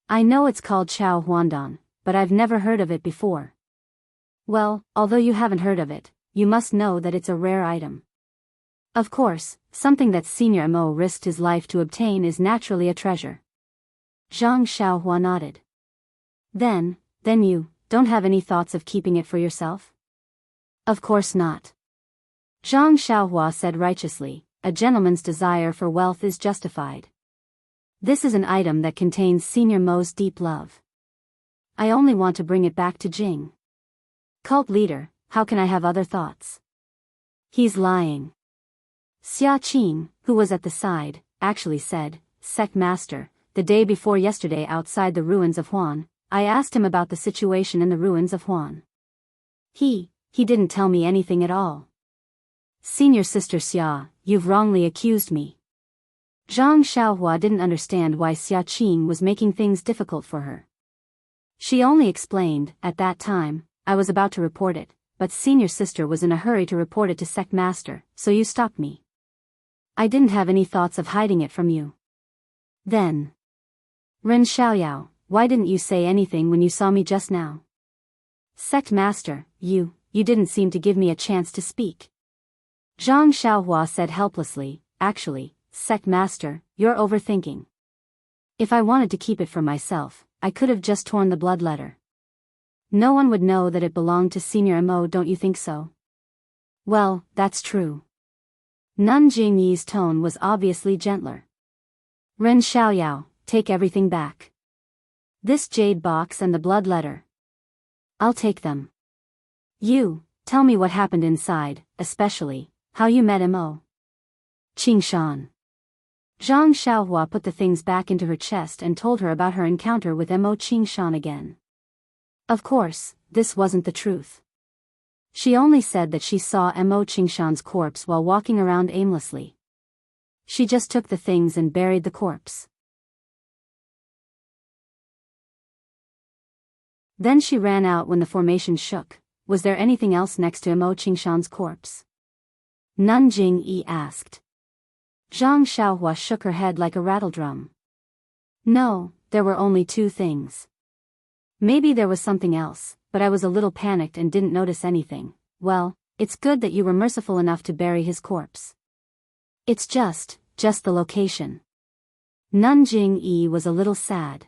"I know it's called Chao Huandong, but I've never heard of it before." "Well, although you haven't heard of it, you must know that it's a rare item. Of course, something that Senior Mo risked his life to obtain is naturally a treasure." Zhang Xiaohua nodded. Then you don't have any thoughts of keeping it for yourself?" "Of course not." Zhang Xiaohua said righteously, "A gentleman's desire for wealth is justified. This is an item that contains Senior Mo's deep love. I only want to bring it back to Jing. Cult leader, how can I have other thoughts?" "He's lying." Xia Qing, who was at the side, actually said, "Sect master, the day before yesterday outside the ruins of Huan, I asked him about the situation in the ruins of Huan. He didn't tell me anything at all." "Senior sister Xia, you've wrongly accused me." Zhang Xiaohua didn't understand why Xia Qing was making things difficult for her. She only explained, "At that time, I was about to report it, but senior sister was in a hurry to report it to sect master, so you stopped me. I didn't have any thoughts of hiding it from you." Then, "Ren Xiaoyao, why didn't you say anything when you saw me just now?" "Sect master, you didn't seem to give me a chance to speak." Zhang Xiaohua said helplessly, "Actually, sect master, you're overthinking. If I wanted to keep it for myself, I could have just torn the blood letter. No one would know that it belonged to Senior Mo, don't you think so?" "Well, that's true." Nun Jingyi's tone was obviously gentler. "Ren Xiaoyao, take everything back. This jade box and the blood letter. I'll take them. You, tell me what happened inside, especially, how you met Mo Qingshan." Zhang Xiaohua put the things back into her chest and told her about her encounter with Mo Qingshan again. Of course, this wasn't the truth. She only said that she saw Mo Qingshan's corpse while walking around aimlessly. She just took the things and buried the corpse. Then she ran out when the formation shook. "Was there anything else next to Mo Qingshan's corpse?" Nun Jingyi asked. Zhang Xiaohua shook her head like a rattledrum. "No, there were only two things. Maybe there was something else, but I was a little panicked and didn't notice anything. Well, it's good that you were merciful enough to bury his corpse. It's just the location." Nun Jingyi was a little sad.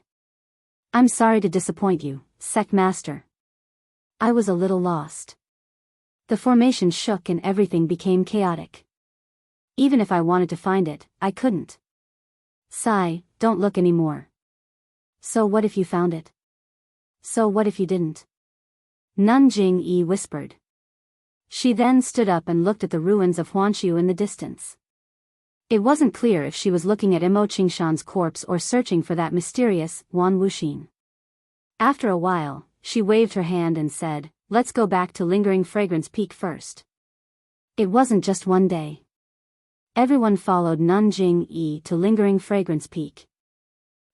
"I'm sorry to disappoint you, sect master. I was a little lost. The formation shook and everything became chaotic. Even if I wanted to find it, I couldn't." "Sigh, don't look anymore. So what if you found it? So what if you didn't?" Nun Jingyi whispered. She then stood up and looked at the ruins of Huanshu in the distance. It wasn't clear if she was looking at Mo Qingshan's corpse or searching for that mysterious Wan Wuxin. After a while, she waved her hand and said, "Let's go back to Lingering Fragrance Peak first." It wasn't just one day. Everyone followed Nun Jingyi to Lingering Fragrance Peak.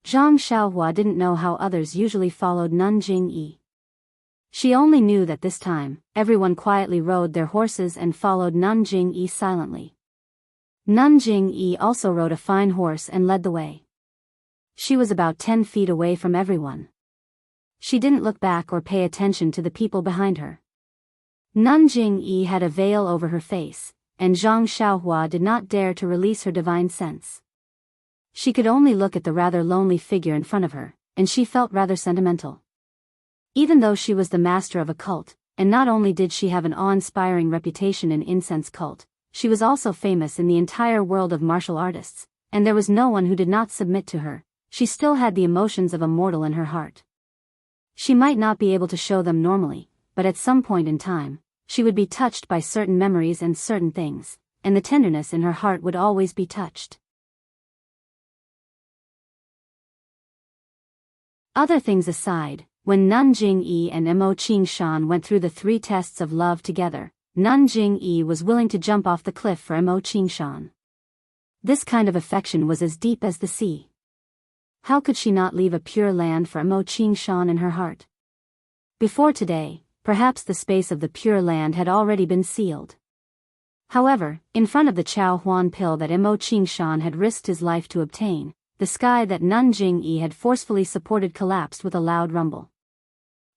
Zhang Xiaohua didn't know how others usually followed Nun Jingyi. She only knew that this time, everyone quietly rode their horses and followed Nun Jingyi silently. Nun Jingyi also rode a fine horse and led the way. She was about 10 feet away from everyone. She didn't look back or pay attention to the people behind her. Nun Jingyi had a veil over her face, and Zhang Xiaohua did not dare to release her divine sense. She could only look at the rather lonely figure in front of her, and she felt rather sentimental. Even though she was the master of a cult, and not only did she have an awe-inspiring reputation in incense cult, she was also famous in the entire world of martial artists, and there was no one who did not submit to her. She still had the emotions of a mortal in her heart. She might not be able to show them normally, but at some point in time, she would be touched by certain memories and certain things, and the tenderness in her heart would always be touched. Other things aside, when Nun Jingyi and Mo Qingshan went through the 3 tests of love together, Nun Jingyi was willing to jump off the cliff for Mo Qingshan. This kind of affection was as deep as the sea. How could she not leave a pure land for Mo Qingshan in her heart? Before today, perhaps the space of the pure land had already been sealed. However, in front of the Chao Huan pill that Mo Qingshan had risked his life to obtain, the sky that Nun Jingyi had forcefully supported collapsed with a loud rumble.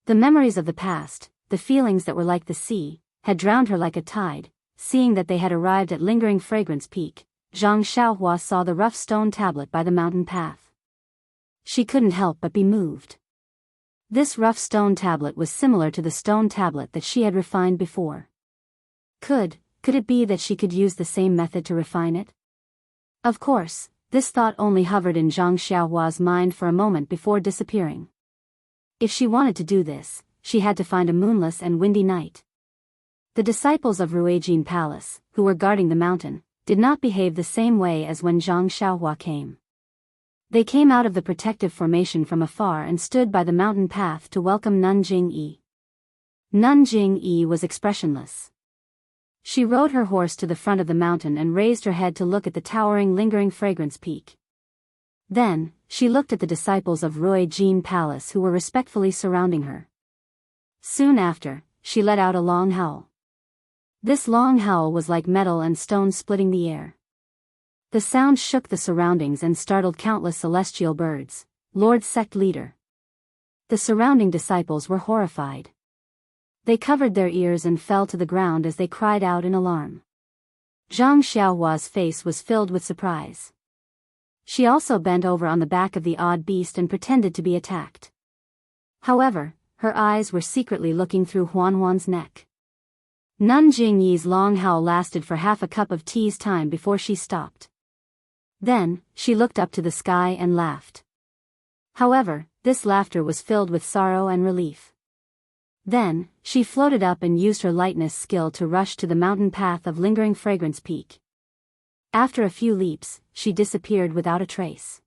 The memories of the past, the feelings that were like the sea, had drowned her like a tide. Seeing that they had arrived at Lingering Fragrance Peak, Zhang Xiaohua saw the rough stone tablet by the mountain path. She couldn't help but be moved. This rough stone tablet was similar to the stone tablet that she had refined before. Could it be that she could use the same method to refine it? Of course, this thought only hovered in Zhang Xiaohua's mind for a moment before disappearing. If she wanted to do this, she had to find a moonless and windy night. The disciples of Ruijin Palace, who were guarding the mountain, did not behave the same way as when Zhang Xiaohua came. They came out of the protective formation from afar and stood by the mountain path to welcome Nun Jingyi. Nun Jingyi was expressionless. She rode her horse to the front of the mountain and raised her head to look at the towering Lingering Fragrance Peak. Then, she looked at the disciples of Ruijin Palace who were respectfully surrounding her. Soon after, she let out a long howl. This long howl was like metal and stone splitting the air. The sound shook the surroundings and startled countless celestial birds. Lord Sect Leader. The surrounding disciples were horrified. They covered their ears and fell to the ground as they cried out in alarm. Zhang Xiaohua's face was filled with surprise. She also bent over on the back of the odd beast and pretended to be attacked. However, her eyes were secretly looking through Huan's neck. Nun Jingyi's long howl lasted for half a cup of tea's time before she stopped. Then, she looked up to the sky and laughed. However, this laughter was filled with sorrow and relief. Then, she floated up and used her lightness skill to rush to the mountain path of Lingering Fragrance Peak. After a few leaps, she disappeared without a trace.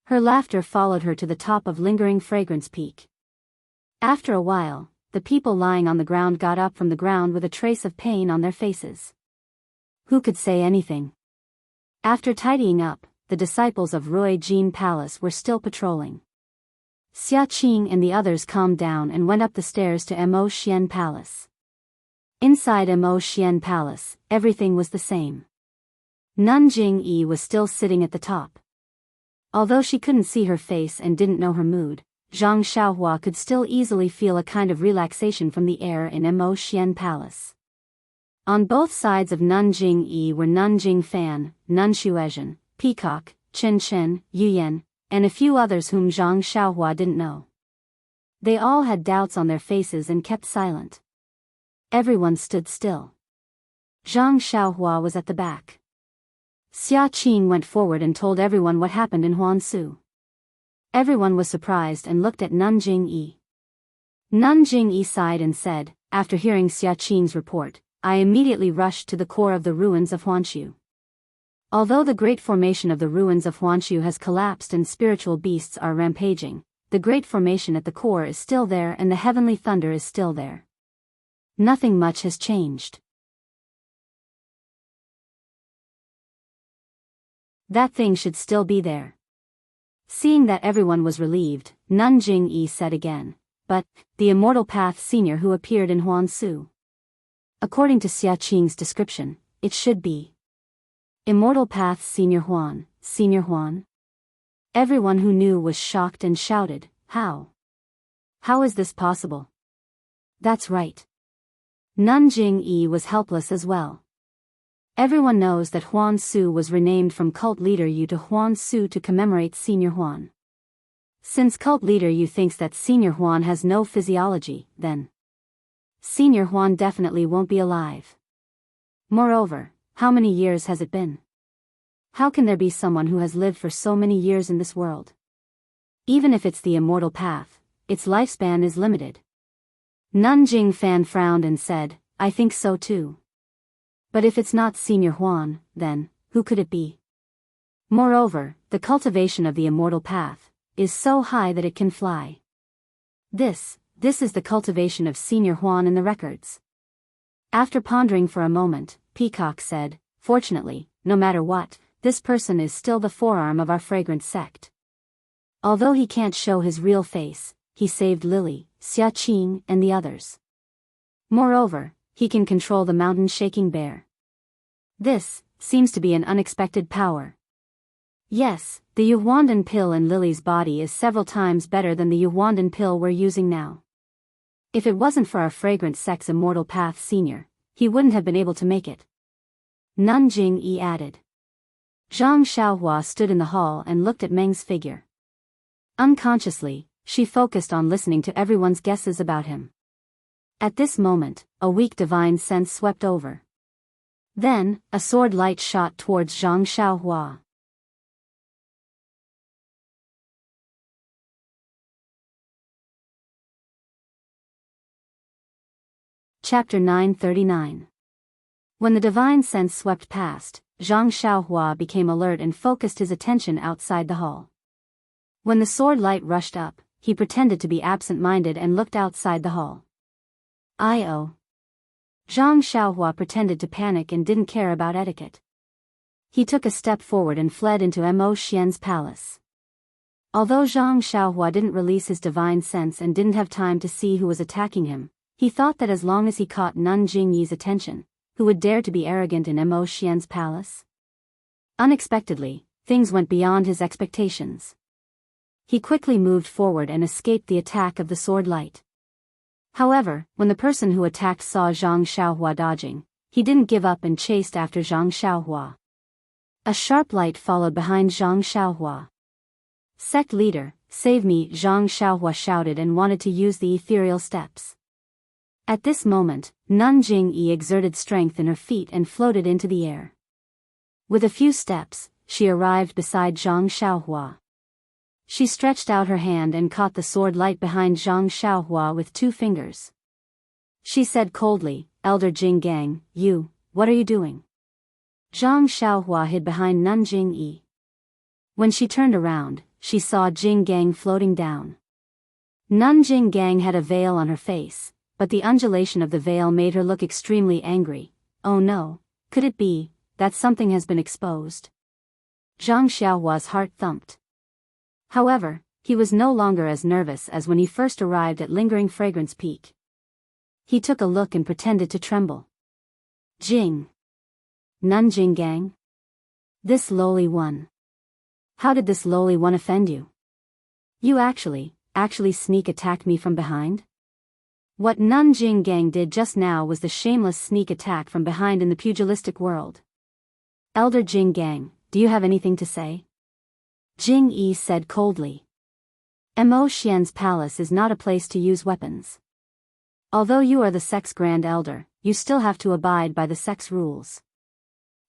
Her laughter followed her to the top of Lingering Fragrance Peak. After a while, the people lying on the ground got up from the ground with a trace of pain on their faces. Who could say anything? After tidying up, the disciples of Ruijin Palace were still patrolling. Xia Qing and the others calmed down and went up the stairs to Mo Xian Palace. Inside Mo Xian Palace, everything was the same. Nun Jingyi was still sitting at the top. Although she couldn't see her face and didn't know her mood, Zhang Xiaohua could still easily feel a kind of relaxation from the air in Mo Xian Palace. On both sides of Nun Jingyi were Nun Jingfan, Nun Xuezhen, Peacock, Chen Chen, Yuyan, and a few others whom Zhang Xiaohua didn't know. They all had doubts on their faces and kept silent. Everyone stood still. Zhang Xiaohua was at the back. Xia Qing went forward and told everyone what happened in Huansu. Everyone was surprised and looked at Nun Jingyi. Nun Jingyi sighed and said, after hearing Xia Qing's report, I immediately rushed to the core of the ruins of Huanshu. Although the great formation of the ruins of Huanshu has collapsed and spiritual beasts are rampaging, the great formation at the core is still there and the heavenly thunder is still there. Nothing much has changed. That thing should still be there. Seeing that everyone was relieved, Nun Jingyi said again, but, the Immortal Path Senior who appeared in Huansu. According to Xia Qing's description, it should be Immortal Path Senior Huan, Senior Huan. Everyone who knew was shocked and shouted, how? How is this possible? That's right. Nun Jingyi was helpless as well. Everyone knows that Huansu was renamed from cult leader Yu to Huansu to commemorate Senior Huan. Since cult leader you thinks that Senior Huan has no physiology, then Senior Huan definitely won't be alive. Moreover, how many years has it been? How can there be someone who has lived for so many years in this world? Even if it's the immortal path, its lifespan is limited. Nanjing Fan frowned and said, I think so too. But if it's not Senior Huan, then, who could it be? Moreover, the cultivation of the immortal path is so high that it can fly. This is the cultivation of Senior Huan in the records. After pondering for a moment, Peacock said, fortunately, no matter what, this person is still the forearm of our fragrant sect. Although he can't show his real face, he saved Lily, Xiaqing, and the others. Moreover, he can control the mountain-shaking bear. This seems to be an unexpected power. Yes, the Yuhuandan pill in Lily's body is several times better than the Yuhuandan pill we're using now. If it wasn't for our fragrant sect's immortal path senior, he wouldn't have been able to make it. Nanjing Yi added. Zhang Xiaohua stood in the hall and looked at Meng's figure. Unconsciously, she focused on listening to everyone's guesses about him. At this moment, a weak divine sense swept over. Then, a sword light shot towards Zhang Xiaohua. Chapter 939. When the divine sense swept past, Zhang Xiaohua became alert and focused his attention outside the hall. When the sword light rushed up, he pretended to be absent-minded and looked outside the hall. I.O. Zhang Xiaohua pretended to panic and didn't care about etiquette. He took a step forward and fled into Mo Xian's palace. Although Zhang Xiaohua didn't release his divine sense and didn't have time to see who was attacking him, he thought that as long as he caught Nanjing Yi's attention, who would dare to be arrogant in Mo Xian's palace? Unexpectedly, things went beyond his expectations. He quickly moved forward and escaped the attack of the sword light. However, when the person who attacked saw Zhang Xiaohua dodging, he didn't give up and chased after Zhang Xiaohua. A sharp light followed behind Zhang Xiaohua. Sect leader, save me! Zhang Xiaohua shouted and wanted to use the ethereal steps. At this moment, Nanjing Yi exerted strength in her feet and floated into the air. With a few steps, she arrived beside Zhang Xiaohua. She stretched out her hand and caught the sword light behind Zhang Xiaohua with 2 fingers. She said coldly, Elder Jing Gang, what are you doing? Zhang Xiaohua hid behind Nanjing Yi. When she turned around, she saw Jing Gang floating down. Nanjing Gang had a veil on her face, but the undulation of the veil made her look extremely angry. Oh no, could it be that something has been exposed? Zhang Xiaohua's heart thumped. However, he was no longer as nervous as when he first arrived at Lingering Fragrance Peak. He took a look and pretended to tremble. Jing. Nanjing Gang? This lowly one. How did this lowly one offend you? You actually sneak attacked me from behind? What Nanjing Gang did just now was the shameless sneak attack from behind in the pugilistic world. Elder Jing Gang, do you have anything to say? Jing Yi said coldly. Mo Xian's palace is not a place to use weapons. Although you are the sect's Grand Elder, you still have to abide by the sect's rules.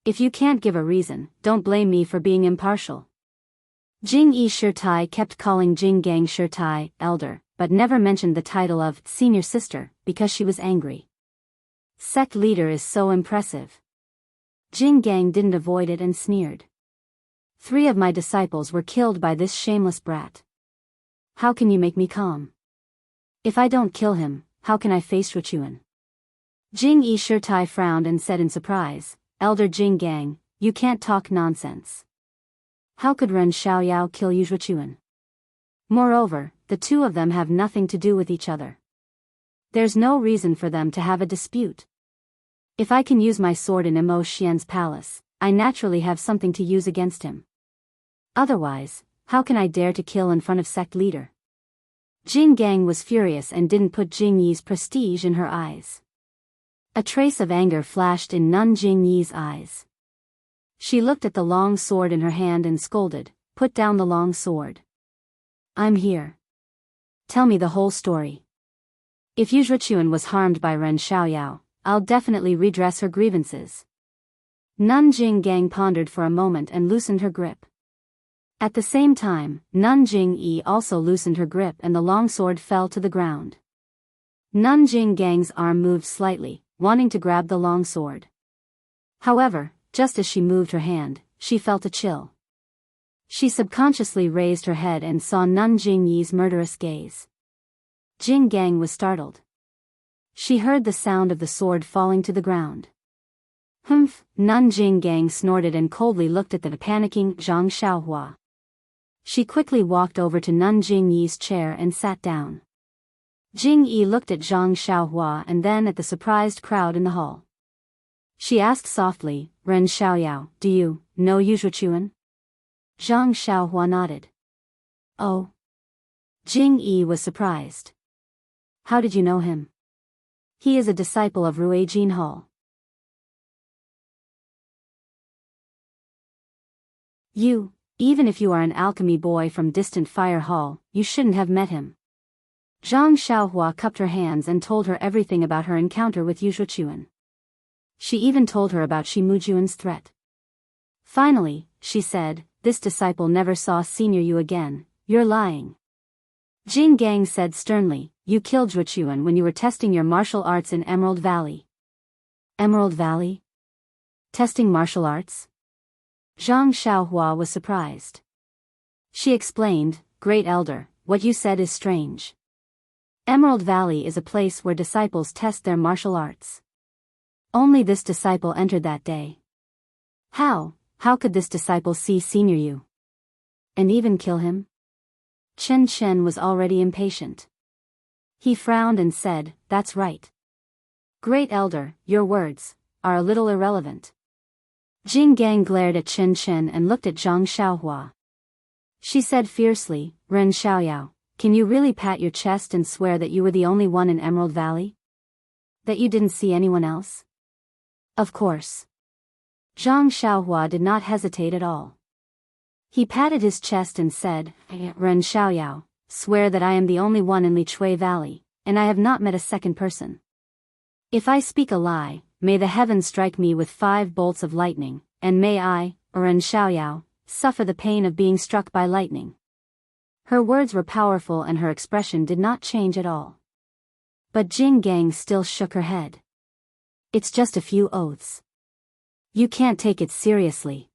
If you can't give a reason, don't blame me for being impartial. Jing Yi Shirtai kept calling Jing Gang Shirtai, Elder, but never mentioned the title of Senior Sister, because she was angry. Sect leader is so impressive. Jing Gang didn't avoid it and sneered. 3 of my disciples were killed by this shameless brat. How can you make me calm? If I don't kill him, how can I face Ruchuan? Jing Yi Shirtai frowned and said in surprise, Elder Jing Gang, you can't talk nonsense. How could Ren Xiaoyao kill Yu Ruchuan? Moreover, the 2 of them have nothing to do with each other. There's no reason for them to have a dispute. If I can use my sword in Mo Xian's palace, I naturally have something to use against him. Otherwise, how can I dare to kill in front of sect leader? Jing Gang was furious and didn't put Jing Yi's prestige in her eyes. A trace of anger flashed in Nanjing Yi's eyes. She looked at the long sword in her hand and scolded, put down the long sword. I'm here. Tell me the whole story. If Yu Zhuchuan was harmed by Ren Xiaoyao, I'll definitely redress her grievances. Nun Jinggang pondered for a moment and loosened her grip. At the same time, Nun Jingyi also loosened her grip and the long sword fell to the ground. Nun Jinggang's arm moved slightly, wanting to grab the long sword. However, just as she moved her hand, she felt a chill. She subconsciously raised her head and saw Nun Jingyi's murderous gaze. Jinggang was startled. She heard the sound of the sword falling to the ground. Humph! Nun Jinggang snorted and coldly looked at the panicking Zhang Xiaohua. She quickly walked over to Nun Jingyi's chair and sat down. Jingyi looked at Zhang Xiaohua and then at the surprised crowd in the hall. She asked softly, Ren Xiaoyao, do you know Yu Zhuchuan? Zhang Xiaohua nodded. Oh. Jingyi was surprised. How did you know him? He is a disciple of Ruijin Hall. Even if you are an alchemy boy from distant Fire Hall, you shouldn't have met him. Zhang Xiaohua cupped her hands and told her everything about her encounter with Yu Zhuchuan. She even told her about Shi Mujuan's threat. Finally, she said, this disciple never saw Senior Yu again, you're lying. Jinggang said sternly, you killed Zhuchuan when you were testing your martial arts in Emerald Valley. Emerald Valley? Testing martial arts? Zhang Xiaohua was surprised. She explained, Great Elder, what you said is strange. Emerald Valley is a place where disciples test their martial arts. Only this disciple entered that day. How could this disciple see Senior Yu? And even kill him? Chen Chen was already impatient. He frowned and said, that's right. Great Elder, your words are a little irrelevant. Jinggang glared at Chen Chen and looked at Zhang Xiaohua. She said fiercely, Ren Xiaoyao, can you really pat your chest and swear that you were the only one in Emerald Valley? That you didn't see anyone else? Of course. Zhang Xiaohua did not hesitate at all. He patted his chest and said, Ren Xiaoyao, swear that I am the only one in Lichui Valley, and I have not met a second person. If I speak a lie, may the heavens strike me with 5 bolts of lightning, and may I, Ren Xiaoyao, suffer the pain of being struck by lightning. Her words were powerful and her expression did not change at all. But Jinggang still shook her head. It's just a few oaths. You can't take it seriously.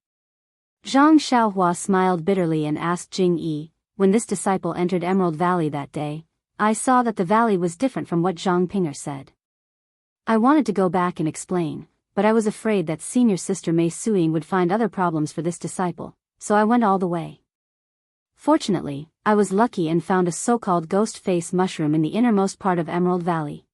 Zhang Xiaohua smiled bitterly and asked Jingyi, when this disciple entered Emerald Valley that day, I saw that the valley was different from what Zhang Pinger said. I wanted to go back and explain, but I was afraid that senior sister Mei Suing would find other problems for this disciple, so I went all the way. Fortunately, I was lucky and found a so-called ghost face mushroom in the innermost part of Emerald Valley.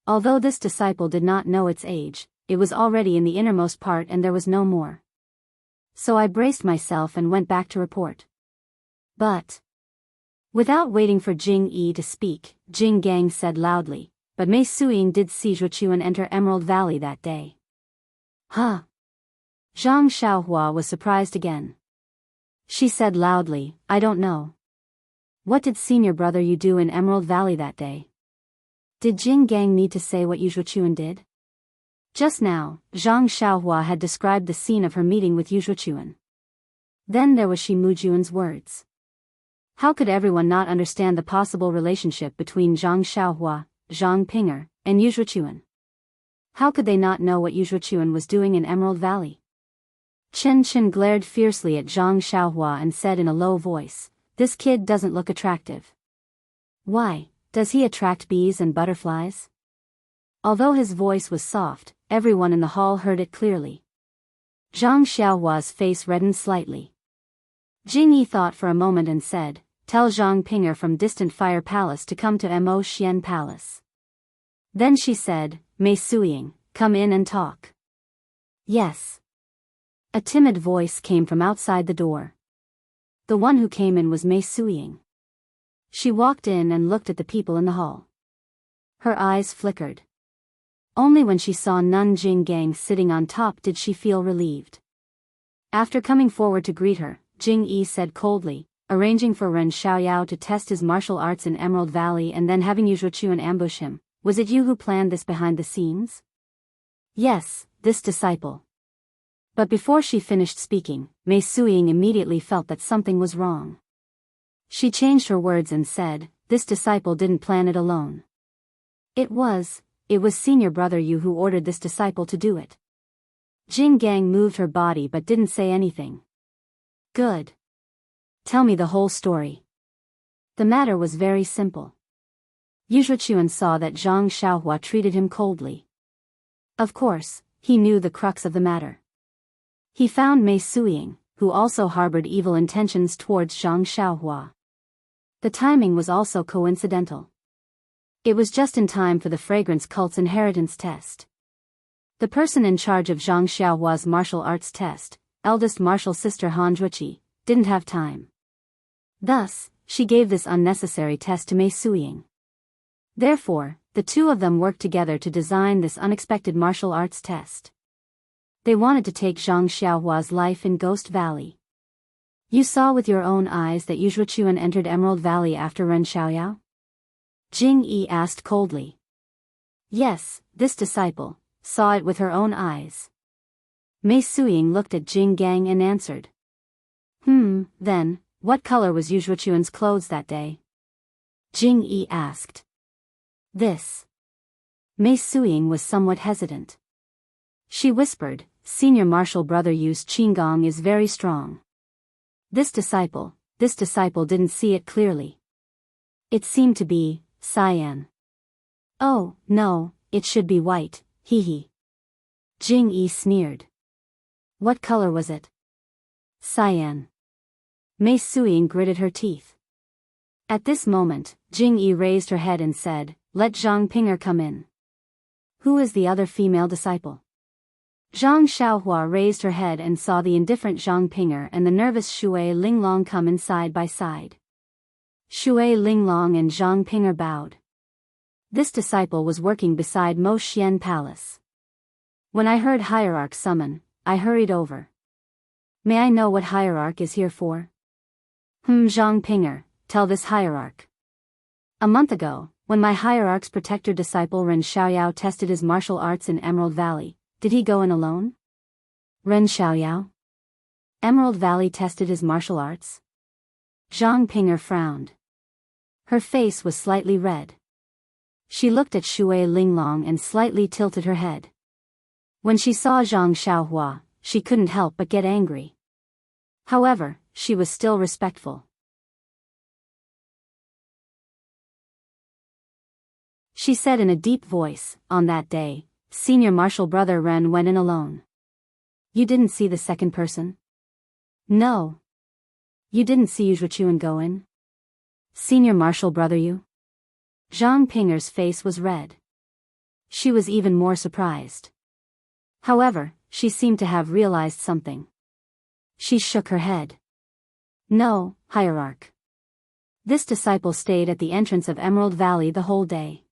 Although this disciple did not know its age, it was already in the innermost part and there was no more. So I braced myself and went back to report. But without waiting for Jingyi to speak, Jinggang said loudly, but Mei Suing did see Zhuchuan enter Emerald Valley that day. Huh? Zhang Xiaohua was surprised again. She said loudly, I don't know. What did senior brother you do in Emerald Valley that day? Did Jinggang need to say what Yu Zhuchuan did? Just now, Zhang Xiaohua had described the scene of her meeting with Yu Zhuchuan. Then there was Shi Mujuan's words. How could everyone not understand the possible relationship between Zhang Xiaohua, Zhang Pinger, and Yu Zhuchuan? How could they not know what Yu Zhuchuan was doing in Emerald Valley? Chen Chen glared fiercely at Zhang Xiaohua and said in a low voice, this kid doesn't look attractive. Why, does he attract bees and butterflies? Although his voice was soft, everyone in the hall heard it clearly. Zhang Xiaohua's face reddened slightly. Jingyi thought for a moment and said, tell Zhang Pinger from distant Fire Palace to come to Mo Xian Palace. Then she said, Mei Suing, come in and talk. Yes. A timid voice came from outside the door. The one who came in was Mei Suing. She walked in and looked at the people in the hall. Her eyes flickered. Only when she saw Nun Jinggang sitting on top did she feel relieved. After coming forward to greet her, Jing Yi said coldly, arranging for Ren Xiaoyao to test his martial arts in Emerald Valley and then having Yu Zhuochuan ambush him. Was it you who planned this behind the scenes? Yes, this disciple. But before she finished speaking, Mei Suiying immediately felt that something was wrong. She changed her words and said, this disciple didn't plan it alone. It was senior brother Yu who ordered this disciple to do it. Jing Gang moved her body but didn't say anything. Good. Tell me the whole story. The matter was very simple. Yu Zhuochuan saw that Zhang Xiaohua treated him coldly. Of course, he knew the crux of the matter. He found Mei Suiying, who also harbored evil intentions towards Zhang Xiaohua. The timing was also coincidental. It was just in time for the fragrance cult's inheritance test. The person in charge of Zhang Xiaohua's martial arts test, eldest martial sister Han Zhuoqi, didn't have time. Thus, she gave this unnecessary test to Mei Suiying. Therefore, the two of them worked together to design this unexpected martial arts test. They wanted to take Zhang Xiaohua's life in Ghost Valley. You saw with your own eyes that Yu Zhuochuan entered Emerald Valley after Ren Xiaoyao? Jing Yi asked coldly. Yes, this disciple saw it with her own eyes. Mei Suiying looked at Jing Gang and answered. Then, what color was Yu Zhuochuan's clothes that day? Jing Yi asked. This. Mei Suiying was somewhat hesitant. She whispered, Senior Martial Brother Yu's Qinggong is very strong. This disciple didn't see it clearly. It seemed to be cyan. Oh, no, it should be white, hee. Jing Yi sneered. What color was it? Cyan. Mei Suiying gritted her teeth. At this moment, Jing Yi raised her head and said, let Zhang Pinger come in. Who is the other female disciple? Zhang Xiaohua raised her head and saw the indifferent Zhang Pinger and the nervous Shui Linglong come in side by side. Shui Linglong and Zhang Pinger bowed. This disciple was working beside Mo Xian Palace. When I heard Hierarch summon, I hurried over. May I know what Hierarch is here for? Zhang Pinger, tell this Hierarch. A month ago, when my Hierarch's protector disciple Ren Xiaoyao tested his martial arts in Emerald Valley, did he go in alone? Ren Xiaoyao? Emerald Valley tested his martial arts? Zhang Pinger frowned. Her face was slightly red. She looked at Shui Linglong and slightly tilted her head. When she saw Zhang Xiaohua, she couldn't help but get angry. However, she was still respectful. She said in a deep voice, on that day, Senior Martial Brother Ren went in alone. You didn't see the second person? No. You didn't see Yu Zhuochuan go in? Senior Martial Brother Yu? Zhang Pinger's face was red. She was even more surprised. However, she seemed to have realized something. She shook her head. No, Hierarch. This disciple stayed at the entrance of Emerald Valley the whole day.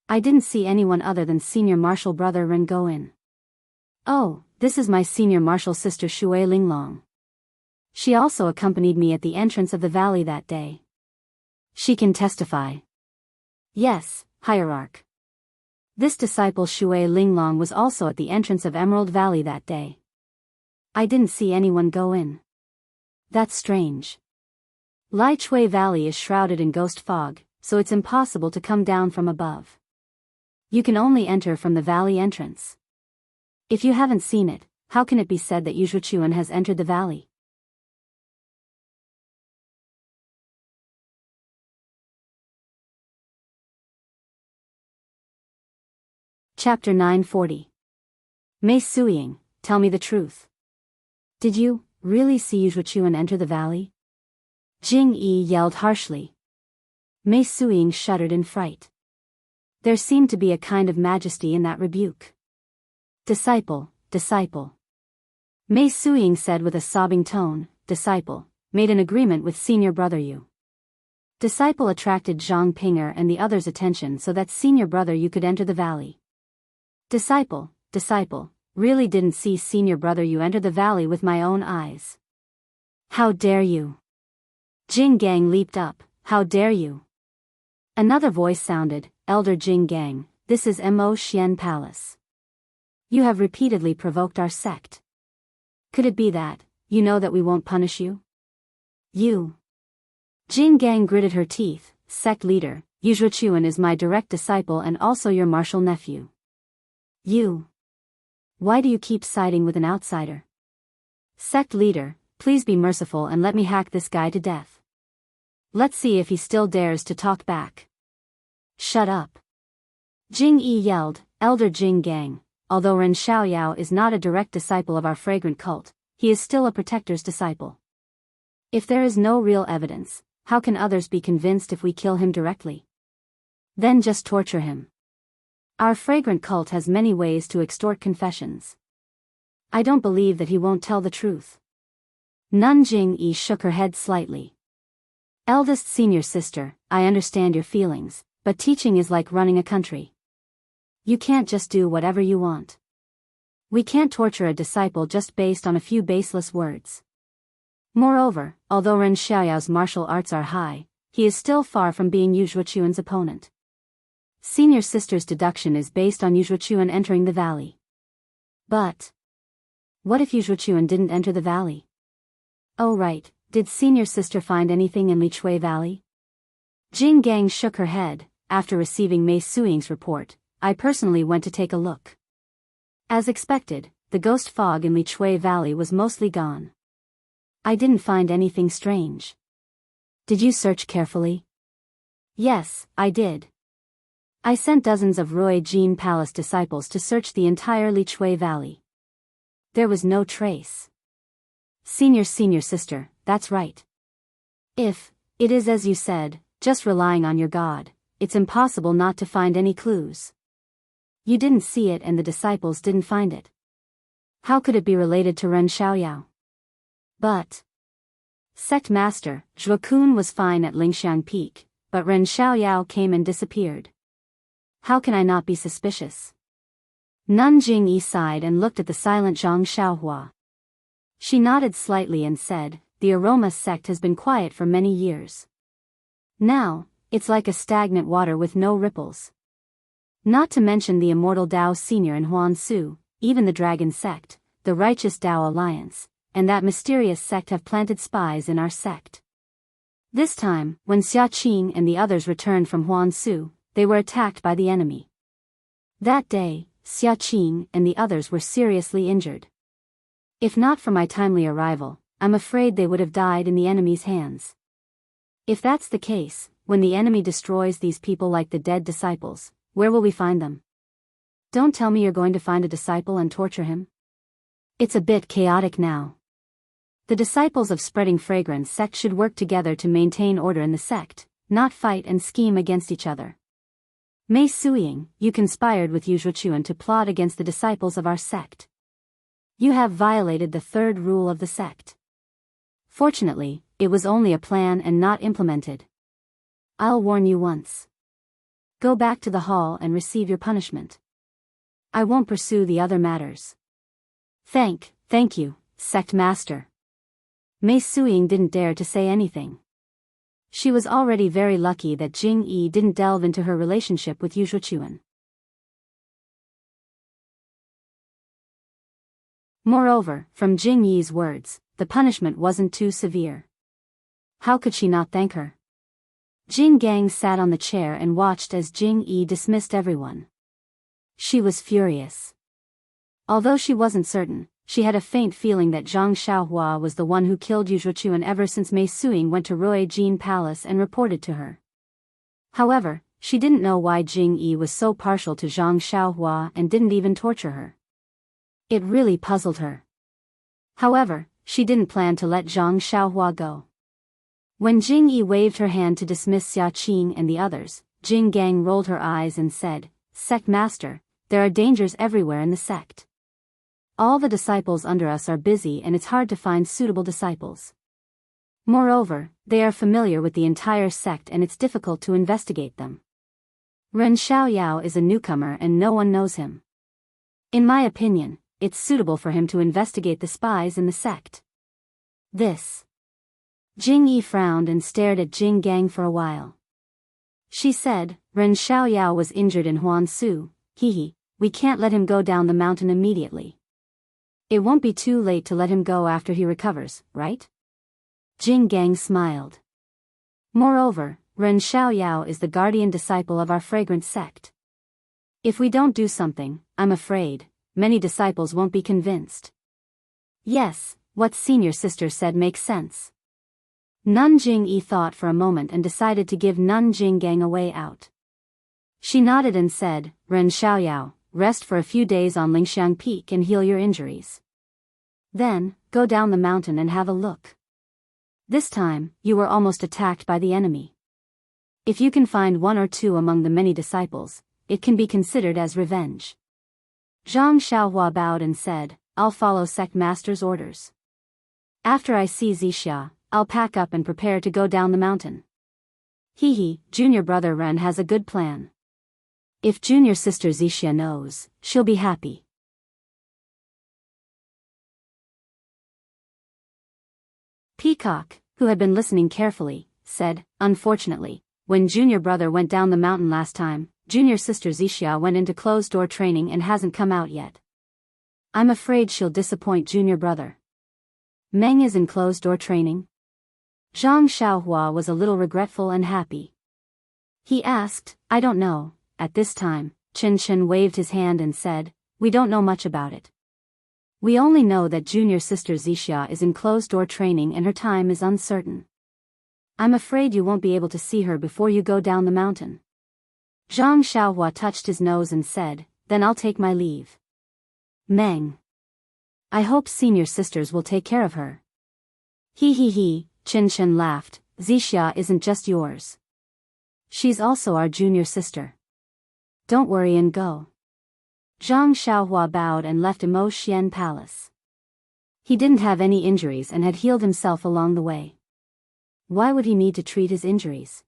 I didn't see anyone other than Senior Martial Brother Ren go in. Oh, this is my Senior Martial Sister Shui Linglong. She also accompanied me at the entrance of the valley that day. She can testify. Yes, Hierarch. This disciple Shui Linglong was also at the entrance of Emerald Valley that day. I didn't see anyone go in. That's strange. Lai Chui Valley is shrouded in ghost fog, so it's impossible to come down from above. You can only enter from the valley entrance. If you haven't seen it, how can it be said that Yu Zhuochuan has entered the valley? Chapter 940. Mei Suiying, tell me the truth. Did you really see Yu Zhuochuan enter the valley? Jing Yi yelled harshly. Mei Suiying shuddered in fright. There seemed to be a kind of majesty in that rebuke. Disciple. Mei Suiying said with a sobbing tone, Disciple, made an agreement with Senior Brother Yu. Disciple attracted Zhang Pinger and the others' attention so that Senior Brother Yu could enter the valley. Disciple, Really didn't see senior brother you enter the valley with my own eyes. How dare you? Jing Gang leaped up. How dare you? Another voice sounded, Elder Jing Gang, this is Mo Xian Palace. You have repeatedly provoked our sect. Could it be that, you know that we won't punish you? You. Jing Gang gritted her teeth, sect leader, Yu Zhuchuan is my direct disciple and also your martial nephew. You. Why do you keep siding with an outsider? Sect leader, please be merciful and let me hack this guy to death. Let's see if he still dares to talk back. Shut up. Jing Yi yelled, Elder Jing Gang, although Ren Xiaoyao is not a direct disciple of our fragrant cult, he is still a protector's disciple. If there is no real evidence, how can others be convinced if we kill him directly? Then just torture him. Our fragrant cult has many ways to extort confessions. I don't believe that he won't tell the truth. Nun Jing Yi shook her head slightly. Eldest senior sister, I understand your feelings, but teaching is like running a country. You can't just do whatever you want. We can't torture a disciple just based on a few baseless words. Moreover, although Ren Xiaoyao's martial arts are high, he is still far from being Yu Zhuchuan's opponent. Senior sister's deduction is based on Yu Zhuchuan entering the valley. But what if Yu Zhuchuan didn't enter the valley? Oh right, did senior sister find anything in Lichui Valley? Jing Gang shook her head. After receiving Mei Suiying's report, I personally went to take a look. As expected, the ghost fog in Lichui Valley was mostly gone. I didn't find anything strange. Did you search carefully? Yes, I did. I sent dozens of Rui Jin Palace disciples to search the entire Lichui Valley. There was no trace. Senior sister, that's right. If it is as you said, just relying on your God, it's impossible not to find any clues. You didn't see it and the disciples didn't find it. How could it be related to Ren Xiaoyao? But Sect Master, Zhuo Kun was fine at Lingxiang Peak, but Ren Xiaoyao came and disappeared. How can I not be suspicious? Nun Jing Yi sighed and looked at the silent Zhang Xiaohua. She nodded slightly and said, the Aroma sect has been quiet for many years. Now, it's like a stagnant water with no ripples. Not to mention the immortal Dao Senior and Huan Su, even the Dragon sect, the righteous Dao Alliance, and that mysterious sect have planted spies in our sect. This time, when Xia Qing and the others returned from Huan Su, they were attacked by the enemy. That day, Xia Qing and the others were seriously injured. If not for my timely arrival, I'm afraid they would have died in the enemy's hands. If that's the case, when the enemy destroys these people like the dead disciples, where will we find them? Don't tell me you're going to find a disciple and torture him. It's a bit chaotic now. The disciples of Spreading Fragrance sect should work together to maintain order in the sect, not fight and scheme against each other. Mei Suiying, you conspired with Yu Zhuchuan to plot against the disciples of our sect. You have violated the third rule of the sect. Fortunately, it was only a plan and not implemented. I'll warn you once. Go back to the hall and receive your punishment. I won't pursue the other matters. Thank you, sect master. Mei Suiying didn't dare to say anything. She was already very lucky that Jing Yi didn't delve into her relationship with Yu Zhuchuan. Moreover, from Jing Yi's words, the punishment wasn't too severe. How could she not thank her? Jing Gang sat on the chair and watched as Jing Yi dismissed everyone. She was furious. Although she wasn't certain, she had a faint feeling that Zhang Xiaohua was the one who killed Yu Zhuchuan ever since Mei Suiying went to Rui Jin Palace and reported to her. However, she didn't know why Jing Yi was so partial to Zhang Xiaohua and didn't even torture her. It really puzzled her. However, she didn't plan to let Zhang Xiaohua go. When Jing Yi waved her hand to dismiss Xia Qing and the others, Jing Gang rolled her eyes and said, Sect Master, there are dangers everywhere in the sect. All the disciples under us are busy and it's hard to find suitable disciples. Moreover, they are familiar with the entire sect and it's difficult to investigate them. Ren Xiaoyao is a newcomer and no one knows him. In my opinion, it's suitable for him to investigate the spies in the sect. This. Jing Yi frowned and stared at Jing Gang for a while. She said, Ren Xiaoyao was injured in Huangsu, we can't let him go down the mountain immediately. It won't be too late to let him go after he recovers, right? Jing Gang smiled. Moreover, Ren Xiaoyao is the guardian disciple of our fragrant sect. If we don't do something, I'm afraid, many disciples won't be convinced. Yes, what senior sister said makes sense. Nun Jing-yi thought for a moment and decided to give Nun Jing-gang a way out. She nodded and said, Ren Xiaoyao, rest for a few days on Lingxiang Peak and heal your injuries. Then, go down the mountain and have a look. This time, you were almost attacked by the enemy. If you can find one or two among the many disciples, it can be considered as revenge. Zhang Xiaohua bowed and said, I'll follow sect master's orders. After I see Zixia, I'll pack up and prepare to go down the mountain. Junior brother Ren has a good plan. If junior sister Zixia knows, she'll be happy. Peacock, who had been listening carefully, said, Unfortunately, when junior brother went down the mountain last time, junior sister Zixia went into closed-door training and hasn't come out yet. I'm afraid she'll disappoint junior brother. Meng is in closed-door training? Zhang Xiaohua was a little regretful and happy. He asked, I don't know. At this time, Chen Chen waved his hand and said, We don't know much about it. We only know that junior sister Zixia is in closed-door training and her time is uncertain. I'm afraid you won't be able to see her before you go down the mountain. Zhang Xiaohua touched his nose and said, Then I'll take my leave. Meng. I hope senior sisters will take care of her. Chen Chen laughed, Zixia isn't just yours. She's also our junior sister. Don't worry and go. Zhang Xiaohua bowed and left Imo Xian Palace. He didn't have any injuries and had healed himself along the way. Why would he need to treat his injuries?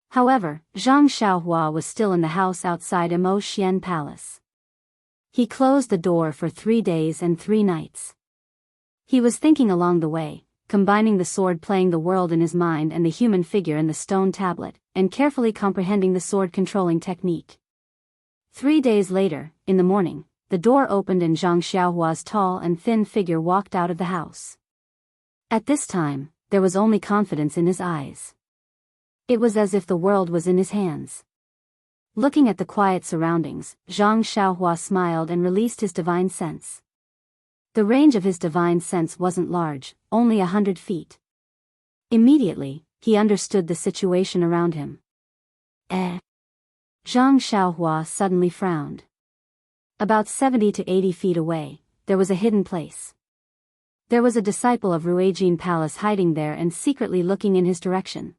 However, Zhang Xiaohua was still in the house outside Imo Xian Palace. He closed the door for 3 days and 3 nights. He was thinking along the way, combining the sword playing the world in his mind and the human figure in the stone tablet, and carefully comprehending the sword controlling technique. 3 days later, in the morning, the door opened and Zhang Xiaohua's tall and thin figure walked out of the house. At this time, there was only confidence in his eyes. It was as if the world was in his hands. Looking at the quiet surroundings, Zhang Xiaohua smiled and released his divine sense. The range of his divine sense wasn't large, only 100 feet. Immediately, he understood the situation around him. Zhang Xiaohua suddenly frowned. About 70 to 80 feet away, there was a hidden place. There was a disciple of Ruijin Palace hiding there and secretly looking in his direction.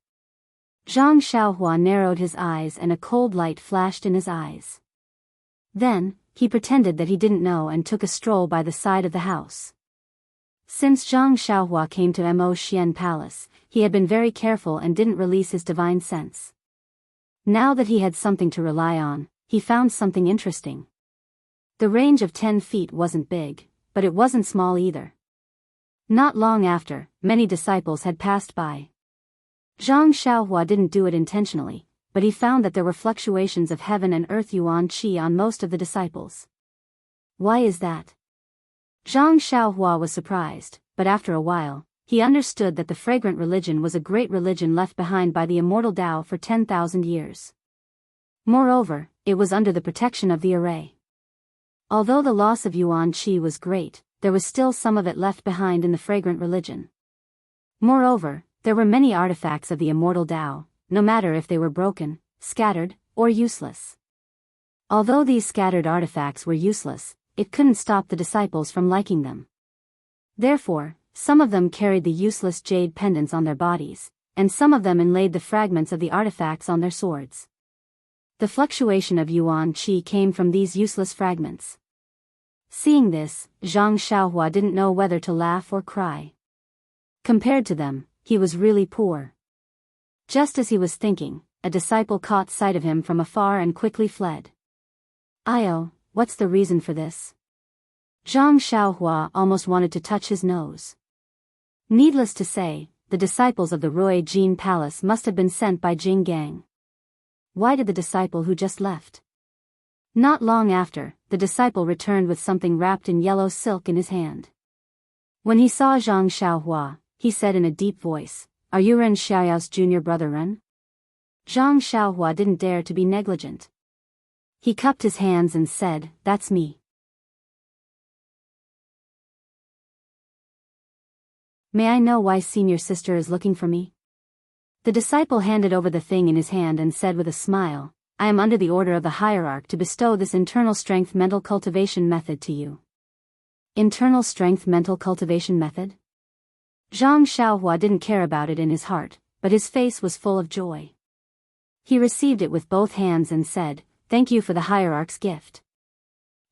Zhang Xiaohua narrowed his eyes and a cold light flashed in his eyes. Then, he pretended that he didn't know and took a stroll by the side of the house. Since Zhang Xiaohua came to Mo Xian Palace, he had been very careful and didn't release his divine sense. Now that he had something to rely on, he found something interesting. The range of 10 feet wasn't big, but it wasn't small either. Not long after, many disciples had passed by. Zhang Xiaohua didn't do it intentionally, but he found that there were fluctuations of heaven and earth yuan qi on most of the disciples. Why is that? Zhang Xiaohua was surprised, but after a while, he understood that the fragrant religion was a great religion left behind by the immortal Tao for 10,000 years. Moreover, it was under the protection of the array. Although the loss of yuan qi was great, there was still some of it left behind in the fragrant religion. Moreover, there were many artifacts of the immortal Tao, no matter if they were broken, scattered, or useless. Although these scattered artifacts were useless, it couldn't stop the disciples from liking them. Therefore, some of them carried the useless jade pendants on their bodies, and some of them inlaid the fragments of the artifacts on their swords. The fluctuation of yuan qi came from these useless fragments. Seeing this, Zhang Xiaohua didn't know whether to laugh or cry. Compared to them, he was really poor. Just as he was thinking, a disciple caught sight of him from afar and quickly fled. Io, what's the reason for this? Zhang Xiaohua almost wanted to touch his nose. Needless to say, the disciples of the Ruijin Palace must have been sent by Jing Gang. Why did the disciple who just left? Not long after, the disciple returned with something wrapped in yellow silk in his hand. When he saw Zhang Xiaohua, he said in a deep voice, "Are you Ren Xiaoyao's junior brother Ren?" Zhang Xiaohua didn't dare to be negligent. He cupped his hands and said, "That's me." May I know why senior sister is looking for me? The disciple handed over the thing in his hand and said with a smile, "I am under the order of the hierarch to bestow this internal strength mental cultivation method to you." Internal strength mental cultivation method? Zhang Xiaohua didn't care about it in his heart, but his face was full of joy. He received it with both hands and said, "Thank you for the hierarch's gift."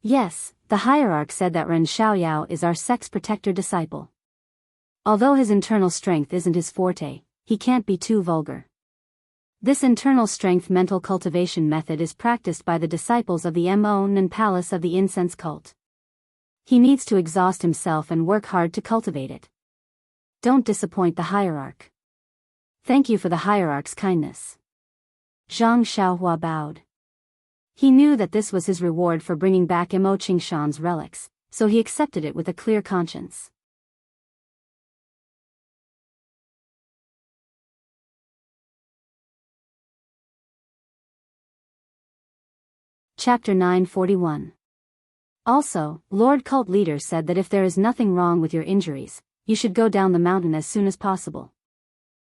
Yes, the hierarch said that Ren Xiaoyao is our sex protector disciple. Although his internal strength isn't his forte, he can't be too vulgar. This internal strength mental cultivation method is practiced by the disciples of the Mon Palace of the Incense Cult. He needs to exhaust himself and work hard to cultivate it. Don't disappoint the hierarch. Thank you for the hierarch's kindness. Zhang Xiaohua bowed. He knew that this was his reward for bringing back Mo Qingshan's relics, so he accepted it with a clear conscience. Chapter 941. Also, Lord Cult Leader said that if there is nothing wrong with your injuries, you should go down the mountain as soon as possible.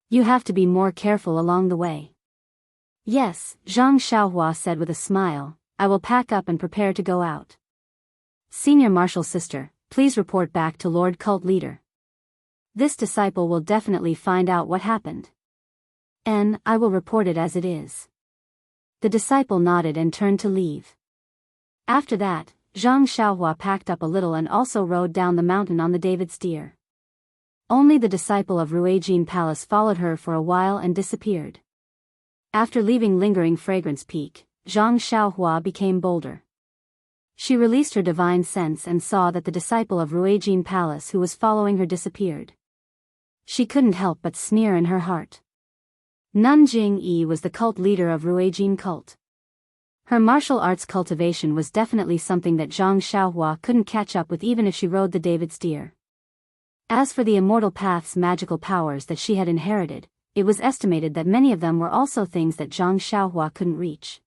You have to be more careful along the way. Yes, Zhang Xiaohua said with a smile, I will pack up and prepare to go out. Senior Marshal Sister, please report back to Lord Cult Leader. This disciple will definitely find out what happened. And I will report it as it is. The disciple nodded and turned to leave. After that, Zhang Xiaohua packed up a little and also rode down the mountain on the David's deer. Only the disciple of Ruijin Palace followed her for a while and disappeared. After leaving lingering Fragrance Peak, Zhang Xiaohua became bolder. She released her divine sense and saw that the disciple of Ruijin Palace who was following her disappeared. She couldn't help but sneer in her heart. Nanjing Yi was the cult leader of Ruijin cult. Her martial arts cultivation was definitely something that Zhang Xiaohua couldn't catch up with even if she rode the David's deer. As for the Immortal Path's magical powers that she had inherited, it was estimated that many of them were also things that Zhang Xiaohua couldn't reach.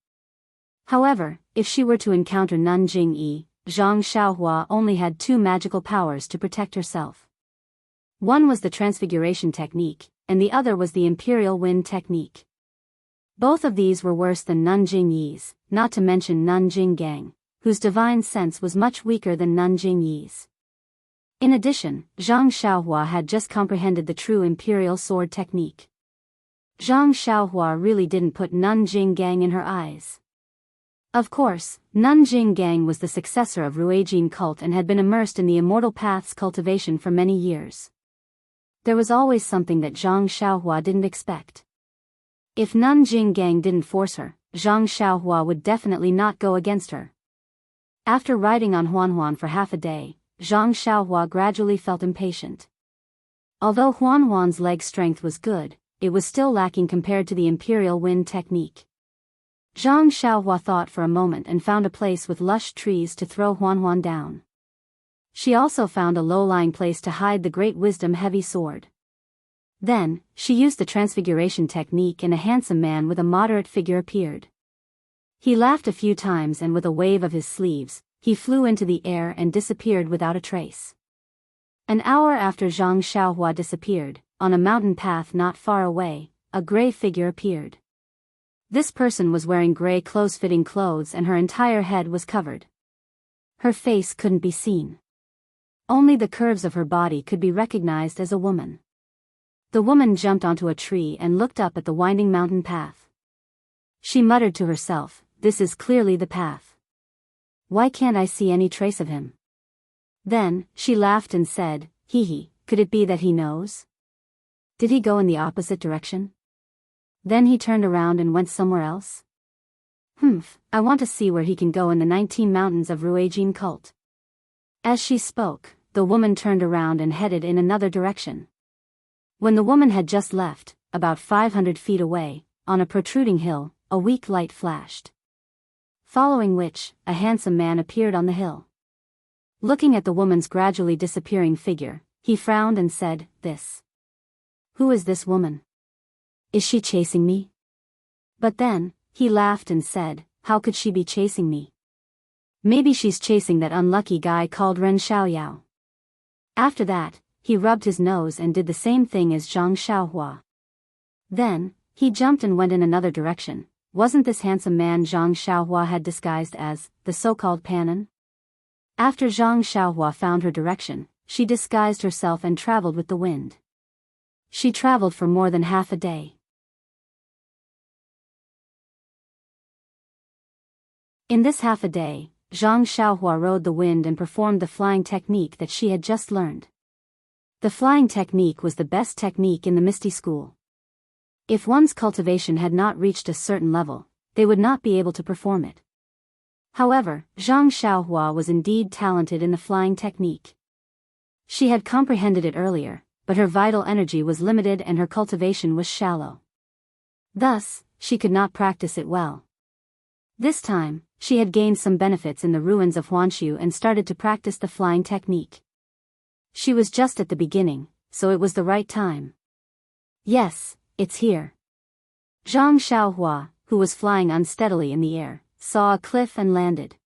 However, if she were to encounter Nanjing Yi, Zhang Xiaohua only had two magical powers to protect herself. One was the Transfiguration technique, and the other was the Imperial Wind technique. Both of these were worse than Nanjing Yi's, not to mention Nanjing Gang, whose divine sense was much weaker than Nanjing Yi's. In addition, Zhang Xiaohua had just comprehended the true Imperial Sword technique. Zhang Xiaohua really didn't put Nanjing Gang in her eyes. Of course, Nanjing Gang was the successor of Ruijin cult and had been immersed in the Immortal Path's cultivation for many years. There was always something that Zhang Xiaohua didn't expect. If Nanjing Gang didn't force her, Zhang Xiaohua would definitely not go against her. After riding on Huanhuan for half a day, Zhang Xiaohua gradually felt impatient. Although Huanhuan's leg strength was good, it was still lacking compared to the Imperial Wind technique. Zhang Xiaohua thought for a moment and found a place with lush trees to throw Huanhuan down. She also found a low-lying place to hide the Great Wisdom heavy sword. Then, she used the Transfiguration technique and a handsome man with a moderate figure appeared. He laughed a few times and with a wave of his sleeves, he flew into the air and disappeared without a trace. An hour after Zhang Xiaohua disappeared, on a mountain path not far away, a gray figure appeared. This person was wearing gray close-fitting clothes and her entire head was covered. Her face couldn't be seen. Only the curves of her body could be recognized as a woman. The woman jumped onto a tree and looked up at the winding mountain path. She muttered to herself, "This is clearly the path. Why can't I see any trace of him?" Then, she laughed and said, "Hee hee, could it be that he knows? Did he go in the opposite direction? Then he turned around and went somewhere else? I want to see where he can go in the 19 mountains of Ruijin cult." As she spoke, the woman turned around and headed in another direction. When the woman had just left, about 500 feet away, on a protruding hill, a weak light flashed. Following which, a handsome man appeared on the hill. Looking at the woman's gradually disappearing figure, he frowned and said, "This. Who is this woman? Is she chasing me?" But then, he laughed and said, "How could she be chasing me? Maybe she's chasing that unlucky guy called Ren Xiaoyao." After that, he rubbed his nose and did the same thing as Zhang Xiaohua. Then, he jumped and went in another direction. Wasn't this handsome man Zhang Xiaohua had disguised as the so-called Panan? After Zhang Xiaohua found her direction, she disguised herself and traveled with the wind. She traveled for more than half a day. In this half a day, Zhang Xiaohua rode the wind and performed the flying technique that she had just learned. The flying technique was the best technique in the Misty School. If one's cultivation had not reached a certain level, they would not be able to perform it. However, Zhang Xiaohua was indeed talented in the flying technique. She had comprehended it earlier, but her vital energy was limited and her cultivation was shallow. Thus, she could not practice it well. This time, she had gained some benefits in the ruins of Huanshu and started to practice the flying technique. She was just at the beginning, so it was the right time. Yes, it's here. Zhang Xiaohua, who was flying unsteadily in the air, saw a cliff and landed.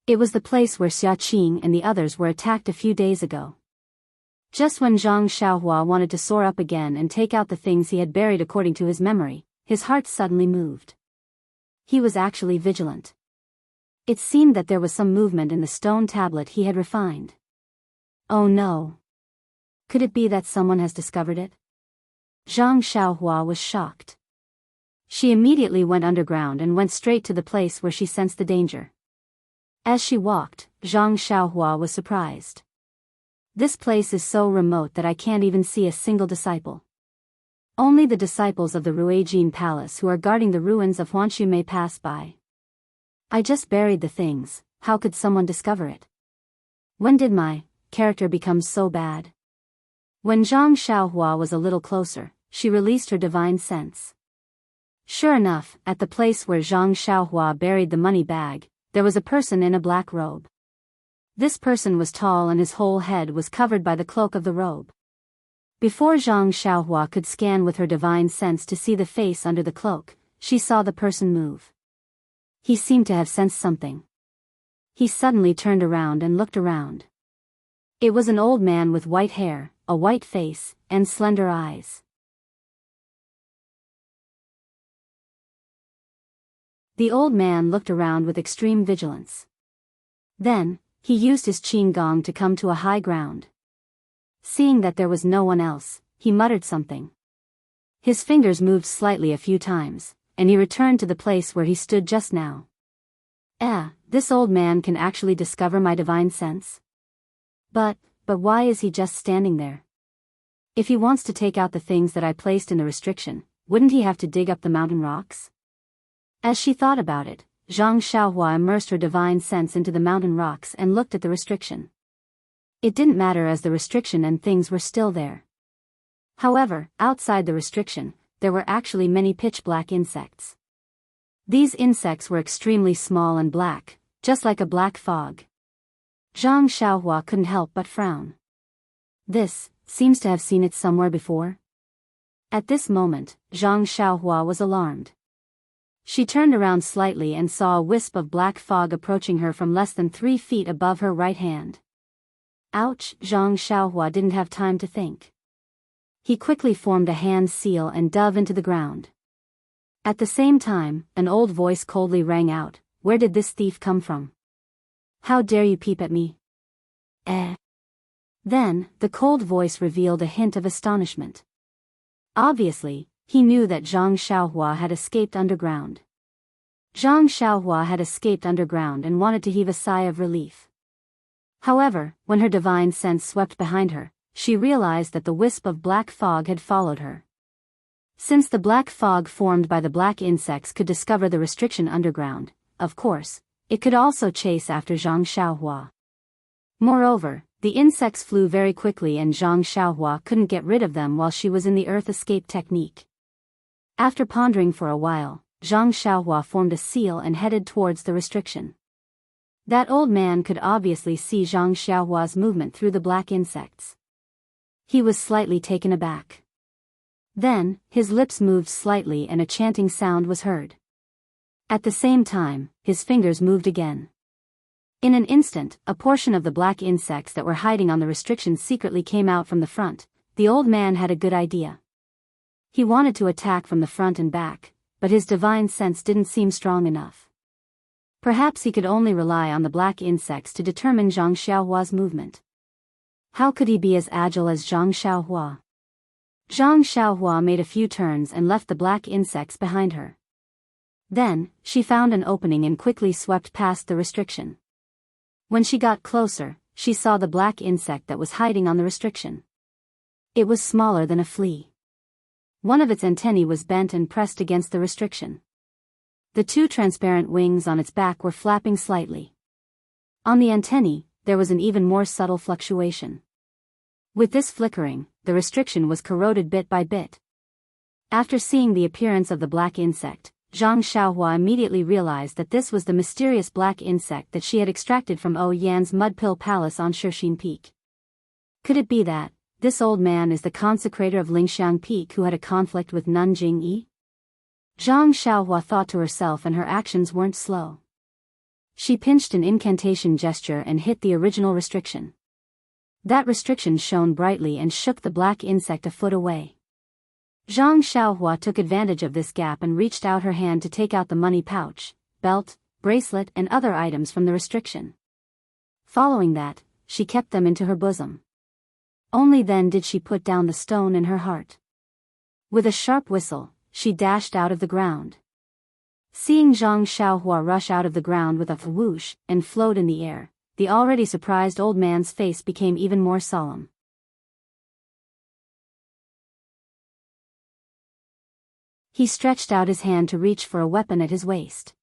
It was the place where Xia Qing and the others were attacked a few days ago. Just when Zhang Xiaohua wanted to soar up again and take out the things he had buried according to his memory, his heart suddenly moved. He was actually vigilant. It seemed that there was some movement in the stone tablet he had refined. Oh no! Could it be that someone has discovered it? Zhang Xiaohua was shocked. She immediately went underground and went straight to the place where she sensed the danger. As she walked, Zhang Xiaohua was surprised. This place is so remote that I can't even see a single disciple. Only the disciples of the Ruijin Palace who are guarding the ruins of Huanshu may pass by. I just buried the things, how could someone discover it? When did my character become so bad? When Zhang Xiaohua was a little closer, she released her divine sense. Sure enough, at the place where Zhang Xiaohua buried the money bag, there was a person in a black robe. This person was tall and his whole head was covered by the cloak of the robe. Before Zhang Xiaohua could scan with her divine sense to see the face under the cloak, she saw the person move. He seemed to have sensed something. He suddenly turned around and looked around. It was an old man with white hair, a white face, and slender eyes. The old man looked around with extreme vigilance. Then, he used his qin gong to come to a high ground. Seeing that there was no one else, he muttered something. His fingers moved slightly a few times, and he returned to the place where he stood just now. This old man can actually discover my divine sense? But why is he just standing there? If he wants to take out the things that I placed in the restriction, wouldn't he have to dig up the mountain rocks? As she thought about it, Zhang Xiaohua immersed her divine sense into the mountain rocks and looked at the restriction. It didn't matter as the restriction and things were still there. However, outside the restriction, there were actually many pitch-black insects. These insects were extremely small and black, just like a black fog. Zhang Xiaohua couldn't help but frown. This seems to have seen it somewhere before. At this moment, Zhang Xiaohua was alarmed. She turned around slightly and saw a wisp of black fog approaching her from less than 3 feet above her right hand. Ouch! Zhang Xiaohua didn't have time to think. He quickly formed a hand seal and dove into the ground. At the same time, an old voice coldly rang out, "Where did this thief come from? How dare you peep at me?" Then, the cold voice revealed a hint of astonishment. Obviously, he knew that Zhang Xiaohua had escaped underground. Zhang Xiaohua had escaped underground and wanted to heave a sigh of relief. However, when her divine sense swept behind her, she realized that the wisp of black fog had followed her. Since the black fog formed by the black insects could discover the restriction underground, of course, it could also chase after Zhang Xiaohua. Moreover, the insects flew very quickly and Zhang Xiaohua couldn't get rid of them while she was in the earth escape technique. After pondering for a while, Zhang Xiaohua formed a seal and headed towards the restriction. That old man could obviously see Zhang Xiaohua's movement through the black insects. He was slightly taken aback. Then, his lips moved slightly and a chanting sound was heard. At the same time, his fingers moved again. In an instant, a portion of the black insects that were hiding on the restriction secretly came out from the front. The old man had a good idea. He wanted to attack from the front and back, but his divine sense didn't seem strong enough. Perhaps he could only rely on the black insects to determine Zhang Xiaohua's movement. How could he be as agile as Zhang Xiaohua? Zhang Xiaohua made a few turns and left the black insects behind her. Then, she found an opening and quickly swept past the restriction. When she got closer, she saw the black insect that was hiding on the restriction. It was smaller than a flea. One of its antennae was bent and pressed against the restriction. The two transparent wings on its back were flapping slightly. On the antennae, there was an even more subtle fluctuation. With this flickering, the restriction was corroded bit by bit. After seeing the appearance of the black insect, Zhang Xiaohua immediately realized that this was the mysterious black insect that she had extracted from Yan's Mudpill Palace on Shixin Peak. Could it be that this old man is the consecrator of Lingxiang Peak who had a conflict with Nanjing Yi? Zhang Xiaohua thought to herself, and her actions weren't slow. She pinched an incantation gesture and hit the original restriction. That restriction shone brightly and shook the black insect a foot away. Zhang Xiaohua took advantage of this gap and reached out her hand to take out the money pouch, belt, bracelet and other items from the restriction. Following that, she kept them into her bosom. Only then did she put down the stone in her heart. With a sharp whistle, she dashed out of the ground. Seeing Zhang Xiaohua rush out of the ground with a whoosh and float in the air, the already surprised old man's face became even more solemn. He stretched out his hand to reach for a weapon at his waist.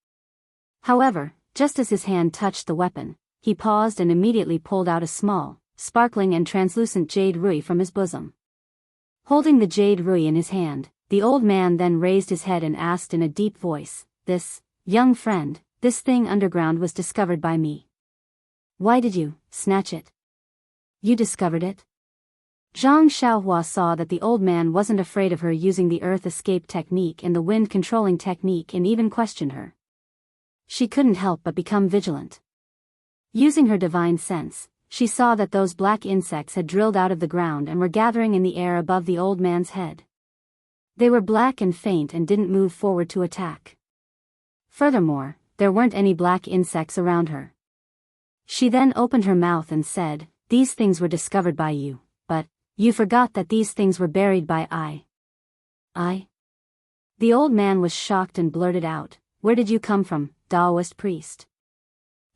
However, just as his hand touched the weapon, he paused and immediately pulled out a small, sparkling and translucent jade rui from his bosom. Holding the jade rui in his hand, the old man then raised his head and asked in a deep voice, "This, young friend, this thing underground was discovered by me. Why did you snatch it? You discovered it?" Zhang Xiaohua saw that the old man wasn't afraid of her using the earth escape technique and the wind controlling technique and even questioned her. She couldn't help but become vigilant. Using her divine sense, she saw that those black insects had drilled out of the ground and were gathering in the air above the old man's head. They were black and faint and didn't move forward to attack. Furthermore, there weren't any black insects around her. She then opened her mouth and said, "These things were discovered by you, but you forgot that these things were buried by I." "I?" The old man was shocked and blurted out, "Where did you come from, Daoist priest?"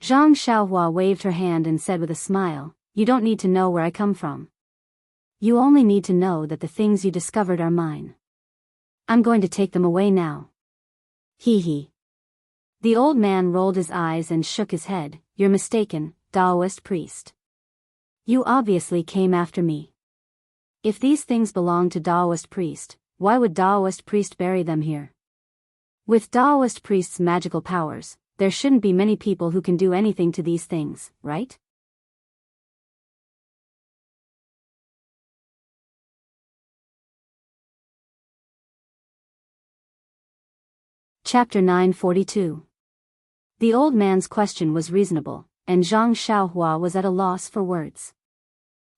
Zhang Xiaohua waved her hand and said with a smile, "You don't need to know where I come from. You only need to know that the things you discovered are mine. I'm going to take them away now." Hee hee. The old man rolled his eyes and shook his head, "You're mistaken, Daoist priest. You obviously came after me. If these things belong to Daoist priest, why would Daoist priest bury them here? With Daoist priest's magical powers, there shouldn't be many people who can do anything to these things, right?" Chapter 942. The old man's question was reasonable, and Zhang Xiaohua was at a loss for words.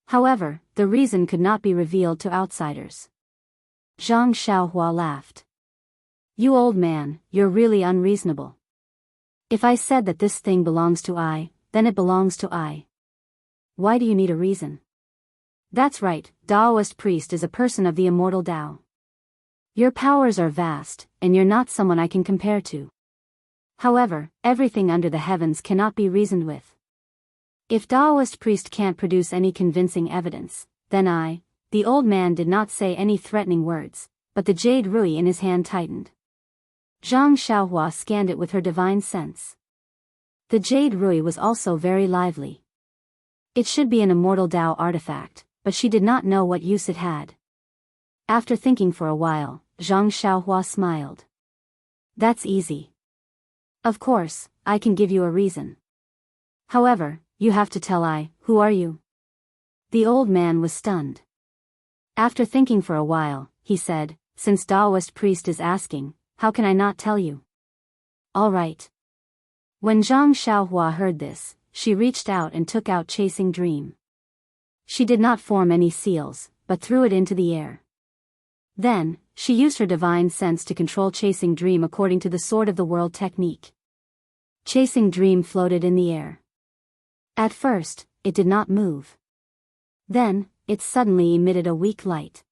However, the reason could not be revealed to outsiders. Zhang Xiaohua laughed. "You old man, you're really unreasonable. If I said that this thing belongs to I, then it belongs to I. Why do you need a reason?" "That's right, Daoist priest is a person of the immortal Tao. Your powers are vast, and you're not someone I can compare to. However, everything under the heavens cannot be reasoned with. If Daoist priest can't produce any convincing evidence, then I..." The old man did not say any threatening words, but the jade rui in his hand tightened. Zhang Xiaohua scanned it with her divine sense. The jade rui was also very lively. It should be an immortal Dao artifact, but she did not know what use it had. After thinking for a while, Zhang Xiaohua smiled. That's easy. Of course, I can give you a reason. However, you have to tell who are you? The old man was stunned. After thinking for a while, he said, since Daoist priest is asking, how can I not tell you? All right. When Zhang Xiaohua heard this, she reached out and took out Chasing Dream. She did not form any seals, but threw it into the air. Then, she used her divine sense to control Chasing Dream according to the Sword of the World technique. Chasing Dream floated in the air. At first, it did not move. Then, it suddenly emitted a weak light.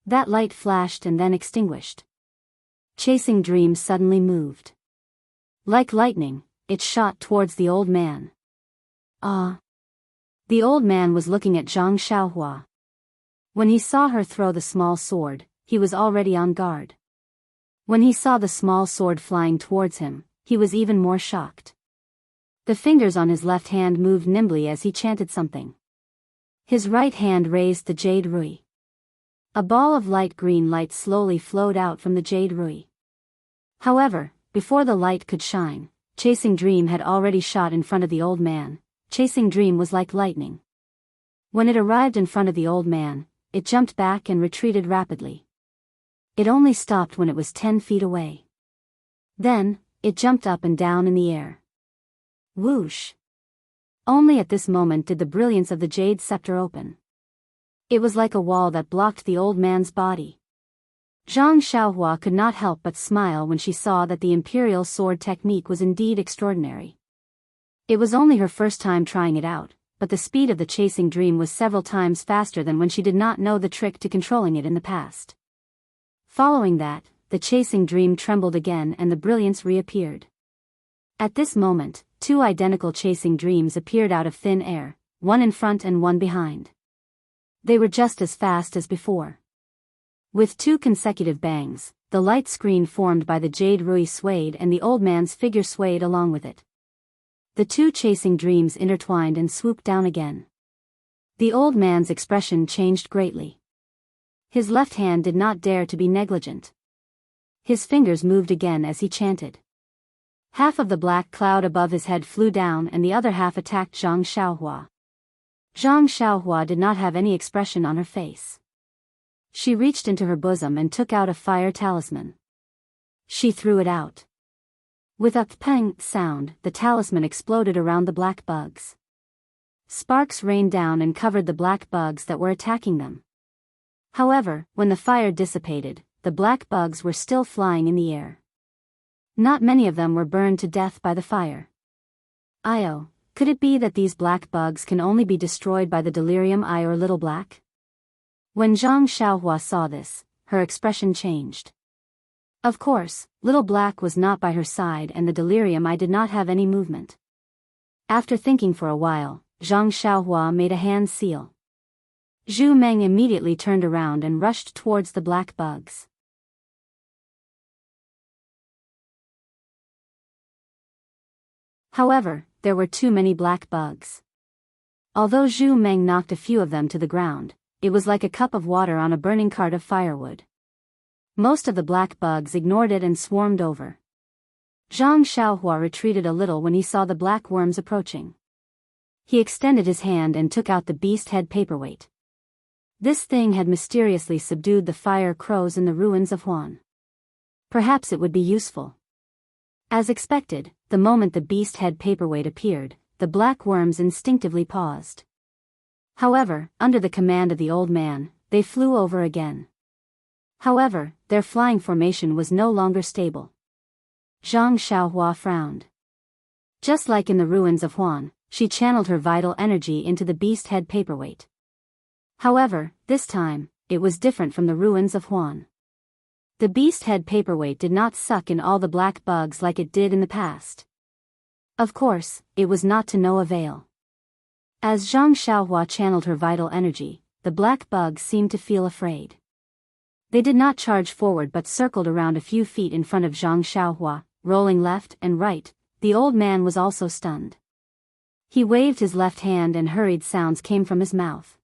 That light flashed and then extinguished. Chasing Dream suddenly moved. Like lightning, it shot towards the old man. The old man was looking at Zhang Xiaohua. When he saw her throw the small sword, he was already on guard. When he saw the small sword flying towards him, he was even more shocked. The fingers on his left hand moved nimbly as he chanted something. His right hand raised the jade rui. A ball of light green light slowly flowed out from the jade rui. However, before the light could shine, Chasing Dream had already shot in front of the old man. Chasing Dream was like lightning. When it arrived in front of the old man, it jumped back and retreated rapidly. It only stopped when it was 10 feet away. Then, it jumped up and down in the air. Whoosh! Only at this moment did the brilliance of the jade scepter open. It was like a wall that blocked the old man's body. Zhang Xiaohua could not help but smile when she saw that the imperial sword technique was indeed extraordinary. It was only her first time trying it out, but the speed of the Chasing Dream was several times faster than when she did not know the trick to controlling it in the past. Following that, the Chasing Dream trembled again and the brilliance reappeared. At this moment, two identical Chasing Dreams appeared out of thin air, one in front and one behind. They were just as fast as before. With two consecutive bangs, the light screen formed by the jade rui swayed and the old man's figure swayed along with it. The two Chasing Dreams intertwined and swooped down again. The old man's expression changed greatly. His left hand did not dare to be negligent. His fingers moved again as he chanted. Half of the black cloud above his head flew down and the other half attacked Zhang Xiaohua. Zhang Xiaohua did not have any expression on her face. She reached into her bosom and took out a fire talisman. She threw it out. With a pang sound, the talisman exploded around the black bugs. Sparks rained down and covered the black bugs that were attacking them. However, when the fire dissipated, the black bugs were still flying in the air. Not many of them were burned to death by the fire. Could it be that these black bugs can only be destroyed by the delirium or little black? When Zhang Xiaohua saw this, her expression changed. Of course, little black was not by her side and the delirium did not have any movement. After thinking for a while, Zhang Xiaohua made a hand seal. Zhu Meng immediately turned around and rushed towards the black bugs. However, there were too many black bugs. Although Zhu Meng knocked a few of them to the ground, it was like a cup of water on a burning cart of firewood. Most of the black bugs ignored it and swarmed over. Zhang Xiaohua retreated a little when he saw the black worms approaching. He extended his hand and took out the beast head paperweight. This thing had mysteriously subdued the fire crows in the ruins of Huan. Perhaps it would be useful. As expected, the moment the beast head paperweight appeared, the black worms instinctively paused. However, under the command of the old man, they flew over again. However, their flying formation was no longer stable. Zhang Xiaohua frowned. Just like in the ruins of Huan, she channeled her vital energy into the beast head paperweight. However, this time, it was different from the ruins of Huan. The beast head paperweight did not suck in all the black bugs like it did in the past. Of course, it was not to no avail. As Zhang Xiaohua channeled her vital energy, the black bugs seemed to feel afraid. They did not charge forward but circled around a few feet in front of Zhang Xiaohua, rolling left and right. The old man was also stunned. He waved his left hand and hurried sounds came from his mouth.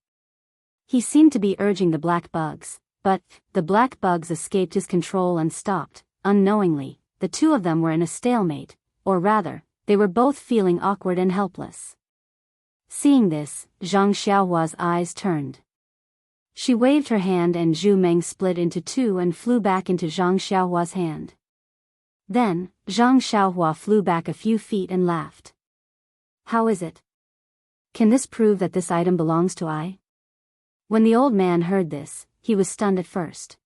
He seemed to be urging the black bugs, but the black bugs escaped his control and stopped. Unknowingly, the two of them were in a stalemate, or rather, they were both feeling awkward and helpless. Seeing this, Zhang Xiaohua's eyes turned. She waved her hand and Zhu Meng split into two and flew back into Zhang Xiaohua's hand. Then, Zhang Xiaohua flew back a few feet and laughed. How is it? Can this prove that this item belongs to I? When the old man heard this, he was stunned at first.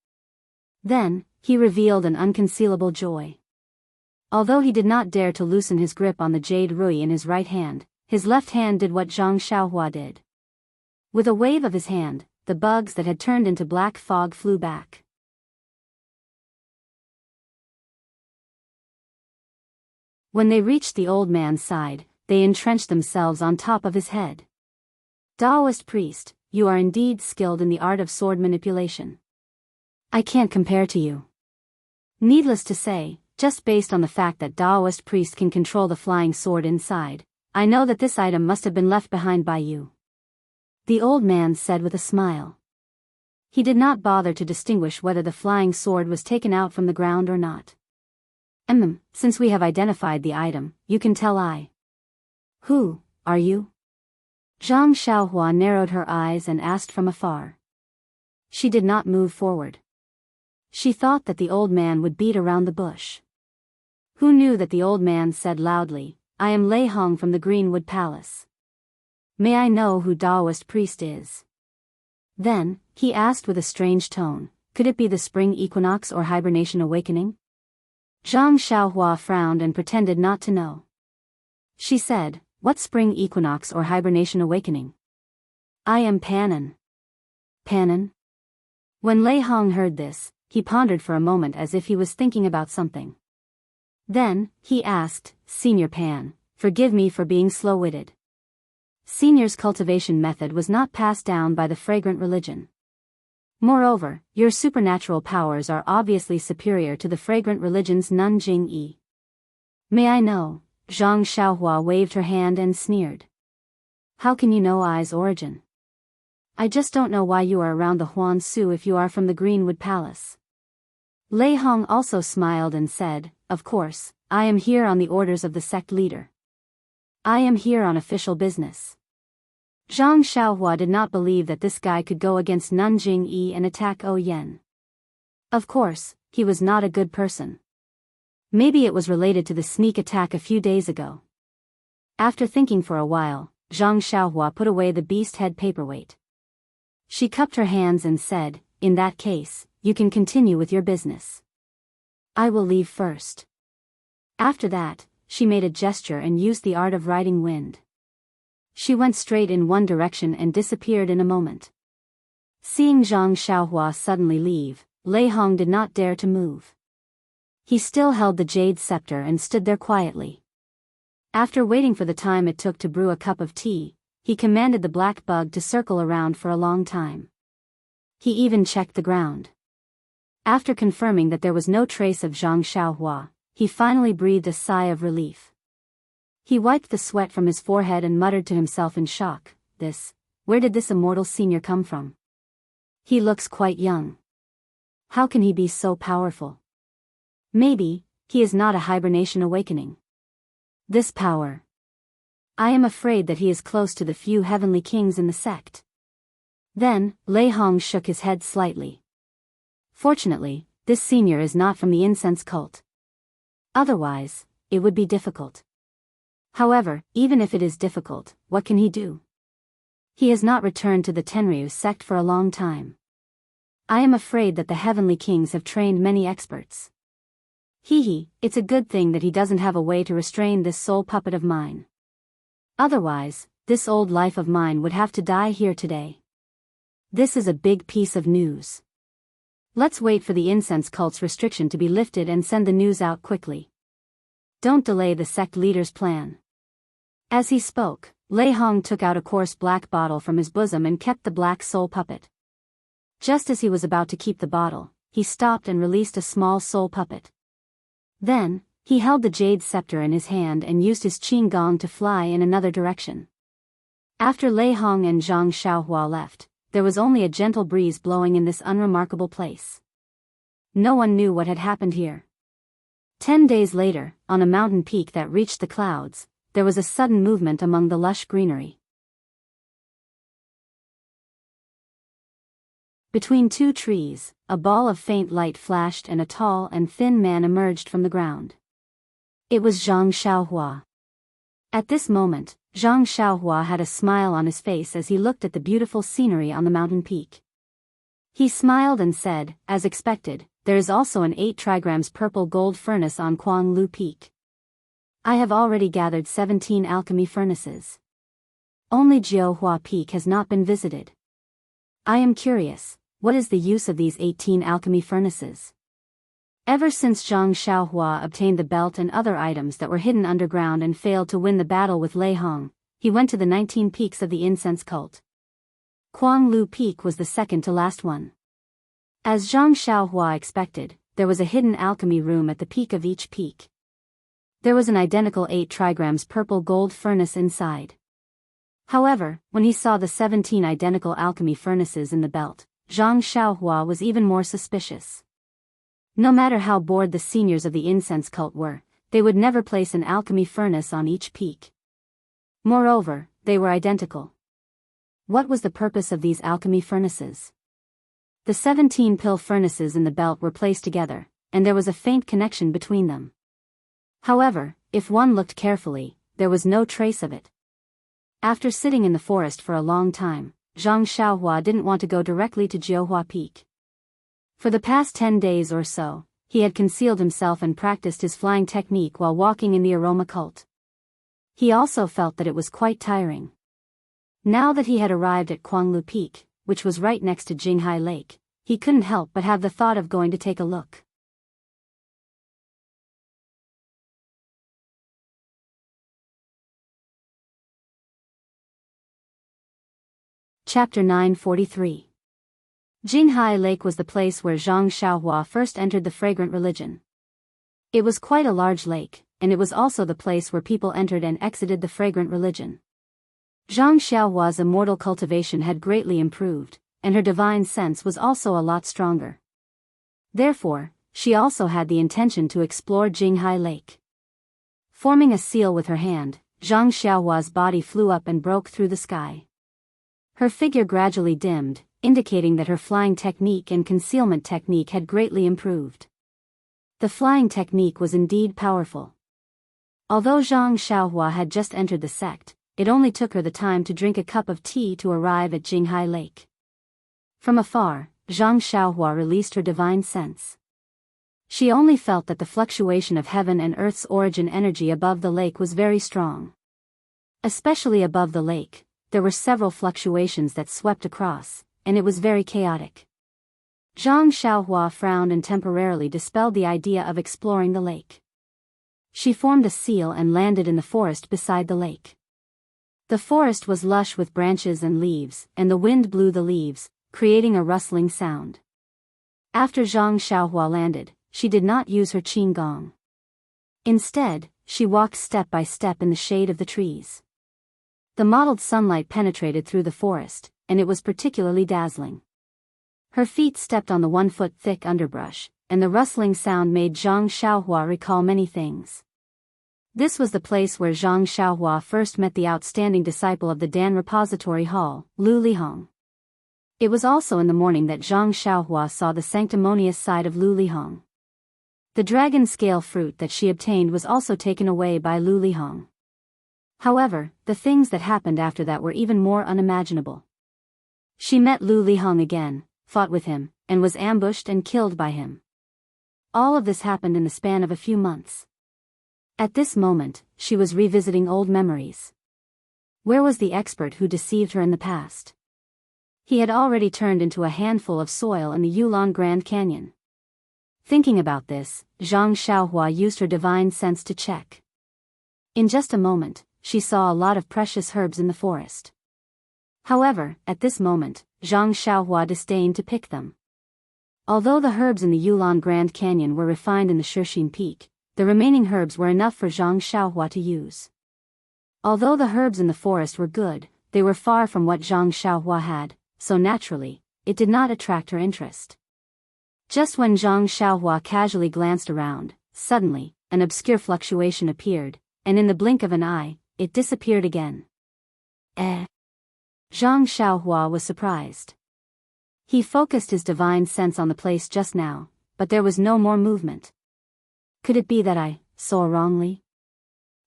Then, he revealed an unconcealable joy. Although he did not dare to loosen his grip on the jade rui in his right hand, his left hand did what Zhang Xiaohua did. With a wave of his hand, the bugs that had turned into black fog flew back. When they reached the old man's side, they entrenched themselves on top of his head. Daoist priest, you are indeed skilled in the art of sword manipulation. I can't compare to you. Needless to say, just based on the fact that Daoist priest can control the flying sword inside, I know that this item must have been left behind by you. The old man said with a smile. He did not bother to distinguish whether the flying sword was taken out from the ground or not. Since we have identified the item, you can tell I. Who are you? Zhang Xiaohua narrowed her eyes and asked from afar. She did not move forward. She thought that the old man would beat around the bush. Who knew that the old man said loudly, I am Lei Hong from the Greenwood Palace. May I know who Daoist priest is? Then, he asked with a strange tone, could it be the spring equinox or hibernation awakening? Zhang Xiaohua frowned and pretended not to know. She said, what spring equinox or hibernation awakening? I am Panan. Panan? When Lei Hong heard this, he pondered for a moment as if he was thinking about something. Then, he asked, Senior Pan, forgive me for being slow-witted. Senior's cultivation method was not passed down by the fragrant religion. Moreover, your supernatural powers are obviously superior to the fragrant religion's Nanjing Yi. May I know? Zhang Xiaohua waved her hand and sneered. How can you know I's origin? I just don't know why you are around the Huan Su if you are from the Greenwood Palace. Lei Hong also smiled and said, of course, I am here on the orders of the sect leader. I am here on official business. Zhang Xiaohua did not believe that this guy could go against Nanjing Yi and attack Yan. Of course, he was not a good person. Maybe it was related to the sneak attack a few days ago. After thinking for a while, Zhang Xiaohua put away the beast head paperweight. She cupped her hands and said, in that case, you can continue with your business. I will leave first. After that, she made a gesture and used the art of riding wind. She went straight in one direction and disappeared in a moment. Seeing Zhang Xiaohua suddenly leave, Lei Hong did not dare to move. He still held the jade scepter and stood there quietly. After waiting for the time it took to brew a cup of tea, he commanded the black bug to circle around for a long time. He even checked the ground. After confirming that there was no trace of Zhang Xiaohua, he finally breathed a sigh of relief. He wiped the sweat from his forehead and muttered to himself in shock, where did this immortal senior come from? He looks quite young. How can he be so powerful? Maybe, he is not a hibernation awakening. This power. I am afraid that he is close to the few heavenly kings in the sect. Then, Lei Hong shook his head slightly. Fortunately, this senior is not from the incense cult. Otherwise, it would be difficult. However, even if it is difficult, what can he do? He has not returned to the Tenryu sect for a long time. I am afraid that the heavenly kings have trained many experts. It's a good thing that he doesn't have a way to restrain this soul puppet of mine. Otherwise, this old life of mine would have to die here today. This is a big piece of news. Let's wait for the incense cult's restriction to be lifted and send the news out quickly. Don't delay the sect leader's plan. As he spoke, Lei Hong took out a coarse black bottle from his bosom and kept the black soul puppet. Just as he was about to keep the bottle, he stopped and released a small soul puppet. Then, He held the jade scepter in his hand and used his qing gong to fly in another direction. After Lei Hong and Zhang Xiaohua left, there was only a gentle breeze blowing in this unremarkable place. No one knew what had happened here. 10 days later, on a mountain peak that reached the clouds, there was a sudden movement among the lush greenery. Between two trees, a ball of faint light flashed and a tall and thin man emerged from the ground. It was Zhang Xiaohua. At this moment, Zhang Xiaohua had a smile on his face as he looked at the beautiful scenery on the mountain peak. He smiled and said, as expected, there is also an 8 trigrams purple gold furnace on Quang Lu Peak. I have already gathered 17 alchemy furnaces. Only Jiuhua Peak has not been visited. I am curious, what is the use of these 18 alchemy furnaces? Ever since Zhang Xiaohua obtained the belt and other items that were hidden underground and failed to win the battle with Lei Hong, he went to the 19 peaks of the incense cult. Quang Lu Peak was the second to last one. As Zhang Xiaohua expected, there was a hidden alchemy room at the peak of each peak. There was an identical 8 trigrams purple gold furnace inside. However, when he saw the 17 identical alchemy furnaces in the belt, Zhang Xiaohua was even more suspicious. No matter how bored the seniors of the incense cult were, they would never place an alchemy furnace on each peak. Moreover, they were identical. What was the purpose of these alchemy furnaces? The 17 pill furnaces in the belt were placed together, and there was a faint connection between them. However, if one looked carefully, there was no trace of it. After sitting in the forest for a long time, Zhang Xiaohua didn't want to go directly to Jiuhua Peak. For the past 10 days or so, he had concealed himself and practiced his flying technique while walking in the aroma cult. He also felt that it was quite tiring. Now that he had arrived at Quanglu Peak, which was right next to Jinghai Lake, he couldn't help but have the thought of going to take a look. Chapter 943. Jinghai Lake was the place where Zhang Xiaohua first entered the fragrant religion. It was quite a large lake, and it was also the place where people entered and exited the fragrant religion. Zhang Xiaohua's immortal cultivation had greatly improved, and her divine sense was also a lot stronger. Therefore, she also had the intention to explore Jinghai Lake. Forming a seal with her hand, Zhang Xiaohua's body flew up and broke through the sky. Her figure gradually dimmed, indicating that her flying technique and concealment technique had greatly improved. The flying technique was indeed powerful. Although Zhang Xiaohua had just entered the sect, it only took her the time to drink a cup of tea to arrive at Jinghai Lake. From afar, Zhang Xiaohua released her divine sense. She only felt that the fluctuation of heaven and earth's origin energy above the lake was very strong. Especially above the lake, there were several fluctuations that swept across, and it was very chaotic. Zhang Xiaohua frowned and temporarily dispelled the idea of exploring the lake. She formed a seal and landed in the forest beside the lake. The forest was lush with branches and leaves, and the wind blew the leaves, creating a rustling sound. After Zhang Xiaohua landed, she did not use her qing gong. Instead, she walked step by step in the shade of the trees. The mottled sunlight penetrated through the forest, and it was particularly dazzling. Her feet stepped on the 1-foot-thick underbrush, and the rustling sound made Zhang Xiaohua recall many things. This was the place where Zhang Xiaohua first met the outstanding disciple of the Dan Repository Hall, Lu Lihong. It was also in the morning that Zhang Xiaohua saw the sanctimonious side of Lu Lihong. The dragon scale fruit that she obtained was also taken away by Lu Lihong. However, the things that happened after that were even more unimaginable. She met Lu Lihong again, fought with him, and was ambushed and killed by him. All of this happened in the span of a few months. At this moment, she was revisiting old memories. Where was the expert who deceived her in the past? He had already turned into a handful of soil in the Yulon Grand Canyon. Thinking about this, Zhang Xiaohua used her divine sense to check. In just a moment, she saw a lot of precious herbs in the forest. However, at this moment, Zhang Xiaohua disdained to pick them. Although the herbs in the Yulon Grand Canyon were refined in the Shixin Peak, the remaining herbs were enough for Zhang Xiaohua to use. Although the herbs in the forest were good, they were far from what Zhang Xiaohua had, so naturally, it did not attract her interest. Just when Zhang Xiaohua casually glanced around, suddenly, an obscure fluctuation appeared, and in the blink of an eye, it disappeared again. Zhang Xiaohua was surprised. He focused his divine sense on the place just now, but there was no more movement. Could it be that I saw wrongly?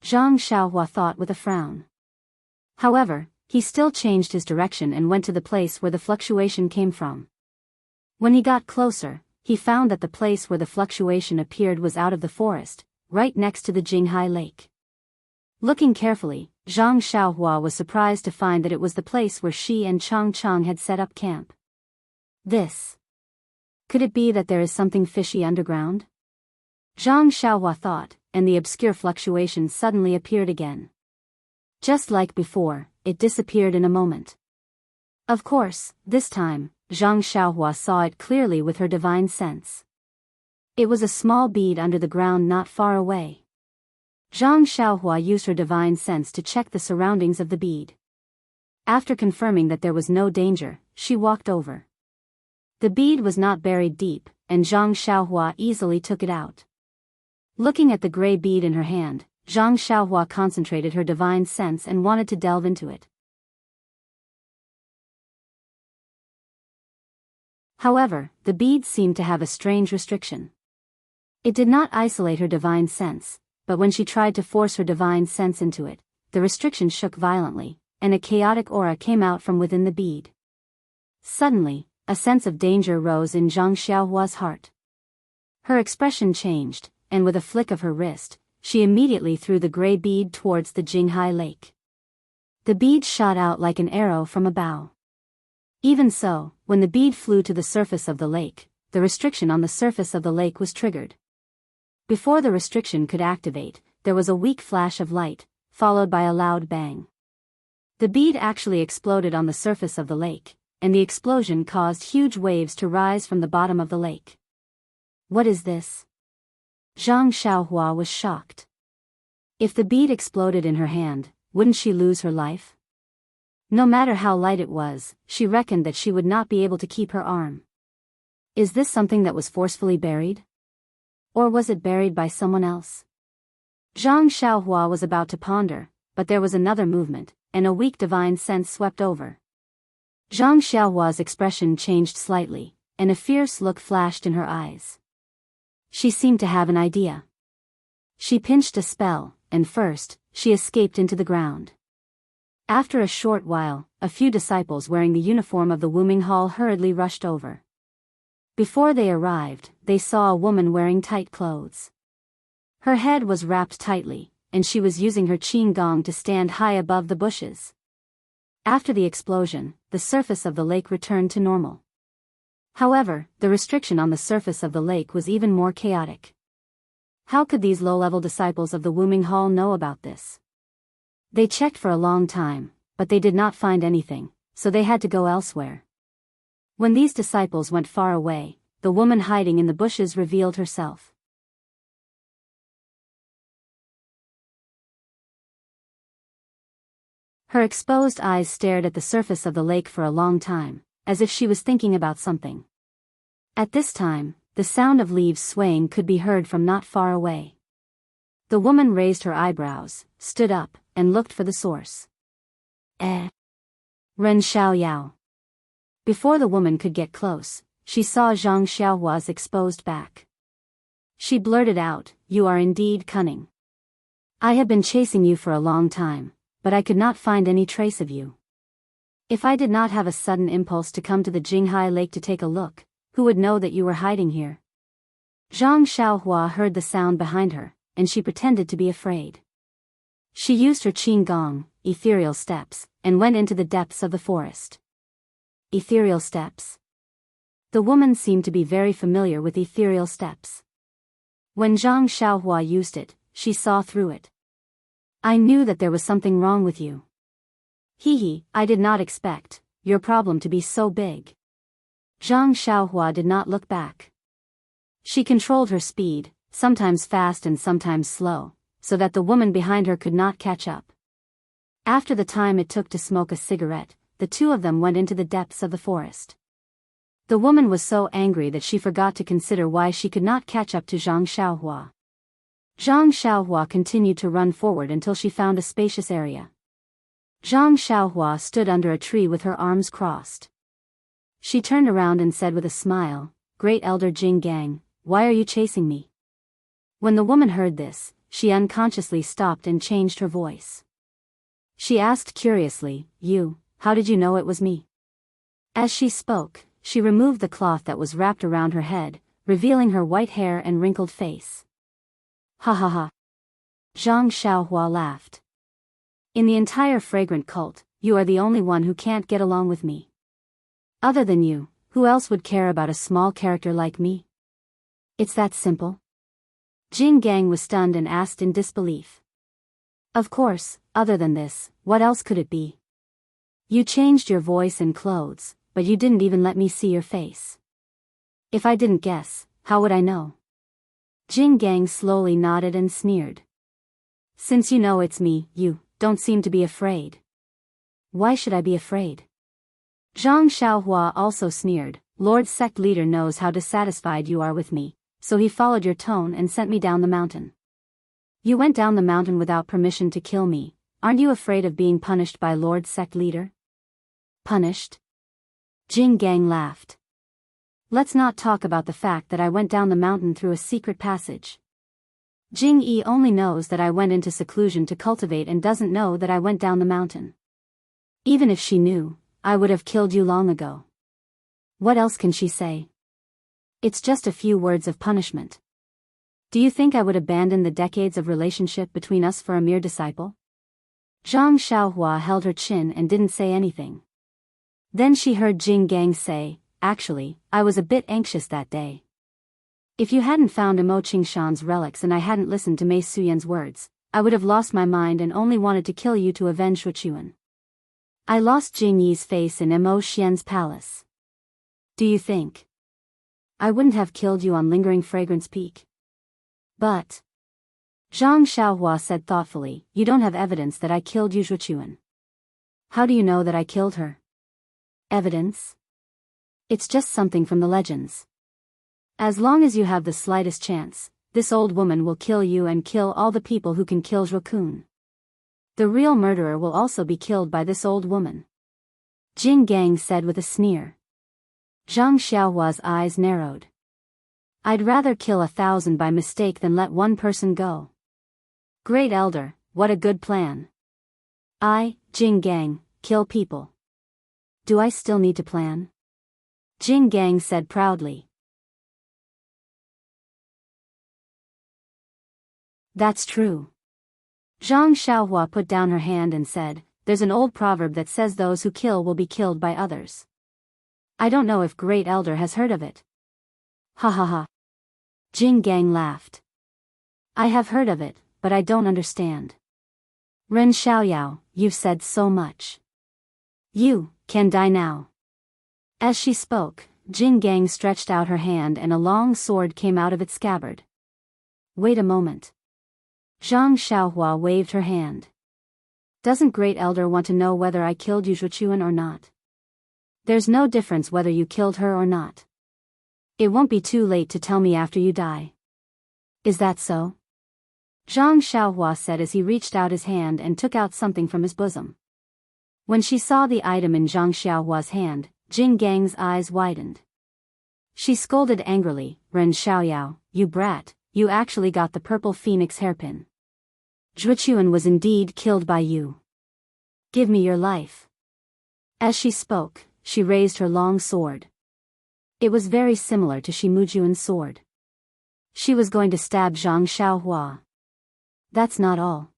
Zhang Xiaohua thought with a frown. However, he still changed his direction and went to the place where the fluctuation came from. When he got closer, he found that the place where the fluctuation appeared was out of the forest, right next to the Jianghu lake. Looking carefully, Zhang Xiaohua was surprised to find that it was the place where she and Chang Chang had set up camp. Could it be that there is something fishy underground? Zhang Xiaohua thought, and the obscure fluctuation suddenly appeared again. Just like before, it disappeared in a moment. Of course, this time, Zhang Xiaohua saw it clearly with her divine sense. It was a small bead under the ground not far away. Zhang Xiaohua used her divine sense to check the surroundings of the bead. After confirming that there was no danger, she walked over. The bead was not buried deep, and Zhang Xiaohua easily took it out. Looking at the gray bead in her hand, Zhang Xiaohua concentrated her divine sense and wanted to delve into it. However, the bead seemed to have a strange restriction. It did not isolate her divine sense, but when she tried to force her divine sense into it, the restriction shook violently, and a chaotic aura came out from within the bead. Suddenly, a sense of danger rose in Zhang Xiaohua's heart. Her expression changed, and with a flick of her wrist, she immediately threw the gray bead towards the Jianghu lake. The bead shot out like an arrow from a bow. Even so, when the bead flew to the surface of the lake, the restriction on the surface of the lake was triggered. Before the restriction could activate, there was a weak flash of light, followed by a loud bang. The bead actually exploded on the surface of the lake, and the explosion caused huge waves to rise from the bottom of the lake. What is this? Zhang Xiaohua was shocked. If the bead exploded in her hand, wouldn't she lose her life? No matter how light it was, she reckoned that she would not be able to keep her arm. Is this something that was forcefully buried? Or was it buried by someone else? Zhang Xiaohua was about to ponder, but there was another movement, and a weak divine sense swept over. Zhang Xiaohua's expression changed slightly, and a fierce look flashed in her eyes. She seemed to have an idea. She pinched a spell, and first, she escaped into the ground. After a short while, a few disciples wearing the uniform of the Wuming Hall hurriedly rushed over. Before they arrived, they saw a woman wearing tight clothes. Her head was wrapped tightly, and she was using her qin gong to stand high above the bushes. After the explosion, the surface of the lake returned to normal. However, the restriction on the surface of the lake was even more chaotic. How could these low-level disciples of the Wuming Hall know about this? They checked for a long time, but they did not find anything, so they had to go elsewhere. When these disciples went far away, the woman hiding in the bushes revealed herself. Her exposed eyes stared at the surface of the lake for a long time, as if she was thinking about something. At this time, the sound of leaves swaying could be heard from not far away. The woman raised her eyebrows, stood up, and looked for the source. Ren Xiaoyao. Before the woman could get close, she saw Zhang Xiaohua's exposed back. She blurted out, "You are indeed cunning. I have been chasing you for a long time, but I could not find any trace of you. If I did not have a sudden impulse to come to the Jianghu lake to take a look, who would know that you were hiding here?" Zhang Xiaohua heard the sound behind her, and she pretended to be afraid. She used her qin gong, ethereal steps, and went into the depths of the forest. Ethereal steps. The woman seemed to be very familiar with ethereal steps. When Zhang Xiaohua used it, she saw through it. "I knew that there was something wrong with you. I did not expect your problem to be so big." Zhang Xiaohua did not look back. She controlled her speed, sometimes fast and sometimes slow, so that the woman behind her could not catch up. After the time it took to smoke a cigarette, the two of them went into the depths of the forest. The woman was so angry that she forgot to consider why she could not catch up to Zhang Xiaohua. Zhang Xiaohua continued to run forward until she found a spacious area. Zhang Xiaohua stood under a tree with her arms crossed. She turned around and said with a smile, "Great Elder Jing Gang, why are you chasing me?" When the woman heard this, she unconsciously stopped and changed her voice. She asked curiously, how did you know it was me?" As she spoke, she removed the cloth that was wrapped around her head, revealing her white hair and wrinkled face. "Ha ha ha." Zhang Xiaohua laughed. "In the entire fragrant cult, you are the only one who can't get along with me. Other than you, who else would care about a small character like me? It's that simple?" Jing Gang was stunned and asked in disbelief. "Of course, other than this, what else could it be? You changed your voice and clothes, but you didn't even let me see your face. If I didn't guess, how would I know?" Jing Gang slowly nodded and sneered. "Since you know it's me, you don't seem to be afraid." "Why should I be afraid?" Zhang Xiaohua also sneered. "Lord Sect Leader knows how dissatisfied you are with me, so he followed your tone and sent me down the mountain. You went down the mountain without permission to kill me. Aren't you afraid of being punished by Lord Sect Leader?" "Punished?" Jing Gang laughed. "Let's not talk about the fact that I went down the mountain through a secret passage. Jing Yi only knows that I went into seclusion to cultivate and doesn't know that I went down the mountain. Even if she knew, I would have killed you long ago. What else can she say? It's just a few words of punishment. Do you think I would abandon the decades of relationship between us for a mere disciple?" Zhang Xiaohua held her chin and didn't say anything. Then she heard Jing Gang say, "Actually, I was a bit anxious that day. If you hadn't found Imo Qingshan's relics and I hadn't listened to Mei Suyan's words, I would have lost my mind and only wanted to kill you to avenge Wuchuan. I lost Jing Yi's face in Imo Xian's palace. Do you think I wouldn't have killed you on Lingering Fragrance Peak? But," Zhang Xiaohua said thoughtfully, "you don't have evidence that I killed Yu Wuchuan. How do you know that I killed her?" "Evidence? It's just something from the legends. As long as you have the slightest chance, this old woman will kill you and kill all the people who can kill Zhuokun. The real murderer will also be killed by this old woman," Jing Gang said with a sneer. Zhang Xiaohua's eyes narrowed. "I'd rather kill 1,000 by mistake than let one person go. Great Elder, what a good plan. I, Jing Gang, kill people. Do I still need to plan?" Jing Gang said proudly. "That's true." Zhang Xiaohua put down her hand and said, "There's an old proverb that says those who kill will be killed by others. I don't know if Great Elder has heard of it." "Ha ha ha." Jing Gang laughed. "I have heard of it, but I don't understand. Ren Xiaoyao, you've said so much. You can die now." As she spoke, Jing Gang stretched out her hand and a long sword came out of its scabbard. "Wait a moment." Zhang Xiaohua waved her hand. "Doesn't Great Elder want to know whether I killed Yu Zhuchuan or not? There's no difference whether you killed her or not. It won't be too late to tell me after you die. Is that so?" Zhang Xiaohua said as he reached out his hand and took out something from his bosom. When she saw the item in Zhang Xiaohua's hand, Jing Gang's eyes widened. She scolded angrily, "Ren Xiaoyao, you brat, you actually got the purple phoenix hairpin. Zhuchuan was indeed killed by you. Give me your life." As she spoke, she raised her long sword. It was very similar to Shi Mujuan's sword. She was going to stab Zhang Xiaohua. "That's not all."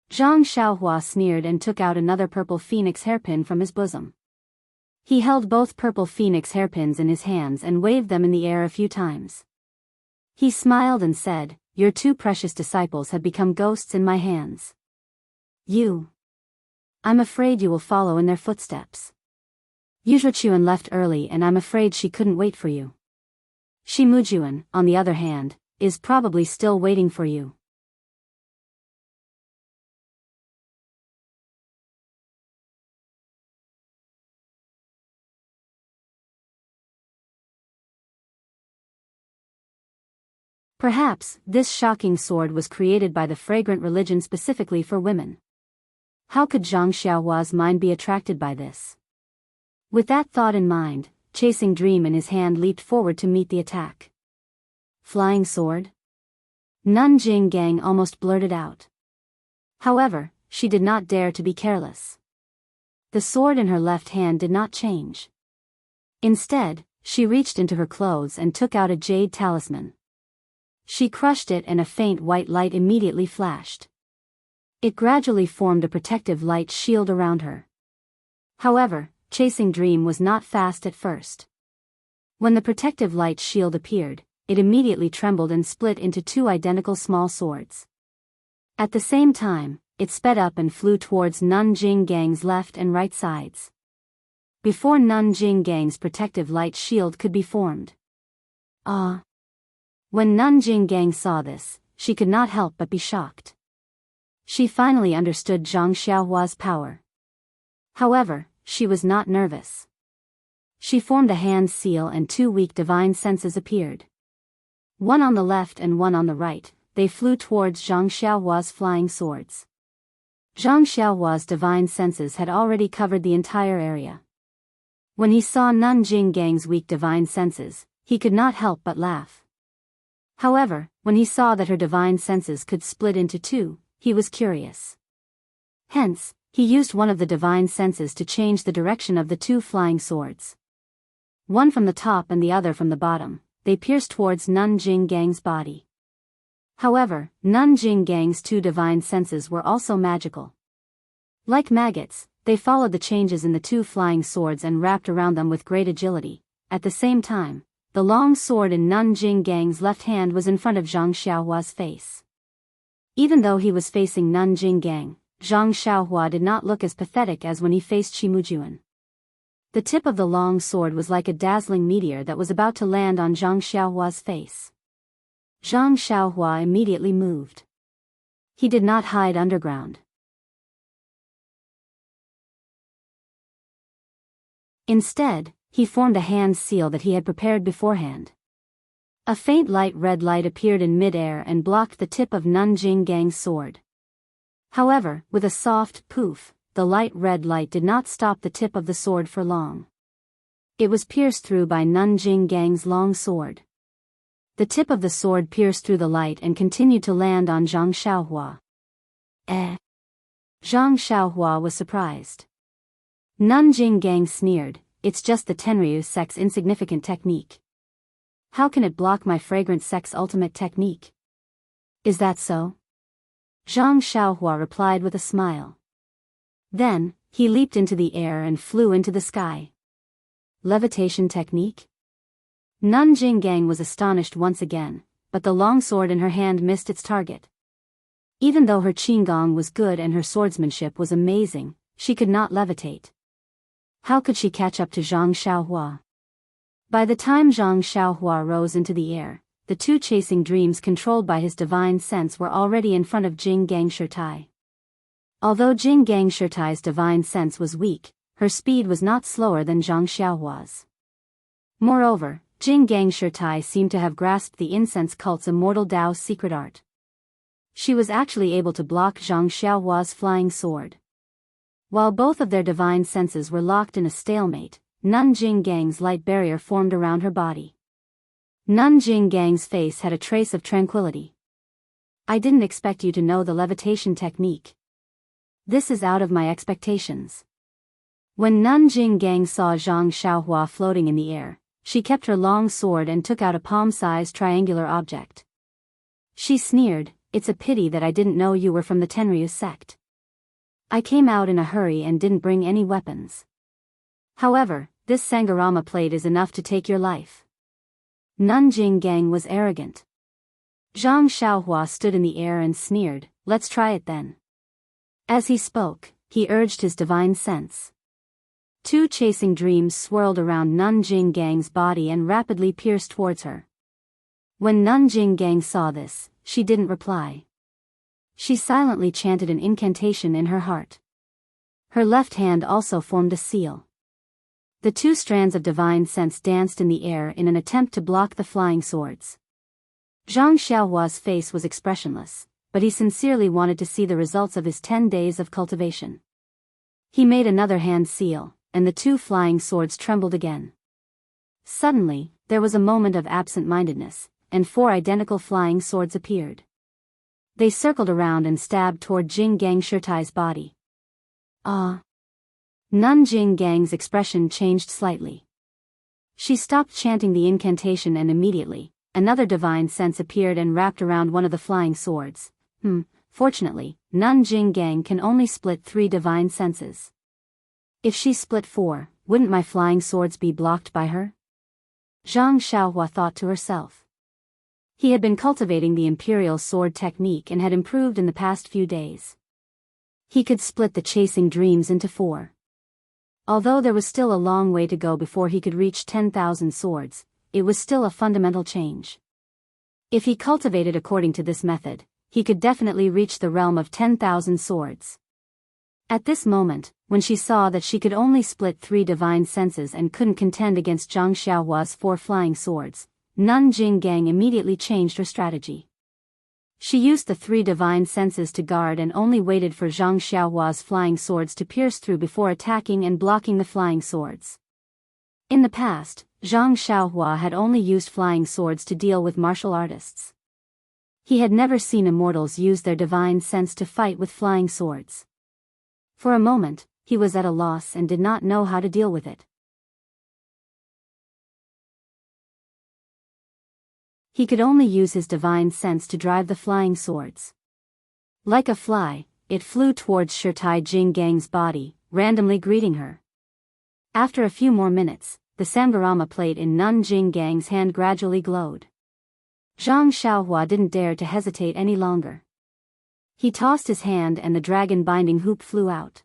Zhang Xiaohua sneered and took out another purple phoenix hairpin from his bosom. He held both purple phoenix hairpins in his hands and waved them in the air a few times. He smiled and said, "Your two precious disciples have become ghosts in my hands. I'm afraid you will follow in their footsteps. Yu Zhuchuan left early and I'm afraid she couldn't wait for you. Shi Mujuan, on the other hand, is probably still waiting for you. Perhaps, this shocking sword was created by the fragrant religion specifically for women. How could Zhang Xiaohua's mind be attracted by this? With that thought in mind, Chasing Dream in his hand leaped forward to meet the attack. Flying sword? Nun Jinggang almost blurted out. However, she did not dare to be careless. The sword in her left hand did not change. Instead, she reached into her clothes and took out a jade talisman. She crushed it and a faint white light immediately flashed. It gradually formed a protective light shield around her. However, Chasing Dream was not fast at first. When the protective light shield appeared, it immediately trembled and split into two identical small swords. At the same time, it sped up and flew towards Nun Jinggang's left and right sides. Before Nun Jinggang's protective light shield could be formed. When Nun Jinggang saw this, she could not help but be shocked. She finally understood Zhang Xiaohua's power. However, she was not nervous. She formed a hand seal and two weak divine senses appeared. One on the left and one on the right, they flew towards Zhang Xiaohua's flying swords. Zhang Xiaohua's divine senses had already covered the entire area. When he saw Nun Jinggang's weak divine senses, he could not help but laugh. However, when he saw that her divine senses could split into two, he was curious. Hence, he used one of the divine senses to change the direction of the two flying swords. One from the top and the other from the bottom, they pierced towards Nun Jinggang's body. However, Nun Jinggang's two divine senses were also magical. Like maggots, they followed the changes in the two flying swords and wrapped around them with great agility. At the same time, the long sword in Nun Jinggang's left hand was in front of Zhang Xiaohua's face. Even though he was facing Nun Jinggang, Zhang Xiaohua did not look as pathetic as when he faced Shimujuan. The tip of the long sword was like a dazzling meteor that was about to land on Zhang Xiaohua's face. Zhang Xiaohua immediately moved. He did not hide underground. Instead, he formed a hand seal that he had prepared beforehand. A faint light red light appeared in mid-air and blocked the tip of Nun Jinggang's sword. However, with a soft poof, the light red light did not stop the tip of the sword for long. It was pierced through by Nun Jinggang's long sword. The tip of the sword pierced through the light and continued to land on Zhang Xiaohua. Zhang Xiaohua was surprised. Nun Jinggang sneered, "It's just the Tenryu sect's insignificant technique. How can it block my fragrant sect's ultimate technique?" "Is that so?" Zhang Xiaohua replied with a smile. Then, he leaped into the air and flew into the sky. Levitation technique? Nun Jinggang was astonished once again, but the long sword in her hand missed its target. Even though her qinggong was good and her swordsmanship was amazing, she could not levitate. How could she catch up to Zhang Xiaohua? By the time Zhang Xiaohua rose into the air, the two Chasing Dreams controlled by his divine sense were already in front of Jinggang Shirtai. Although Jinggang Shirtai's divine sense was weak, her speed was not slower than Zhang Xiaohua's. Moreover, Jinggang Shirtai seemed to have grasped the incense cult's immortal Daoist secret art. She was actually able to block Zhang Xiaohua's flying sword. While both of their divine senses were locked in a stalemate, Nun Jinggang's light barrier formed around her body. Nun Jinggang's face had a trace of tranquility. "I didn't expect you to know the levitation technique. This is out of my expectations." When Nun Jinggang saw Zhang Xiaohua floating in the air, she kept her long sword and took out a palm-sized triangular object. She sneered, "It's a pity that I didn't know you were from the Tenryu sect. I came out in a hurry and didn't bring any weapons. However, this Sangarama plate is enough to take your life." Nun Jinggang was arrogant. Zhang Xiaohua stood in the air and sneered, "Let's try it then." As he spoke, he urged his divine sense. Two Chasing Dreams swirled around Nun Jinggang's body and rapidly pierced towards her. When Nun Jinggang saw this, she didn't reply. She silently chanted an incantation in her heart. Her left hand also formed a seal. The two strands of divine sense danced in the air in an attempt to block the flying swords. Zhang Xiaohua's face was expressionless, but he sincerely wanted to see the results of his 10 days of cultivation. He made another hand seal, and the two flying swords trembled again. Suddenly, there was a moment of absent-mindedness, and 4 identical flying swords appeared. They circled around and stabbed toward Jinggang Shirtai's body. Ah! Nun Jinggang's expression changed slightly. She stopped chanting the incantation and immediately, another divine sense appeared and wrapped around one of the flying swords. Fortunately, Nun Jinggang can only split 3 divine senses. If she split 4, wouldn't my flying swords be blocked by her? Zhang Xiaohua thought to herself. He had been cultivating the imperial sword technique and had improved in the past few days. He could split the chasing dreams into 4. Although there was still a long way to go before he could reach 10,000 swords, it was still a fundamental change. If he cultivated according to this method, he could definitely reach the realm of 10,000 swords. At this moment, when she saw that she could only split 3 divine senses and couldn't contend against Zhang Xiaohua's 4 flying swords, Nun Jinggang immediately changed her strategy. She used the 3 divine senses to guard and only waited for Zhang Xiaohua's flying swords to pierce through before attacking and blocking the flying swords. In the past, Zhang Xiaohua had only used flying swords to deal with martial artists. He had never seen immortals use their divine sense to fight with flying swords. For a moment, he was at a loss and did not know how to deal with it. He could only use his divine sense to drive the flying swords. Like a fly, it flew towards Shirtai Jinggang's body, randomly greeting her. After a few more minutes, the Samgarama plate in Nun Jinggang's hand gradually glowed. Zhang Xiaohua didn't dare to hesitate any longer. He tossed his hand and the dragon binding hoop flew out.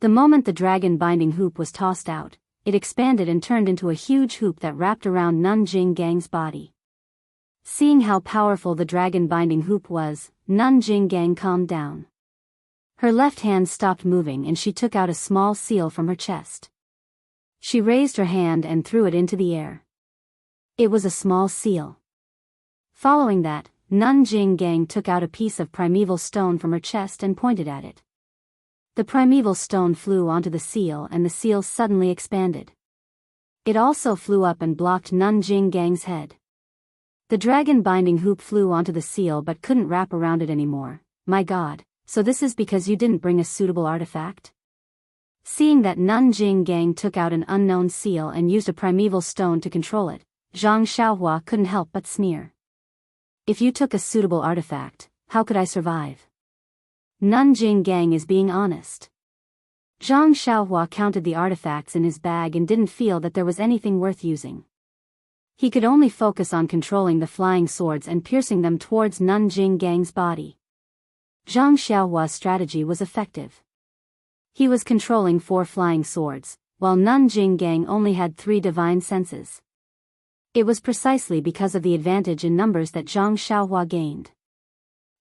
The moment the dragon binding hoop was tossed out, it expanded and turned into a huge hoop that wrapped around Nun Jinggang's body. Seeing how powerful the dragon binding hoop was, Nun Jinggang calmed down. Her left hand stopped moving and she took out a small seal from her chest. She raised her hand and threw it into the air. It was a small seal. Following that, Nun Jinggang took out a piece of primeval stone from her chest and pointed at it. The primeval stone flew onto the seal and the seal suddenly expanded. It also flew up and blocked Nun Jinggang's head. The dragon binding hoop flew onto the seal but couldn't wrap around it anymore. My God, so this is because you didn't bring a suitable artifact? Seeing that Nun Jinggang took out an unknown seal and used a primeval stone to control it, Zhang Xiaohua couldn't help but sneer. If you took a suitable artifact, how could I survive? Nun Jinggang is being honest. Zhang Xiaohua counted the artifacts in his bag and didn't feel that there was anything worth using. He could only focus on controlling the flying swords and piercing them towards Nun Jinggang's body. Zhang Xiaohua's strategy was effective. He was controlling 4 flying swords, while Nun Jinggang only had 3 divine senses. It was precisely because of the advantage in numbers that Zhang Xiaohua gained.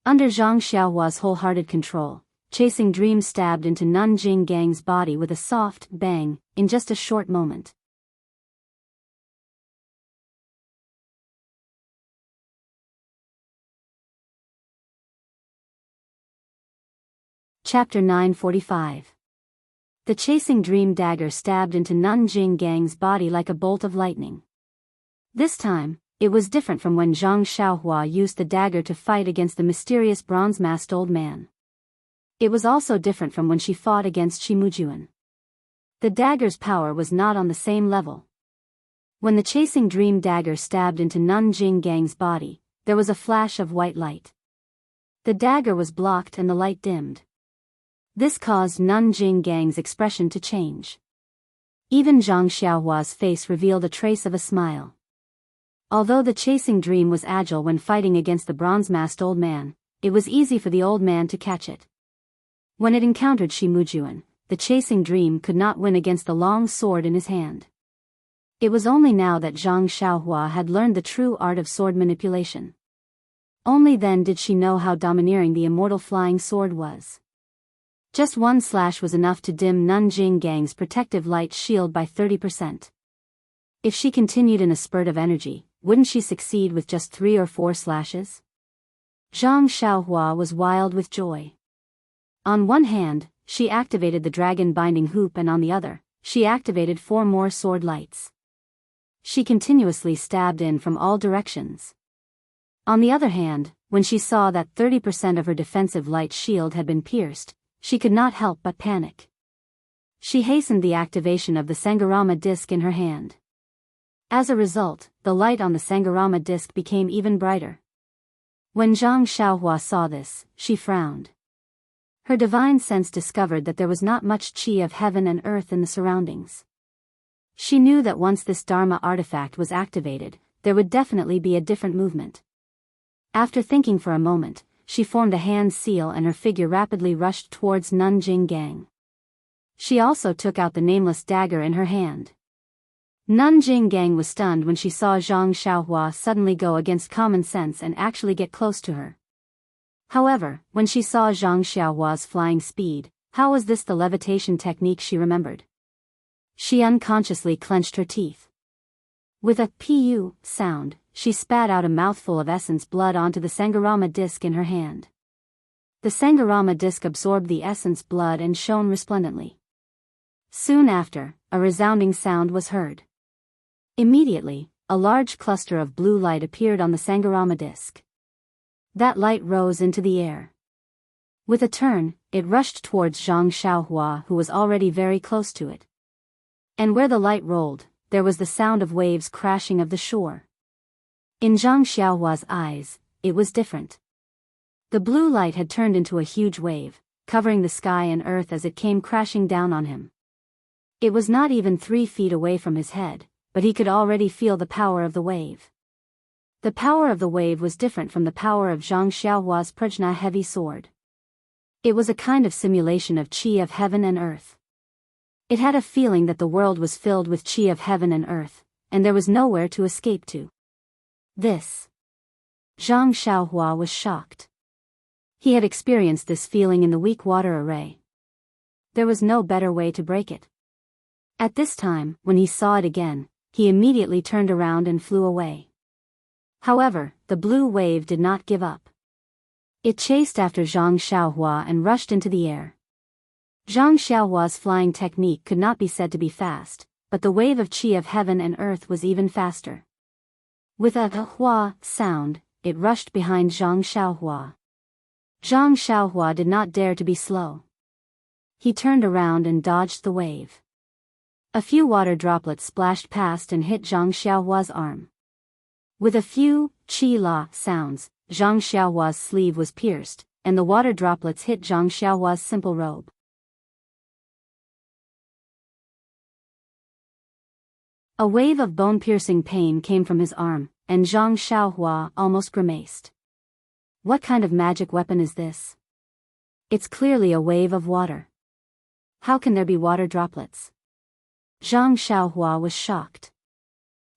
Under Zhang Xiaohua's wholehearted control, chasing dreams stabbed into Nun Jinggang's body with a soft bang in just a short moment. Chapter 945. The chasing dream dagger stabbed into Nun Jinggang's body like a bolt of lightning. This time, it was different from when Zhang Xiaohua used the dagger to fight against the mysterious bronze-masked old man. It was also different from when she fought against Shimujuan. The dagger's power was not on the same level. When the chasing dream dagger stabbed into Nun Jinggang's body, there was a flash of white light. The dagger was blocked and the light dimmed. This caused Nun Jinggang's expression to change. Even Zhang Xiaohua's face revealed a trace of a smile. Although the chasing dream was agile when fighting against the bronze-masked old man, it was easy for the old man to catch it. When it encountered Shimujuan, the chasing dream could not win against the long sword in his hand. It was only now that Zhang Xiaohua had learned the true art of sword manipulation. Only then did she know how domineering the immortal flying sword was. Just one slash was enough to dim Nanjing Gang's protective light shield by 30%. If she continued in a spurt of energy, wouldn't she succeed with just 3 or 4 slashes? Zhang Xiaohua was wild with joy. On one hand, she activated the dragon binding hoop, and on the other, she activated 4 more sword lights. She continuously stabbed in from all directions. On the other hand, when she saw that 30% of her defensive light shield had been pierced, she could not help but panic. She hastened the activation of the Sangharama disc in her hand. As a result, the light on the Sangharama disc became even brighter. When Zhang Xiaohua saw this, she frowned. Her divine sense discovered that there was not much qi of heaven and earth in the surroundings. She knew that once this Dharma artifact was activated, there would definitely be a different movement. After thinking for a moment, she formed a hand seal and her figure rapidly rushed towards Nanjing Gang. She also took out the nameless dagger in her hand. Nanjing Gang was stunned when she saw Zhang Xiaohua suddenly go against common sense and actually get close to her. However, when she saw Zhang Xiaohua's flying speed, how was this the levitation technique she remembered? She unconsciously clenched her teeth. With a pu sound, she spat out a mouthful of essence blood onto the Sangharama disc in her hand. The Sangharama disc absorbed the essence blood and shone resplendently. Soon after, a resounding sound was heard. Immediately, a large cluster of blue light appeared on the Sangharama disc. That light rose into the air. With a turn, it rushed towards Zhang Xiaohua, who was already very close to it. And where the light rolled, there was the sound of waves crashing of the shore. In Zhang Xiaohua's eyes, it was different. The blue light had turned into a huge wave, covering the sky and earth as it came crashing down on him. It was not even 3 feet away from his head, but he could already feel the power of the wave. The power of the wave was different from the power of Zhang Xiaohua's prajna heavy sword. It was a kind of simulation of qi of heaven and earth. It had a feeling that the world was filled with qi of heaven and earth, and there was nowhere to escape to. This. Zhang Xiaohua was shocked. He had experienced this feeling in the weak water array. There was no better way to break it. At this time, when he saw it again, he immediately turned around and flew away. However, the blue wave did not give up. It chased after Zhang Xiaohua and rushed into the air. Zhang Xiaohua's flying technique could not be said to be fast, but the wave of qi of heaven and earth was even faster. With a hua sound, it rushed behind Zhang Xiaohua. Zhang Xiaohua did not dare to be slow. He turned around and dodged the wave. A few water droplets splashed past and hit Zhang Xiaohua's arm. With a few qi la sounds, Zhang Xiaohua's sleeve was pierced, and the water droplets hit Zhang Xiaohua's simple robe. A wave of bone-piercing pain came from his arm, and Zhang Xiaohua almost grimaced. What kind of magic weapon is this? It's clearly a wave of water. How can there be water droplets? Zhang Xiaohua was shocked.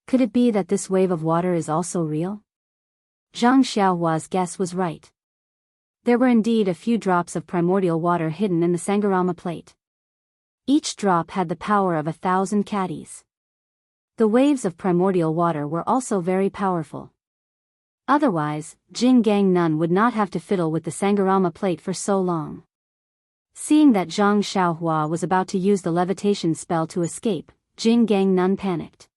Could it be that this wave of water is also real? Zhang Xiaohua's guess was right. There were indeed a few drops of primordial water hidden in the Sangharama plate. Each drop had the power of 1,000 caddies. The waves of primordial water were also very powerful. Otherwise, Jinggang Nun would not have to fiddle with the Sangharama plate for so long. Seeing that Zhang Xiaohua was about to use the levitation spell to escape, Jinggang Nun panicked.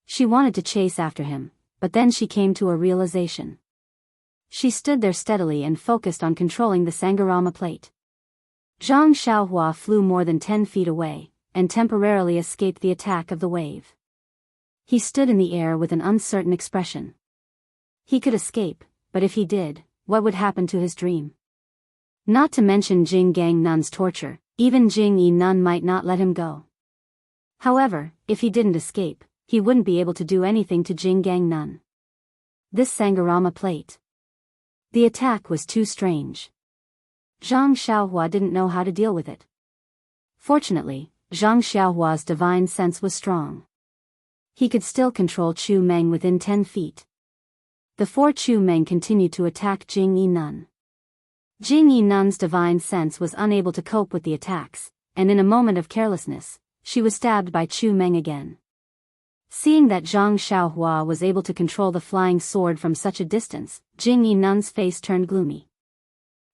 She wanted to chase after him, but then she came to a realization. She stood there steadily and focused on controlling the Sangharama plate. Zhang Xiaohua flew more than 10 feet away, and temporarily escaped the attack of the wave. He stood in the air with an uncertain expression. He could escape, but if he did, what would happen to his dream? Not to mention Jinggang Nun's torture, even Jing-Yi Nun might not let him go. However, if he didn't escape, he wouldn't be able to do anything to Jinggang Nun. This Sangharama plate. The attack was too strange. Zhang Xiaohua didn't know how to deal with it. Fortunately, Zhang Xiaohua's divine sense was strong. he could still control Chu Meng within 10 feet. The 4 Chu Meng continued to attack Jing Yi Nun. Jing Yi Nun's divine sense was unable to cope with the attacks, and in a moment of carelessness, she was stabbed by Chu Meng again. Seeing that Zhang Xiaohua was able to control the flying sword from such a distance, Jing Yi Nun's face turned gloomy.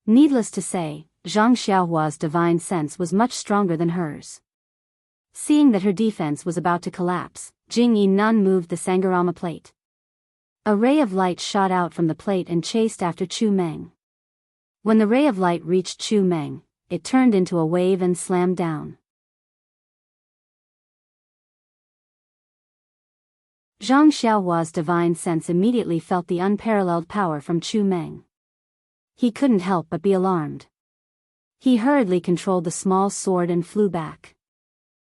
Needless to say, Zhang Xiaohua's divine sense was much stronger than hers. Seeing that her defense was about to collapse, Jing Yi Nun moved the Sangharama plate. A ray of light shot out from the plate and chased after Chu Meng. When the ray of light reached Chu Meng, it turned into a wave and slammed down. Zhang Xiaohua's divine sense immediately felt the unparalleled power from Chu Meng. He couldn't help but be alarmed. He hurriedly controlled the small sword and flew back.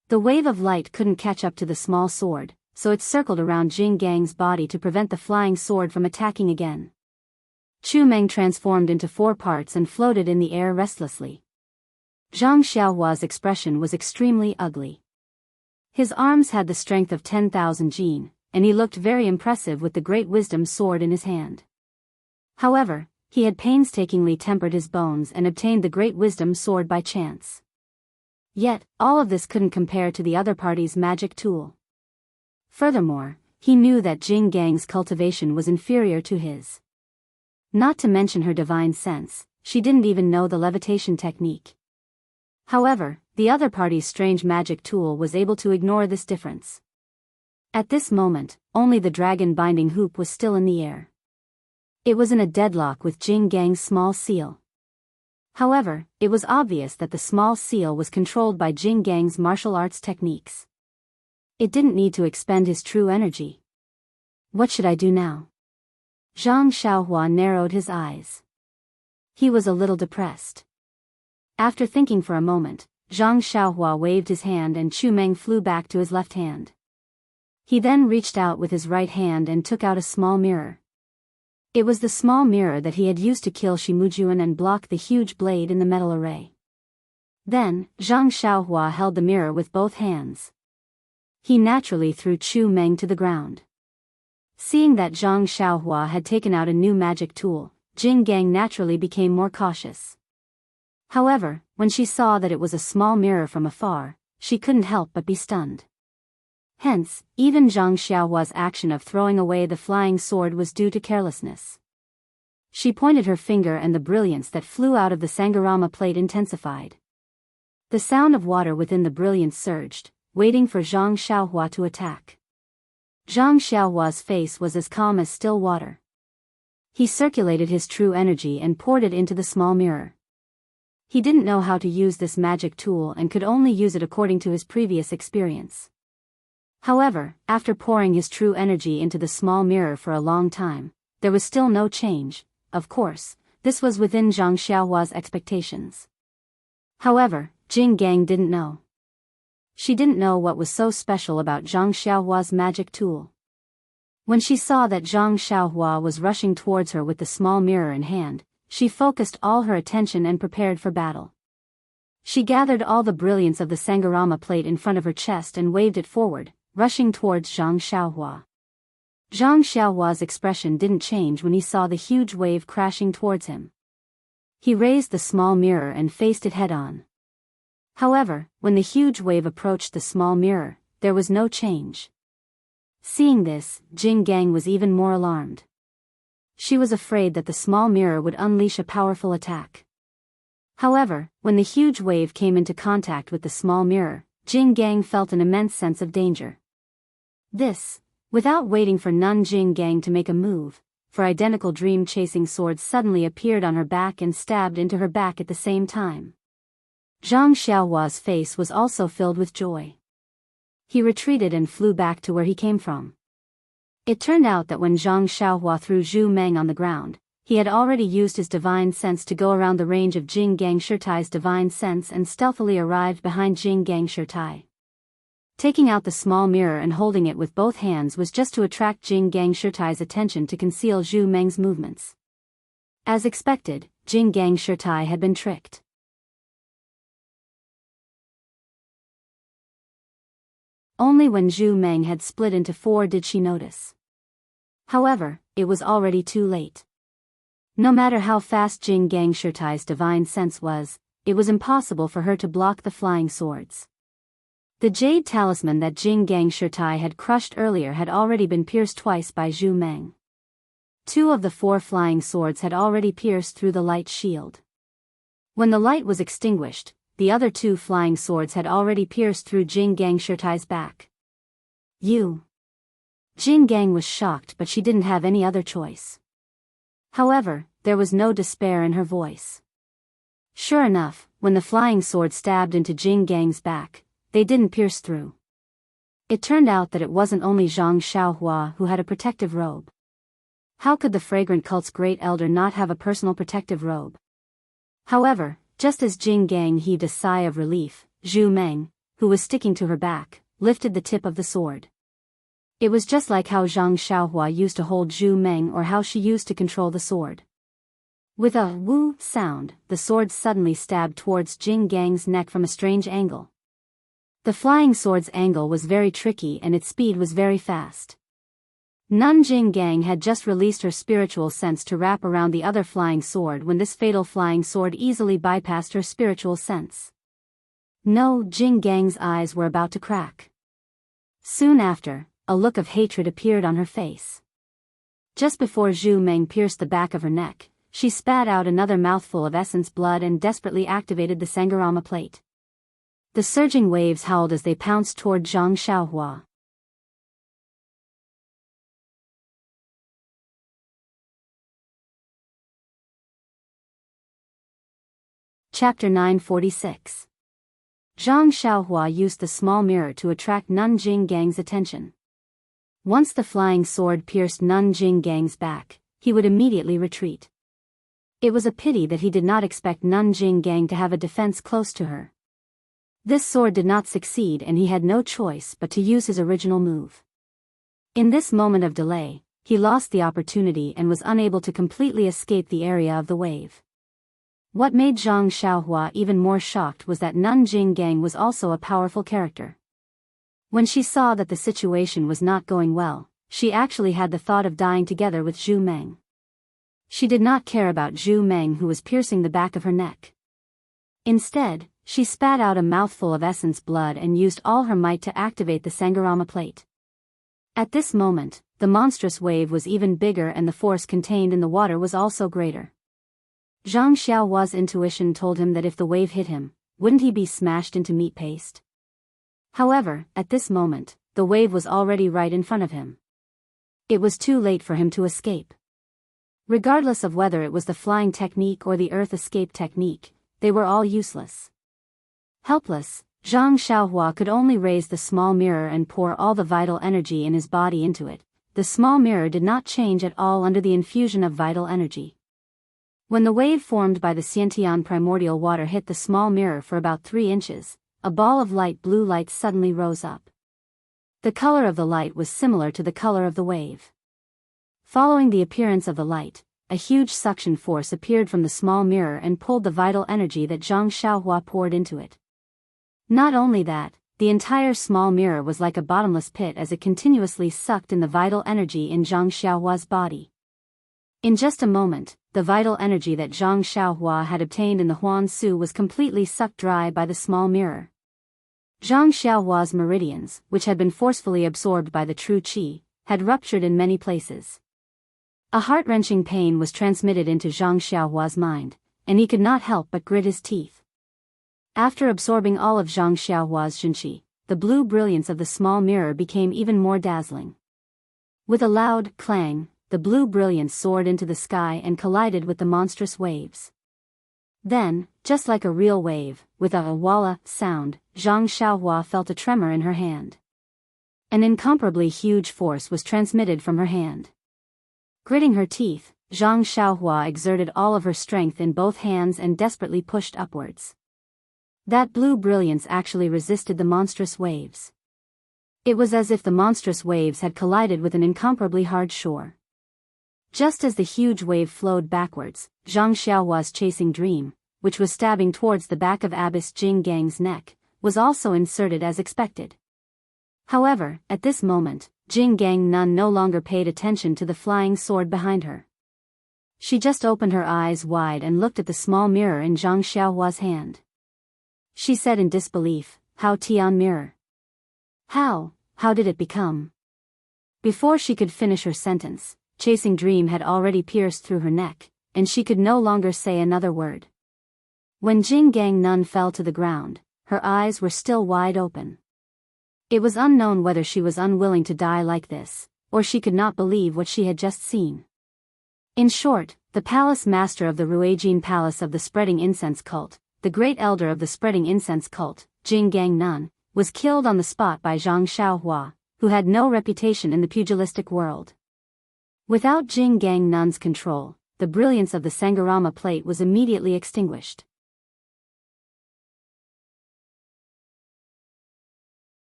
The wave of light couldn't catch up to the small sword, so it circled around Jing Gang's body to prevent the flying sword from attacking again. Chu Meng transformed into 4 parts and floated in the air restlessly. Zhang Xiaohua's expression was extremely ugly. His arms had the strength of 10,000 jin, and he looked very impressive with the great wisdom sword in his hand. However, he had painstakingly tempered his bones and obtained the great wisdom sword by chance. Yet, all of this couldn't compare to the other party's magic tool. Furthermore, he knew that Jing Gang's cultivation was inferior to his. Not to mention her divine sense, she didn't even know the levitation technique. However, the other party's strange magic tool was able to ignore this difference. At this moment, only the dragon binding hoop was still in the air. It was in a deadlock with Jing Gang's small seal. However, it was obvious that the small seal was controlled by Jing Gang's martial arts techniques. It didn't need to expend his true energy. What should I do now? Zhang Xiaohua narrowed his eyes. He was a little depressed. After thinking for a moment, Zhang Xiaohua waved his hand and Chu Meng flew back to his left hand. He then reached out with his right hand and took out a small mirror. It was the small mirror that he had used to kill Shimujuan and block the huge blade in the metal array. Then, Zhang Xiaohua held the mirror with both hands. He naturally threw Chu Meng to the ground. Seeing that Zhang Xiaohua had taken out a new magic tool, Jing Gang naturally became more cautious. However, when she saw that it was a small mirror from afar, she couldn't help but be stunned. Hence, even Zhang Xiaohua's action of throwing away the flying sword was due to carelessness. She pointed her finger and the brilliance that flew out of the Sangharama plate intensified. The sound of water within the brilliance surged, waiting for Zhang Xiaohua to attack. Zhang Xiaohua's face was as calm as still water. He circulated his true energy and poured it into the small mirror. He didn't know how to use this magic tool and could only use it according to his previous experience. However, after pouring his true energy into the small mirror for a long time, there was still no change. Of course, this was within Zhang Xiaohua's expectations. However, Jing Gang didn't know. She didn't know what was so special about Zhang Xiaohua's magic tool. When she saw that Zhang Xiaohua was rushing towards her with the small mirror in hand, she focused all her attention and prepared for battle. She gathered all the brilliance of the Sangharama plate in front of her chest and waved it forward, rushing towards Zhang Xiaohua. Zhang Xiaohua's expression didn't change when he saw the huge wave crashing towards him. He raised the small mirror and faced it head-on. However, when the huge wave approached the small mirror, there was no change. Seeing this, Jing Gang was even more alarmed. She was afraid that the small mirror would unleash a powerful attack. However, when the huge wave came into contact with the small mirror, Jing Gang felt an immense sense of danger. Without waiting for Nun Jing Gang to make a move, for identical dream-chasing swords suddenly appeared on her back and stabbed into her back at the same time. Zhang Xiaohua's face was also filled with joy. He retreated and flew back to where he came from. It turned out that when Zhang Xiaohua threw Zhu Meng on the ground, he had already used his divine sense to go around the range of Jing Gang Shirtai's divine sense and stealthily arrived behind Jing Gang Shirtai. Taking out the small mirror and holding it with both hands was just to attract Jing Gang Shirtai's attention to conceal Zhu Meng's movements. As expected, Jing Gang Shirtai had been tricked. Only when Zhu Meng had split into four did she notice. However, it was already too late. No matter how fast Jing Gangshirtai's divine sense was, it was impossible for her to block the flying swords. The jade talisman that Jing Gangshirtai had crushed earlier had already been pierced twice by Zhu Meng. Two of the four flying swords had already pierced through the light shield. When the light was extinguished, the other two flying swords had already pierced through Jing Gangshirtai's back. You. Jing Gang was shocked, but she didn't have any other choice. However, there was no despair in her voice. Sure enough, when the flying sword stabbed into Jing Gang's back, they didn't pierce through. It turned out that it wasn't only Zhang Xiaohua who had a protective robe. How could the fragrant cult's great elder not have a personal protective robe? However, just as Jing Gang heaved a sigh of relief, Zhu Meng, who was sticking to her back, lifted the tip of the sword. It was just like how Zhang Xiaohua used to hold Zhu Meng or how she used to control the sword. With a woo sound, the sword suddenly stabbed towards Jing Gang's neck from a strange angle. The flying sword's angle was very tricky and its speed was very fast. Nun Jing Gang had just released her spiritual sense to wrap around the other flying sword when this fatal flying sword easily bypassed her spiritual sense. No, Jing Gang's eyes were about to crack. Soon after, a look of hatred appeared on her face. Just before Zhu Meng pierced the back of her neck, she spat out another mouthful of essence blood and desperately activated the Sangharama plate. The surging waves howled as they pounced toward Zhang Xiaohua. Chapter 946. Zhang Xiaohua used the small mirror to attract Nun Jing Gang's attention. Once the flying sword pierced Nun Jing Gang's back, he would immediately retreat. It was a pity that he did not expect Nun Jing Gang to have a defense close to her. This sword did not succeed and he had no choice but to use his original move. In this moment of delay, he lost the opportunity and was unable to completely escape the area of the wave. What made Zhang Xiaohua even more shocked was that Nun Jing Gang was also a powerful character. When she saw that the situation was not going well, she actually had the thought of dying together with Zhu Meng. She did not care about Zhu Meng, who was piercing the back of her neck. Instead, she spat out a mouthful of essence blood and used all her might to activate the Sangharama plate. At this moment, the monstrous wave was even bigger and the force contained in the water was also greater. Zhang Xiaohua's intuition told him that if the wave hit him, wouldn't he be smashed into meat paste? However, at this moment, the wave was already right in front of him. It was too late for him to escape. Regardless of whether it was the flying technique or the earth escape technique, they were all useless. Helpless, Zhang Xiaohua could only raise the small mirror and pour all the vital energy in his body into it. The small mirror did not change at all under the infusion of vital energy. When the wave formed by the Xiantian primordial water hit the small mirror for about 3 inches, a ball of light blue light suddenly rose up. The color of the light was similar to the color of the wave. Following the appearance of the light, a huge suction force appeared from the small mirror and pulled the vital energy that Zhang Xiaohua poured into it. Not only that, the entire small mirror was like a bottomless pit as it continuously sucked in the vital energy in Zhang Xiaohua's body. In just a moment, the vital energy that Zhang Xiaohua had obtained in the Huan Su was completely sucked dry by the small mirror. Zhang Xiaohua's meridians, which had been forcefully absorbed by the true qi, had ruptured in many places. A heart-wrenching pain was transmitted into Zhang Xiaohua's mind, and he could not help but grit his teeth. After absorbing all of Zhang Xiaohua's xinqi, the blue brilliance of the small mirror became even more dazzling. With a loud clang, the blue brilliance soared into the sky and collided with the monstrous waves. Then, just like a real wave, with a walla sound, Zhang Xiaohua felt a tremor in her hand. An incomparably huge force was transmitted from her hand. Gritting her teeth, Zhang Xiaohua exerted all of her strength in both hands and desperately pushed upwards. That blue brilliance actually resisted the monstrous waves. It was as if the monstrous waves had collided with an incomparably hard shore. Just as the huge wave flowed backwards, Zhang Xiaohua's chasing dream, which was stabbing towards the back of Abbess Jing Gang's neck, was also inserted as expected. However, at this moment, Jing Gang Nun no longer paid attention to the flying sword behind her. She just opened her eyes wide and looked at the small mirror in Zhang Xiaohua's hand. She said in disbelief, "How Tian mirror? How did it become?" Before she could finish her sentence, Chasing Dream had already pierced through her neck, and she could no longer say another word. When Jing Gang Nun fell to the ground, her eyes were still wide open. It was unknown whether she was unwilling to die like this, or she could not believe what she had just seen. In short, the palace master of the Ruijin Palace of the Spreading Incense Cult, the great elder of the Spreading Incense Cult, Jing Gang Nun, was killed on the spot by Zhang Xiaohua, who had no reputation in the pugilistic world. Without Jing Gang Nun's control, the brilliance of the Sangharama plate was immediately extinguished.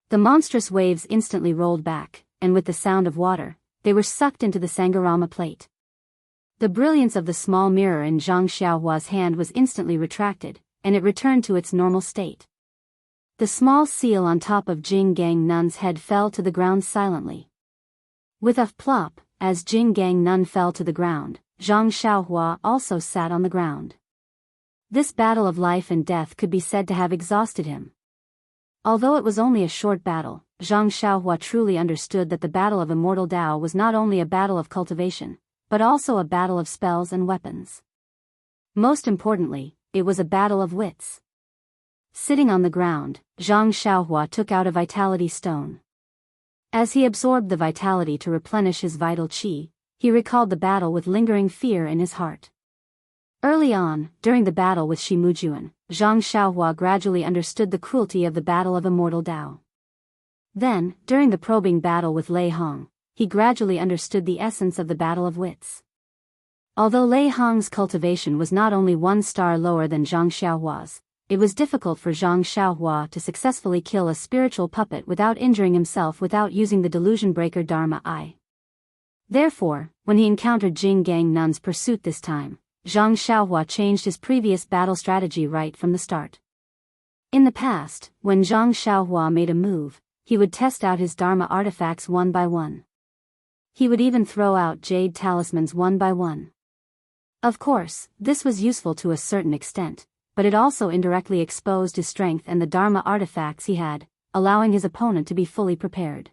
The monstrous waves instantly rolled back, and with the sound of water, they were sucked into the Sangharama plate. The brilliance of the small mirror in Zhang Xiaohua's hand was instantly retracted, and it returned to its normal state. The small seal on top of Jing Gang Nun's head fell to the ground silently. With a plop, as Jing Gang Nun fell to the ground, Zhang Xiaohua also sat on the ground. This battle of life and death could be said to have exhausted him. Although it was only a short battle, Zhang Xiaohua truly understood that the battle of immortal Dao was not only a battle of cultivation, but also a battle of spells and weapons. Most importantly, it was a battle of wits. Sitting on the ground, Zhang Xiaohua took out a vitality stone. As he absorbed the vitality to replenish his vital qi, he recalled the battle with lingering fear in his heart. Early on, during the battle with Shimujuan, Zhang Xiaohua gradually understood the cruelty of the battle of immortal Dao. Then, during the probing battle with Lei Hong, he gradually understood the essence of the battle of wits. Although Lei Hong's cultivation was not only 1 star lower than Zhang Xiaohua's, it was difficult for Zhang Xiaohua to successfully kill a spiritual puppet without injuring himself without using the delusion breaker Dharma Eye. Therefore, when he encountered Jing Gang Nun's pursuit this time, Zhang Xiaohua changed his previous battle strategy right from the start. In the past, when Zhang Xiaohua made a move, he would test out his Dharma artifacts one by one. He would even throw out jade talismans one by one. Of course, this was useful to a certain extent, but it also indirectly exposed his strength and the Dharma artifacts he had, allowing his opponent to be fully prepared.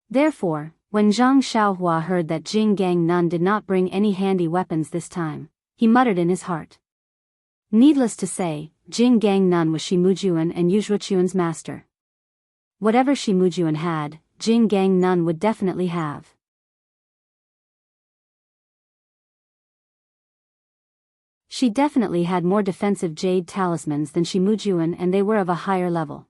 Therefore, when Zhang Xiaohua heard that Jing Gang Nun did not bring any handy weapons this time, he muttered in his heart. Needless to say, Jing Gang Nun was Shimujuan and Yuzhuchuan's master. Whatever Shimujuan had, Jing Gang Nun would definitely have. She definitely had more defensive jade talismans than Shimujuan, and they were of a higher level.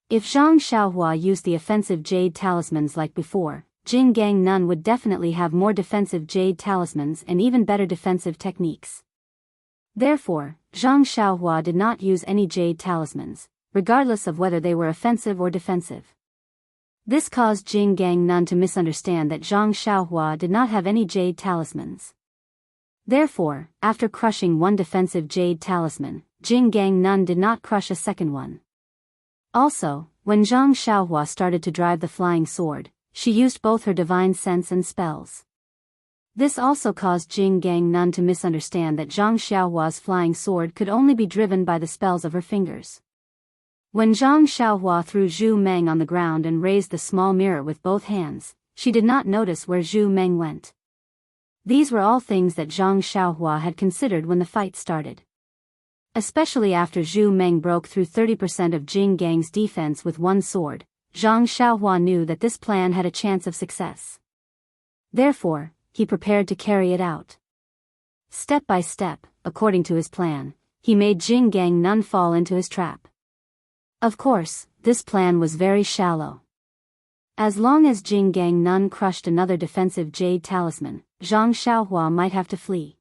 If Zhang Xiaohua used the offensive jade talismans like before, Jing Gang Nun would definitely have more defensive jade talismans and even better defensive techniques. Therefore, Zhang Xiaohua did not use any jade talismans, regardless of whether they were offensive or defensive. This caused Jing Gang Nun to misunderstand that Zhang Xiaohua did not have any jade talismans. Therefore, after crushing one defensive jade talisman, Jing Gang Nun did not crush a second one. Also, when Zhang Xiaohua started to drive the flying sword, she used both her divine sense and spells. This also caused Jing Gang Nun to misunderstand that Zhang Xiaohua's flying sword could only be driven by the spells of her fingers. When Zhang Xiaohua threw Zhu Meng on the ground and raised the small mirror with both hands, she did not notice where Zhu Meng went. These were all things that Zhang Xiaohua had considered when the fight started. Especially after Zhu Meng broke through 30% of Jing Gang's defense with one sword, Zhang Xiaohua knew that this plan had a chance of success. Therefore, he prepared to carry it out. Step by step, according to his plan, he made Jing Gang Nun fall into his trap. Of course, this plan was very shallow. As long as Jing Gang Nun crushed another defensive jade talisman, Zhang Xiaohua might have to flee.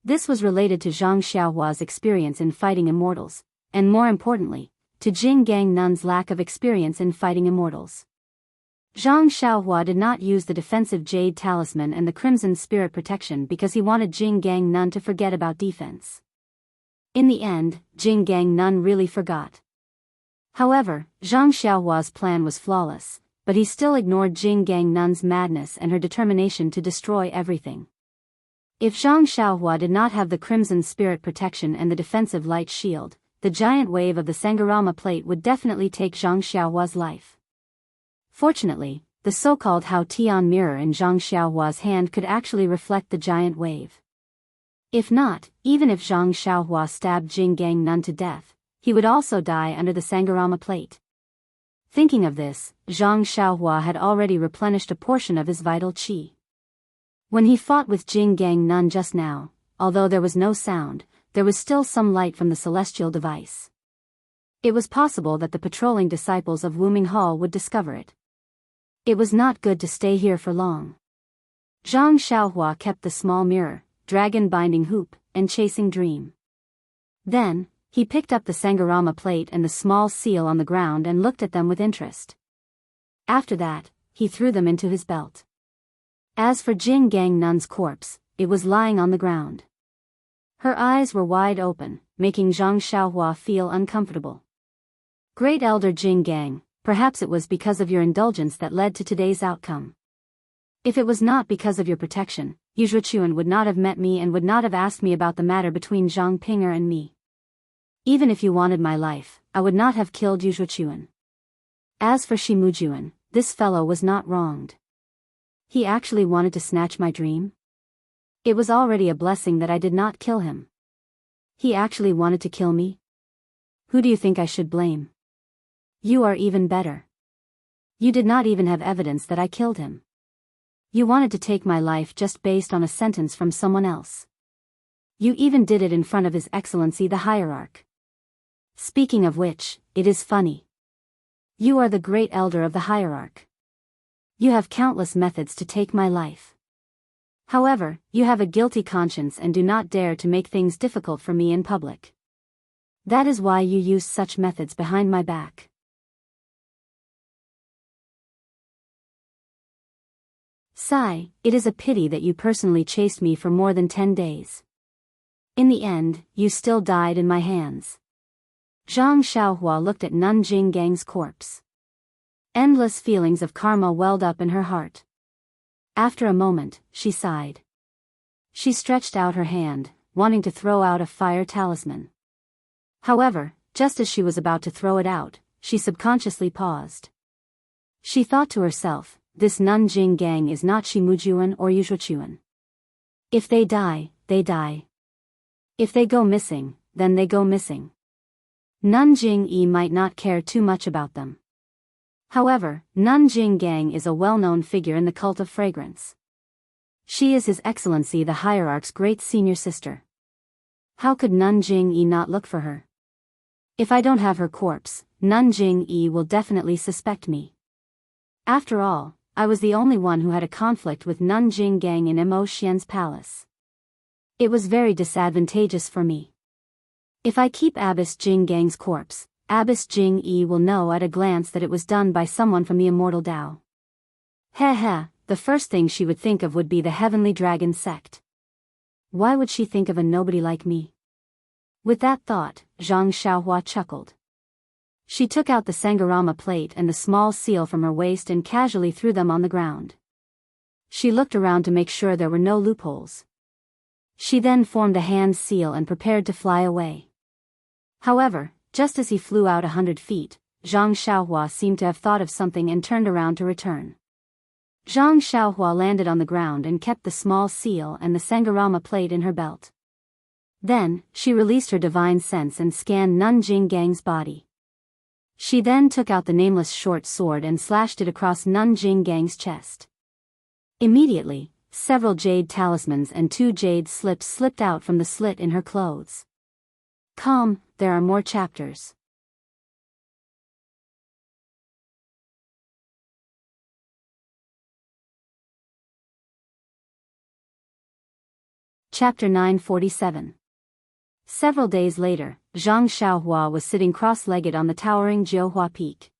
This was related to Zhang Xiaohua's experience in fighting immortals, and more importantly, to Jing Gang Nun's lack of experience in fighting immortals. Zhang Xiaohua did not use the defensive jade talisman and the crimson spirit protection because he wanted Jing Gang Nun to forget about defense. In the end, Jing Gang Nun really forgot. However, Zhang Xiaohua's plan was flawless, but he still ignored Jing Gangnun's madness and her determination to destroy everything. If Zhang Xiaohua did not have the Crimson Spirit protection and the defensive light shield, the giant wave of the Sangharama plate would definitely take Zhang Xiaohua's life. Fortunately, the so-called Hao Tian mirror in Zhang Xiaohua's hand could actually reflect the giant wave. If not, even if Zhang Xiaohua stabbed Jing Gangnun to death, he would also die under the Sangharama plate. Thinking of this, Zhang Xiaohua had already replenished a portion of his vital qi. When he fought with Jing Gangnun just now, although there was no sound, there was still some light from the celestial device. It was possible that the patrolling disciples of Wuming Hall would discover it. It was not good to stay here for long. Zhang Xiaohua kept the small mirror, dragon binding hoop, and chasing dream. Then, he picked up the Sangharama plate and the small seal on the ground and looked at them with interest. After that, he threw them into his belt. As for Jing Gangnun's corpse, it was lying on the ground. Her eyes were wide open, making Zhang Xiaohua feel uncomfortable. Great Elder Jing Gang, perhaps it was because of your indulgence that led to today's outcome. If it was not because of your protection, Yu Zhuchuan would not have met me and would not have asked me about the matter between Zhang Pinger and me. Even if you wanted my life, I would not have killed Yu Zhuchuan. As for Shi Mujuan, this fellow was not wronged. He actually wanted to snatch my dream? It was already a blessing that I did not kill him. He actually wanted to kill me? Who do you think I should blame? You are even better. You did not even have evidence that I killed him. You wanted to take my life just based on a sentence from someone else. You even did it in front of His Excellency the Hierarch. Speaking of which, it is funny. You are the great elder of the Hierarch. You have countless methods to take my life. However, you have a guilty conscience and do not dare to make things difficult for me in public. That is why you use such methods behind my back. Sigh, it is a pity that you personally chased me for more than 10 days. In the end, you still died in my hands. Zhang Xiaohua looked at Nun Jing Gang's corpse. Endless feelings of karma welled up in her heart. After a moment, she sighed. She stretched out her hand, wanting to throw out a fire talisman. However, just as she was about to throw it out, she subconsciously paused. She thought to herself, this Nun Jing Gang is not Shi Mujuan or Yu Zhuchuan. If they die, they die. If they go missing, then they go missing. Nun Jing Yi might not care too much about them. However, Nun Jing Gang is a well-known figure in the cult of fragrance. She is His Excellency the Hierarch's great senior sister. How could Nun Jing Yi not look for her? If I don't have her corpse, Nun Jing Yi will definitely suspect me. After all, I was the only one who had a conflict with Nun Jing Gang in Mo Xian's palace. It was very disadvantageous for me. If I keep Abbess Jing Gang's corpse, Abbess Jing Yi will know at a glance that it was done by someone from the immortal Dao. The first thing she would think of would be the Heavenly Dragon sect. Why would she think of a nobody like me? With that thought, Zhang Xiaohua chuckled. She took out the Sangharama plate and the small seal from her waist and casually threw them on the ground. She looked around to make sure there were no loopholes. She then formed a hand seal and prepared to fly away. However, just as he flew out 100 feet, Zhang Xiaohua seemed to have thought of something and turned around to return. Zhang Xiaohua landed on the ground and kept the small seal and the Sangharama plate in her belt. Then, she released her divine sense and scanned Nun Jing Gang's body. She then took out the nameless short sword and slashed it across Nun Jing Gang's chest. Immediately, several jade talismans and 2 jade slips slipped out from the slit in her clothes. Calm, there are more chapters. Chapter 947. Several days later, Zhang Xiaohua was sitting cross-legged on the towering Jiuhua Peak.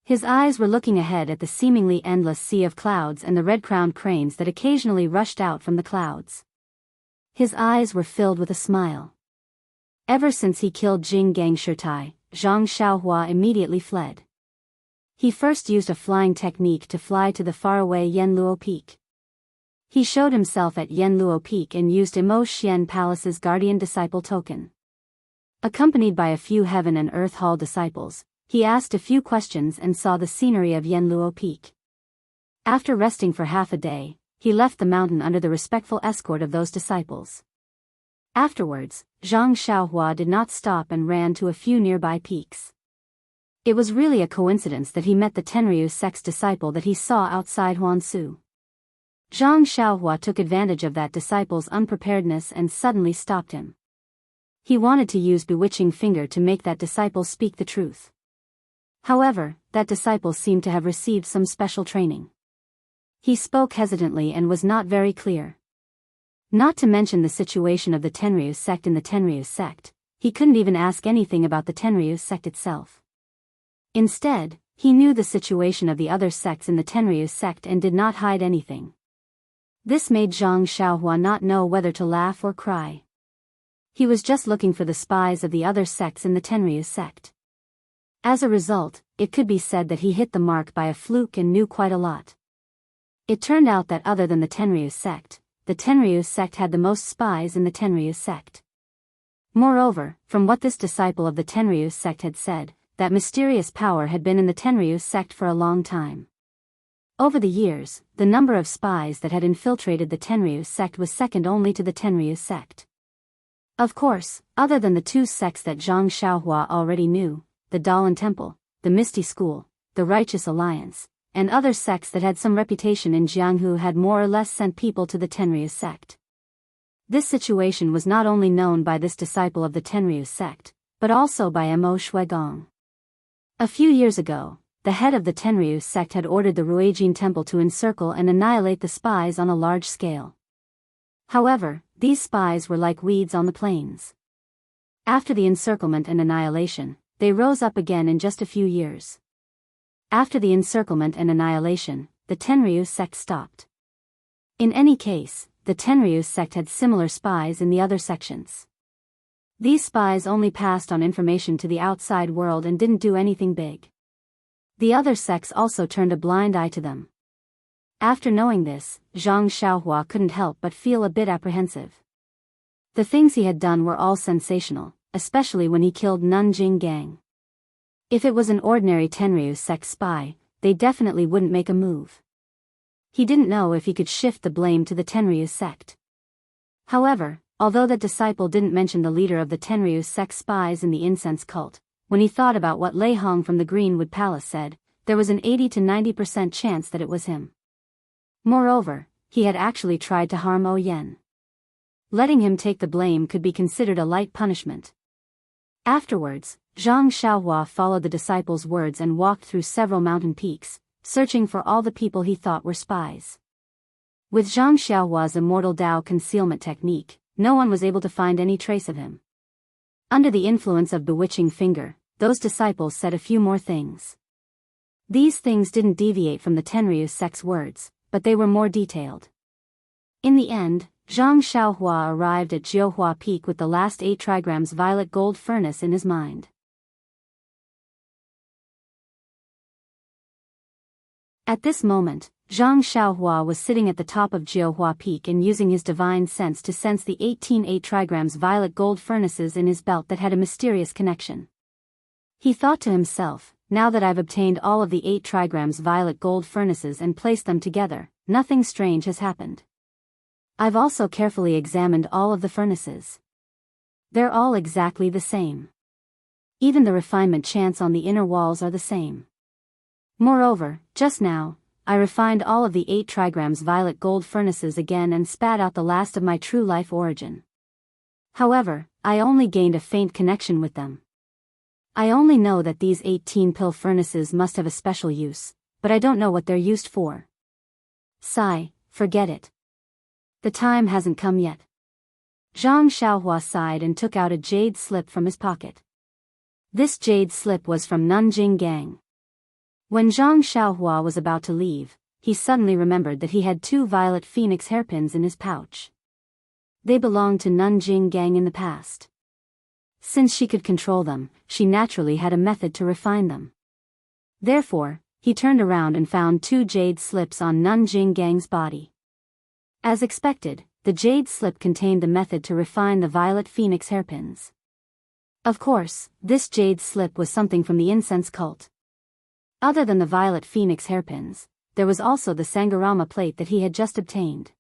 His eyes were looking ahead at the seemingly endless sea of clouds and the red-crowned cranes that occasionally rushed out from the clouds. His eyes were filled with a smile. Ever since he killed Jing Gang Shirtai, Zhang Xiaohua immediately fled. He first used a flying technique to fly to the faraway Yanluo Peak. He showed himself at Yanluo Peak and used Imo Xian Palace's guardian disciple token. Accompanied by a few Heaven and Earth Hall disciples, he asked a few questions and saw the scenery of Yanluo Peak. After resting for half a day, he left the mountain under the respectful escort of those disciples. Afterwards, Zhang Xiaohua did not stop and ran to a few nearby peaks. It was really a coincidence that he met the Tenryu sect's disciple that he saw outside Huangsu. Zhang Xiaohua took advantage of that disciple's unpreparedness and suddenly stopped him. He wanted to use bewitching finger to make that disciple speak the truth. However, that disciple seemed to have received some special training. He spoke hesitantly and was not very clear. Not to mention the situation of the Tenryu sect in the Tenryu sect, he couldn't even ask anything about the Tenryu sect itself. Instead, he knew the situation of the other sects in the Tenryu sect and did not hide anything. This made Zhang Xiaohua not know whether to laugh or cry. He was just looking for the spies of the other sects in the Tenryu sect. As a result, it could be said that he hit the mark by a fluke and knew quite a lot. It turned out that other than the Tenryu sect, the Tenryu sect had the most spies in the Tenryu sect. Moreover, from what this disciple of the Tenryu sect had said, that mysterious power had been in the Tenryu sect for a long time. Over the years, the number of spies that had infiltrated the Tenryu sect was second only to the Tenryu sect. Of course, other than the two sects that Zhang Xiaohua already knew, the Daoist Temple, the Misty School, the Righteous Alliance, and other sects that had some reputation in Jianghu had more or less sent people to the Tenryu sect. This situation was not only known by this disciple of the Tenryu sect, but also by Mo Shuigong. A few years ago, the head of the Tenryu sect had ordered the Ruijin Temple to encircle and annihilate the spies on a large scale. However, these spies were like weeds on the plains. After the encirclement and annihilation, they rose up again in just a few years. After the encirclement and annihilation, the Tenryu sect stopped. In any case, the Tenryu sect had similar spies in the other sections. These spies only passed on information to the outside world and didn't do anything big. The other sects also turned a blind eye to them. After knowing this, Zhang Xiaohua couldn't help but feel a bit apprehensive. The things he had done were all sensational, especially when he killed Nanjing Gang. If it was an ordinary Tenryu sect spy, they definitely wouldn't make a move. He didn't know if he could shift the blame to the Tenryu sect. However, although that disciple didn't mention the leader of the Tenryu sect spies in the incense cult, when he thought about what Lei Hong from the Greenwood Palace said, there was an 80 to 90% chance that it was him. Moreover, he had actually tried to harm Yen. Letting him take the blame could be considered a light punishment. Afterwards, Zhang Xiaohua followed the disciple's words and walked through several mountain peaks, searching for all the people he thought were spies. With Zhang Xiaohua's immortal Dao concealment technique, no one was able to find any trace of him. Under the influence of bewitching finger, those disciples said a few more things. These things didn't deviate from the Tenryu sect's words, but they were more detailed. In the end, Zhang Xiaohua arrived at Jiuhua Peak with the last 8 trigrams violet gold furnace in his mind. At this moment, Zhang Xiaohua was sitting at the top of Jiuhua Peak and using his divine sense to sense the 18 8 trigrams violet gold furnaces in his belt that had a mysterious connection. He thought to himself, now that I've obtained all of the 8 trigrams violet gold furnaces and placed them together, nothing strange has happened. I've also carefully examined all of the furnaces. They're all exactly the same. Even the refinement chants on the inner walls are the same. Moreover, just now, I refined all of the 8 trigrams violet gold furnaces again and spat out the last of my true life origin. However, I only gained a faint connection with them. I only know that these 18 pill furnaces must have a special use, but I don't know what they're used for. Sigh, forget it. The time hasn't come yet. Zhang Xiaohua sighed and took out a jade slip from his pocket. This jade slip was from Nanjing Gang. When Zhang Xiaohua was about to leave, he suddenly remembered that he had 2 violet phoenix hairpins in his pouch. They belonged to Nanjing Gang in the past. Since she could control them, she naturally had a method to refine them. Therefore, he turned around and found 2 jade slips on Nun Jinggang's body. As expected, the jade slip contained the method to refine the violet phoenix hairpins. Of course, this jade slip was something from the incense cult. Other than the violet phoenix hairpins, there was also the Sangarama plate that he had just obtained.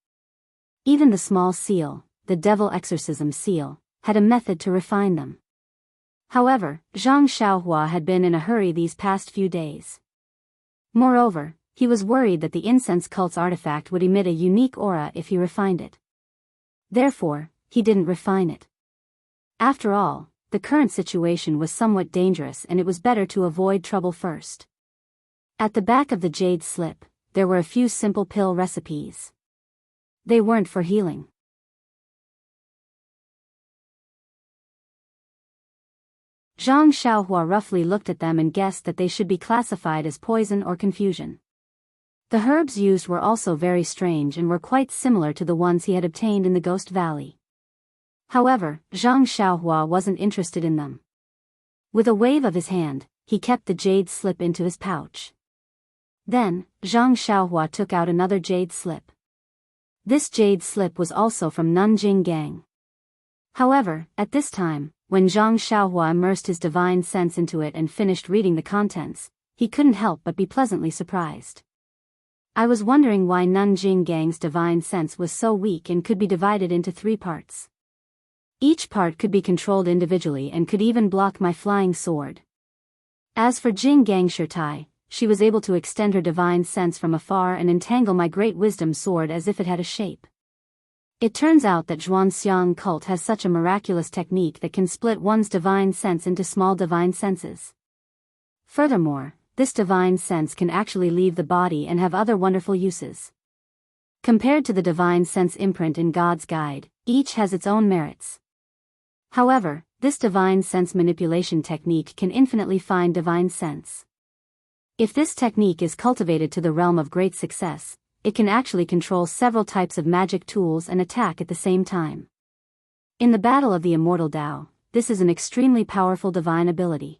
Even the small seal, the devil exorcism seal, had a method to refine them. However, Zhang Xiaohua had been in a hurry these past few days. Moreover, he was worried that the incense cult's artifact would emit a unique aura if he refined it. Therefore, he didn't refine it. After all, the current situation was somewhat dangerous and it was better to avoid trouble first. At the back of the jade slip, there were a few simple pill recipes. They weren't for healing. Zhang Xiaohua roughly looked at them and guessed that they should be classified as poison or confusion. The herbs used were also very strange and were quite similar to the ones he had obtained in the Ghost Valley. However, Zhang Xiaohua wasn't interested in them. With a wave of his hand, he kept the jade slip into his pouch. Then, Zhang Xiaohua took out another jade slip. This jade slip was also from Nun Jinggang. However, at this time, when Zhang Xiaohua immersed his divine sense into it and finished reading the contents, he couldn't help but be pleasantly surprised. I was wondering why Nun Jinggang's divine sense was so weak and could be divided into 3 parts. Each part could be controlled individually and could even block my flying sword. As for Jinggang Shirtai, she was able to extend her divine sense from afar and entangle my great wisdom sword as if it had a shape. It turns out that Zhuangxiang cult has such a miraculous technique that can split one's divine sense into small divine senses. Furthermore, this divine sense can actually leave the body and have other wonderful uses. Compared to the divine sense imprint in God's Guide, each has its own merits. However, this divine sense manipulation technique can infinitely find divine sense. If this technique is cultivated to the realm of great success, it can actually control several types of magic tools and attack at the same time. In the Battle of the Immortal Tao, this is an extremely powerful divine ability.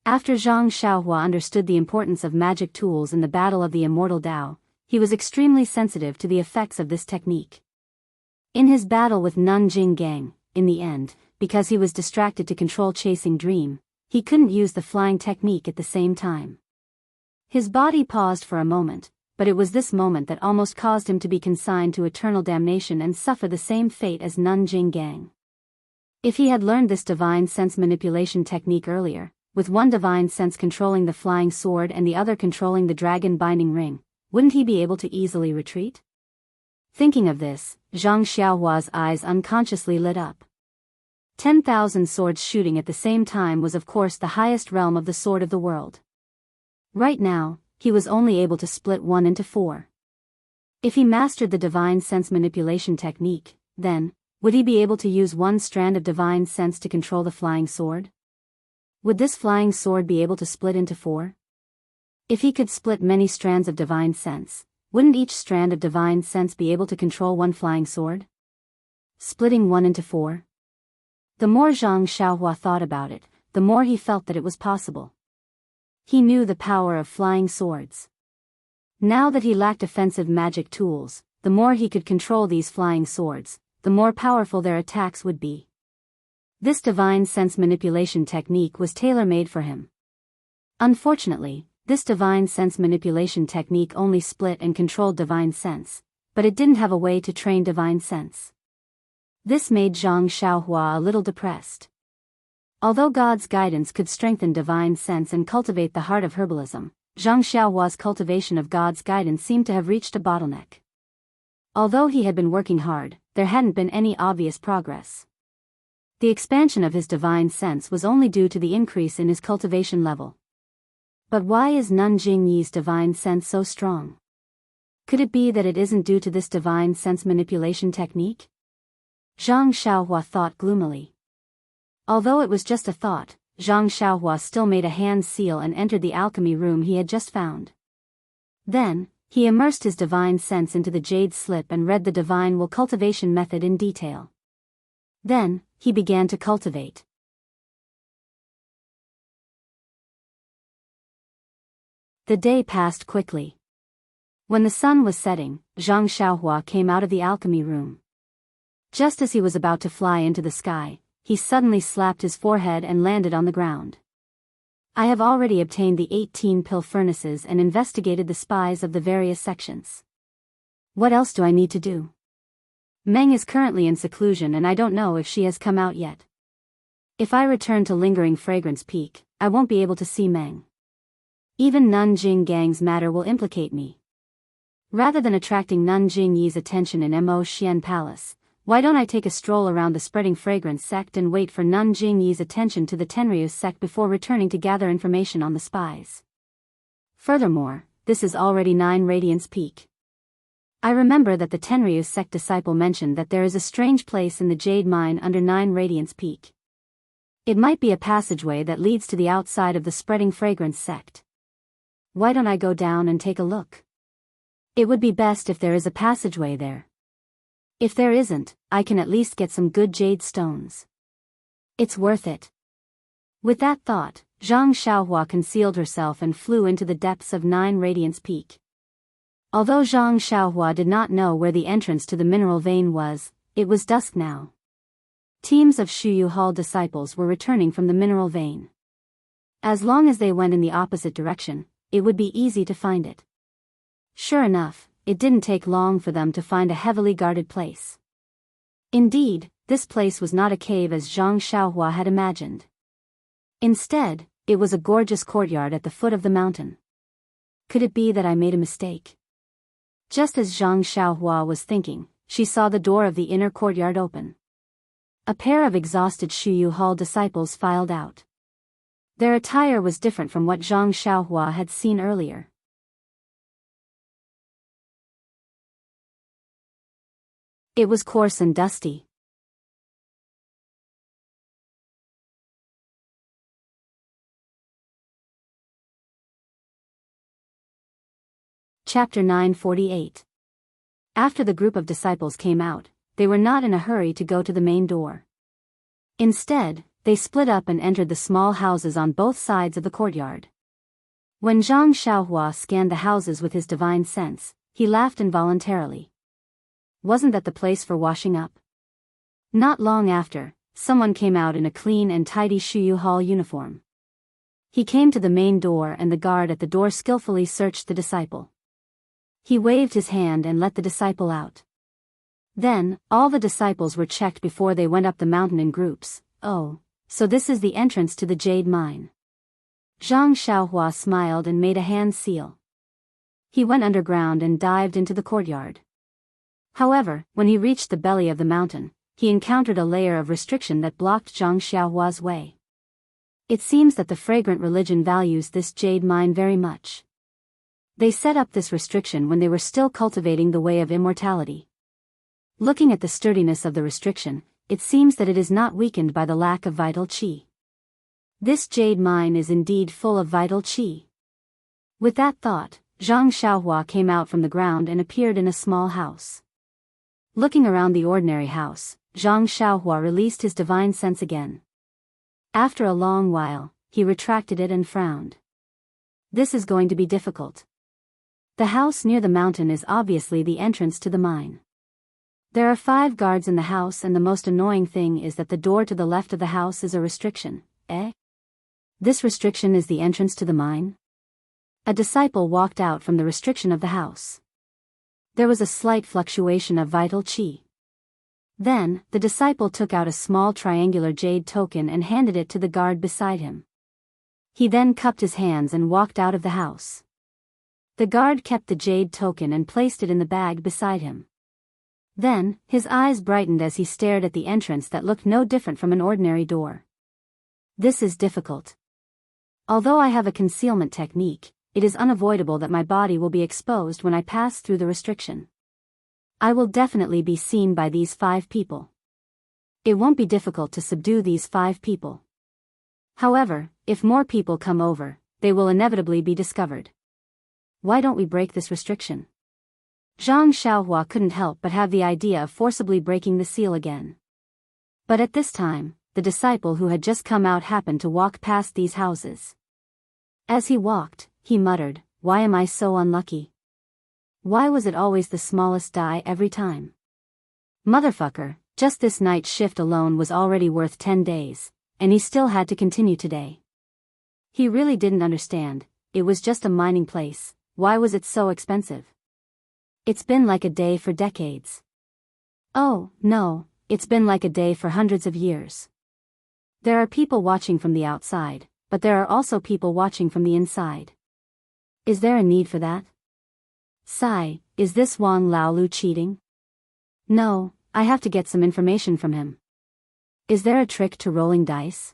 After Zhang Xiaohua understood the importance of magic tools in the Battle of the Immortal Tao, he was extremely sensitive to the effects of this technique. In his battle with Nun Jinggang, in the end, because he was distracted to control Chasing Dream, he couldn't use the flying technique at the same time. His body paused for a moment, but it was this moment that almost caused him to be consigned to eternal damnation and suffer the same fate as Nun Jinggang. If he had learned this divine sense manipulation technique earlier, with one divine sense controlling the flying sword and the other controlling the dragon binding ring, wouldn't he be able to easily retreat? Thinking of this, Zhang Xiaohua's eyes unconsciously lit up. 10,000 swords shooting at the same time was of course the highest realm of the sword of the world. Right now, he was only able to split one into 4. If he mastered the divine sense manipulation technique, then, would he be able to use one strand of divine sense to control the flying sword? Would this flying sword be able to split into 4? If he could split many strands of divine sense, wouldn't each strand of divine sense be able to control one flying sword? Splitting one into 4? The more Zhang Xiaohua thought about it, the more he felt that it was possible. He knew the power of flying swords. Now that he lacked offensive magic tools, the more he could control these flying swords, the more powerful their attacks would be. This divine sense manipulation technique was tailor-made for him. Unfortunately, this divine sense manipulation technique only split and controlled divine sense, but it didn't have a way to train divine sense. This made Zhang Xiaohua a little depressed. Although God's guidance could strengthen divine sense and cultivate the heart of herbalism, Zhang Xiaohua's cultivation of God's guidance seemed to have reached a bottleneck. Although he had been working hard, there hadn't been any obvious progress. The expansion of his divine sense was only due to the increase in his cultivation level. But why is Nun Jingyi's divine sense so strong? Could it be that it isn't due to this divine sense manipulation technique? Zhang Xiaohua thought gloomily. Although it was just a thought, Zhang Xiaohua still made a hand seal and entered the alchemy room he had just found. Then, he immersed his divine sense into the jade slip and read the divine will cultivation method in detail. Then, he began to cultivate. The day passed quickly. When the sun was setting, Zhang Xiaohua came out of the alchemy room. Just as he was about to fly into the sky, he suddenly slapped his forehead and landed on the ground. I have already obtained the 18 pill furnaces and investigated the spies of the various sections. What else do I need to do? Meng is currently in seclusion and I don't know if she has come out yet. If I return to Lingering Fragrance Peak, I won't be able to see Meng. Even Nanjing Gang's matter will implicate me. Rather than attracting Nanjing Yi's attention in Mo Xian Palace, why don't I take a stroll around the Spreading Fragrance sect and wait for Nanjing Yi's attention to the Tenryu's sect before returning to gather information on the spies? Furthermore, this is already 9 Radiance Peak. I remember that the Tenryu's sect disciple mentioned that there is a strange place in the Jade Mine under 9 Radiance Peak. It might be a passageway that leads to the outside of the Spreading Fragrance sect. Why don't I go down and take a look? It would be best if there is a passageway there. If there isn't, I can at least get some good jade stones. It's worth it. With that thought, Zhang Xiaohua concealed herself and flew into the depths of 9 Radiance Peak. Although Zhang Xiaohua did not know where the entrance to the mineral vein was, it was dusk now. Teams of Shuyu Hall disciples were returning from the mineral vein. As long as they went in the opposite direction, it would be easy to find it. Sure enough, it didn't take long for them to find a heavily guarded place. Indeed, this place was not a cave as Zhang Xiaohua had imagined. Instead, it was a gorgeous courtyard at the foot of the mountain. Could it be that I made a mistake? Just as Zhang Xiaohua was thinking, she saw the door of the inner courtyard open. A pair of exhausted Shuyu Hall disciples filed out. Their attire was different from what Zhang Xiaohua had seen earlier. It was coarse and dusty. Chapter 948. After the group of disciples came out, they were not in a hurry to go to the main door. Instead, they split up and entered the small houses on both sides of the courtyard. When Zhang Xiaohua scanned the houses with his divine sense, he laughed involuntarily. Wasn't that the place for washing up? Not long after, someone came out in a clean and tidy Shuyu Hall uniform. He came to the main door and the guard at the door skillfully searched the disciple. He waved his hand and let the disciple out. Then, all the disciples were checked before they went up the mountain in groups. Oh, so this is the entrance to the jade mine. Zhang Xiaohua smiled and made a hand seal. He went underground and dived into the courtyard. However, when he reached the belly of the mountain, he encountered a layer of restriction that blocked Zhang Xiaohua's way. It seems that the fragrant religion values this jade mine very much. They set up this restriction when they were still cultivating the way of immortality. Looking at the sturdiness of the restriction, it seems that it is not weakened by the lack of vital qi. This jade mine is indeed full of vital qi. With that thought, Zhang Xiaohua came out from the ground and appeared in a small house. Looking around the ordinary house, Zhang Xiaohua released his divine sense again. After a long while, he retracted it and frowned. This is going to be difficult. The house near the mountain is obviously the entrance to the mine. There are 5 guards in the house and the most annoying thing is that the door to the left of the house is a restriction. This restriction is the entrance to the mine? A disciple walked out from the restriction of the house. There was a slight fluctuation of vital qi. Then, the disciple took out a small triangular jade token and handed it to the guard beside him. He then cupped his hands and walked out of the house. The guard kept the jade token and placed it in the bag beside him. Then, his eyes brightened as he stared at the entrance that looked no different from an ordinary door. This is difficult. Although I have a concealment technique, it is unavoidable that my body will be exposed when I pass through the restriction. I will definitely be seen by these 5 people. It won't be difficult to subdue these 5 people. However, if more people come over, they will inevitably be discovered. Why don't we break this restriction? Zhang Xiaohua couldn't help but have the idea of forcibly breaking the seal again. But at this time, the disciple who had just come out happened to walk past these houses. As he walked, he muttered, why am I so unlucky? Why was it always the smallest die every time? Motherfucker, just this night shift alone was already worth 10 days, and he still had to continue today. He really didn't understand, it was just a mining place, why was it so expensive? It's been like a day for decades. Oh, no, it's been like a day for hundreds of years. There are people watching from the outside, but there are also people watching from the inside. Is there a need for that? Sigh, is this Wang Laolu cheating? No, I have to get some information from him. Is there a trick to rolling dice?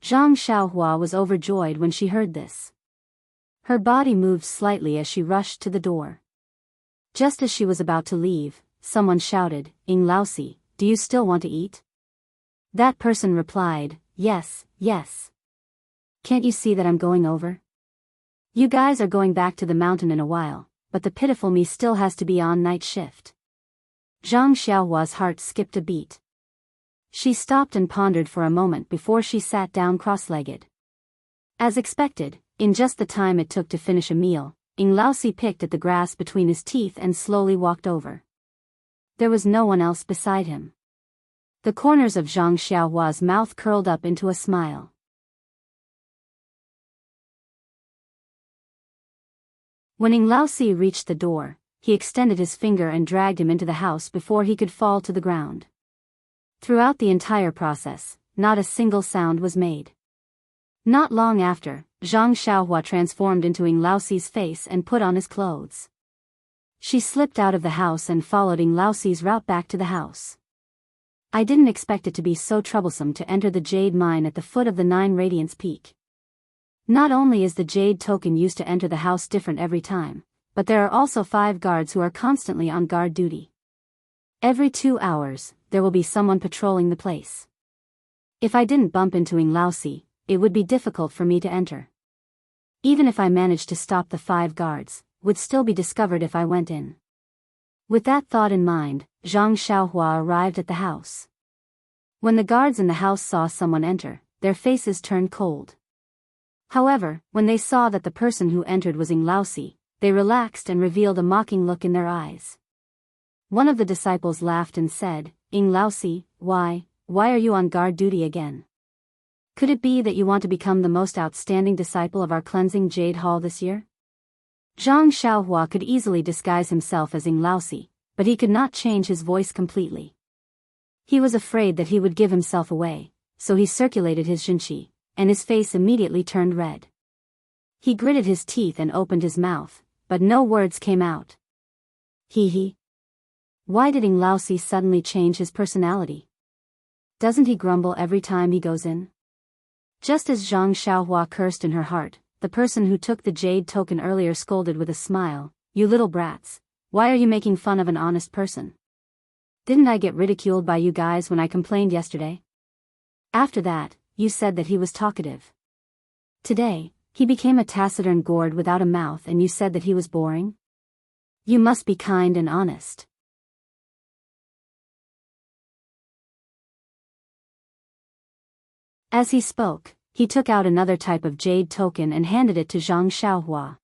Zhang Xiaohua was overjoyed when she heard this. Her body moved slightly as she rushed to the door. Just as she was about to leave, someone shouted, "Ying Laosi, do you still want to eat?" That person replied, "Yes, yes. Can't you see that I'm going over? You guys are going back to the mountain in a while, but the pitiful me still has to be on night shift." Zhang Xiaohua's heart skipped a beat. She stopped and pondered for a moment before she sat down cross-legged. As expected, in just the time it took to finish a meal, Ying Laosi picked at the grass between his teeth and slowly walked over. There was no one else beside him. The corners of Zhang Xiaohua's mouth curled up into a smile. When Ying Laosi reached the door, he extended his finger and dragged him into the house before he could fall to the ground. Throughout the entire process, not a single sound was made. Not long after, Zhang Xiaohua transformed into Ying Laosi's face and put on his clothes. She slipped out of the house and followed Ying Laosi's route back to the house. I didn't expect it to be so troublesome to enter the jade mine at the foot of the 9 Radiance Peak. Not only is the jade token used to enter the house different every time, but there are also 5 guards who are constantly on guard duty. Every 2 hours, there will be someone patrolling the place. If I didn't bump into Ying Laosi, it would be difficult for me to enter. Even if I managed to stop the 5 guards, would still be discovered if I went in. With that thought in mind, Zhang Xiaohua arrived at the house. When the guards in the house saw someone enter, their faces turned cold. However, when they saw that the person who entered was Ying Laosi, they relaxed and revealed a mocking look in their eyes. One of the disciples laughed and said, "Ying Laosi, why are you on guard duty again? Could it be that you want to become the most outstanding disciple of our cleansing Jade Hall this year?" Zhang Xiaohua could easily disguise himself as Ying Laosi, but he could not change his voice completely. He was afraid that he would give himself away, so he circulated his Xinqi, and his face immediately turned red. He gritted his teeth and opened his mouth, but no words came out. He. Why did Ying Laosi suddenly change his personality? Doesn't he grumble every time he goes in? Just as Zhang Xiaohua cursed in her heart, the person who took the jade token earlier scolded with a smile, "You little brats, why are you making fun of an honest person? Didn't I get ridiculed by you guys when I complained yesterday? After that, you said that he was talkative. Today, he became a taciturn gourd without a mouth and you said that he was boring? You must be kind and honest." As he spoke, he took out another type of jade token and handed it to Zhang Xiaohua.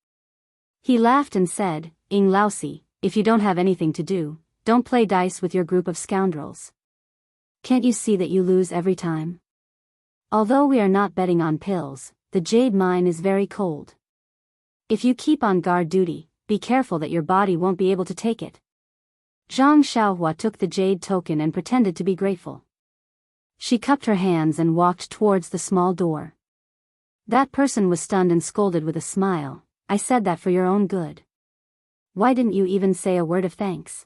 He laughed and said, "Ying Laosi, if you don't have anything to do, don't play dice with your group of scoundrels. Can't you see that you lose every time? Although we are not betting on pills, the jade mine is very cold. If you keep on guard duty, be careful that your body won't be able to take it." Zhang Xiaohua took the jade token and pretended to be grateful. She cupped her hands and walked towards the small door. That person was stunned and scolded with a smile, "I said that for your own good. Why didn't you even say a word of thanks?"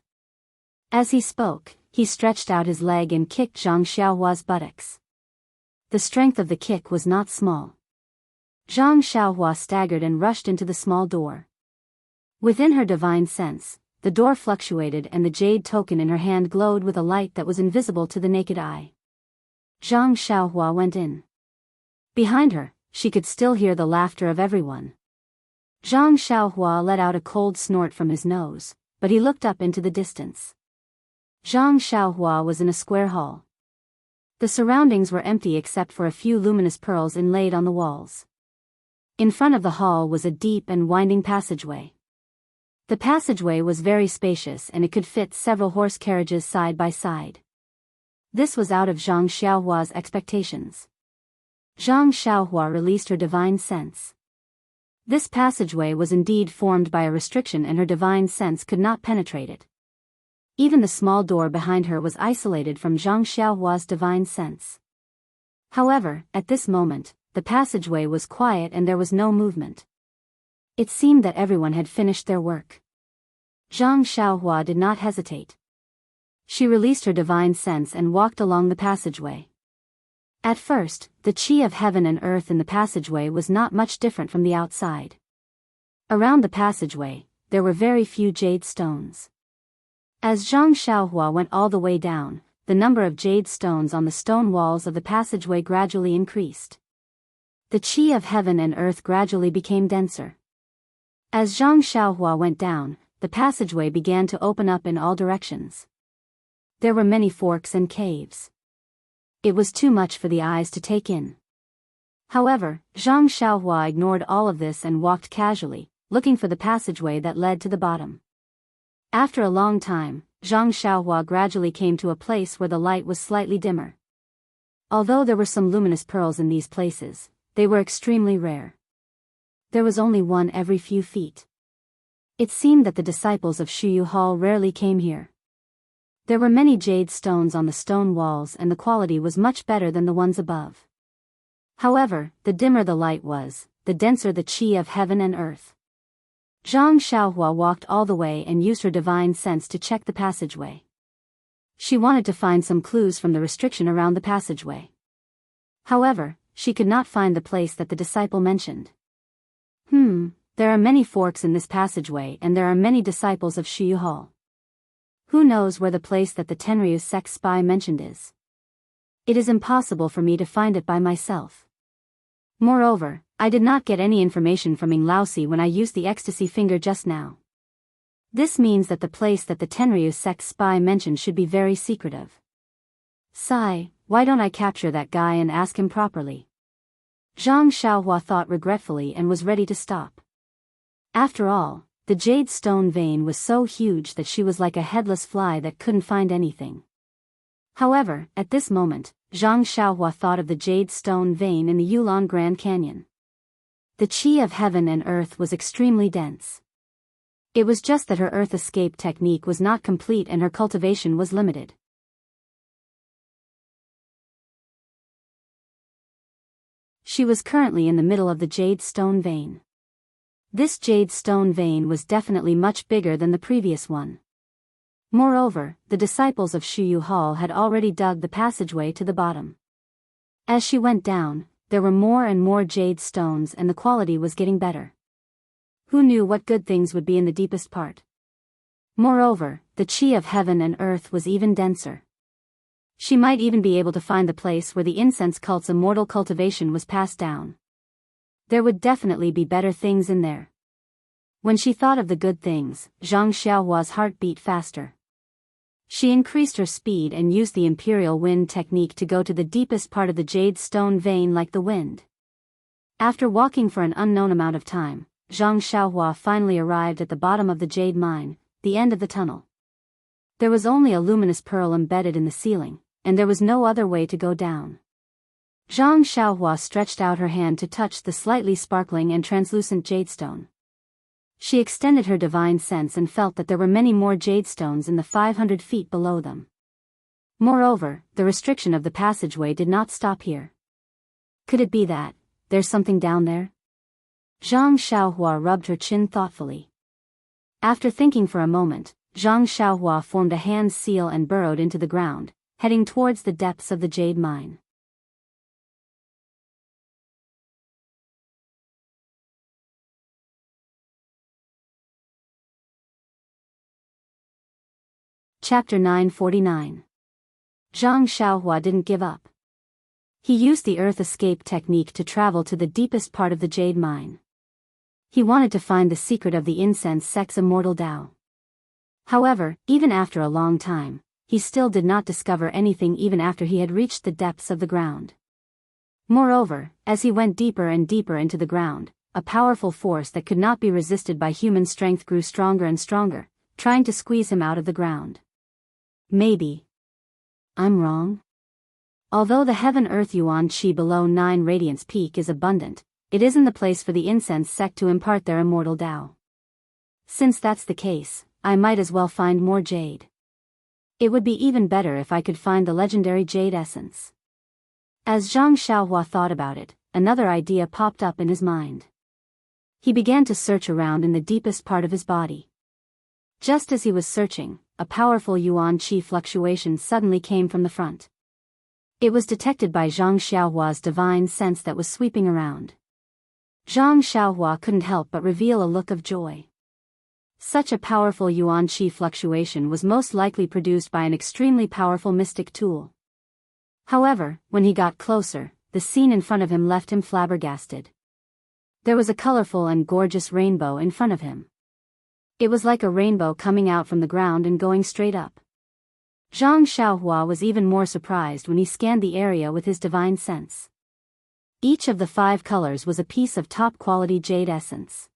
As he spoke, he stretched out his leg and kicked Zhang Xiaohua's buttocks. The strength of the kick was not small. Zhang Xiaohua staggered and rushed into the small door. Within her divine sense, the door fluctuated and the jade token in her hand glowed with a light that was invisible to the naked eye. Zhang Xiaohua went in. Behind her, she could still hear the laughter of everyone. Zhang Xiaohua let out a cold snort from his nose, but he looked up into the distance. Zhang Xiaohua was in a square hall. The surroundings were empty except for a few luminous pearls inlaid on the walls. In front of the hall was a deep and winding passageway. The passageway was very spacious and it could fit several horse carriages side by side. This was out of Zhang Xiaohua's expectations. Zhang Xiaohua released her divine sense. This passageway was indeed formed by a restriction and her divine sense could not penetrate it. Even the small door behind her was isolated from Zhang Xiaohua's divine sense. However, at this moment, the passageway was quiet and there was no movement. It seemed that everyone had finished their work. Zhang Xiaohua did not hesitate. She released her divine sense and walked along the passageway. At first, the qi of heaven and earth in the passageway was not much different from the outside. Around the passageway, there were very few jade stones. As Zhang Xiaohua went all the way down, the number of jade stones on the stone walls of the passageway gradually increased. The qi of heaven and earth gradually became denser. As Zhang Xiaohua went down, the passageway began to open up in all directions. There were many forks and caves. It was too much for the eyes to take in. However, Zhang Xiaohua ignored all of this and walked casually, looking for the passageway that led to the bottom. After a long time, Zhang Xiaohua gradually came to a place where the light was slightly dimmer. Although there were some luminous pearls in these places, they were extremely rare. There was only one every few feet. It seemed that the disciples of Shuyu Hall rarely came here. There were many jade stones on the stone walls and the quality was much better than the ones above. However, the dimmer the light was, the denser the qi of heaven and earth. Zhang Xiaohua walked all the way and used her divine sense to check the passageway. She wanted to find some clues from the restriction around the passageway. However, she could not find the place that the disciple mentioned. There are many forks in this passageway and there are many disciples of Shuyu Hall. Who knows where the place that the Tenryu sect spy mentioned is? It is impossible for me to find it by myself. Moreover, I did not get any information from Ing Laosi when I used the ecstasy finger just now. This means that the place that the Tenryu sect spy mentioned should be very secretive. Sigh, why don't I capture that guy and ask him properly? Zhang Xiaohua thought regretfully and was ready to stop. After all, the jade stone vein was so huge that she was like a headless fly that couldn't find anything. However, at this moment, Zhang Xiaohua thought of the jade stone vein in the Yulon Grand Canyon. The qi of heaven and earth was extremely dense. It was just that her earth escape technique was not complete and her cultivation was limited. She was currently in the middle of the jade stone vein. This jade stone vein was definitely much bigger than the previous one. Moreover, the disciples of Shuyu Hall had already dug the passageway to the bottom. As she went down, there were more and more jade stones and the quality was getting better. Who knew what good things would be in the deepest part? Moreover, the qi of heaven and earth was even denser. She might even be able to find the place where the incense cult's immortal cultivation was passed down. There would definitely be better things in there. When she thought of the good things, Zhang Xiaohua's heart beat faster. She increased her speed and used the imperial wind technique to go to the deepest part of the jade stone vein like the wind. After walking for an unknown amount of time, Zhang Xiaohua finally arrived at the bottom of the jade mine, the end of the tunnel. There was only a luminous pearl embedded in the ceiling, and there was no other way to go down. Zhang Xiaohua stretched out her hand to touch the slightly sparkling and translucent jadestone. She extended her divine sense and felt that there were many more jadestones in the 500 feet below them. Moreover, the restriction of the passageway did not stop here. Could it be that there's something down there? Zhang Xiaohua rubbed her chin thoughtfully. After thinking for a moment, Zhang Xiaohua formed a hand seal and burrowed into the ground, heading towards the depths of the jade mine. Chapter 949. Zhang Xiaohua didn't give up. He used the earth escape technique to travel to the deepest part of the jade mine. He wanted to find the secret of the incense sect's immortal Tao. However, even after a long time, he still did not discover anything even after he had reached the depths of the ground. Moreover, as he went deeper and deeper into the ground, a powerful force that could not be resisted by human strength grew stronger and stronger, trying to squeeze him out of the ground. Maybe I'm wrong? Although the heaven-earth yuan qi below 9 radiance peak is abundant, it isn't the place for the incense sect to impart their immortal Tao. Since that's the case, I might as well find more jade. It would be even better if I could find the legendary jade essence. As Zhang Xiaohua thought about it, another idea popped up in his mind. He began to search around in the deepest part of his body. Just as he was searching, a powerful yuan qi fluctuation suddenly came from the front. It was detected by Zhang Xiaohua's divine sense that was sweeping around. Zhang Xiaohua couldn't help but reveal a look of joy. Such a powerful yuan qi fluctuation was most likely produced by an extremely powerful mystic tool. However, when he got closer, the scene in front of him left him flabbergasted. There was a colorful and gorgeous rainbow in front of him. It was like a rainbow coming out from the ground and going straight up. Zhang Xiaohua was even more surprised when he scanned the area with his divine sense. Each of the 5 colors was a piece of top-quality jade essence.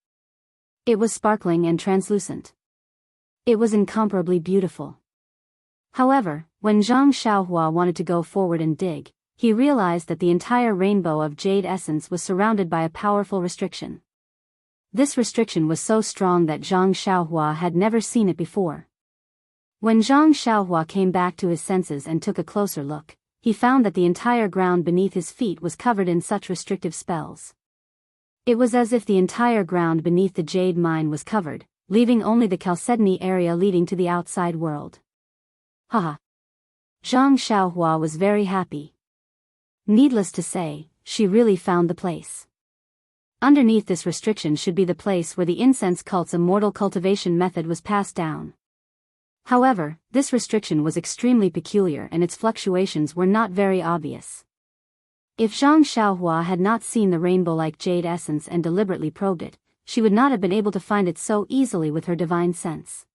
It was sparkling and translucent. It was incomparably beautiful. However, when Zhang Xiaohua wanted to go forward and dig, he realized that the entire rainbow of jade essence was surrounded by a powerful restriction. This restriction was so strong that Zhang Xiaohua had never seen it before. When Zhang Xiaohua came back to his senses and took a closer look, he found that the entire ground beneath his feet was covered in such restrictive spells. It was as if the entire ground beneath the jade mine was covered, leaving only the chalcedony area leading to the outside world. Haha! Zhang Xiaohua was very happy. Needless to say, she really found the place. Underneath this restriction should be the place where the incense cult's immortal cultivation method was passed down. However, this restriction was extremely peculiar and its fluctuations were not very obvious. If Zhang Xiaohua had not seen the rainbow-like jade essence and deliberately probed it, she would not have been able to find it so easily with her divine sense.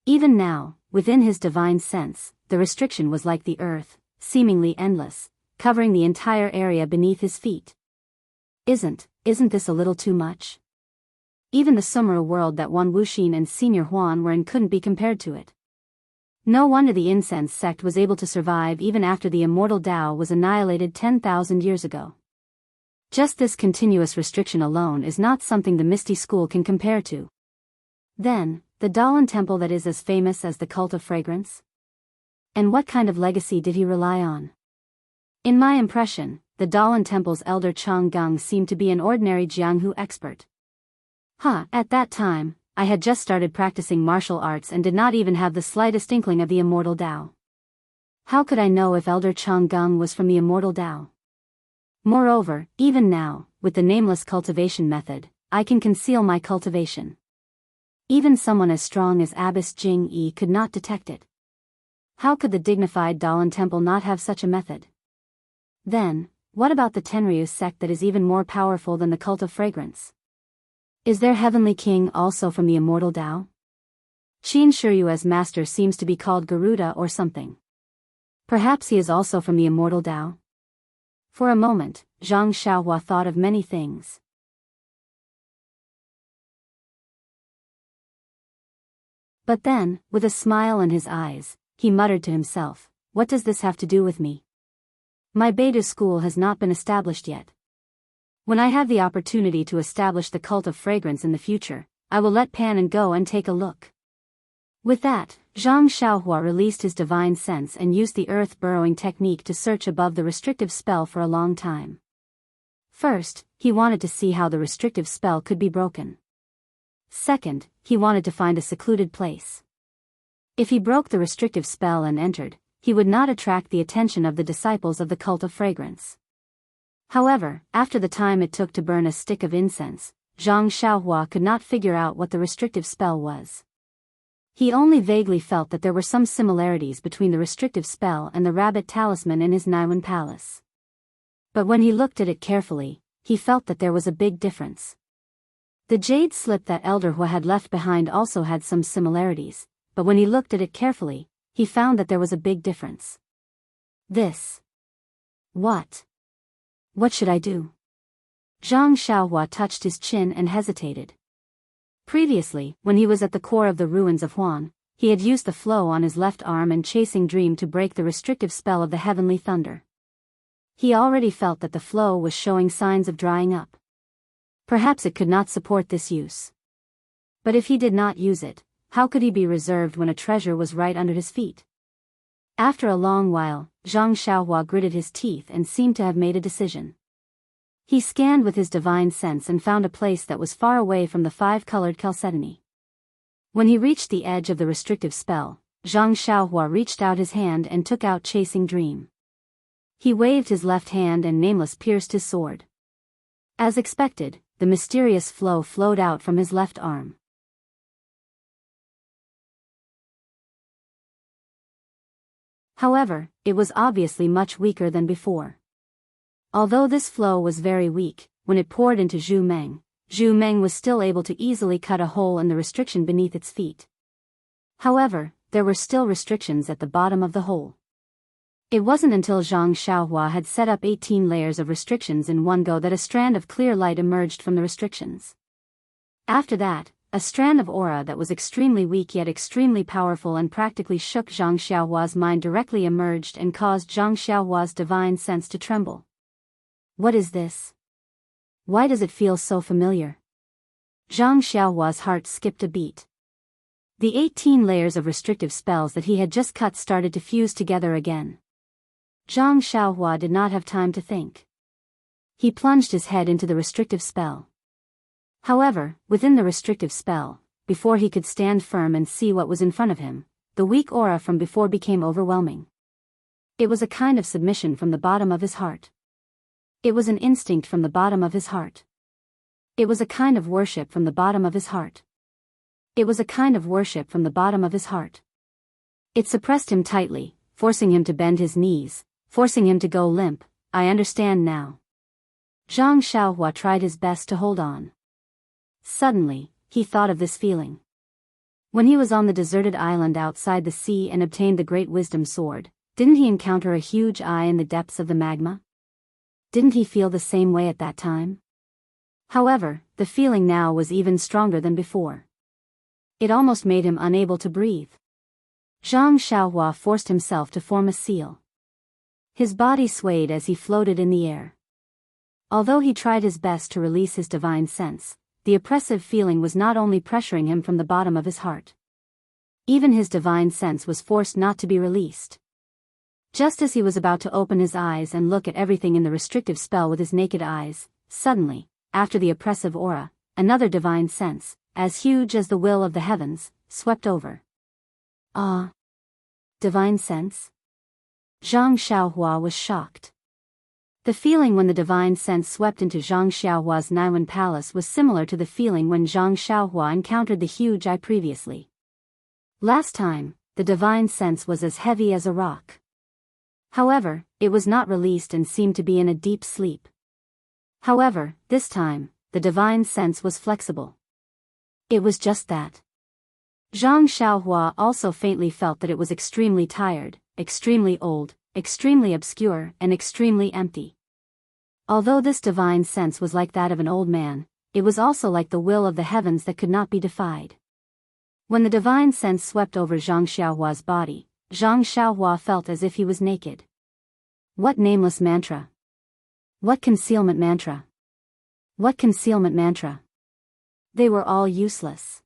Even now, within his divine sense, the restriction was like the earth, seemingly endless, covering the entire area beneath his feet. Isn't this a little too much? Even the Sumera world that Wan Wuxin and Senior Huan were in couldn't be compared to it. No wonder the incense sect was able to survive even after the immortal Tao was annihilated 10,000 years ago. Just this continuous restriction alone is not something the Misty School can compare to. Then, the Daoist temple that is as famous as the cult of fragrance? And what kind of legacy did he rely on? In my impression, the Daoist temple's elder Chang Gung seemed to be an ordinary Jianghu expert. At that time, I had just started practicing martial arts and did not even have the slightest inkling of the immortal Tao. How could I know if Elder Chang Gung was from the immortal Tao? Moreover, even now, with the nameless cultivation method, I can conceal my cultivation. Even someone as strong as Abbess Jing Yi could not detect it. How could the dignified Daoist temple not have such a method? Then, what about the Tenryu sect that is even more powerful than the cult of fragrance? Is their heavenly king also from the immortal Tao? Qin Shiryue's master seems to be called Garuda or something. Perhaps he is also from the immortal Tao? For a moment, Zhang Xiaohua thought of many things. But then, with a smile in his eyes, he muttered to himself, "What does this have to do with me? My Beidou school has not been established yet. When I have the opportunity to establish the cult of fragrance in the future, I will let Pan and go and take a look." With that, Zhang Xiaohua released his divine sense and used the earth burrowing technique to search above the restrictive spell for a long time. First, he wanted to see how the restrictive spell could be broken. Second, he wanted to find a secluded place. If he broke the restrictive spell and entered, he would not attract the attention of the disciples of the cult of fragrance. However, after the time it took to burn a stick of incense, Zhang Xiaohua could not figure out what the restrictive spell was. He only vaguely felt that there were some similarities between the restrictive spell and the rabbit talisman in his Naiwan palace. But when he looked at it carefully, he felt that there was a big difference. The jade slip that Elder Hua had left behind also had some similarities, but when he looked at it carefully, he found that there was a big difference. What should I do? Zhang Xiaohua touched his chin and hesitated. Previously, when he was at the core of the ruins of Huan, he had used the flow on his left arm and chasing dream to break the restrictive spell of the heavenly thunder. He already felt that the flow was showing signs of drying up. Perhaps it could not support this use. But if he did not use it, how could he be reserved when a treasure was right under his feet? After a long while, Zhang Xiaohua gritted his teeth and seemed to have made a decision. He scanned with his divine sense and found a place that was far away from the five-colored chalcedony. When he reached the edge of the restrictive spell, Zhang Xiaohua reached out his hand and took out Chasing Dream. He waved his left hand and Nameless pierced his sword. As expected, the mysterious flow flowed out from his left arm. However, it was obviously much weaker than before. Although this flow was very weak, when it poured into Zhu Meng was still able to easily cut a hole in the restriction beneath its feet. However, there were still restrictions at the bottom of the hole. It wasn't until Zhang Xiaohua had set up 18 layers of restrictions in one go that a strand of clear light emerged from the restrictions. After that, a strand of aura that was extremely weak yet extremely powerful and practically shook Zhang Xiaohua's mind directly emerged and caused Zhang Xiaohua's divine sense to tremble. What is this? Why does it feel so familiar? Zhang Xiaohua's heart skipped a beat. The 18 layers of restrictive spells that he had just cut started to fuse together again. Zhang Xiaohua did not have time to think. He plunged his head into the restrictive spell. However, within the restrictive spell, before he could stand firm and see what was in front of him, the weak aura from before became overwhelming. It was a kind of submission from the bottom of his heart. It was an instinct from the bottom of his heart. It was a kind of worship from the bottom of his heart. It was a kind of worship from the bottom of his heart. It suppressed him tightly, forcing him to bend his knees, forcing him to go limp. I understand now. Zhang Xiaohua tried his best to hold on. Suddenly, he thought of this feeling. When he was on the deserted island outside the sea and obtained the Great Wisdom Sword, didn't he encounter a huge eye in the depths of the magma? Didn't he feel the same way at that time? However, the feeling now was even stronger than before. It almost made him unable to breathe. Zhang Xiaohua forced himself to form a seal. His body swayed as he floated in the air. Although he tried his best to release his divine sense, the oppressive feeling was not only pressuring him from the bottom of his heart. Even his divine sense was forced not to be released. Just as he was about to open his eyes and look at everything in the restrictive spell with his naked eyes, suddenly, after the oppressive aura, another divine sense, as huge as the will of the heavens, swept over. Ah! Divine sense? Zhang Xiaohua was shocked. The feeling when the divine sense swept into Zhang Xiaohua's Naiwan palace was similar to the feeling when Zhang Xiaohua encountered the huge eye previously. Last time, the divine sense was as heavy as a rock. However, it was not released and seemed to be in a deep sleep. However, this time, the divine sense was flexible. It was just that. Zhang Xiaohua also faintly felt that it was extremely tired, extremely old, extremely obscure, and extremely empty. Although this divine sense was like that of an old man, it was also like the will of the heavens that could not be defied. When the divine sense swept over Zhang Xiaohua's body, Zhang Xiaohua felt as if he was naked. What nameless mantra? What concealment mantra? What concealment mantra? They were all useless.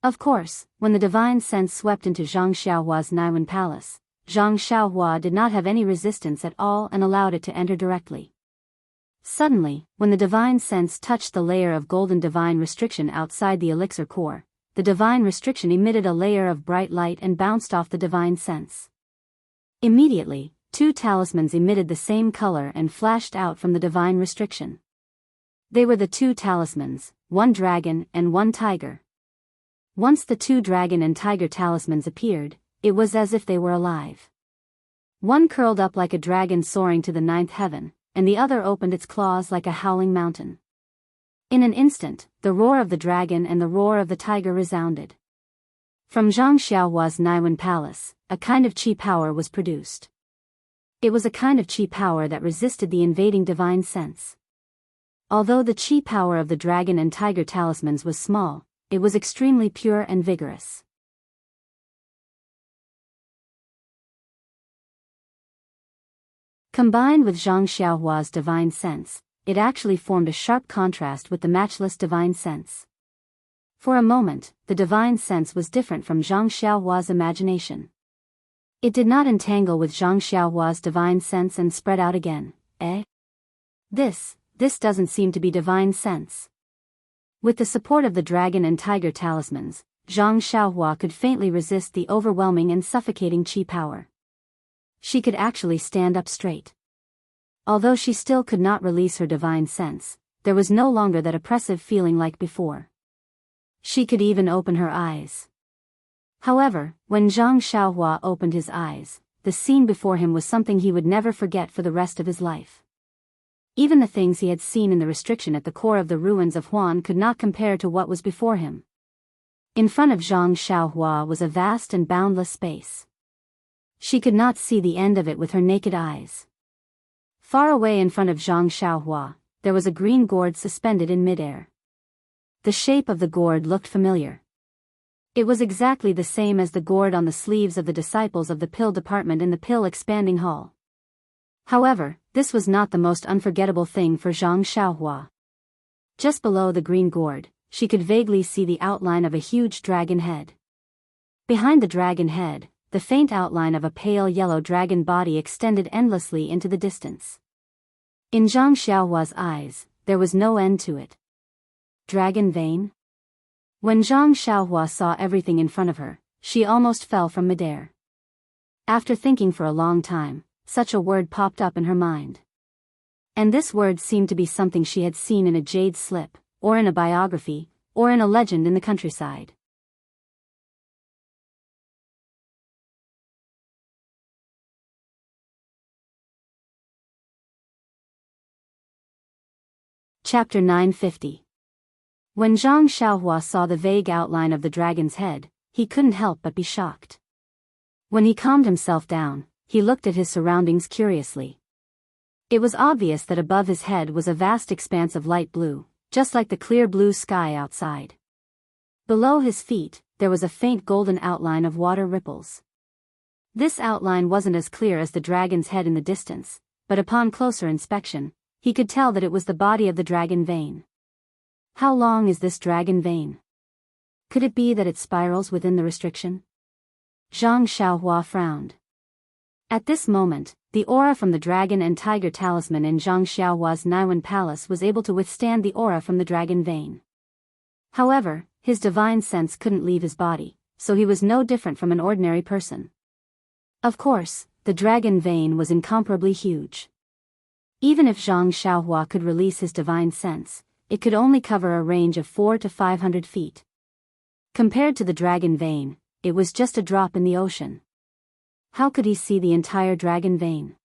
Of course, when the divine sense swept into Zhang Xiaohua's Naiwan palace, Zhang Xiaohua did not have any resistance at all and allowed it to enter directly. Suddenly, when the divine sense touched the layer of golden divine restriction outside the elixir core, the divine restriction emitted a layer of bright light and bounced off the divine sense. Immediately, two talismans emitted the same color and flashed out from the divine restriction. They were the two talismans, one dragon and one tiger. Once the two dragon and tiger talismans appeared, it was as if they were alive. One curled up like a dragon soaring to the ninth heaven, and the other opened its claws like a howling mountain. In an instant, the roar of the dragon and the roar of the tiger resounded. From Zhang Xiaohua's Naiwan palace, a kind of chi power was produced. It was a kind of chi power that resisted the invading divine sense. Although the chi power of the dragon and tiger talismans was small, it was extremely pure and vigorous. Combined with Zhang Xiaohua's divine sense, it actually formed a sharp contrast with the matchless divine sense. For a moment, the divine sense was different from Zhang Xiaohua's imagination. It did not entangle with Zhang Xiaohua's divine sense and spread out again. This doesn't seem to be divine sense. With the support of the dragon and tiger talismans, Zhang Xiaohua could faintly resist the overwhelming and suffocating chi power. She could actually stand up straight. Although she still could not release her divine sense, there was no longer that oppressive feeling like before. She could even open her eyes. However, when Zhang Xiaohua opened his eyes, the scene before him was something he would never forget for the rest of his life. Even the things he had seen in the restriction at the core of the ruins of Huan could not compare to what was before him. In front of Zhang Xiaohua was a vast and boundless space. She could not see the end of it with her naked eyes. Far away in front of Zhang Xiaohua, there was a green gourd suspended in midair. The shape of the gourd looked familiar. It was exactly the same as the gourd on the sleeves of the disciples of the pill department in the pill expanding hall. However, this was not the most unforgettable thing for Zhang Xiaohua. Just below the green gourd, she could vaguely see the outline of a huge dragon head. Behind the dragon head, the faint outline of a pale yellow dragon body extended endlessly into the distance. In Zhang Xiaohua's eyes, there was no end to it. Dragon vein? When Zhang Xiaohua saw everything in front of her, she almost fell from midair. After thinking for a long time, such a word popped up in her mind. And this word seemed to be something she had seen in a jade slip, or in a biography, or in a legend in the countryside. Chapter 950. When Zhang Xiaohua saw the vague outline of the dragon's head, he couldn't help but be shocked. When he calmed himself down, he looked at his surroundings curiously. It was obvious that above his head was a vast expanse of light blue, just like the clear blue sky outside. Below his feet, there was a faint golden outline of water ripples. This outline wasn't as clear as the dragon's head in the distance, but upon closer inspection, he could tell that it was the body of the dragon vein. How long is this dragon vein? Could it be that it spirals within the restriction? Zhang Xiaohua frowned. At this moment, the aura from the dragon and tiger talisman in Zhang Xiaohua's Naiwan palace was able to withstand the aura from the dragon vein. However, his divine sense couldn't leave his body, so he was no different from an ordinary person. Of course, the dragon vein was incomparably huge. Even if Zhang Xiaohua could release his divine sense, it could only cover a range of 400 to 500 feet. Compared to the dragon vein, it was just a drop in the ocean. How could he see the entire dragon vein?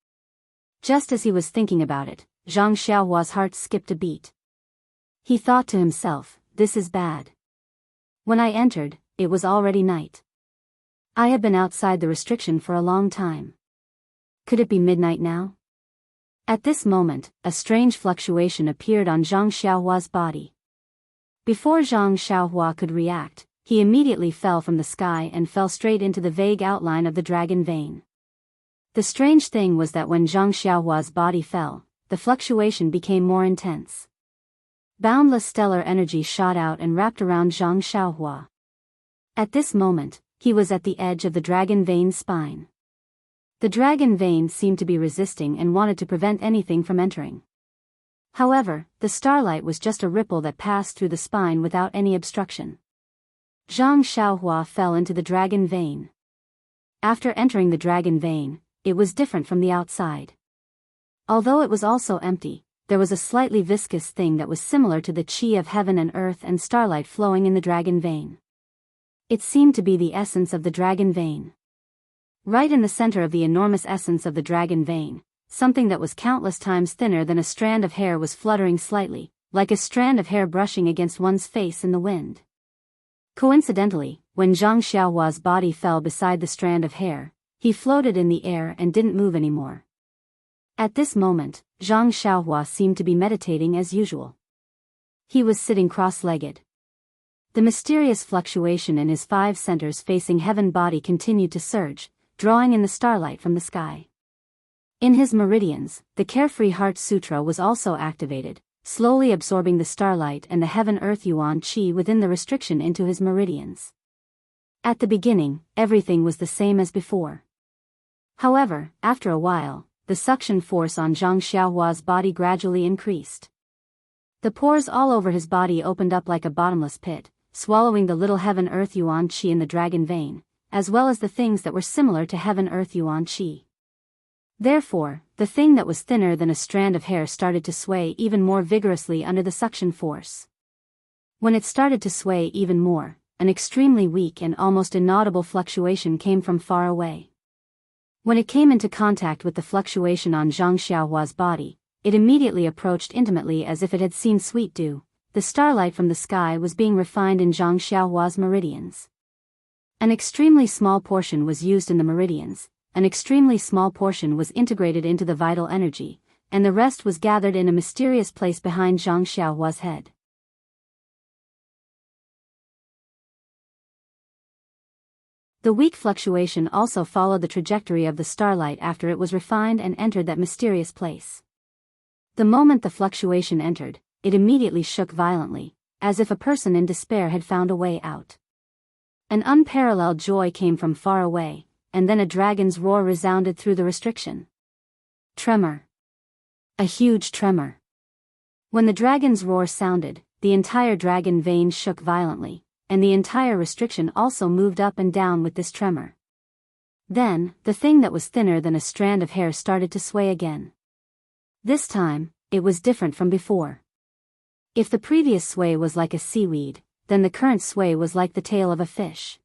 Just as he was thinking about it, Zhang Xiaohua's heart skipped a beat. He thought to himself, this is bad. When I entered, it was already night. I had been outside the restriction for a long time. Could it be midnight now? At this moment, a strange fluctuation appeared on Zhang Xiaohua's body. Before Zhang Xiaohua could react, he immediately fell from the sky and fell straight into the vague outline of the dragon vein. The strange thing was that when Zhang Xiaohua's body fell, the fluctuation became more intense. Boundless stellar energy shot out and wrapped around Zhang Xiaohua. At this moment, he was at the edge of the dragon vein's spine. The dragon vein seemed to be resisting and wanted to prevent anything from entering. However, the starlight was just a ripple that passed through the spine without any obstruction. Zhang Xiaohua fell into the dragon vein. After entering the dragon vein, it was different from the outside. Although it was also empty, there was a slightly viscous thing that was similar to the chi of heaven and earth and starlight flowing in the dragon vein. It seemed to be the essence of the dragon vein. Right in the center of the enormous essence of the dragon vein, something that was countless times thinner than a strand of hair was fluttering slightly, like a strand of hair brushing against one's face in the wind. Coincidentally, when Zhang Xiaohua's body fell beside the strand of hair, he floated in the air and didn't move anymore. At this moment, Zhang Xiaohua seemed to be meditating as usual. He was sitting cross-legged. The mysterious fluctuation in his 5 centers facing heaven body continued to surge, drawing in the starlight from the sky. In his meridians, the Carefree Heart Sutra was also activated, slowly absorbing the starlight and the heaven-earth yuan qi within the restriction into his meridians. At the beginning, everything was the same as before. However, after a while, the suction force on Zhang Xiaohua's body gradually increased. The pores all over his body opened up like a bottomless pit, swallowing the little heaven-earth yuan qi in the dragon vein, as well as the things that were similar to heaven-earth yuan qi. Therefore, the thing that was thinner than a strand of hair started to sway even more vigorously under the suction force. When it started to sway even more, an extremely weak and almost inaudible fluctuation came from far away. When it came into contact with the fluctuation on Zhang Xiaohua's body, it immediately approached intimately as if it had seen sweet dew. The starlight from the sky was being refined in Zhang Xiaohua's meridians. An extremely small portion was used in the meridians, an extremely small portion was integrated into the vital energy, and the rest was gathered in a mysterious place behind Zhang Xiaohua's head. The weak fluctuation also followed the trajectory of the starlight after it was refined and entered that mysterious place. The moment the fluctuation entered, it immediately shook violently, as if a person in despair had found a way out. An unparalleled joy came from far away, and then a dragon's roar resounded through the restriction. Tremor. A huge tremor. When the dragon's roar sounded, the entire dragon vein shook violently, and the entire restriction also moved up and down with this tremor. Then, the thing that was thinner than a strand of hair started to sway again. This time, it was different from before. If the previous sway was like a seaweed, then the current sway was like the tail of a fish.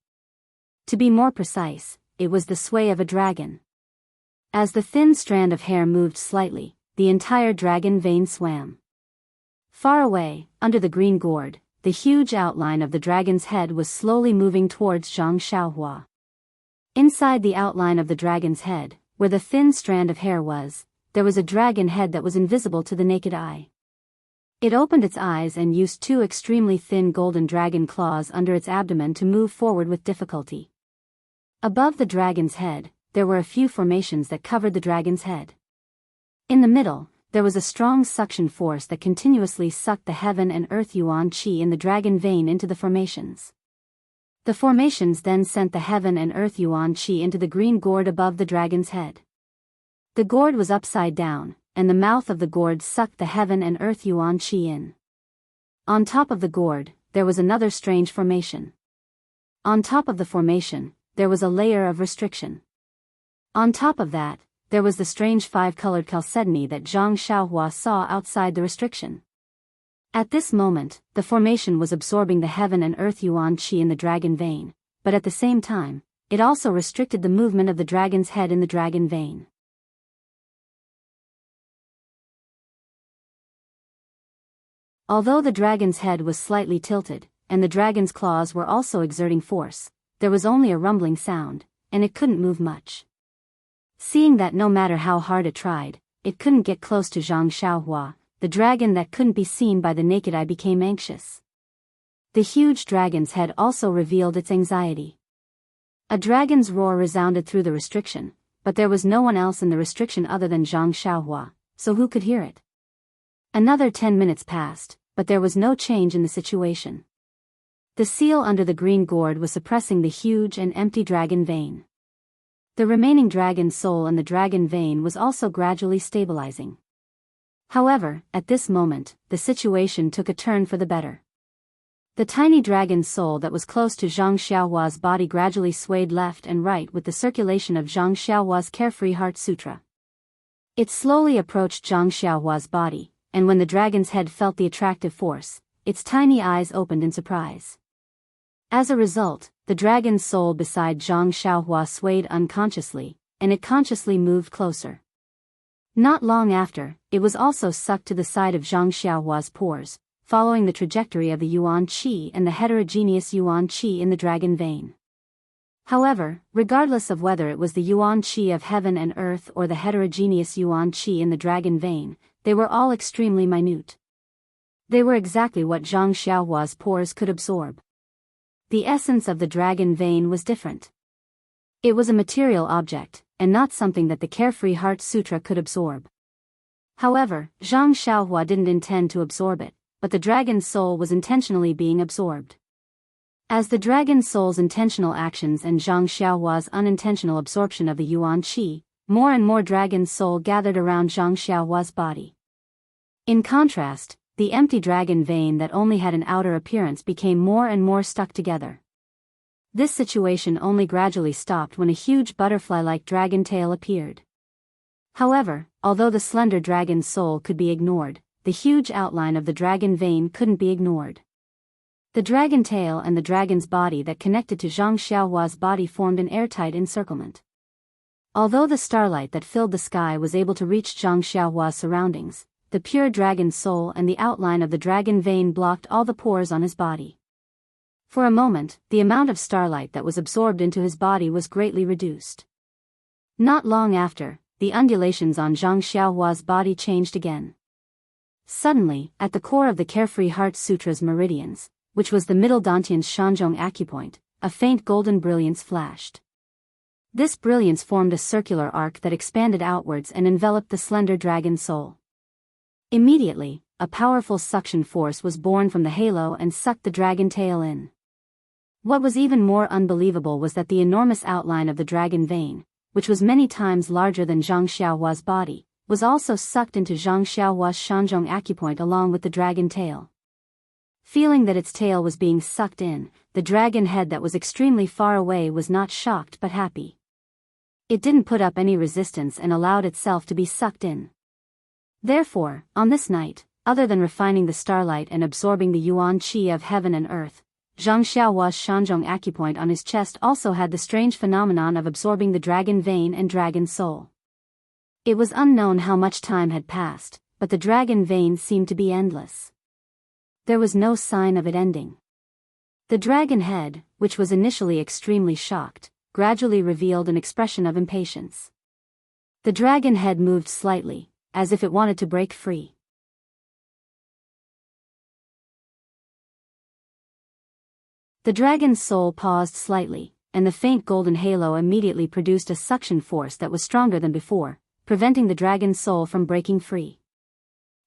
To be more precise, it was the sway of a dragon. As the thin strand of hair moved slightly, the entire dragon vein swam. Far away, under the green gourd, the huge outline of the dragon's head was slowly moving towards Zhang Xiaohua. Inside the outline of the dragon's head, where the thin strand of hair was, there was a dragon head that was invisible to the naked eye. It opened its eyes and used 2 extremely thin golden dragon claws under its abdomen to move forward with difficulty. Above the dragon's head, there were a few formations that covered the dragon's head. In the middle, there was a strong suction force that continuously sucked the heaven and earth yuan qi in the dragon vein into the formations. The formations then sent the heaven and earth yuan qi into the green gourd above the dragon's head. The gourd was upside down, and the mouth of the gourd sucked the heaven and earth yuan qi in. On top of the gourd, there was another strange formation. On top of the formation, there was a layer of restriction. On top of that, there was the strange 5-colored chalcedony that Zhang Xiaohua saw outside the restriction. At this moment, the formation was absorbing the heaven and earth yuan qi in the dragon vein, but at the same time, it also restricted the movement of the dragon's head in the dragon vein. Although the dragon's head was slightly tilted, and the dragon's claws were also exerting force, there was only a rumbling sound, and it couldn't move much. Seeing that no matter how hard it tried, it couldn't get close to Zhang Xiaohua, the dragon that couldn't be seen by the naked eye became anxious. The huge dragon's head also revealed its anxiety. A dragon's roar resounded through the restriction, but there was no one else in the restriction other than Zhang Xiaohua, so who could hear it? Another 10 minutes passed, but there was no change in the situation. The seal under the green gourd was suppressing the huge and empty dragon vein. The remaining dragon soul in the dragon vein was also gradually stabilizing. However, at this moment, the situation took a turn for the better. The tiny dragon soul that was close to Zhang Xiaohua's body gradually swayed left and right with the circulation of Zhang Xiaohua's Carefree Heart Sutra. It slowly approached Zhang Xiaohua's body, and when the dragon's head felt the attractive force, its tiny eyes opened in surprise. As a result, the dragon's soul beside Zhang Xiaohua swayed unconsciously, and it consciously moved closer. Not long after, it was also sucked to the side of Zhang Xiaohua's pores, following the trajectory of the yuan qi and the heterogeneous yuan qi in the dragon vein. However, regardless of whether it was the yuan qi of heaven and earth or the heterogeneous yuan qi in the dragon vein, they were all extremely minute. They were exactly what Zhang Xiaohua's pores could absorb. The essence of the dragon vein was different. It was a material object, and not something that the Carefree Heart Sutra could absorb. However, Zhang Xiaohua didn't intend to absorb it, but the dragon's soul was intentionally being absorbed. As the dragon soul's intentional actions and Zhang Xiaohua's unintentional absorption of the yuan qi, more and more dragon soul gathered around Zhang Xiaohua's body. In contrast, the empty dragon vein that only had an outer appearance became more and more stuck together. This situation only gradually stopped when a huge butterfly-like dragon tail appeared. However, although the slender dragon soul could be ignored, the huge outline of the dragon vein couldn't be ignored. The dragon tail and the dragon's body that connected to Zhang Xiaohua's body formed an airtight encirclement. Although the starlight that filled the sky was able to reach Zhang Xiaohua's surroundings, the pure dragon soul and the outline of the dragon vein blocked all the pores on his body. For a moment, the amount of starlight that was absorbed into his body was greatly reduced. Not long after, the undulations on Zhang Xiaohua's body changed again. Suddenly, at the core of the Carefree Heart Sutra's meridians, which was the middle dantian's Shanzhong acupoint, a faint golden brilliance flashed. This brilliance formed a circular arc that expanded outwards and enveloped the slender dragon soul. Immediately, a powerful suction force was born from the halo and sucked the dragon tail in. What was even more unbelievable was that the enormous outline of the dragon vein, which was many times larger than Zhang Xiaohua's body, was also sucked into Zhang Xiaohua's Shanzhong acupoint along with the dragon tail. Feeling that its tail was being sucked in, the dragon head that was extremely far away was not shocked but happy. It didn't put up any resistance and allowed itself to be sucked in. Therefore, on this night, other than refining the starlight and absorbing the yuan qi of heaven and earth, Zhang Xiaohua's Shanzhong acupoint on his chest also had the strange phenomenon of absorbing the dragon vein and dragon soul. It was unknown how much time had passed, but the dragon vein seemed to be endless. There was no sign of it ending. The dragon head, which was initially extremely shocked, gradually revealed an expression of impatience. The dragon head moved slightly, as if it wanted to break free. The dragon's soul paused slightly, and the faint golden halo immediately produced a suction force that was stronger than before, preventing the dragon's soul from breaking free.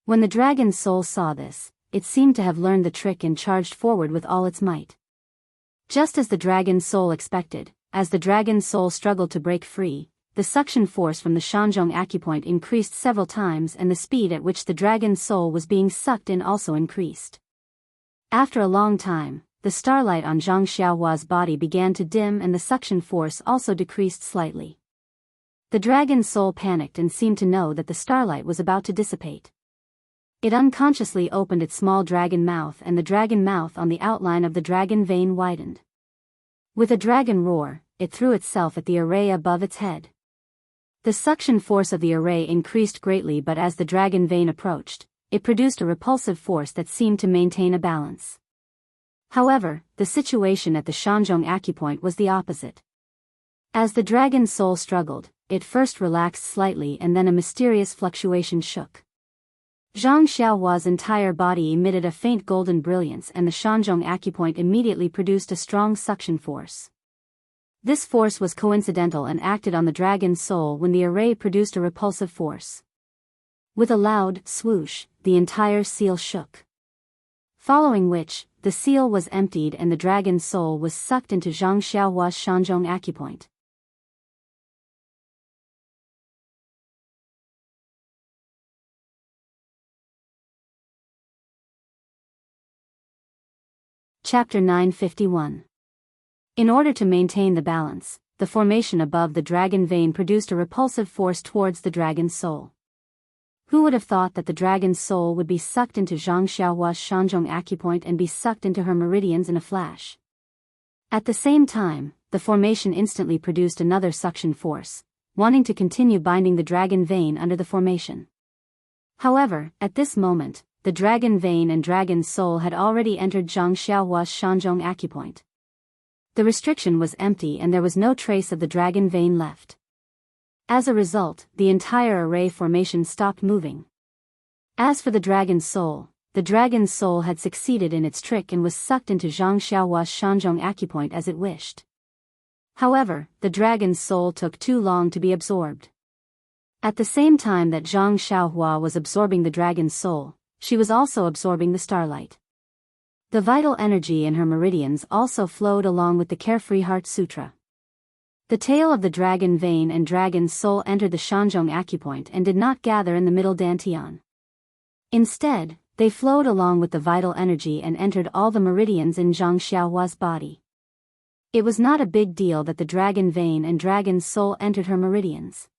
When the dragon's soul saw this, it seemed to have learned the trick and charged forward with all its might. Just as the dragon's soul expected, as the dragon's soul struggled to break free, the suction force from the Shanzhong acupoint increased several times and the speed at which the dragon's soul was being sucked in also increased. After a long time, the starlight on Zhang Xiaohua's body began to dim and the suction force also decreased slightly. The dragon's soul panicked and seemed to know that the starlight was about to dissipate. It unconsciously opened its small dragon mouth and the dragon mouth on the outline of the dragon vein widened. With a dragon roar, it threw itself at the array above its head. The suction force of the array increased greatly, but as the dragon vein approached, it produced a repulsive force that seemed to maintain a balance. However, the situation at the Shanzhong acupoint was the opposite. As the dragon's soul struggled, it first relaxed slightly and then a mysterious fluctuation shook. Zhang Xiaohua's entire body emitted a faint golden brilliance and the Shanzhong acupoint immediately produced a strong suction force. This force was coincidental and acted on the dragon's soul when the array produced a repulsive force. With a loud swoosh, the entire seal shook. Following which, the seal was emptied and the dragon's soul was sucked into Zhang Xiaohua's Shanzhong acupoint. Chapter 951. In order to maintain the balance, the formation above the dragon vein produced a repulsive force towards the dragon's soul. Who would have thought that the dragon's soul would be sucked into Zhang Xiaohua's Shanzhong acupoint and be sucked into her meridians in a flash? At the same time, the formation instantly produced another suction force, wanting to continue binding the dragon vein under the formation. However, at this moment, the dragon vein and dragon's soul had already entered Zhang Xiaohua's Shanzhong acupoint. The restriction was empty and there was no trace of the dragon vein left. As a result, the entire array formation stopped moving. As for the dragon's soul had succeeded in its trick and was sucked into Zhang Xiaohua's Shanzhong acupoint as it wished. However, the dragon's soul took too long to be absorbed. At the same time that Zhang Xiaohua was absorbing the dragon's soul, she was also absorbing the starlight. The vital energy in her meridians also flowed along with the Carefree Heart Sutra. The tail of the dragon vein and dragon's soul entered the Shanzhong acupoint and did not gather in the middle dantian. Instead, they flowed along with the vital energy and entered all the meridians in Zhang Xiaohua's body. It was not a big deal that the dragon vein and dragon's soul entered her meridians.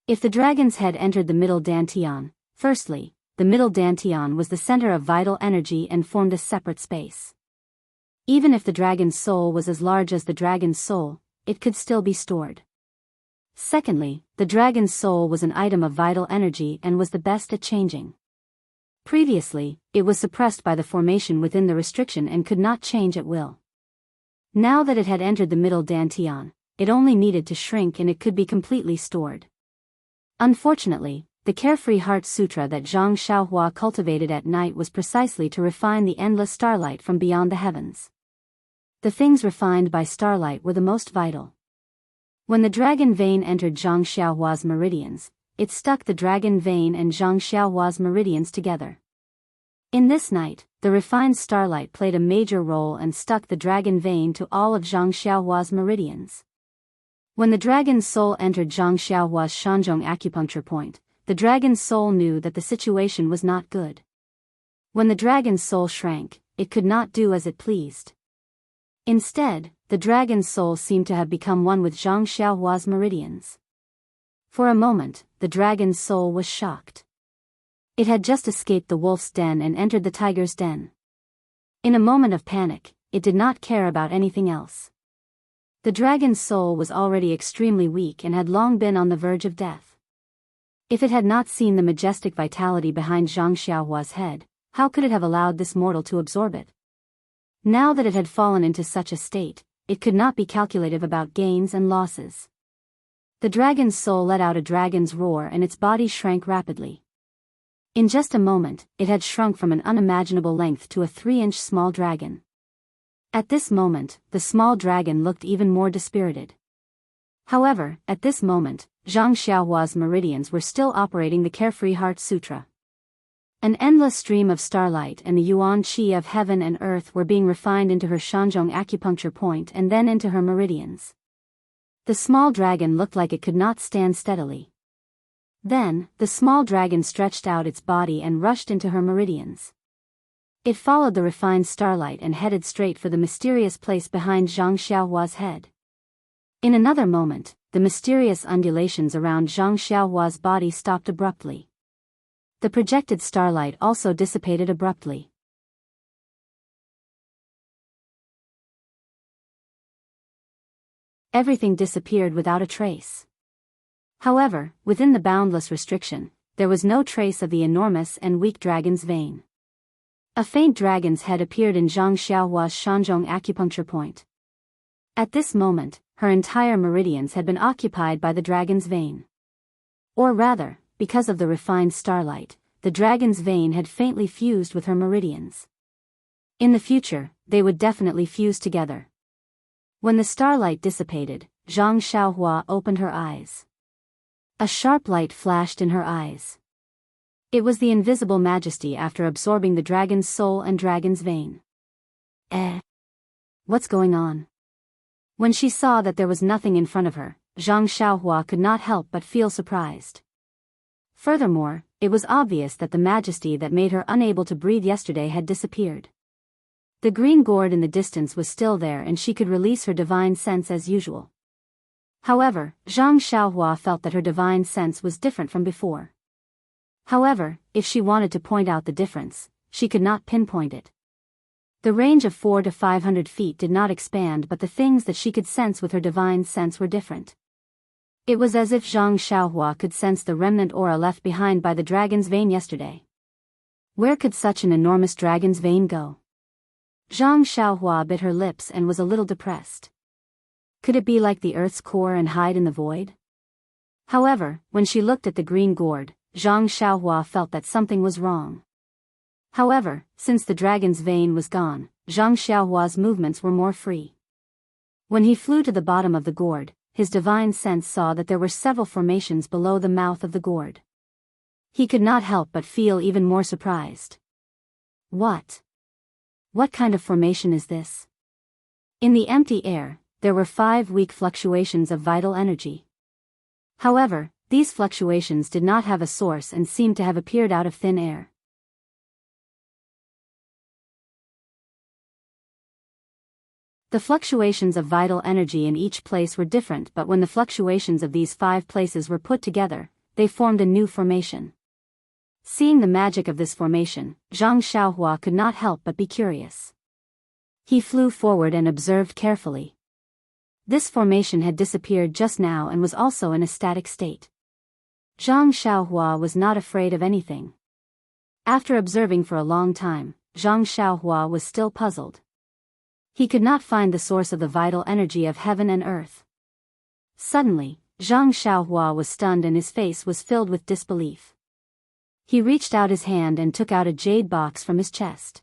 If the dragon's head entered the middle dantian, firstly, the middle dantian was the center of vital energy and formed a separate space. Even if the dragon's soul was as large as the dragon's soul, it could still be stored. Secondly, the dragon's soul was an item of vital energy and was the best at changing. Previously, it was suppressed by the formation within the restriction and could not change at will. Now that it had entered the middle dantian, it only needed to shrink and it could be completely stored. Unfortunately, the Carefree Heart Sutra that Zhang Xiaohua cultivated at night was precisely to refine the endless starlight from beyond the heavens. The things refined by starlight were the most vital. When the dragon vein entered Zhang Xiaohua's meridians, it stuck the dragon vein and Zhang Xiaohua's meridians together. In this night, the refined starlight played a major role and stuck the dragon vein to all of Zhang Xiaohua's meridians. When the dragon's soul entered Zhang Xiaohua's Shanzhong acupuncture point, the dragon's soul knew that the situation was not good. When the dragon's soul shrank, it could not do as it pleased. Instead, the dragon's soul seemed to have become one with Zhang Xiaohua's meridians. For a moment, the dragon's soul was shocked. It had just escaped the wolf's den and entered the tiger's den. In a moment of panic, it did not care about anything else. The dragon's soul was already extremely weak and had long been on the verge of death. If it had not seen the majestic vitality behind Zhang Xiaohua's head, how could it have allowed this mortal to absorb it? Now that it had fallen into such a state, it could not be calculative about gains and losses. The dragon's soul let out a dragon's roar and its body shrank rapidly. In just a moment, it had shrunk from an unimaginable length to a 3-inch small dragon. At this moment, the small dragon looked even more dispirited. However, at this moment, Zhang Xiaohua's meridians were still operating the Carefree Heart Sutra. An endless stream of starlight and the yuan qi of heaven and earth were being refined into her Shanzhong acupuncture point and then into her meridians. The small dragon looked like it could not stand steadily. Then, the small dragon stretched out its body and rushed into her meridians. It followed the refined starlight and headed straight for the mysterious place behind Zhang Xiaohua's head. In another moment, the mysterious undulations around Zhang Xiaohua's body stopped abruptly. The projected starlight also dissipated abruptly. Everything disappeared without a trace. However, within the boundless restriction, there was no trace of the enormous and weak dragon's vein. A faint dragon's head appeared in Zhang Xiaohua's Shanzhong acupuncture point. At this moment, her entire meridians had been occupied by the dragon's vein. Or rather, because of the refined starlight, the dragon's vein had faintly fused with her meridians. In the future, they would definitely fuse together. When the starlight dissipated, Zhang Xiaohua opened her eyes. A sharp light flashed in her eyes. It was the invisible majesty after absorbing the dragon's soul and dragon's vein. What's going on? When she saw that there was nothing in front of her, Zhang Xiaohua could not help but feel surprised. Furthermore, it was obvious that the majesty that made her unable to breathe yesterday had disappeared. The green gourd in the distance was still there and she could release her divine sense as usual. However, Zhang Xiaohua felt that her divine sense was different from before. However, if she wanted to point out the difference, she could not pinpoint it. The range of 400 to 500 feet did not expand, but the things that she could sense with her divine sense were different. It was as if Zhang Xiaohua could sense the remnant aura left behind by the dragon's vein yesterday. Where could such an enormous dragon's vein go? Zhang Xiaohua bit her lips and was a little depressed. Could it be like the earth's core and hide in the void? However, when she looked at the green gourd, Zhang Xiaohua felt that something was wrong. However, since the dragon's vein was gone, Zhang Xiaohua's movements were more free. When he flew to the bottom of the gourd, his divine sense saw that there were several formations below the mouth of the gourd. He could not help but feel even more surprised. What kind of formation is this? In the empty air, there were 5 weak fluctuations of vital energy. However, these fluctuations did not have a source and seemed to have appeared out of thin air. The fluctuations of vital energy in each place were different, but when the fluctuations of these 5 places were put together, they formed a new formation. Seeing the magic of this formation, Zhang Xiaohua could not help but be curious. He flew forward and observed carefully. This formation had disappeared just now and was also in a static state. Zhang Xiaohua was not afraid of anything. After observing for a long time, Zhang Xiaohua was still puzzled. He could not find the source of the vital energy of heaven and earth. Suddenly, Zhang Xiaohua was stunned and his face was filled with disbelief. He reached out his hand and took out a jade box from his chest.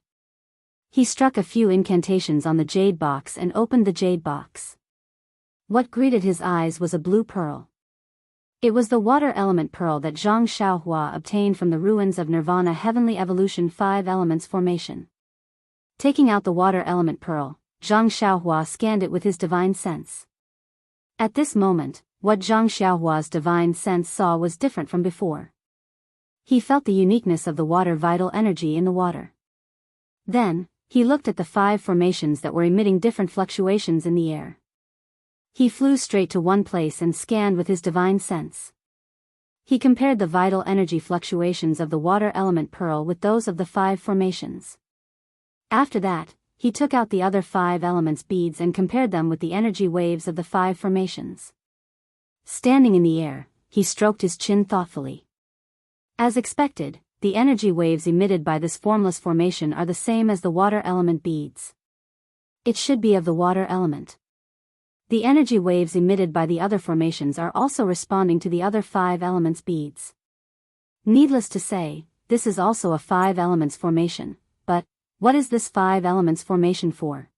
He struck a few incantations on the jade box and opened the jade box. What greeted his eyes was a blue pearl. It was the water element pearl that Zhang Xiaohua obtained from the ruins of Nirvana Heavenly Evolution 5 Elements Formation. Taking out the water element pearl, Zhang Xiaohua scanned it with his divine sense. At this moment, what Zhang Xiaohua's divine sense saw was different from before. He felt the uniqueness of the water vital energy in the water. Then, he looked at the 5 formations that were emitting different fluctuations in the air. He flew straight to one place and scanned with his divine sense. He compared the vital energy fluctuations of the water element pearl with those of the 5 formations. After that, he took out the other 5 elements beads and compared them with the energy waves of the 5 formations. Standing in the air, he stroked his chin thoughtfully. As expected, the energy waves emitted by this formless formation are the same as the water element beads. It should be of the water element. The energy waves emitted by the other formations are also responding to the other 5 elements beads. Needless to say, this is also a 5 elements formation, but what is this 5 elements formation for?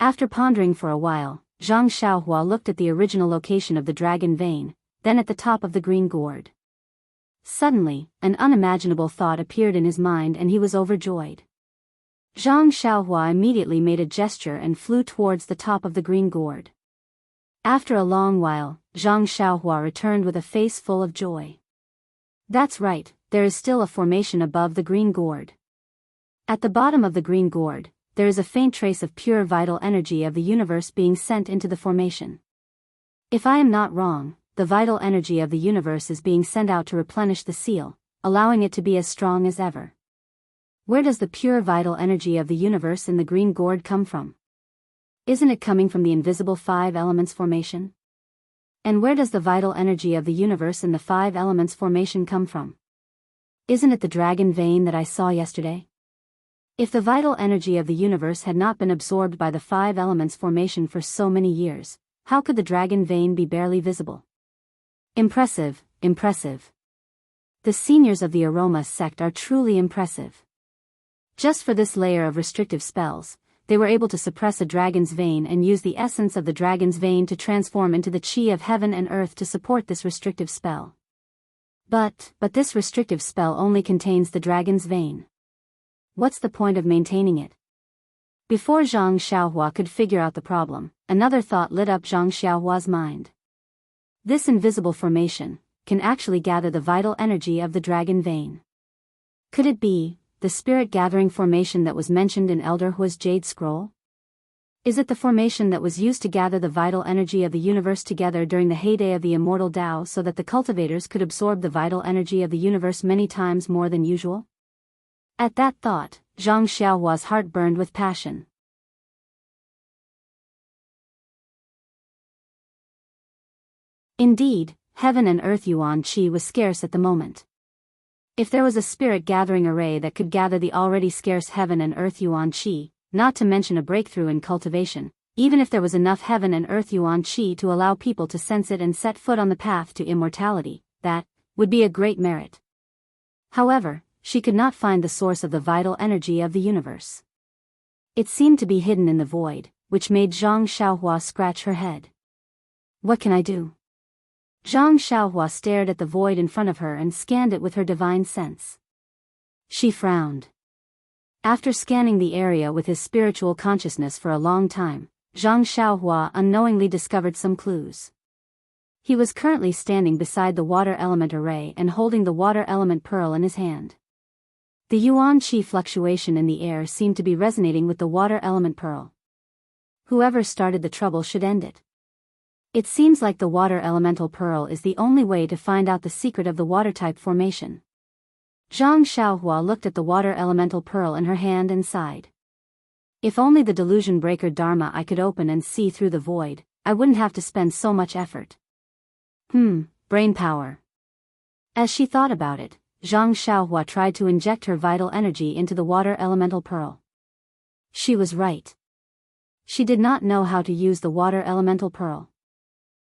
After pondering for a while, Zhang Xiaohua looked at the original location of the dragon vein, then at the top of the green gourd. Suddenly, an unimaginable thought appeared in his mind and he was overjoyed. Zhang Xiaohua immediately made a gesture and flew towards the top of the green gourd. After a long while, Zhang Xiaohua returned with a face full of joy. That's right, there is still a formation above the green gourd. At the bottom of the green gourd, there is a faint trace of pure vital energy of the universe being sent into the formation. If I am not wrong, the vital energy of the universe is being sent out to replenish the seal, allowing it to be as strong as ever. Where does the pure vital energy of the universe in the green gourd come from? Isn't it coming from the invisible 5 elements formation? And where does the vital energy of the universe in the 5 elements formation come from? Isn't it the dragon vein that I saw yesterday? If the vital energy of the universe had not been absorbed by the 5 elements formation for so many years, how could the dragon vein be barely visible? Impressive, impressive. The seniors of the Aroma sect are truly impressive. Just for this layer of restrictive spells, they were able to suppress a dragon's vein and use the essence of the dragon's vein to transform into the chi of heaven and earth to support this restrictive spell. But this restrictive spell only contains the dragon's vein. What's the point of maintaining it? Before Zhang Xiaohua could figure out the problem, another thought lit up Zhang Xiaohua's mind. This invisible formation can actually gather the vital energy of the dragon vein. Could it be the spirit gathering formation that was mentioned in Elder Hua's Jade Scroll? Is it the formation that was used to gather the vital energy of the universe together during the heyday of the immortal Tao so that the cultivators could absorb the vital energy of the universe many times more than usual? At that thought, Zhang Xiaohua's heart burned with passion. Indeed, heaven and earth yuan qi was scarce at the moment. If there was a spirit gathering array that could gather the already scarce heaven and earth yuan qi, not to mention a breakthrough in cultivation, even if there was enough heaven and earth yuan qi to allow people to sense it and set foot on the path to immortality, that would be a great merit. However, she could not find the source of the vital energy of the universe. It seemed to be hidden in the void, which made Zhang Xiaohua scratch her head. What can I do? Zhang Xiaohua stared at the void in front of her and scanned it with her divine sense. She frowned. After scanning the area with his spiritual consciousness for a long time, Zhang Xiaohua unknowingly discovered some clues. He was currently standing beside the water element array and holding the water element pearl in his hand. The yuan qi fluctuation in the air seemed to be resonating with the water element pearl. Whoever started the trouble should end it. It seems like the water elemental pearl is the only way to find out the secret of the water-type formation. Zhang Xiaohua looked at the water elemental pearl in her hand and sighed. If only the delusion breaker Dharma I could open and see through the void, I wouldn't have to spend so much effort. Brain power. As she thought about it, Zhang Xiaohua tried to inject her vital energy into the water elemental pearl. She was right. She did not know how to use the water elemental pearl.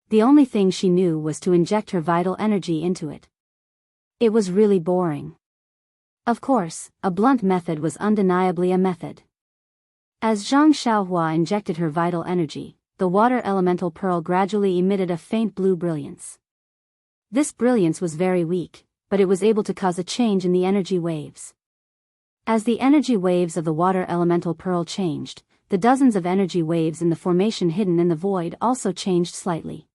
The only thing she knew was to inject her vital energy into it. It was really boring. Of course, a blunt method was undeniably a method. As Zhang Xiaohua injected her vital energy, the water elemental pearl gradually emitted a faint blue brilliance. This brilliance was very weak, but it was able to cause a change in the energy waves. As the energy waves of the water elemental pearl changed, the dozens of energy waves in the formation hidden in the void also changed slightly.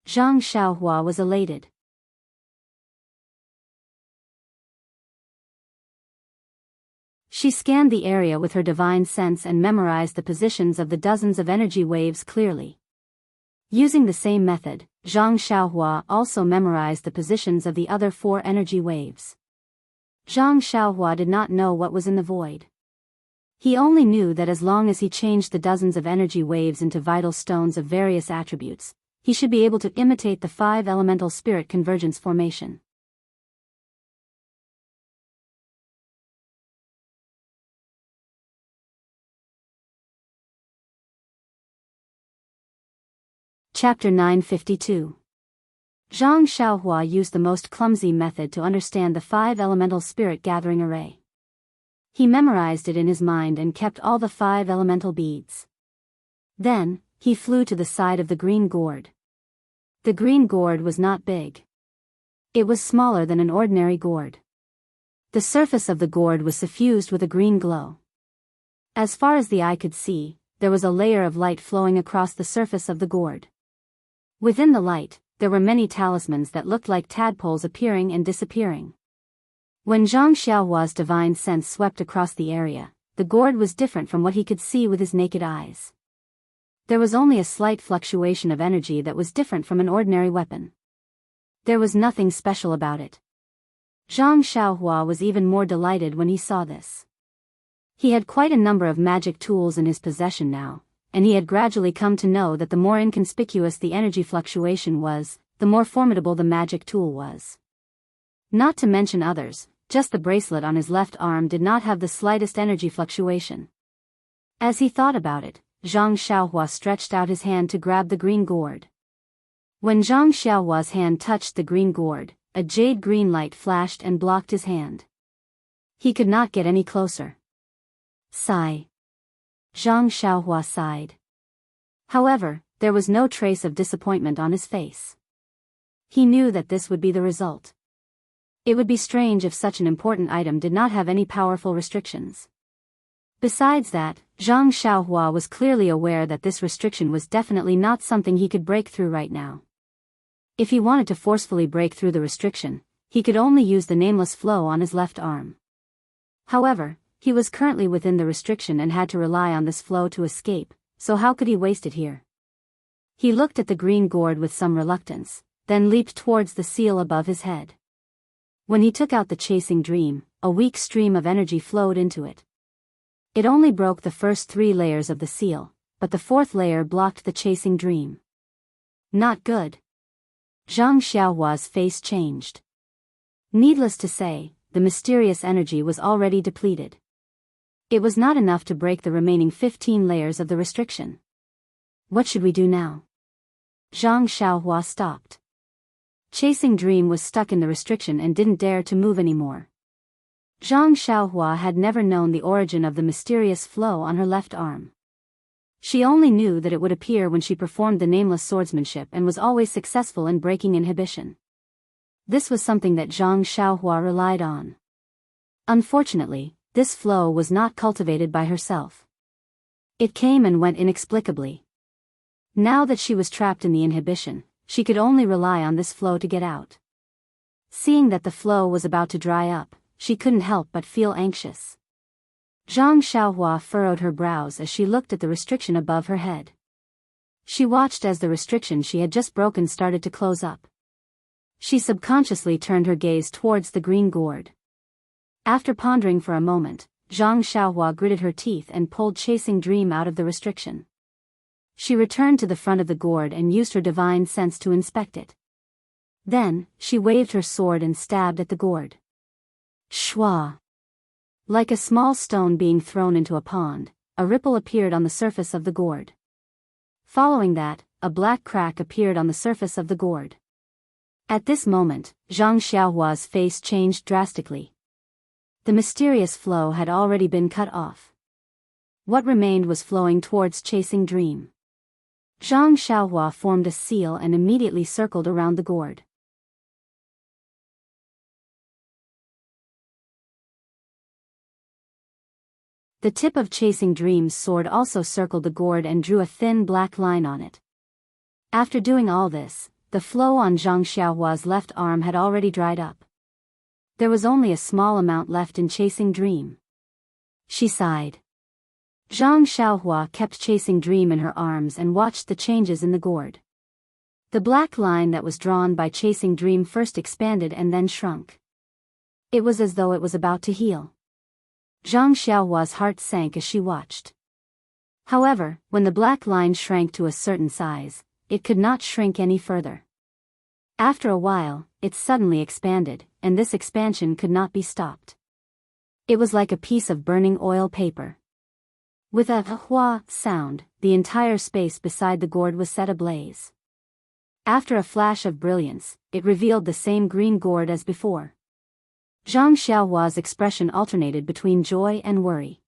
Zhang Xiaohua was elated. She scanned the area with her divine sense and memorized the positions of the dozens of energy waves clearly. Using the same method, Zhang Xiaohua also memorized the positions of the other 4 energy waves. Zhang Xiaohua did not know what was in the void. He only knew that as long as he changed the dozens of energy waves into vital stones of various attributes, he should be able to imitate the 5 elemental spirit convergence formation. Chapter 952. Zhang Xiaohua used the most clumsy method to understand the 5 elemental spirit gathering array. He memorized it in his mind and kept all the 5 elemental beads. Then, he flew to the side of the green gourd. The green gourd was not big. It was smaller than an ordinary gourd. The surface of the gourd was suffused with a green glow. As far as the eye could see, there was a layer of light flowing across the surface of the gourd. Within the light, there were many talismans that looked like tadpoles appearing and disappearing. When Zhang Xiaohua's divine sense swept across the area, the gourd was different from what he could see with his naked eyes. There was only a slight fluctuation of energy that was different from an ordinary weapon. There was nothing special about it. Zhang Xiaohua was even more delighted when he saw this. He had quite a number of magic tools in his possession now, and he had gradually come to know that the more inconspicuous the energy fluctuation was, the more formidable the magic tool was. Not to mention others, just the bracelet on his left arm did not have the slightest energy fluctuation. As he thought about it, Zhang Xiaohua stretched out his hand to grab the green gourd. When Zhang Xiaohua's hand touched the green gourd, a jade green light flashed and blocked his hand. He could not get any closer. Sigh. Zhang Xiaohua sighed. However, there was no trace of disappointment on his face. He knew that this would be the result. It would be strange if such an important item did not have any powerful restrictions. Besides that, Zhang Xiaohua was clearly aware that this restriction was definitely not something he could break through right now. If he wanted to forcefully break through the restriction, he could only use the nameless flow on his left arm. However, he was currently within the restriction and had to rely on this flow to escape, so how could he waste it here? He looked at the green gourd with some reluctance, then leaped towards the seal above his head. When he took out the chasing dream, a weak stream of energy flowed into it. It only broke the first 3 layers of the seal, but the 4th layer blocked the chasing dream. Not good. Zhang Xiaohua's face changed. Needless to say, the mysterious energy was already depleted. It was not enough to break the remaining 15 layers of the restriction. What should we do now? Zhang Xiaohua stopped. Chasing Dream was stuck in the restriction and didn't dare to move anymore. Zhang Xiaohua had never known the origin of the mysterious flow on her left arm. She only knew that it would appear when she performed the nameless swordsmanship and was always successful in breaking inhibition. This was something that Zhang Xiaohua relied on. Unfortunately, this flow was not cultivated by herself. It came and went inexplicably. Now that she was trapped in the inhibition, she could only rely on this flow to get out. Seeing that the flow was about to dry up, she couldn't help but feel anxious. Zhang Xiaohua furrowed her brows as she looked at the restriction above her head. She watched as the restriction she had just broken started to close up. She subconsciously turned her gaze towards the green gourd. After pondering for a moment, Zhang Xiaohua gritted her teeth and pulled Chasing Dream out of the restriction. She returned to the front of the gourd and used her divine sense to inspect it. Then, she waved her sword and stabbed at the gourd. Shwa! Like a small stone being thrown into a pond, a ripple appeared on the surface of the gourd. Following that, a black crack appeared on the surface of the gourd. At this moment, Zhang Xiaohua's face changed drastically. The mysterious flow had already been cut off. What remained was flowing towards Chasing Dream. Zhang Xiaohua formed a seal and immediately circled around the gourd. The tip of Chasing Dream's sword also circled the gourd and drew a thin black line on it. After doing all this, the flow on Zhang Xiaohua's left arm had already dried up. There was only a small amount left in Chasing Dream. She sighed. Zhang Xiaohua kept Chasing Dream in her arms and watched the changes in the gourd. The black line that was drawn by Chasing Dream first expanded and then shrunk. It was as though it was about to heal. Zhang Xiaohua's heart sank as she watched. However, when the black line shrank to a certain size, it could not shrink any further. After a while, it suddenly expanded, and this expansion could not be stopped. It was like a piece of burning oil paper. With a hua sound, the entire space beside the gourd was set ablaze. After a flash of brilliance, it revealed the same green gourd as before. Zhang Xiaohua's expression alternated between joy and worry.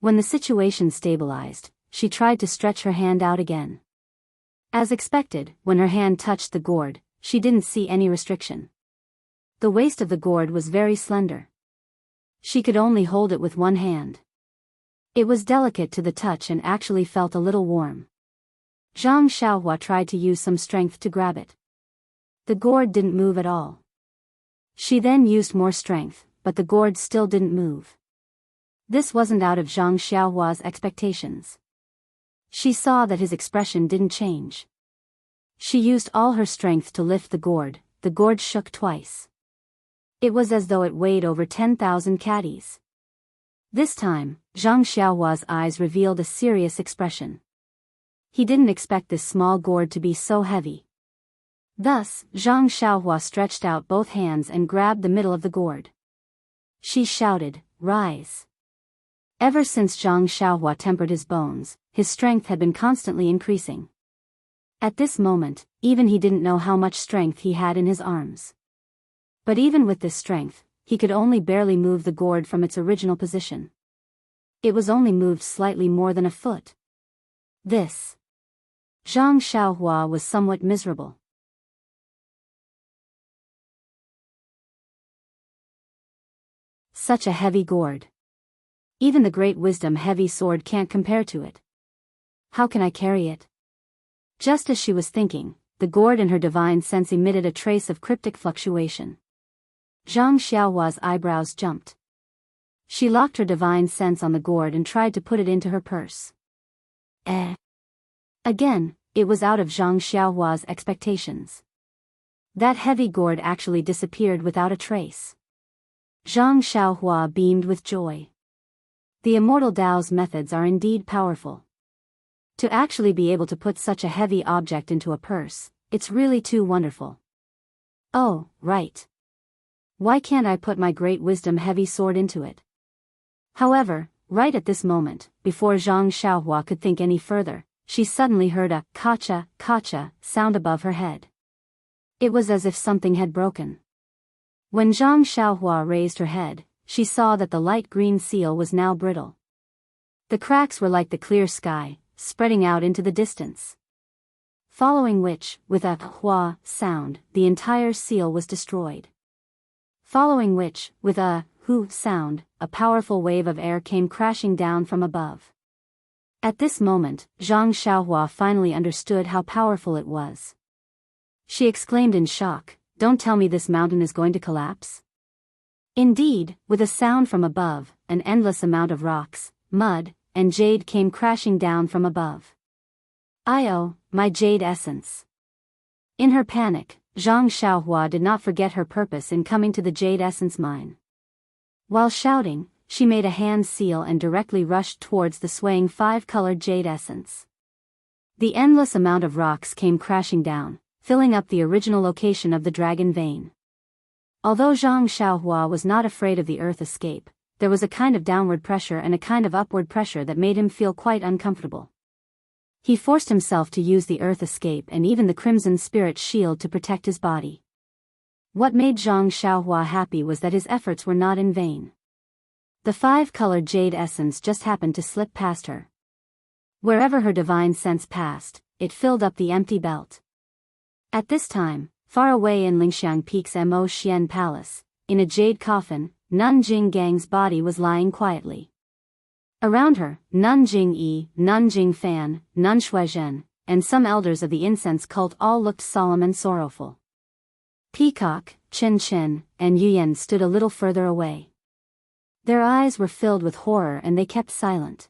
When the situation stabilized, she tried to stretch her hand out again. As expected, when her hand touched the gourd, she didn't see any restriction. The waist of the gourd was very slender. She could only hold it with one hand. It was delicate to the touch and actually felt a little warm. Zhang Xiaohua tried to use some strength to grab it. The gourd didn't move at all. She then used more strength, but the gourd still didn't move. This wasn't out of Zhang Xiaohua's expectations. She saw that his expression didn't change. She used all her strength to lift the gourd shook twice. It was as though it weighed over 10,000 caddies. This time, Zhang Xiaohua's eyes revealed a serious expression. He didn't expect this small gourd to be so heavy. Thus, Zhang Xiaohua stretched out both hands and grabbed the middle of the gourd. She shouted, "Rise!" Ever since Zhang Xiaohua tempered his bones, his strength had been constantly increasing. At this moment, even he didn't know how much strength he had in his arms. But even with this strength, he could only barely move the gourd from its original position. It was only moved slightly more than a foot. Zhang Xiaohua was somewhat miserable. Such a heavy gourd. Even the great wisdom heavy sword can't compare to it. How can I carry it? Just as she was thinking, the gourd in her divine sense emitted a trace of cryptic fluctuation. Zhang Xiaohua's eyebrows jumped. She locked her divine sense on the gourd and tried to put it into her purse. Again, it was out of Zhang Xiaohua's expectations. That heavy gourd actually disappeared without a trace. Zhang Xiaohua beamed with joy. The immortal Dao's methods are indeed powerful. To actually be able to put such a heavy object into a purse, it's really too wonderful. Oh, right. Why can't I put my great wisdom heavy sword into it? However, right at this moment, before Zhang Xiaohua could think any further, she suddenly heard a "kacha, kacha" sound above her head. It was as if something had broken. When Zhang Xiaohua raised her head, she saw that the light green seal was now brittle. The cracks were like the clear sky, spreading out into the distance. Following which, with a "hua" sound, the entire seal was destroyed. Following which, with a "hu" sound, a powerful wave of air came crashing down from above. At this moment, Zhang Xiaohua finally understood how powerful it was. She exclaimed in shock, "Don't tell me this mountain is going to collapse?" Indeed, with a sound from above, an endless amount of rocks, mud, and jade came crashing down from above. "Oh, my jade essence." In her panic, Zhang Xiaohua did not forget her purpose in coming to the jade essence mine. While shouting, she made a hand seal and directly rushed towards the swaying 5-colored jade essence. The endless amount of rocks came crashing down, filling up the original location of the dragon vein. Although Zhang Xiaohua was not afraid of the earth escape, there was a kind of downward pressure and a kind of upward pressure that made him feel quite uncomfortable. He forced himself to use the earth escape and even the crimson spirit shield to protect his body. What made Zhang Xiaohua happy was that his efforts were not in vain. The 5-colored jade essence just happened to slip past her. Wherever her divine sense passed, it filled up the empty belt. At this time, far away in Lingxiang Peak's Mo Xian Palace, in a jade coffin, Nun Jinggang's body was lying quietly. Around her, Nun Jingyi, Nun Jingfan, Nun Shuizhen, and some elders of the incense cult all looked solemn and sorrowful. Peacock, Chen Chen, and Yuyan stood a little further away. Their eyes were filled with horror and they kept silent.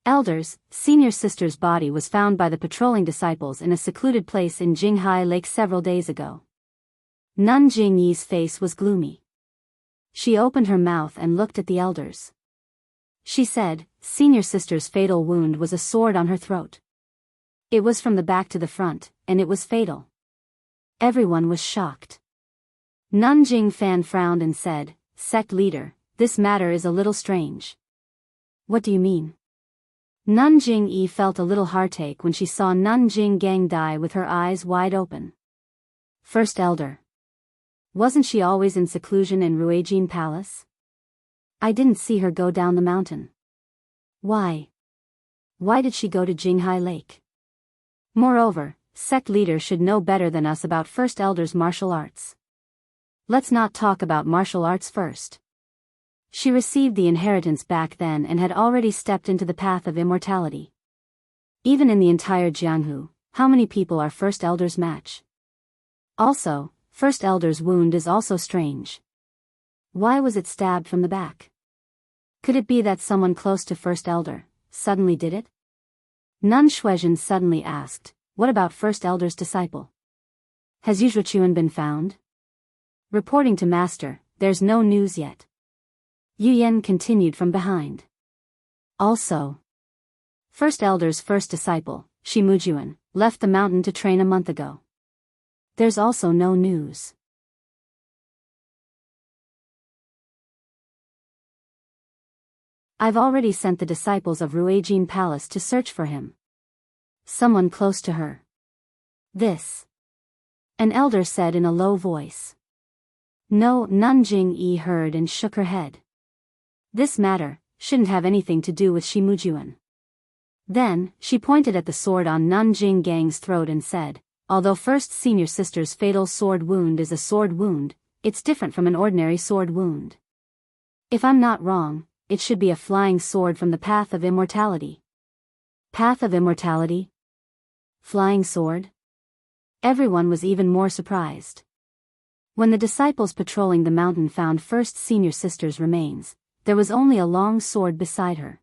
Elders, senior sister's body was found by the patrolling disciples in a secluded place in Jinghai Lake several days ago. Nun Jingyi's face was gloomy. She opened her mouth and looked at the elders. She said, "Senior sister's fatal wound was a sword on her throat. It was from the back to the front, and it was fatal." Everyone was shocked. Nun Jingfan frowned and said, "Sect leader, this matter is a little strange." "What do you mean?" Nun Jingyi felt a little heartache when she saw Nun Jinggang die with her eyes wide open. First elder. Wasn't she always in seclusion in Ruijin Palace? I didn't see her go down the mountain. Why? Why did she go to Jinghai Lake? Moreover, sect leader should know better than us about first elder's martial arts. Let's not talk about martial arts first. She received the inheritance back then and had already stepped into the path of immortality. Even in the entire Jianghu, how many people are first elders match? Also, first elder's wound is also strange. Why was it stabbed from the back? Could it be that someone close to first elder suddenly did it? Nun Shuizhen suddenly asked, "What about first elder's disciple? Has Yuzhuchuan been found?" Reporting to master, "There's no news yet." Yuyan continued from behind. Also, first elder's first disciple, Shimujuan, left the mountain to train a month ago. There's also no news. I've already sent the disciples of Ruijin Palace to search for him. Someone close to her. This. An elder said in a low voice. No, Nun Jingyi heard and shook her head. This matter shouldn't have anything to do with Shimujuan. Then, she pointed at the sword on Nun Jinggang's throat and said, "Although first senior sister's fatal sword wound is a sword wound, it's different from an ordinary sword wound. If I'm not wrong, it should be a flying sword from the path of immortality." Path of immortality? Flying sword? Everyone was even more surprised. When the disciples patrolling the mountain found first senior sister's remains, there was only a long sword beside her.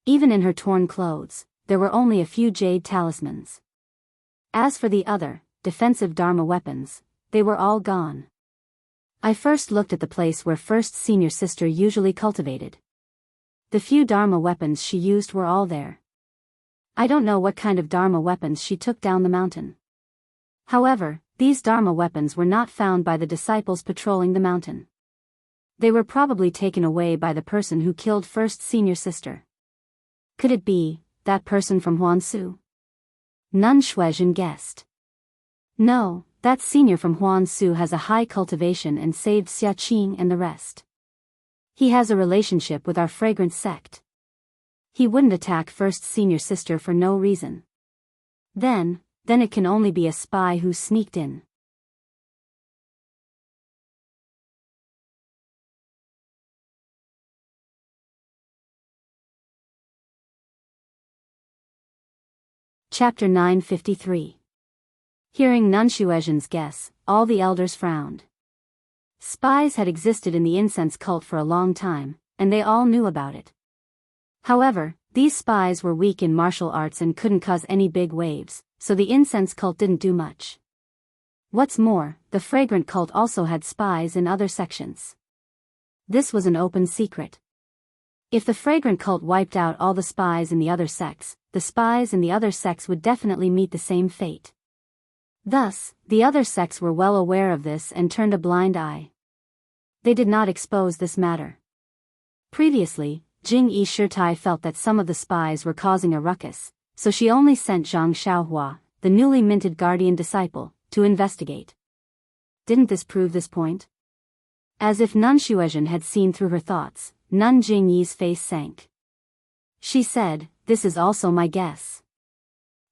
Even in her torn clothes, there were only a few jade talismans. As for the other, defensive Dharma weapons, they were all gone. I first looked at the place where first senior sister usually cultivated. The few Dharma weapons she used were all there. I don't know what kind of Dharma weapons she took down the mountain. However, these Dharma weapons were not found by the disciples patrolling the mountain. They were probably taken away by the person who killed first senior sister. Could it be that person from Huansu? Nun Shuizhen guessed. No, that senior from Huansu has a high cultivation and saved Xiaqing and the rest. He has a relationship with our fragrance sect. He wouldn't attack first senior sister for no reason. Then it can only be a spy who sneaked in. Chapter 953. Hearing Nun Shuizhen's guess, all the elders frowned. Spies had existed in the incense cult for a long time, and they all knew about it. However, these spies were weak in martial arts and couldn't cause any big waves, so the incense cult didn't do much. What's more, the fragrant cult also had spies in other sections. This was an open secret. If the fragrant cult wiped out all the spies in the other sects, the spies in the other sects would definitely meet the same fate. Thus, the other sects were well aware of this and turned a blind eye. They did not expose this matter. Previously, Jing-yi Shirtai felt that some of the spies were causing a ruckus, so she only sent Zhang Xiaohua, the newly minted guardian disciple, to investigate. Didn't this prove this point? As if Nun Shuizhen had seen through her thoughts, Nun Jingyi's face sank. She said, "This is also my guess."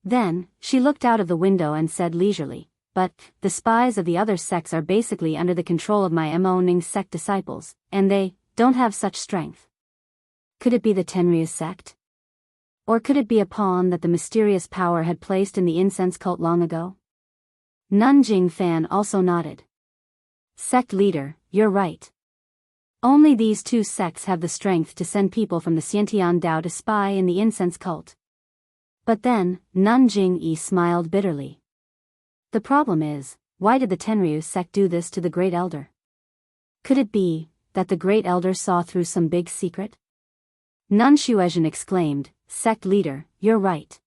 Then, she looked out of the window and said leisurely, "But, the spies of the other sects are basically under the control of my Mo Ning sect disciples, and they don't have such strength. Could it be the Tenryu sect? Or could it be a pawn that the mysterious power had placed in the incense cult long ago?" Nun Jingfan also nodded. "Sect leader, you're right. Only these two sects have the strength to send people from the Xiantian Dao to spy in the incense cult." But then, Nun Jingyi smiled bitterly. "The problem is, why did the Tenryu sect do this to the Great Elder? Could it be that the Great Elder saw through some big secret?" Nun Shuizhen exclaimed, "Sect leader, you're right.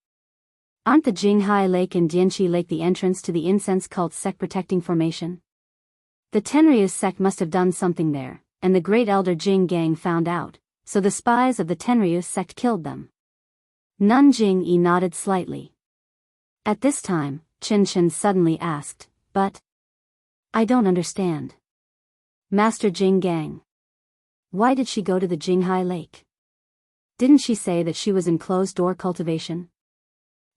Aren't the Jinghai Lake and Dianqi Lake the entrance to the incense cult sect protecting formation? The Tenryu sect must have done something there, and the Great Elder Jing Gang found out, so the spies of the Tenryu sect killed them." Nun Jingyi nodded slightly. At this time, Chen Chen suddenly asked, "But I don't understand. Master Jing Gang. Why did she go to the Jinghai Lake? Didn't she say that she was in closed-door cultivation?"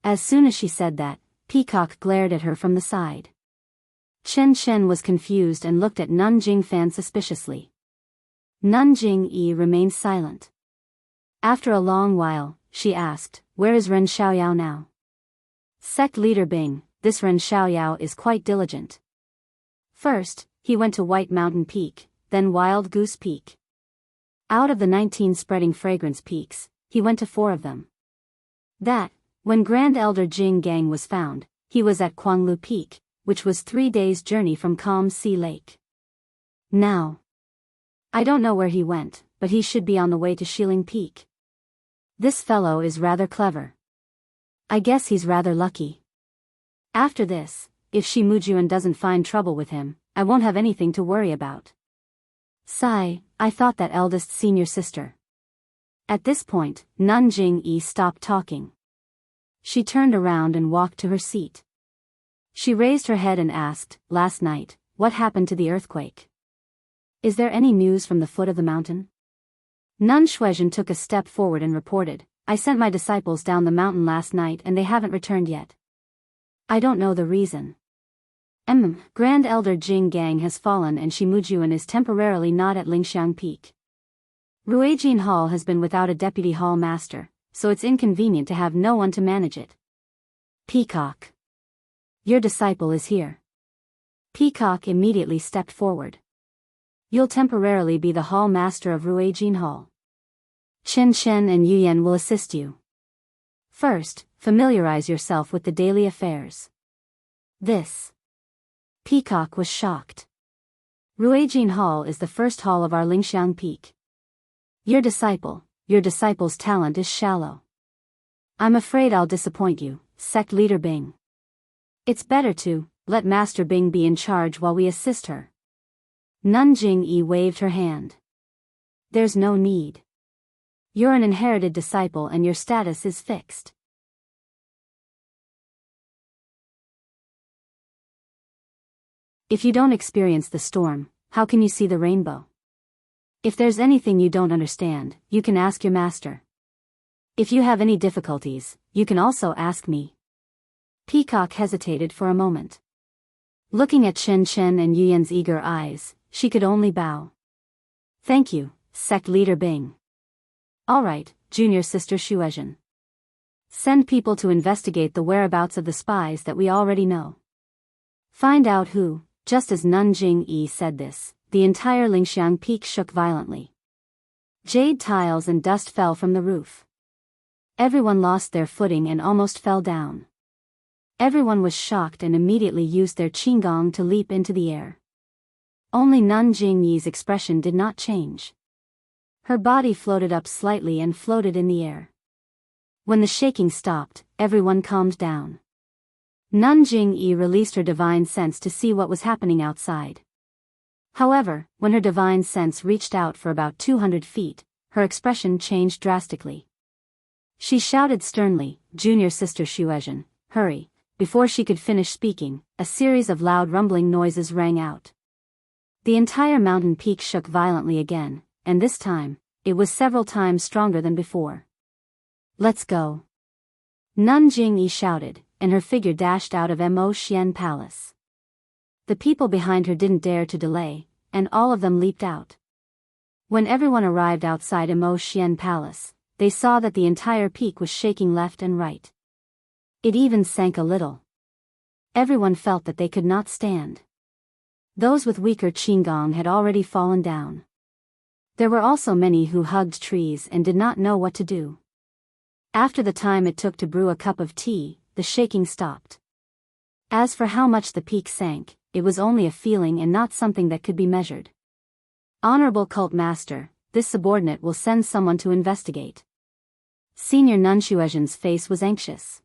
As soon as she said that, Peacock glared at her from the side. Chen Chen was confused and looked at Nun Jingfan suspiciously. Nun Jingyi remained silent. After a long while, she asked, "Where is Ren Xiaoyao now?" "Sect leader Bing, this Ren Xiaoyao is quite diligent. First, he went to White Mountain Peak, then Wild Goose Peak. Out of the 19 spreading fragrance peaks, he went to 4 of them. That, when Grand Elder Jing Gang was found, he was at Kuanglu Peak, which was 3 days' journey from Calm Sea Lake. Now, I don't know where he went, but he should be on the way to Shiling Peak. This fellow is rather clever. I guess he's rather lucky. After this, if Shi Mujuan doesn't find trouble with him, I won't have anything to worry about. Sigh, I thought that eldest senior sister." At this point, Nun Jingyi stopped talking. She turned around and walked to her seat. She raised her head and asked, "Last night, what happened to the earthquake? Is there any news from the foot of the mountain?" Nun Shuizhen took a step forward and reported, "I sent my disciples down the mountain last night and they haven't returned yet. I don't know the reason. Grand Elder Jing Gang has fallen and Shimujuan is temporarily not at Lingxiang Peak. Ruijin Hall has been without a deputy hall master, so it's inconvenient to have no one to manage it. Peacock. Your disciple is here." Peacock immediately stepped forward. "You'll temporarily be the hall master of Ruijin Hall. Chen Chen and Yuyan will assist you. First, familiarize yourself with the daily affairs." This. Peacock was shocked. "Ruijin Hall is the first hall of our Lingxiang Peak. Your disciple's talent is shallow. I'm afraid I'll disappoint you, sect leader Bing. It's better to let Master Bing be in charge while we assist her." Nanjing Yi waved her hand. There's no need. You're an inherited disciple and your status is fixed. If you don't experience the storm, how can you see the rainbow? If there's anything you don't understand, you can ask your master. If you have any difficulties, you can also ask me. Peacock hesitated for a moment. Looking at Chen Chen and Yuyan's eager eyes, she could only bow. Thank you, sect leader Bing. All right, junior sister Shuezhen. Send people to investigate the whereabouts of the spies that we already know. Find out who. Just as Nanjing Yi said this, the entire Lingxiang peak shook violently. Jade tiles and dust fell from the roof. Everyone lost their footing and almost fell down. Everyone was shocked and immediately used their qinggong to leap into the air. Only Nanjing Yi's expression did not change. Her body floated up slightly and floated in the air. When the shaking stopped, everyone calmed down. Nanjing Yi released her divine sense to see what was happening outside. However, when her divine sense reached out for about 200 feet, her expression changed drastically. She shouted sternly, "Junior sister Shuezhen, hurry!" Before she could finish speaking, a series of loud rumbling noises rang out. The entire mountain peak shook violently again, and this time, it was several times stronger than before. Let's go. Nanjing Yi shouted, and her figure dashed out of Mo Xian Palace. The people behind her didn't dare to delay, and all of them leaped out. When everyone arrived outside Mo Xian Palace, they saw that the entire peak was shaking left and right. It even sank a little. Everyone felt that they could not stand. Those with weaker qinggong had already fallen down. There were also many who hugged trees and did not know what to do. After the time it took to brew a cup of tea, the shaking stopped. As for how much the peak sank, it was only a feeling and not something that could be measured. Honorable Cult Master, this subordinate will send someone to investigate. Senior Nun Shuezhen's face was anxious.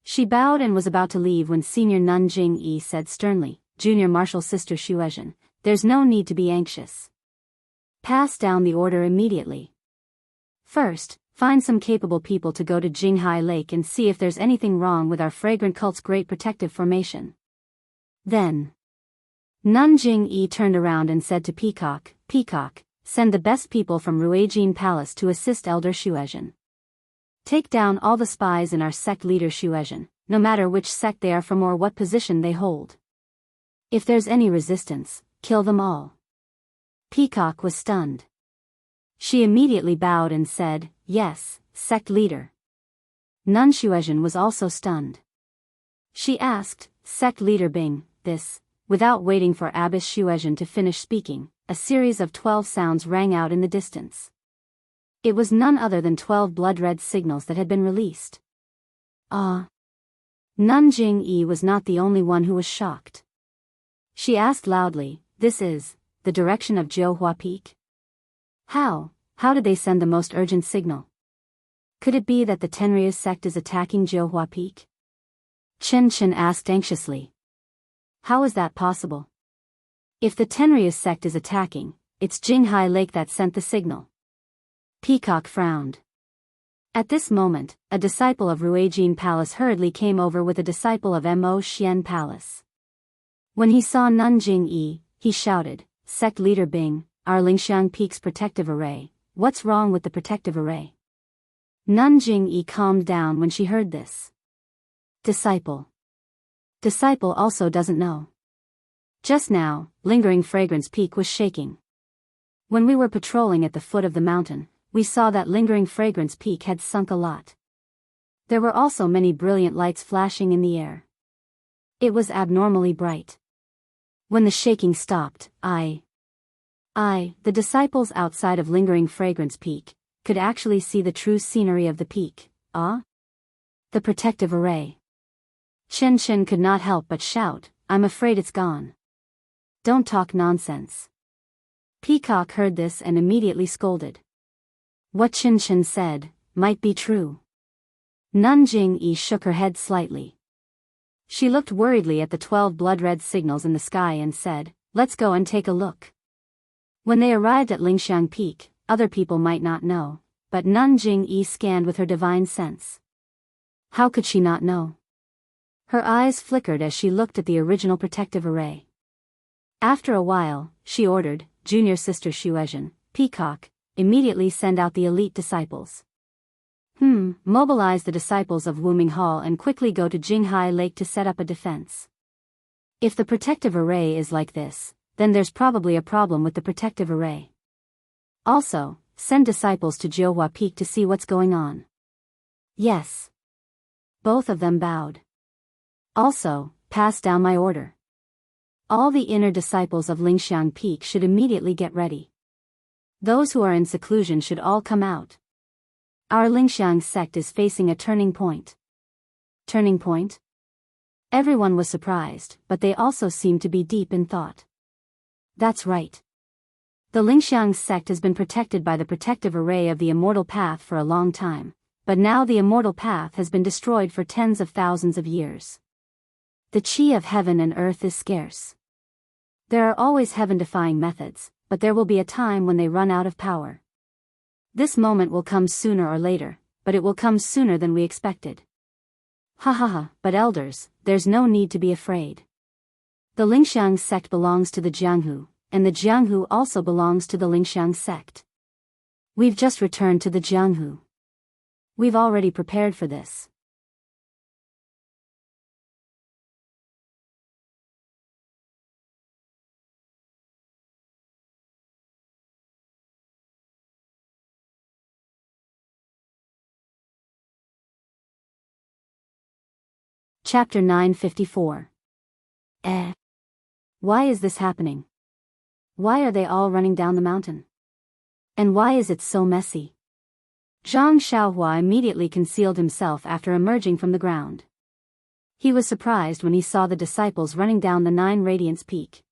She bowed and was about to leave when Senior Nanjing Yi said sternly, "Junior Martial Sister Shuezhen, there's no need to be anxious. Pass down the order immediately. First, find some capable people to go to Jinghai Lake and see if there's anything wrong with our fragrant cult's great protective formation. Then, Nanjing Yi turned around and said to Peacock, "Peacock, send the best people from Ruijin Palace to assist Elder Shuezhen. Take down all the spies in our sect leader Shuezhen, no matter which sect they are from or what position they hold. If there's any resistance, kill them all." Peacock was stunned. She immediately bowed and said, "Yes, sect leader." Nun Shuezhen was also stunned. She asked, "Sect leader Bing, this?" Without waiting for Abbess Shuezhen to finish speaking, a series of 12 sounds rang out in the distance. It was none other than 12 blood-red signals that had been released. Nanjing Yi was not the only one who was shocked. She asked loudly, "This is the direction of Jiuhua Peak? How did they send the most urgent signal? Could it be that the Tenryu's sect is attacking Jiuhua Peak?" Chen Chen asked anxiously. "How is that possible? If the Tenryu's sect is attacking, it's Jinghai Lake that sent the signal." Peacock frowned. At this moment, a disciple of Ruijin Palace hurriedly came over with a disciple of Mo Xian Palace. When he saw Nanjing Yi, he shouted, "Sect leader Bing, our Lingxiang Peak's protective array, what's wrong with the protective array?" Nanjing Yi calmed down when she heard this. Disciple also doesn't know. Just now, Lingering Fragrance Peak was shaking. When we were patrolling at the foot of the mountain, we saw that Lingering Fragrance Peak had sunk a lot. There were also many brilliant lights flashing in the air. It was abnormally bright. When the shaking stopped, the disciples outside of Lingering Fragrance Peak, could actually see the true scenery of the peak. The protective array. Chen Chen could not help but shout, "I'm afraid it's gone." "Don't talk nonsense." Peacock heard this and immediately scolded. What Chen Chen said might be true. Nanjing Yi shook her head slightly. She looked worriedly at the 12 blood-red signals in the sky and said, "Let's go and take a look." When they arrived at Lingxiang Peak, other people might not know, but Nun Jing-yi scanned with her divine sense. How could she not know? Her eyes flickered as she looked at the original protective array. After a while, she ordered, "Junior Sister Shuezhen, Peacock, immediately send out the elite disciples. Mobilize the disciples of Wuming Hall and quickly go to Jinghai Lake to set up a defense." If the protective array is like this, then there's probably a problem with the protective array. Also, send disciples to Jiuhua Peak to see what's going on. Yes. Both of them bowed. Also, pass down my order. All the inner disciples of Lingxiang Peak should immediately get ready. Those who are in seclusion should all come out. Our Lingxiang sect is facing a turning point. Turning point? Everyone was surprised, but they also seemed to be deep in thought. That's right. The Lingxiang sect has been protected by the protective array of the Immortal Path for a long time, but now the Immortal Path has been destroyed for tens of thousands of years. The qi of heaven and earth is scarce. There are always heaven-defying methods, but there will be a time when they run out of power. This moment will come sooner or later, but it will come sooner than we expected. But elders, there's no need to be afraid. The Lingxiang sect belongs to the Jianghu, and the Jianghu also belongs to the Lingxiang sect. We've just returned to the Jianghu. We've already prepared for this. Chapter 954. Why is this happening? Why are they all running down the mountain? And why is it so messy? Zhang Xiaohua immediately concealed himself after emerging from the ground. He was surprised when he saw the disciples running down the 9 Radiance Peak.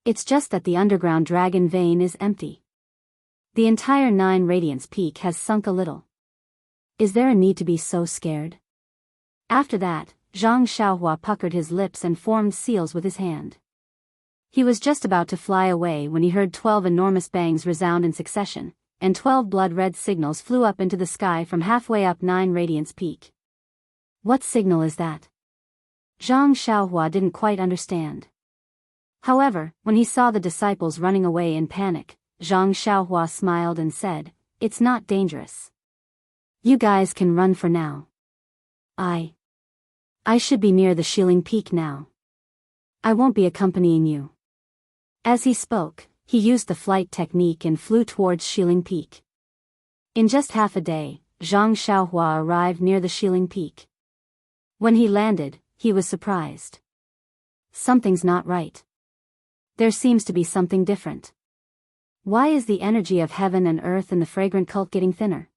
It's just that the underground dragon vein is empty. The entire 9 Radiance Peak has sunk a little. Is there a need to be so scared? After that, Zhang Xiaohua puckered his lips and formed seals with his hand. He was just about to fly away when he heard 12 enormous bangs resound in succession, and 12 blood-red signals flew up into the sky from halfway up 9 Radiance Peak. What signal is that? Zhang Xiaohua didn't quite understand. However, when he saw the disciples running away in panic, Zhang Xiaohua smiled and said, "It's not dangerous. You guys can run for now. I should be near the Shilling Peak now. I won't be accompanying you." As he spoke, he used the flight technique and flew towards Shilling Peak. In just half a day, Zhang Xiaohua arrived near the Shilling Peak. When he landed, he was surprised. Something's not right. There seems to be something different. Why is the energy of heaven and earth in the fragrant cult getting thinner?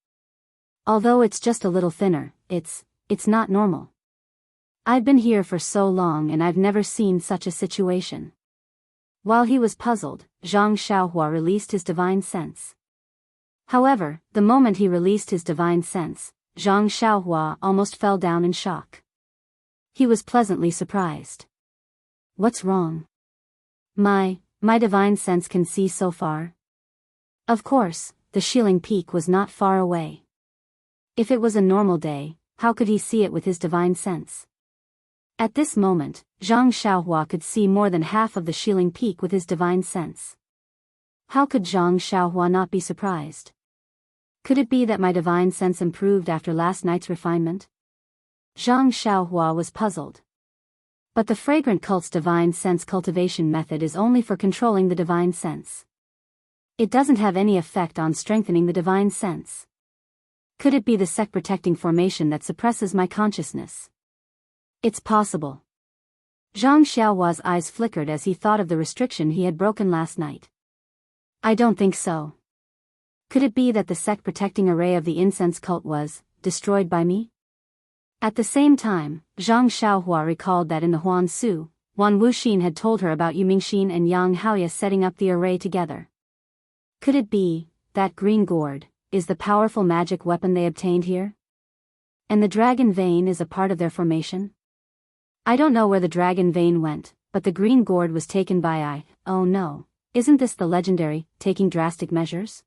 Although it's just a little thinner, it's not normal. I've been here for so long and I've never seen such a situation. While he was puzzled, Zhang Xiaohua released his divine sense. However, the moment he released his divine sense, Zhang Xiaohua almost fell down in shock. He was pleasantly surprised. What's wrong? My divine sense can see so far? Of course, the Shilling Peak was not far away. If it was a normal day, how could he see it with his divine sense? At this moment, Zhang Xiaohua could see more than half of the Shilling Peak with his divine sense. How could Zhang Xiaohua not be surprised? Could it be that my divine sense improved after last night's refinement? Zhang Xiaohua was puzzled. But the fragrant cult's divine sense cultivation method is only for controlling the divine sense. It doesn't have any effect on strengthening the divine sense. Could it be the sect protecting formation that suppresses my consciousness? It's possible. Zhang Xiaohua's eyes flickered as he thought of the restriction he had broken last night. I don't think so. Could it be that the sect protecting array of the incense cult was destroyed by me? At the same time, Zhang Xiaohua recalled that in the Huan Su, Wan Wuxin had told her about Yu Mingxin and Yang Haoya setting up the array together. Could it be that green gourd is the powerful magic weapon they obtained here? And the dragon vein is a part of their formation? I don't know where the dragon vein went, but the green gourd was taken by oh no, isn't this the legendary, taking drastic measures?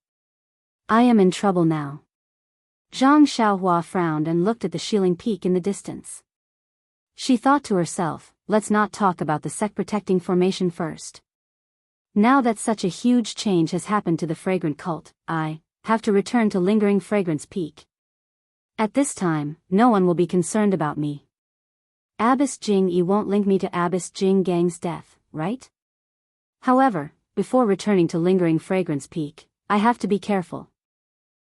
I am in trouble now. Zhang Xiaohua frowned and looked at the Shilling Peak in the distance. She thought to herself, let's not talk about the sect-protecting formation first. Now that such a huge change has happened to the fragrant cult, I have to return to Lingering Fragrance Peak. At this time, no one will be concerned about me. Abbess Jing Yi won't link me to Abbess Jing Gang's death, right? However, before returning to Lingering Fragrance Peak, I have to be careful.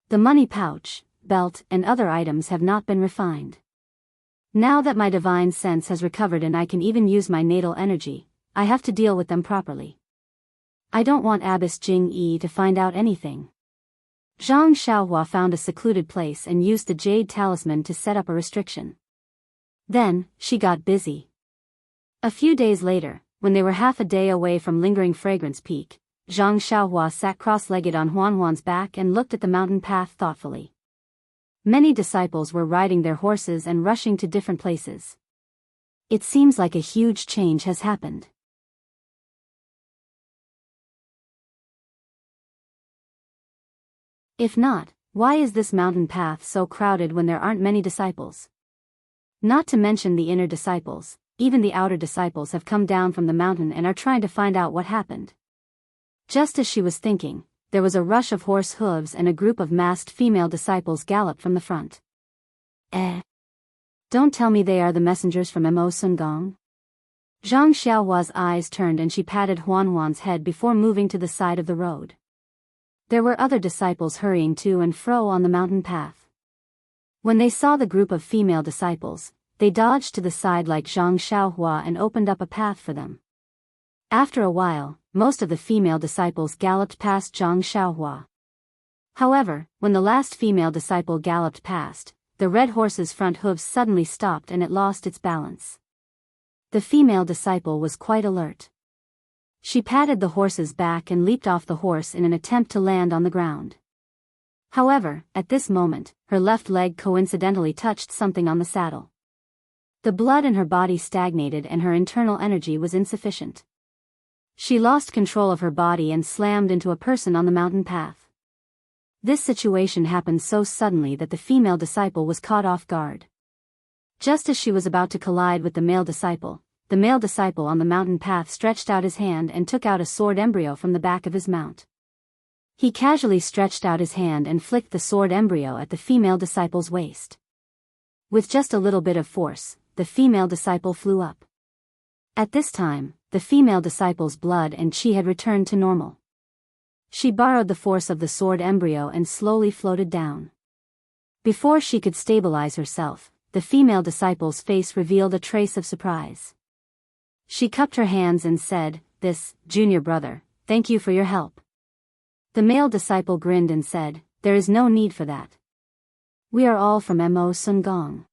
The money pouch, belt, and other items have not been refined. Now that my divine sense has recovered and I can even use my natal energy, I have to deal with them properly. I don't want Abbess Jing Yi to find out anything. Zhang Xiaohua found a secluded place and used the jade talisman to set up a restriction. Then, she got busy. A few days later, when they were half a day away from Lingering Fragrance Peak, Zhang Xiaohua sat cross-legged on Huanhuan's back and looked at the mountain path thoughtfully. Many disciples were riding their horses and rushing to different places. It seems like a huge change has happened. If not, why is this mountain path so crowded when there aren't many disciples? Not to mention the inner disciples, even the outer disciples have come down from the mountain and are trying to find out what happened. Just as she was thinking, there was a rush of horse hooves and a group of masked female disciples galloped from the front. Don't tell me they are the messengers from Mo Sun Gong? Zhang Xiaohua's eyes turned and she patted Huanhuan's head before moving to the side of the road. There were other disciples hurrying to and fro on the mountain path. When they saw the group of female disciples, they dodged to the side like Zhang Xiaohua and opened up a path for them. After a while, most of the female disciples galloped past Zhang Xiaohua. However, when the last female disciple galloped past, the red horse's front hooves suddenly stopped and it lost its balance. The female disciple was quite alert. She patted the horse's back and leaped off the horse in an attempt to land on the ground. However, at this moment, her left leg coincidentally touched something on the saddle. The blood in her body stagnated and her internal energy was insufficient. She lost control of her body and slammed into a person on the mountain path. This situation happened so suddenly that the female disciple was caught off guard. Just as she was about to collide with the male disciple on the mountain path stretched out his hand and took out a sword embryo from the back of his mount. He casually stretched out his hand and flicked the sword embryo at the female disciple's waist. With just a little bit of force, the female disciple flew up. At this time, the female disciple's blood and chi had returned to normal. She borrowed the force of the sword embryo and slowly floated down. Before she could stabilize herself, the female disciple's face revealed a trace of surprise. She cupped her hands and said, "This, junior brother, thank you for your help." The male disciple grinned and said, "There is no need for that. We are all from Mo Sun Gong.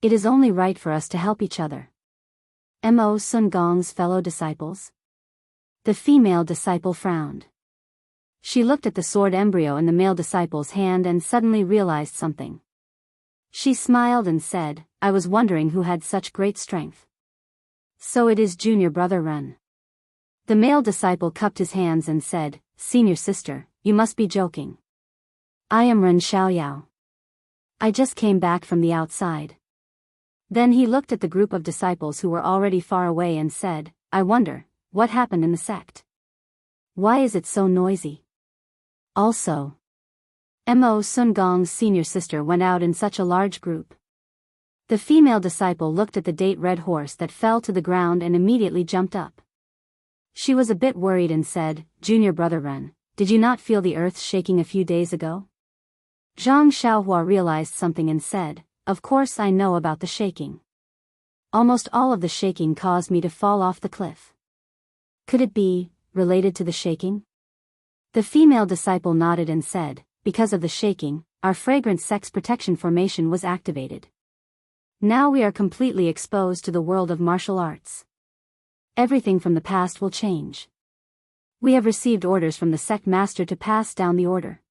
It is only right for us to help each other." Mo Sun Gong's fellow disciples? The female disciple frowned. She looked at the sword embryo in the male disciple's hand and suddenly realized something. She smiled and said, "I was wondering who had such great strength. So it is junior brother Ren." The male disciple cupped his hands and said, "Senior sister, you must be joking. I am Ren Xiaoyao. I just came back from the outside." Then he looked at the group of disciples who were already far away and said, "I wonder, what happened in the sect? Why is it so noisy? Also, Mo Sun Gong's senior sister went out in such a large group." The female disciple looked at the date red horse that fell to the ground and immediately jumped up. She was a bit worried and said, "Junior brother Ren, did you not feel the earth shaking a few days ago?" Zhang Xiaohua realized something and said, "Of course I know about the shaking. Almost all of the shaking caused me to fall off the cliff. Could it be related to the shaking?" The female disciple nodded and said, "Because of the shaking, our fragrant sex protection formation was activated. Now we are completely exposed to the world of martial arts. Everything from the past will change. We have received orders from the sect master to pass down the order.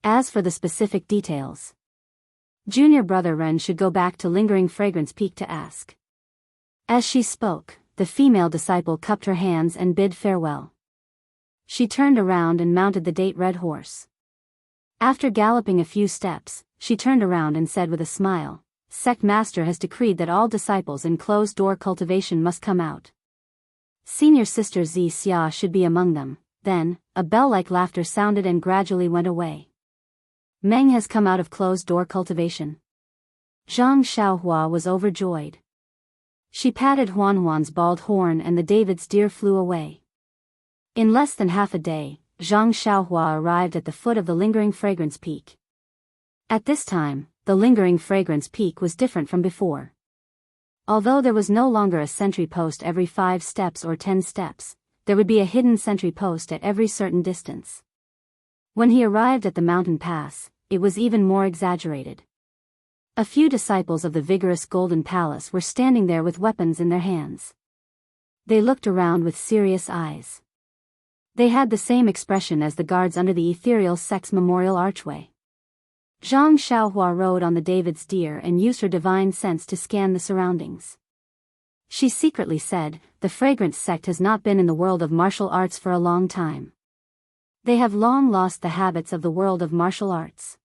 As for the specific details, junior brother Ren should go back to Lingering Fragrance Peak to ask. As she spoke, the female disciple cupped her hands and bid farewell. She turned around and mounted the date red horse. After galloping a few steps, she turned around and said with a smile, Sect Master has decreed that all disciples in closed-door cultivation must come out. Senior Sister Xia should be among them. Then, a bell-like laughter sounded and gradually went away. Meng has come out of closed-door cultivation. Zhang Xiaohua was overjoyed. She patted Huan's bald horn and the David's deer flew away. In less than half a day, Zhang Xiaohua arrived at the foot of the Lingering Fragrance Peak. At this time, the Lingering Fragrance Peak was different from before. Although there was no longer a sentry post every 5 steps or 10 steps, there would be a hidden sentry post at every certain distance. When he arrived at the mountain pass, it was even more exaggerated. A few disciples of the vigorous Golden Palace were standing there with weapons in their hands. They looked around with serious eyes. They had the same expression as the guards under the ethereal sect's memorial archway. Zhang Xiaohua rode on the David's deer and used her divine sense to scan the surroundings. She secretly said, the Fragrance sect has not been in the world of martial arts for a long time. They have long lost the habits of the world of martial arts.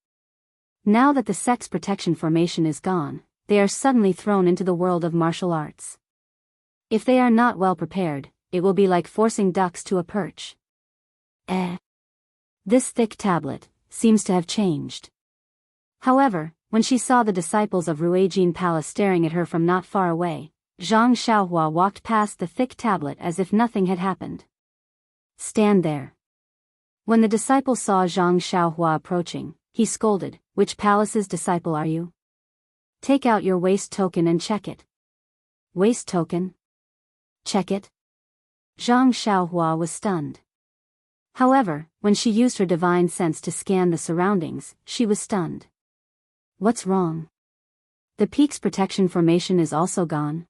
Now that the sect's protection formation is gone, they are suddenly thrown into the world of martial arts. If they are not well prepared, it will be like forcing ducks to a perch. This thick tablet seems to have changed. However, when she saw the disciples of Ruijin Palace staring at her from not far away, Zhang Xiaohua walked past the thick tablet as if nothing had happened. Stand there. When the disciple saw Zhang Xiaohua approaching, he scolded, Which palace's disciple are you? Take out your waist token and check it. Waist token? Check it? Zhang Xiaohua was stunned. However, when she used her divine sense to scan the surroundings, she was stunned. What's wrong? The peak's protection formation is also gone.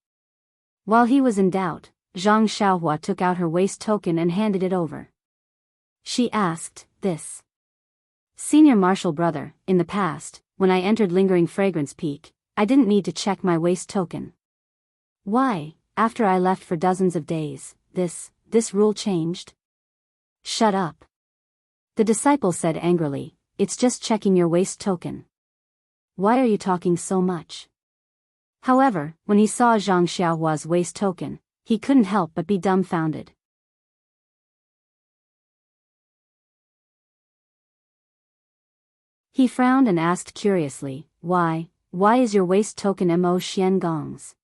While he was in doubt, Zhang Xiaohua took out her waist token and handed it over. She asked, This. Senior Marshal Brother, in the past, when I entered Lingering Fragrance Peak, I didn't need to check my waist token. Why, after I left for dozens of days, this rule changed? Shut up. The disciple said angrily, It's just checking your waist token. Why are you talking so much? However, when he saw Zhang Xiaohua's waist token, he couldn't help but be dumbfounded. He frowned and asked curiously, Why is your waist token Mo Xian Gong's?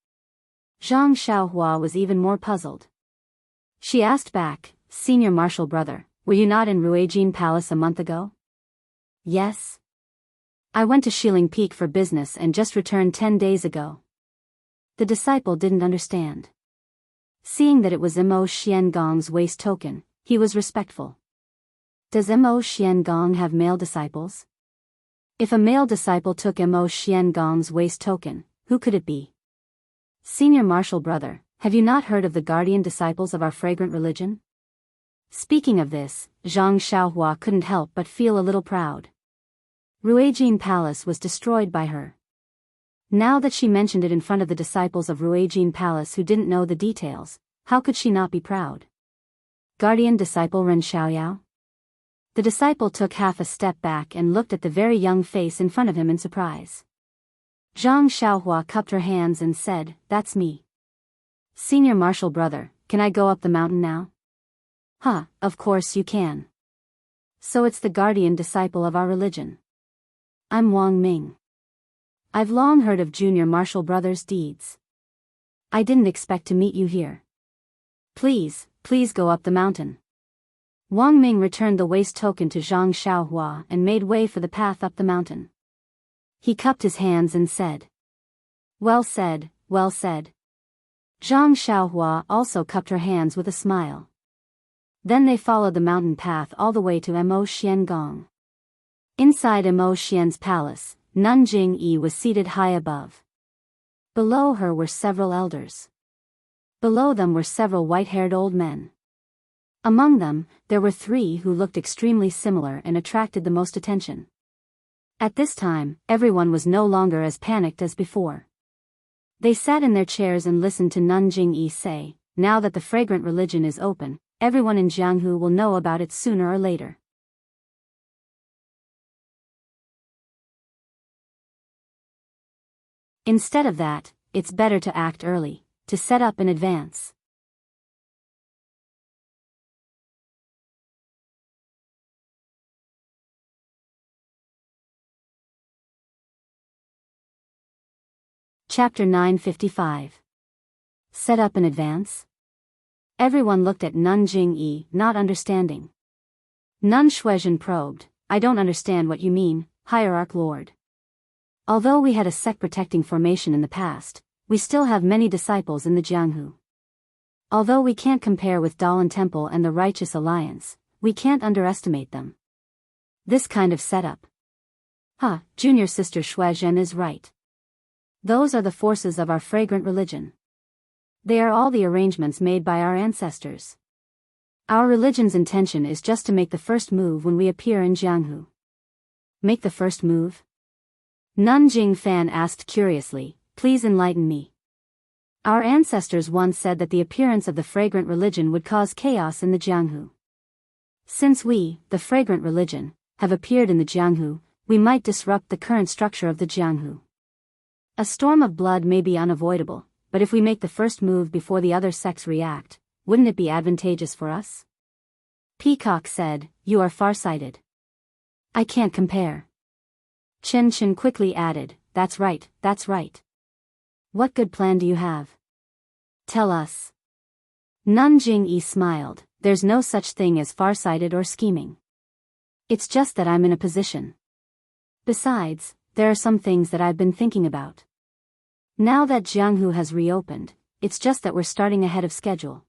Zhang Xiaohua was even more puzzled. She asked back, Senior Marshal Brother, were you not in Ruijin Palace a month ago? Yes. I went to Shiling Peak for business and just returned 10 days ago. The disciple didn't understand. Seeing that it was Mo Xian Gong's waist token, he was respectful. Does Mo Xian Gong have male disciples? If a male disciple took Mo Xian Gong's waist token, who could it be? Senior Marshal Brother, have you not heard of the guardian disciples of our fragrant religion? Speaking of this, Zhang Xiaohua couldn't help but feel a little proud. Ruijin Palace was destroyed by her. Now that she mentioned it in front of the disciples of Ruijin Palace who didn't know the details, how could she not be proud? Guardian disciple Ren Xiaoyao? The disciple took half a step back and looked at the very young face in front of him in surprise. Zhang Xiaohua cupped her hands and said, That's me. Senior Marshal Brother, can I go up the mountain now? Of course you can. So it's the guardian disciple of our religion. I'm Wang Ming. I've long heard of Junior Marshal Brother's deeds. I didn't expect to meet you here. Please go up the mountain. Wang Ming returned the waist token to Zhang Xiaohua and made way for the path up the mountain. He cupped his hands and said, Well said, well said. Zhang Xiaohua also cupped her hands with a smile. Then they followed the mountain path all the way to Mo Xian Gong. Inside Mo Xian's palace, Nun Jing-yi was seated high above. Below her were several elders. Below them were several white-haired old men. Among them, there were 3 who looked extremely similar and attracted the most attention. At this time, everyone was no longer as panicked as before. They sat in their chairs and listened to Nun Jingyi say, "Now that the fragrant religion is open, everyone in Jianghu will know about it sooner or later." Instead of that, it's better to act early, to set up in advance. Chapter 955. Set up in advance? Everyone looked at Nun Jingyi, not understanding. Nun Shuizhen probed, "I don't understand what you mean, Hierarch Lord. Although we had a sect-protecting formation in the past, we still have many disciples in the Jianghu. Although we can't compare with Daoist Temple and the Righteous Alliance, we can't underestimate them. This kind of setup." Junior Sister Shuizhen is right. Those are the forces of our fragrant religion. They are all the arrangements made by our ancestors. Our religion's intention is just to make the first move when we appear in Jianghu. Make the first move? Nun Jingfan asked curiously, "Please enlighten me." Our ancestors once said that the appearance of the fragrant religion would cause chaos in the Jianghu. Since we, the fragrant religion, have appeared in the Jianghu, we might disrupt the current structure of the Jianghu. A storm of blood may be unavoidable, but if we make the first move before the other sects react, wouldn't it be advantageous for us? Peacock said, "You are far-sighted." "I can't compare." Chen Chen quickly added, That's right, that's right. What good plan do you have? Tell us." Nun Jingyi smiled, "There's no such thing as far-sighted or scheming. It's just that I'm in a position. Besides, there are some things that I've been thinking about. Now that Jianghu has reopened, it's just that we're starting ahead of schedule."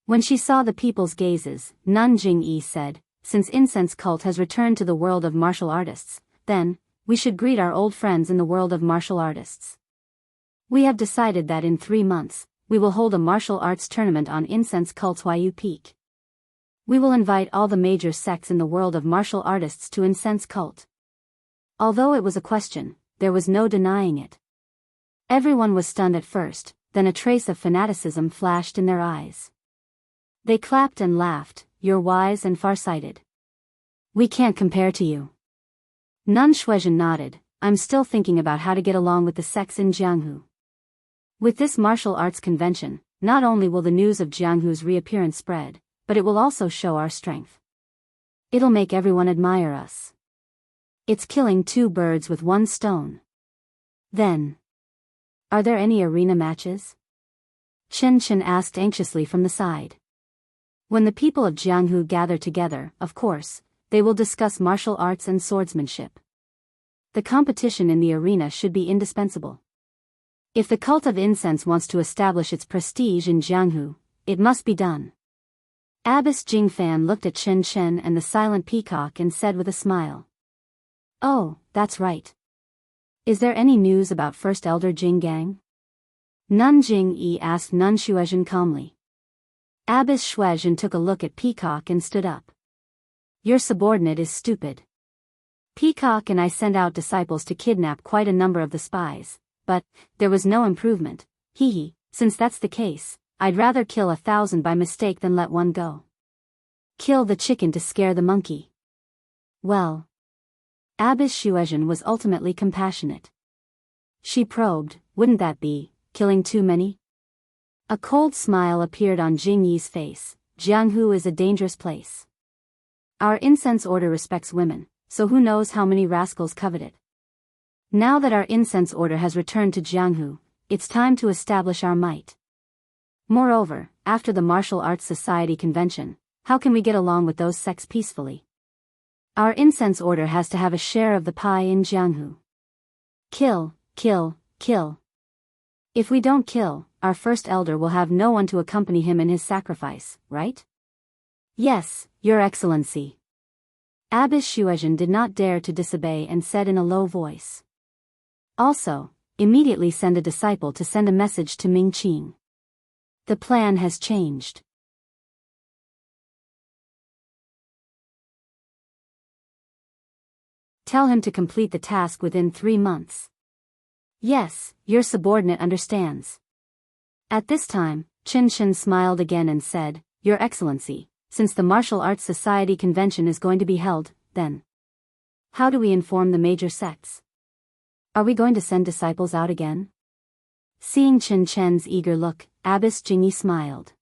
When she saw the people's gazes, Nun Jingyi said, "Since incense cult has returned to the world of martial artists, then, we should greet our old friends in the world of martial artists. We have decided that in 3 months, we will hold a martial arts tournament on Incense Cult's Yu Peak. We will invite all the major sects in the world of martial artists to Incense Cult." Although it was a question, there was no denying it. Everyone was stunned at first, then a trace of fanaticism flashed in their eyes. They clapped and laughed, "You're wise and far-sighted. We can't compare to you." Nun Shuizhen nodded, "I'm still thinking about how to get along with the sects in Jianghu. With this martial arts convention, not only will the news of Jianghu's reappearance spread, but it will also show our strength. It'll make everyone admire us. It's killing 2 birds with 1 stone. Then, are there any arena matches?" Chen Chen asked anxiously from the side. When the people of Jianghu gather together, of course, they will discuss martial arts and swordsmanship. The competition in the arena should be indispensable. If the cult of incense wants to establish its prestige in Jianghu, it must be done. Abbess Jingfan looked at Chen Chen and the silent peacock and said with a smile, "Oh, that's right. Is there any news about First Elder Jinggang?" Nun Jingyi asked Nun Shuizhen calmly. Abbess Shuizhen took a look at Peacock and stood up. "Your subordinate is stupid. Peacock and I sent out disciples to kidnap quite a number of the spies, but there was no improvement. Since that's the case, I'd rather kill 1,000 by mistake than let one go. Kill the chicken to scare the monkey." Well, Abbess Shuizhen was ultimately compassionate. She probed, "Wouldn't that be killing too many?" A cold smile appeared on Jingyi's face. "Jianghu is a dangerous place. Our incense order respects women, so who knows how many rascals covet it. Now that our incense order has returned to Jianghu, it's time to establish our might. Moreover, after the Martial Arts Society convention, how can we get along with those sects peacefully? Our incense order has to have a share of the pie in Jianghu. Kill, kill, kill. If we don't kill, our first elder will have no one to accompany him in his sacrifice, right?" "Yes, Your Excellency." Abbess Shuizhen did not dare to disobey and said in a low voice. "Also, immediately send a disciple to send a message to Ming Qing. The plan has changed." Tell him to complete the task within 3 months. Yes, your subordinate understands. At this time, Qinshan smiled again and said, Your Excellency, since the Martial Arts Society convention is going to be held, then how do we inform the major sects? Are we going to send disciples out again? Seeing Qinshan's eager look, Abbess Jingyi smiled.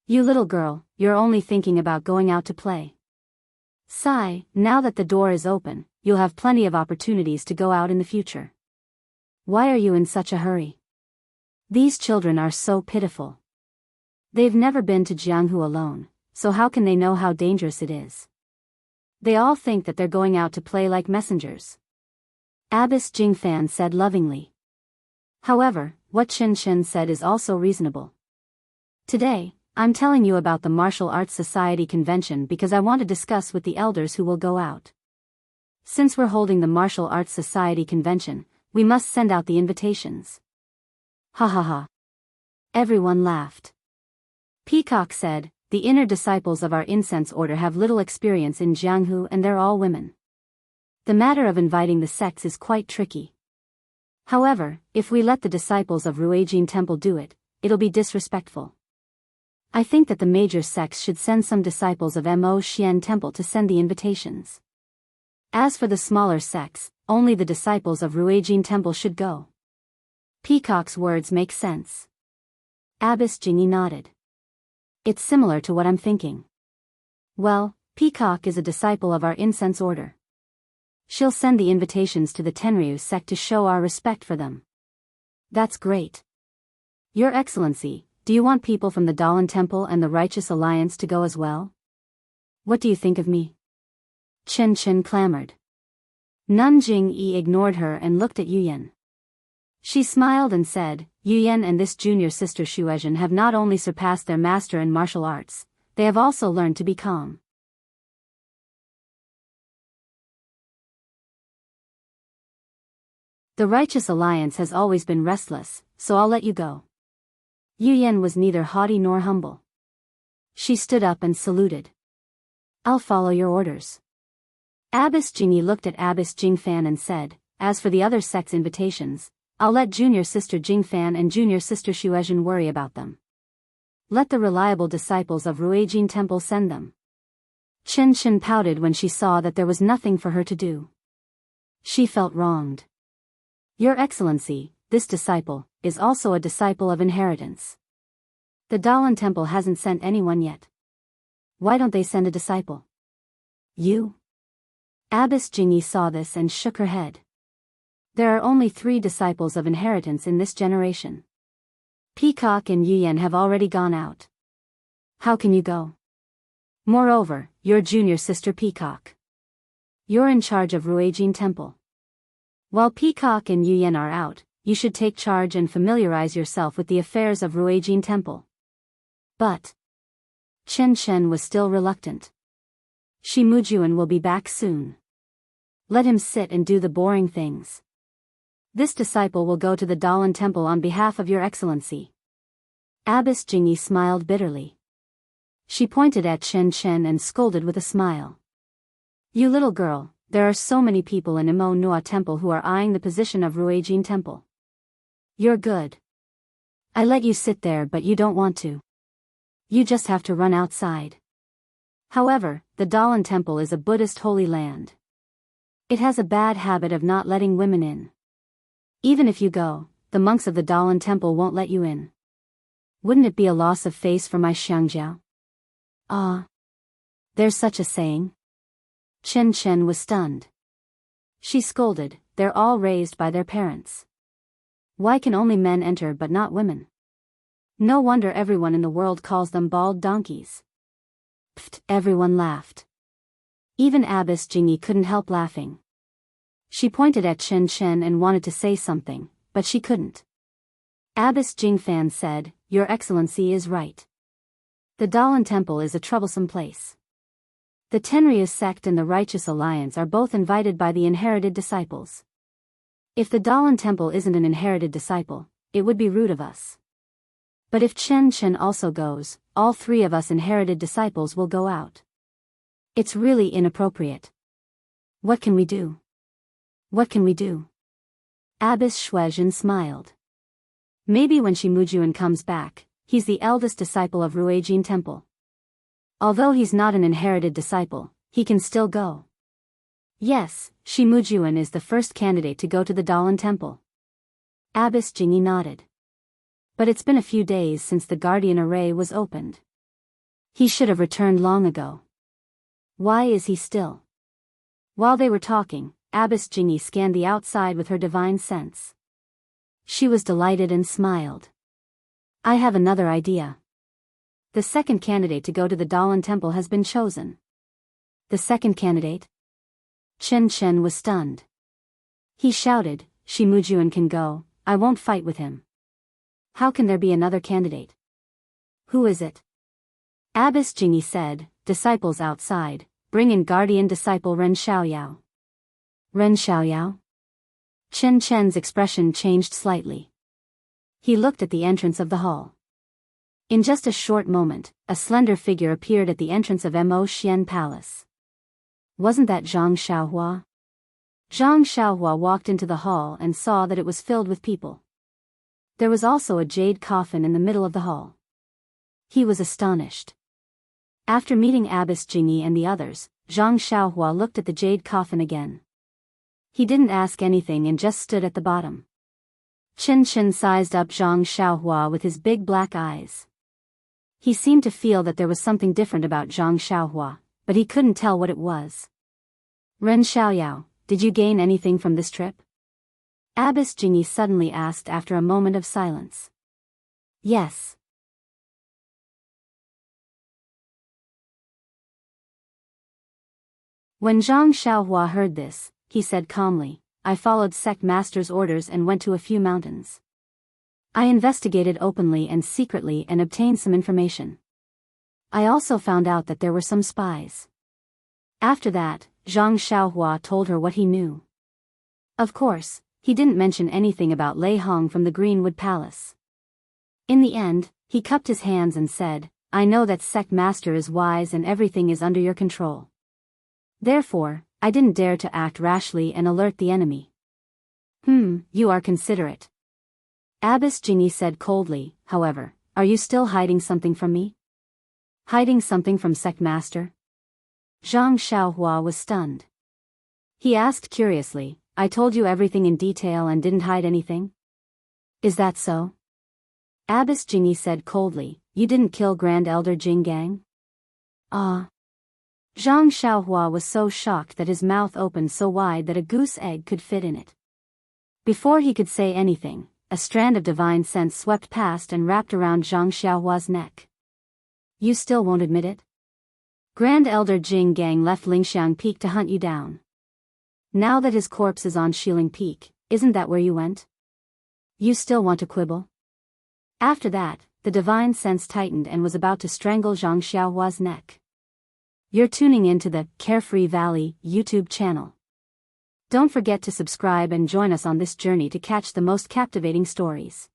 You little girl, you're only thinking about going out to play. Sigh, now that the door is open, you'll have plenty of opportunities to go out in the future. Why are you in such a hurry? These children are so pitiful. They've never been to Jianghu alone, so how can they know how dangerous it is? They all think that they're going out to play like messengers. Abbess Jingfan said lovingly. However, what Qinshan said is also reasonable. Today, I'm telling you about the Martial Arts Society convention because I want to discuss with the elders who will go out. Since we're holding the Martial Arts Society convention, we must send out the invitations. Ha ha ha. Everyone laughed. Peacock said, The inner disciples of our incense order have little experience in Jianghu and they're all women. The matter of inviting the sects is quite tricky. However, if we let the disciples of Ruijin Temple do it, it'll be disrespectful. I think that the major sects should send some disciples of Mo Xian Temple to send the invitations. As for the smaller sects, only the disciples of Ruijin Temple should go. Peacock's words make sense. Abbess Jingyi nodded. It's similar to what I'm thinking. Well, Peacock is a disciple of our incense order. She'll send the invitations to the Tenryu sect to show our respect for them. That's great. Your Excellency, do you want people from the Daoist Temple and the Righteous Alliance to go as well? What do you think of me? Qinshan clamored. Nanjing Yi ignored her and looked at Yuyan. She smiled and said, Yuyan and this junior sister Shuezhen have not only surpassed their master in martial arts, they have also learned to be calm. The Righteous Alliance has always been restless, so I'll let you go. Yuyan was neither haughty nor humble. She stood up and saluted. I'll follow your orders. Abbess Jingyi looked at Abbess Jingfan and said, As for the other sect's invitations, I'll let junior sister Jingfan and junior sister Shuezhen worry about them. Let the reliable disciples of Ruijin Temple send them. Qinshan pouted when she saw that there was nothing for her to do. She felt wronged. Your Excellency, this disciple, is also a disciple of inheritance. The Daoist Temple hasn't sent anyone yet. Why don't they send a disciple? You? Abbess Jingyi saw this and shook her head. There are only 3 disciples of inheritance in this generation. Peacock and Yuyan have already gone out. How can you go? Moreover, you're junior sister Peacock. You're in charge of Ruijin Temple. While Peacock and Yuyan are out, you should take charge and familiarize yourself with the affairs of Ruijin Temple. But Qinshan was still reluctant. Shi Mujuan will be back soon. Let him sit and do the boring things. This disciple will go to the Daoist Temple on behalf of your Excellency. Abbess Jingyi smiled bitterly. She pointed at Qinshan and scolded with a smile. You little girl, there are so many people in Imo Nua Temple who are eyeing the position of Ruijin Temple. You're good. I let you sit there but you don't want to. You just have to run outside. However, the Daoist Temple is a Buddhist holy land. It has a bad habit of not letting women in. Even if you go, the monks of the Daoist Temple won't let you in. Wouldn't it be a loss of face for my Xiangjiao? Ah. There's such a saying. Qinshan was stunned. She scolded, they're all raised by their parents. Why can only men enter but not women? No wonder everyone in the world calls them bald donkeys. Pfft, everyone laughed. Even Abbess Jingyi couldn't help laughing. She pointed at Qinshan and wanted to say something, but she couldn't. Abbess Jingfan said, Your Excellency is right. The Daoist Temple is a troublesome place. The Tenryu sect and the Righteous Alliance are both invited by the inherited disciples. If the Daoist Temple isn't an inherited disciple, it would be rude of us. But if Qinshan also goes, all 3 of us inherited disciples will go out. It's really inappropriate. What can we do? What can we do? Abbess Shuezhen smiled. Maybe when Shimujuan comes back, he's the eldest disciple of Ruijin Temple. Although he's not an inherited disciple, he can still go. Yes, Shimujuan is the first candidate to go to the Daolan Temple. Abbess Jingyi nodded. But it's been a few days since the Guardian Array was opened. He should have returned long ago. Why is he still? While they were talking, Abbess Jingyi scanned the outside with her divine sense. She was delighted and smiled. I have another idea. The second candidate to go to the Daolan Temple has been chosen. The second candidate? Chen Chen was stunned. He shouted, Shimujuan can go, I won't fight with him. How can there be another candidate? Who is it? Abbess Jingyi said, disciples outside, bring in guardian disciple Ren Xiaoyao. Ren Xiaoyao? Chen Chen's expression changed slightly. He looked at the entrance of the hall. In just a short moment, a slender figure appeared at the entrance of Mo Xian Palace. Wasn't that Zhang Xiaohua? Zhang Xiaohua walked into the hall and saw that it was filled with people. There was also a jade coffin in the middle of the hall. He was astonished. After meeting Abbess Jingyi and the others, Zhang Xiaohua looked at the jade coffin again. He didn't ask anything and just stood at the bottom. Chen Chen sized up Zhang Xiaohua with his big black eyes. He seemed to feel that there was something different about Zhang Xiaohua, but he couldn't tell what it was. Ren Xiaoyao, did you gain anything from this trip? Abbess Jingyi suddenly asked after a moment of silence. Yes. When Zhang Xiaohua heard this, he said calmly, I followed sect master's orders and went to a few mountains. I investigated openly and secretly and obtained some information. I also found out that there were some spies. After that, Zhang Xiaohua told her what he knew. Of course, he didn't mention anything about Lei Hong from the Greenwood Palace. In the end, he cupped his hands and said, I know that sect master is wise and everything is under your control. Therefore, I didn't dare to act rashly and alert the enemy. You are considerate. Abbess Jingyi said coldly, however, are you still hiding something from me? Hiding something from sect master? Zhang Xiaohua was stunned. He asked curiously, I told you everything in detail and didn't hide anything? Is that so? Abbess Jingyi said coldly, you didn't kill Grand Elder Jinggang? Ah. Zhang Xiaohua was so shocked that his mouth opened so wide that a goose egg could fit in it. Before he could say anything, a strand of divine sense swept past and wrapped around Zhang Xiaohua's neck. You still won't admit it? Grand Elder Jinggang left Lingxiang Peak to hunt you down. Now that his corpse is on Shiling Peak, isn't that where you went? You still want to quibble? After that, the divine sense tightened and was about to strangle Zhang Xiaohua's neck. You're tuning into the Carefree Valley YouTube channel. Don't forget to subscribe and join us on this journey to catch the most captivating stories.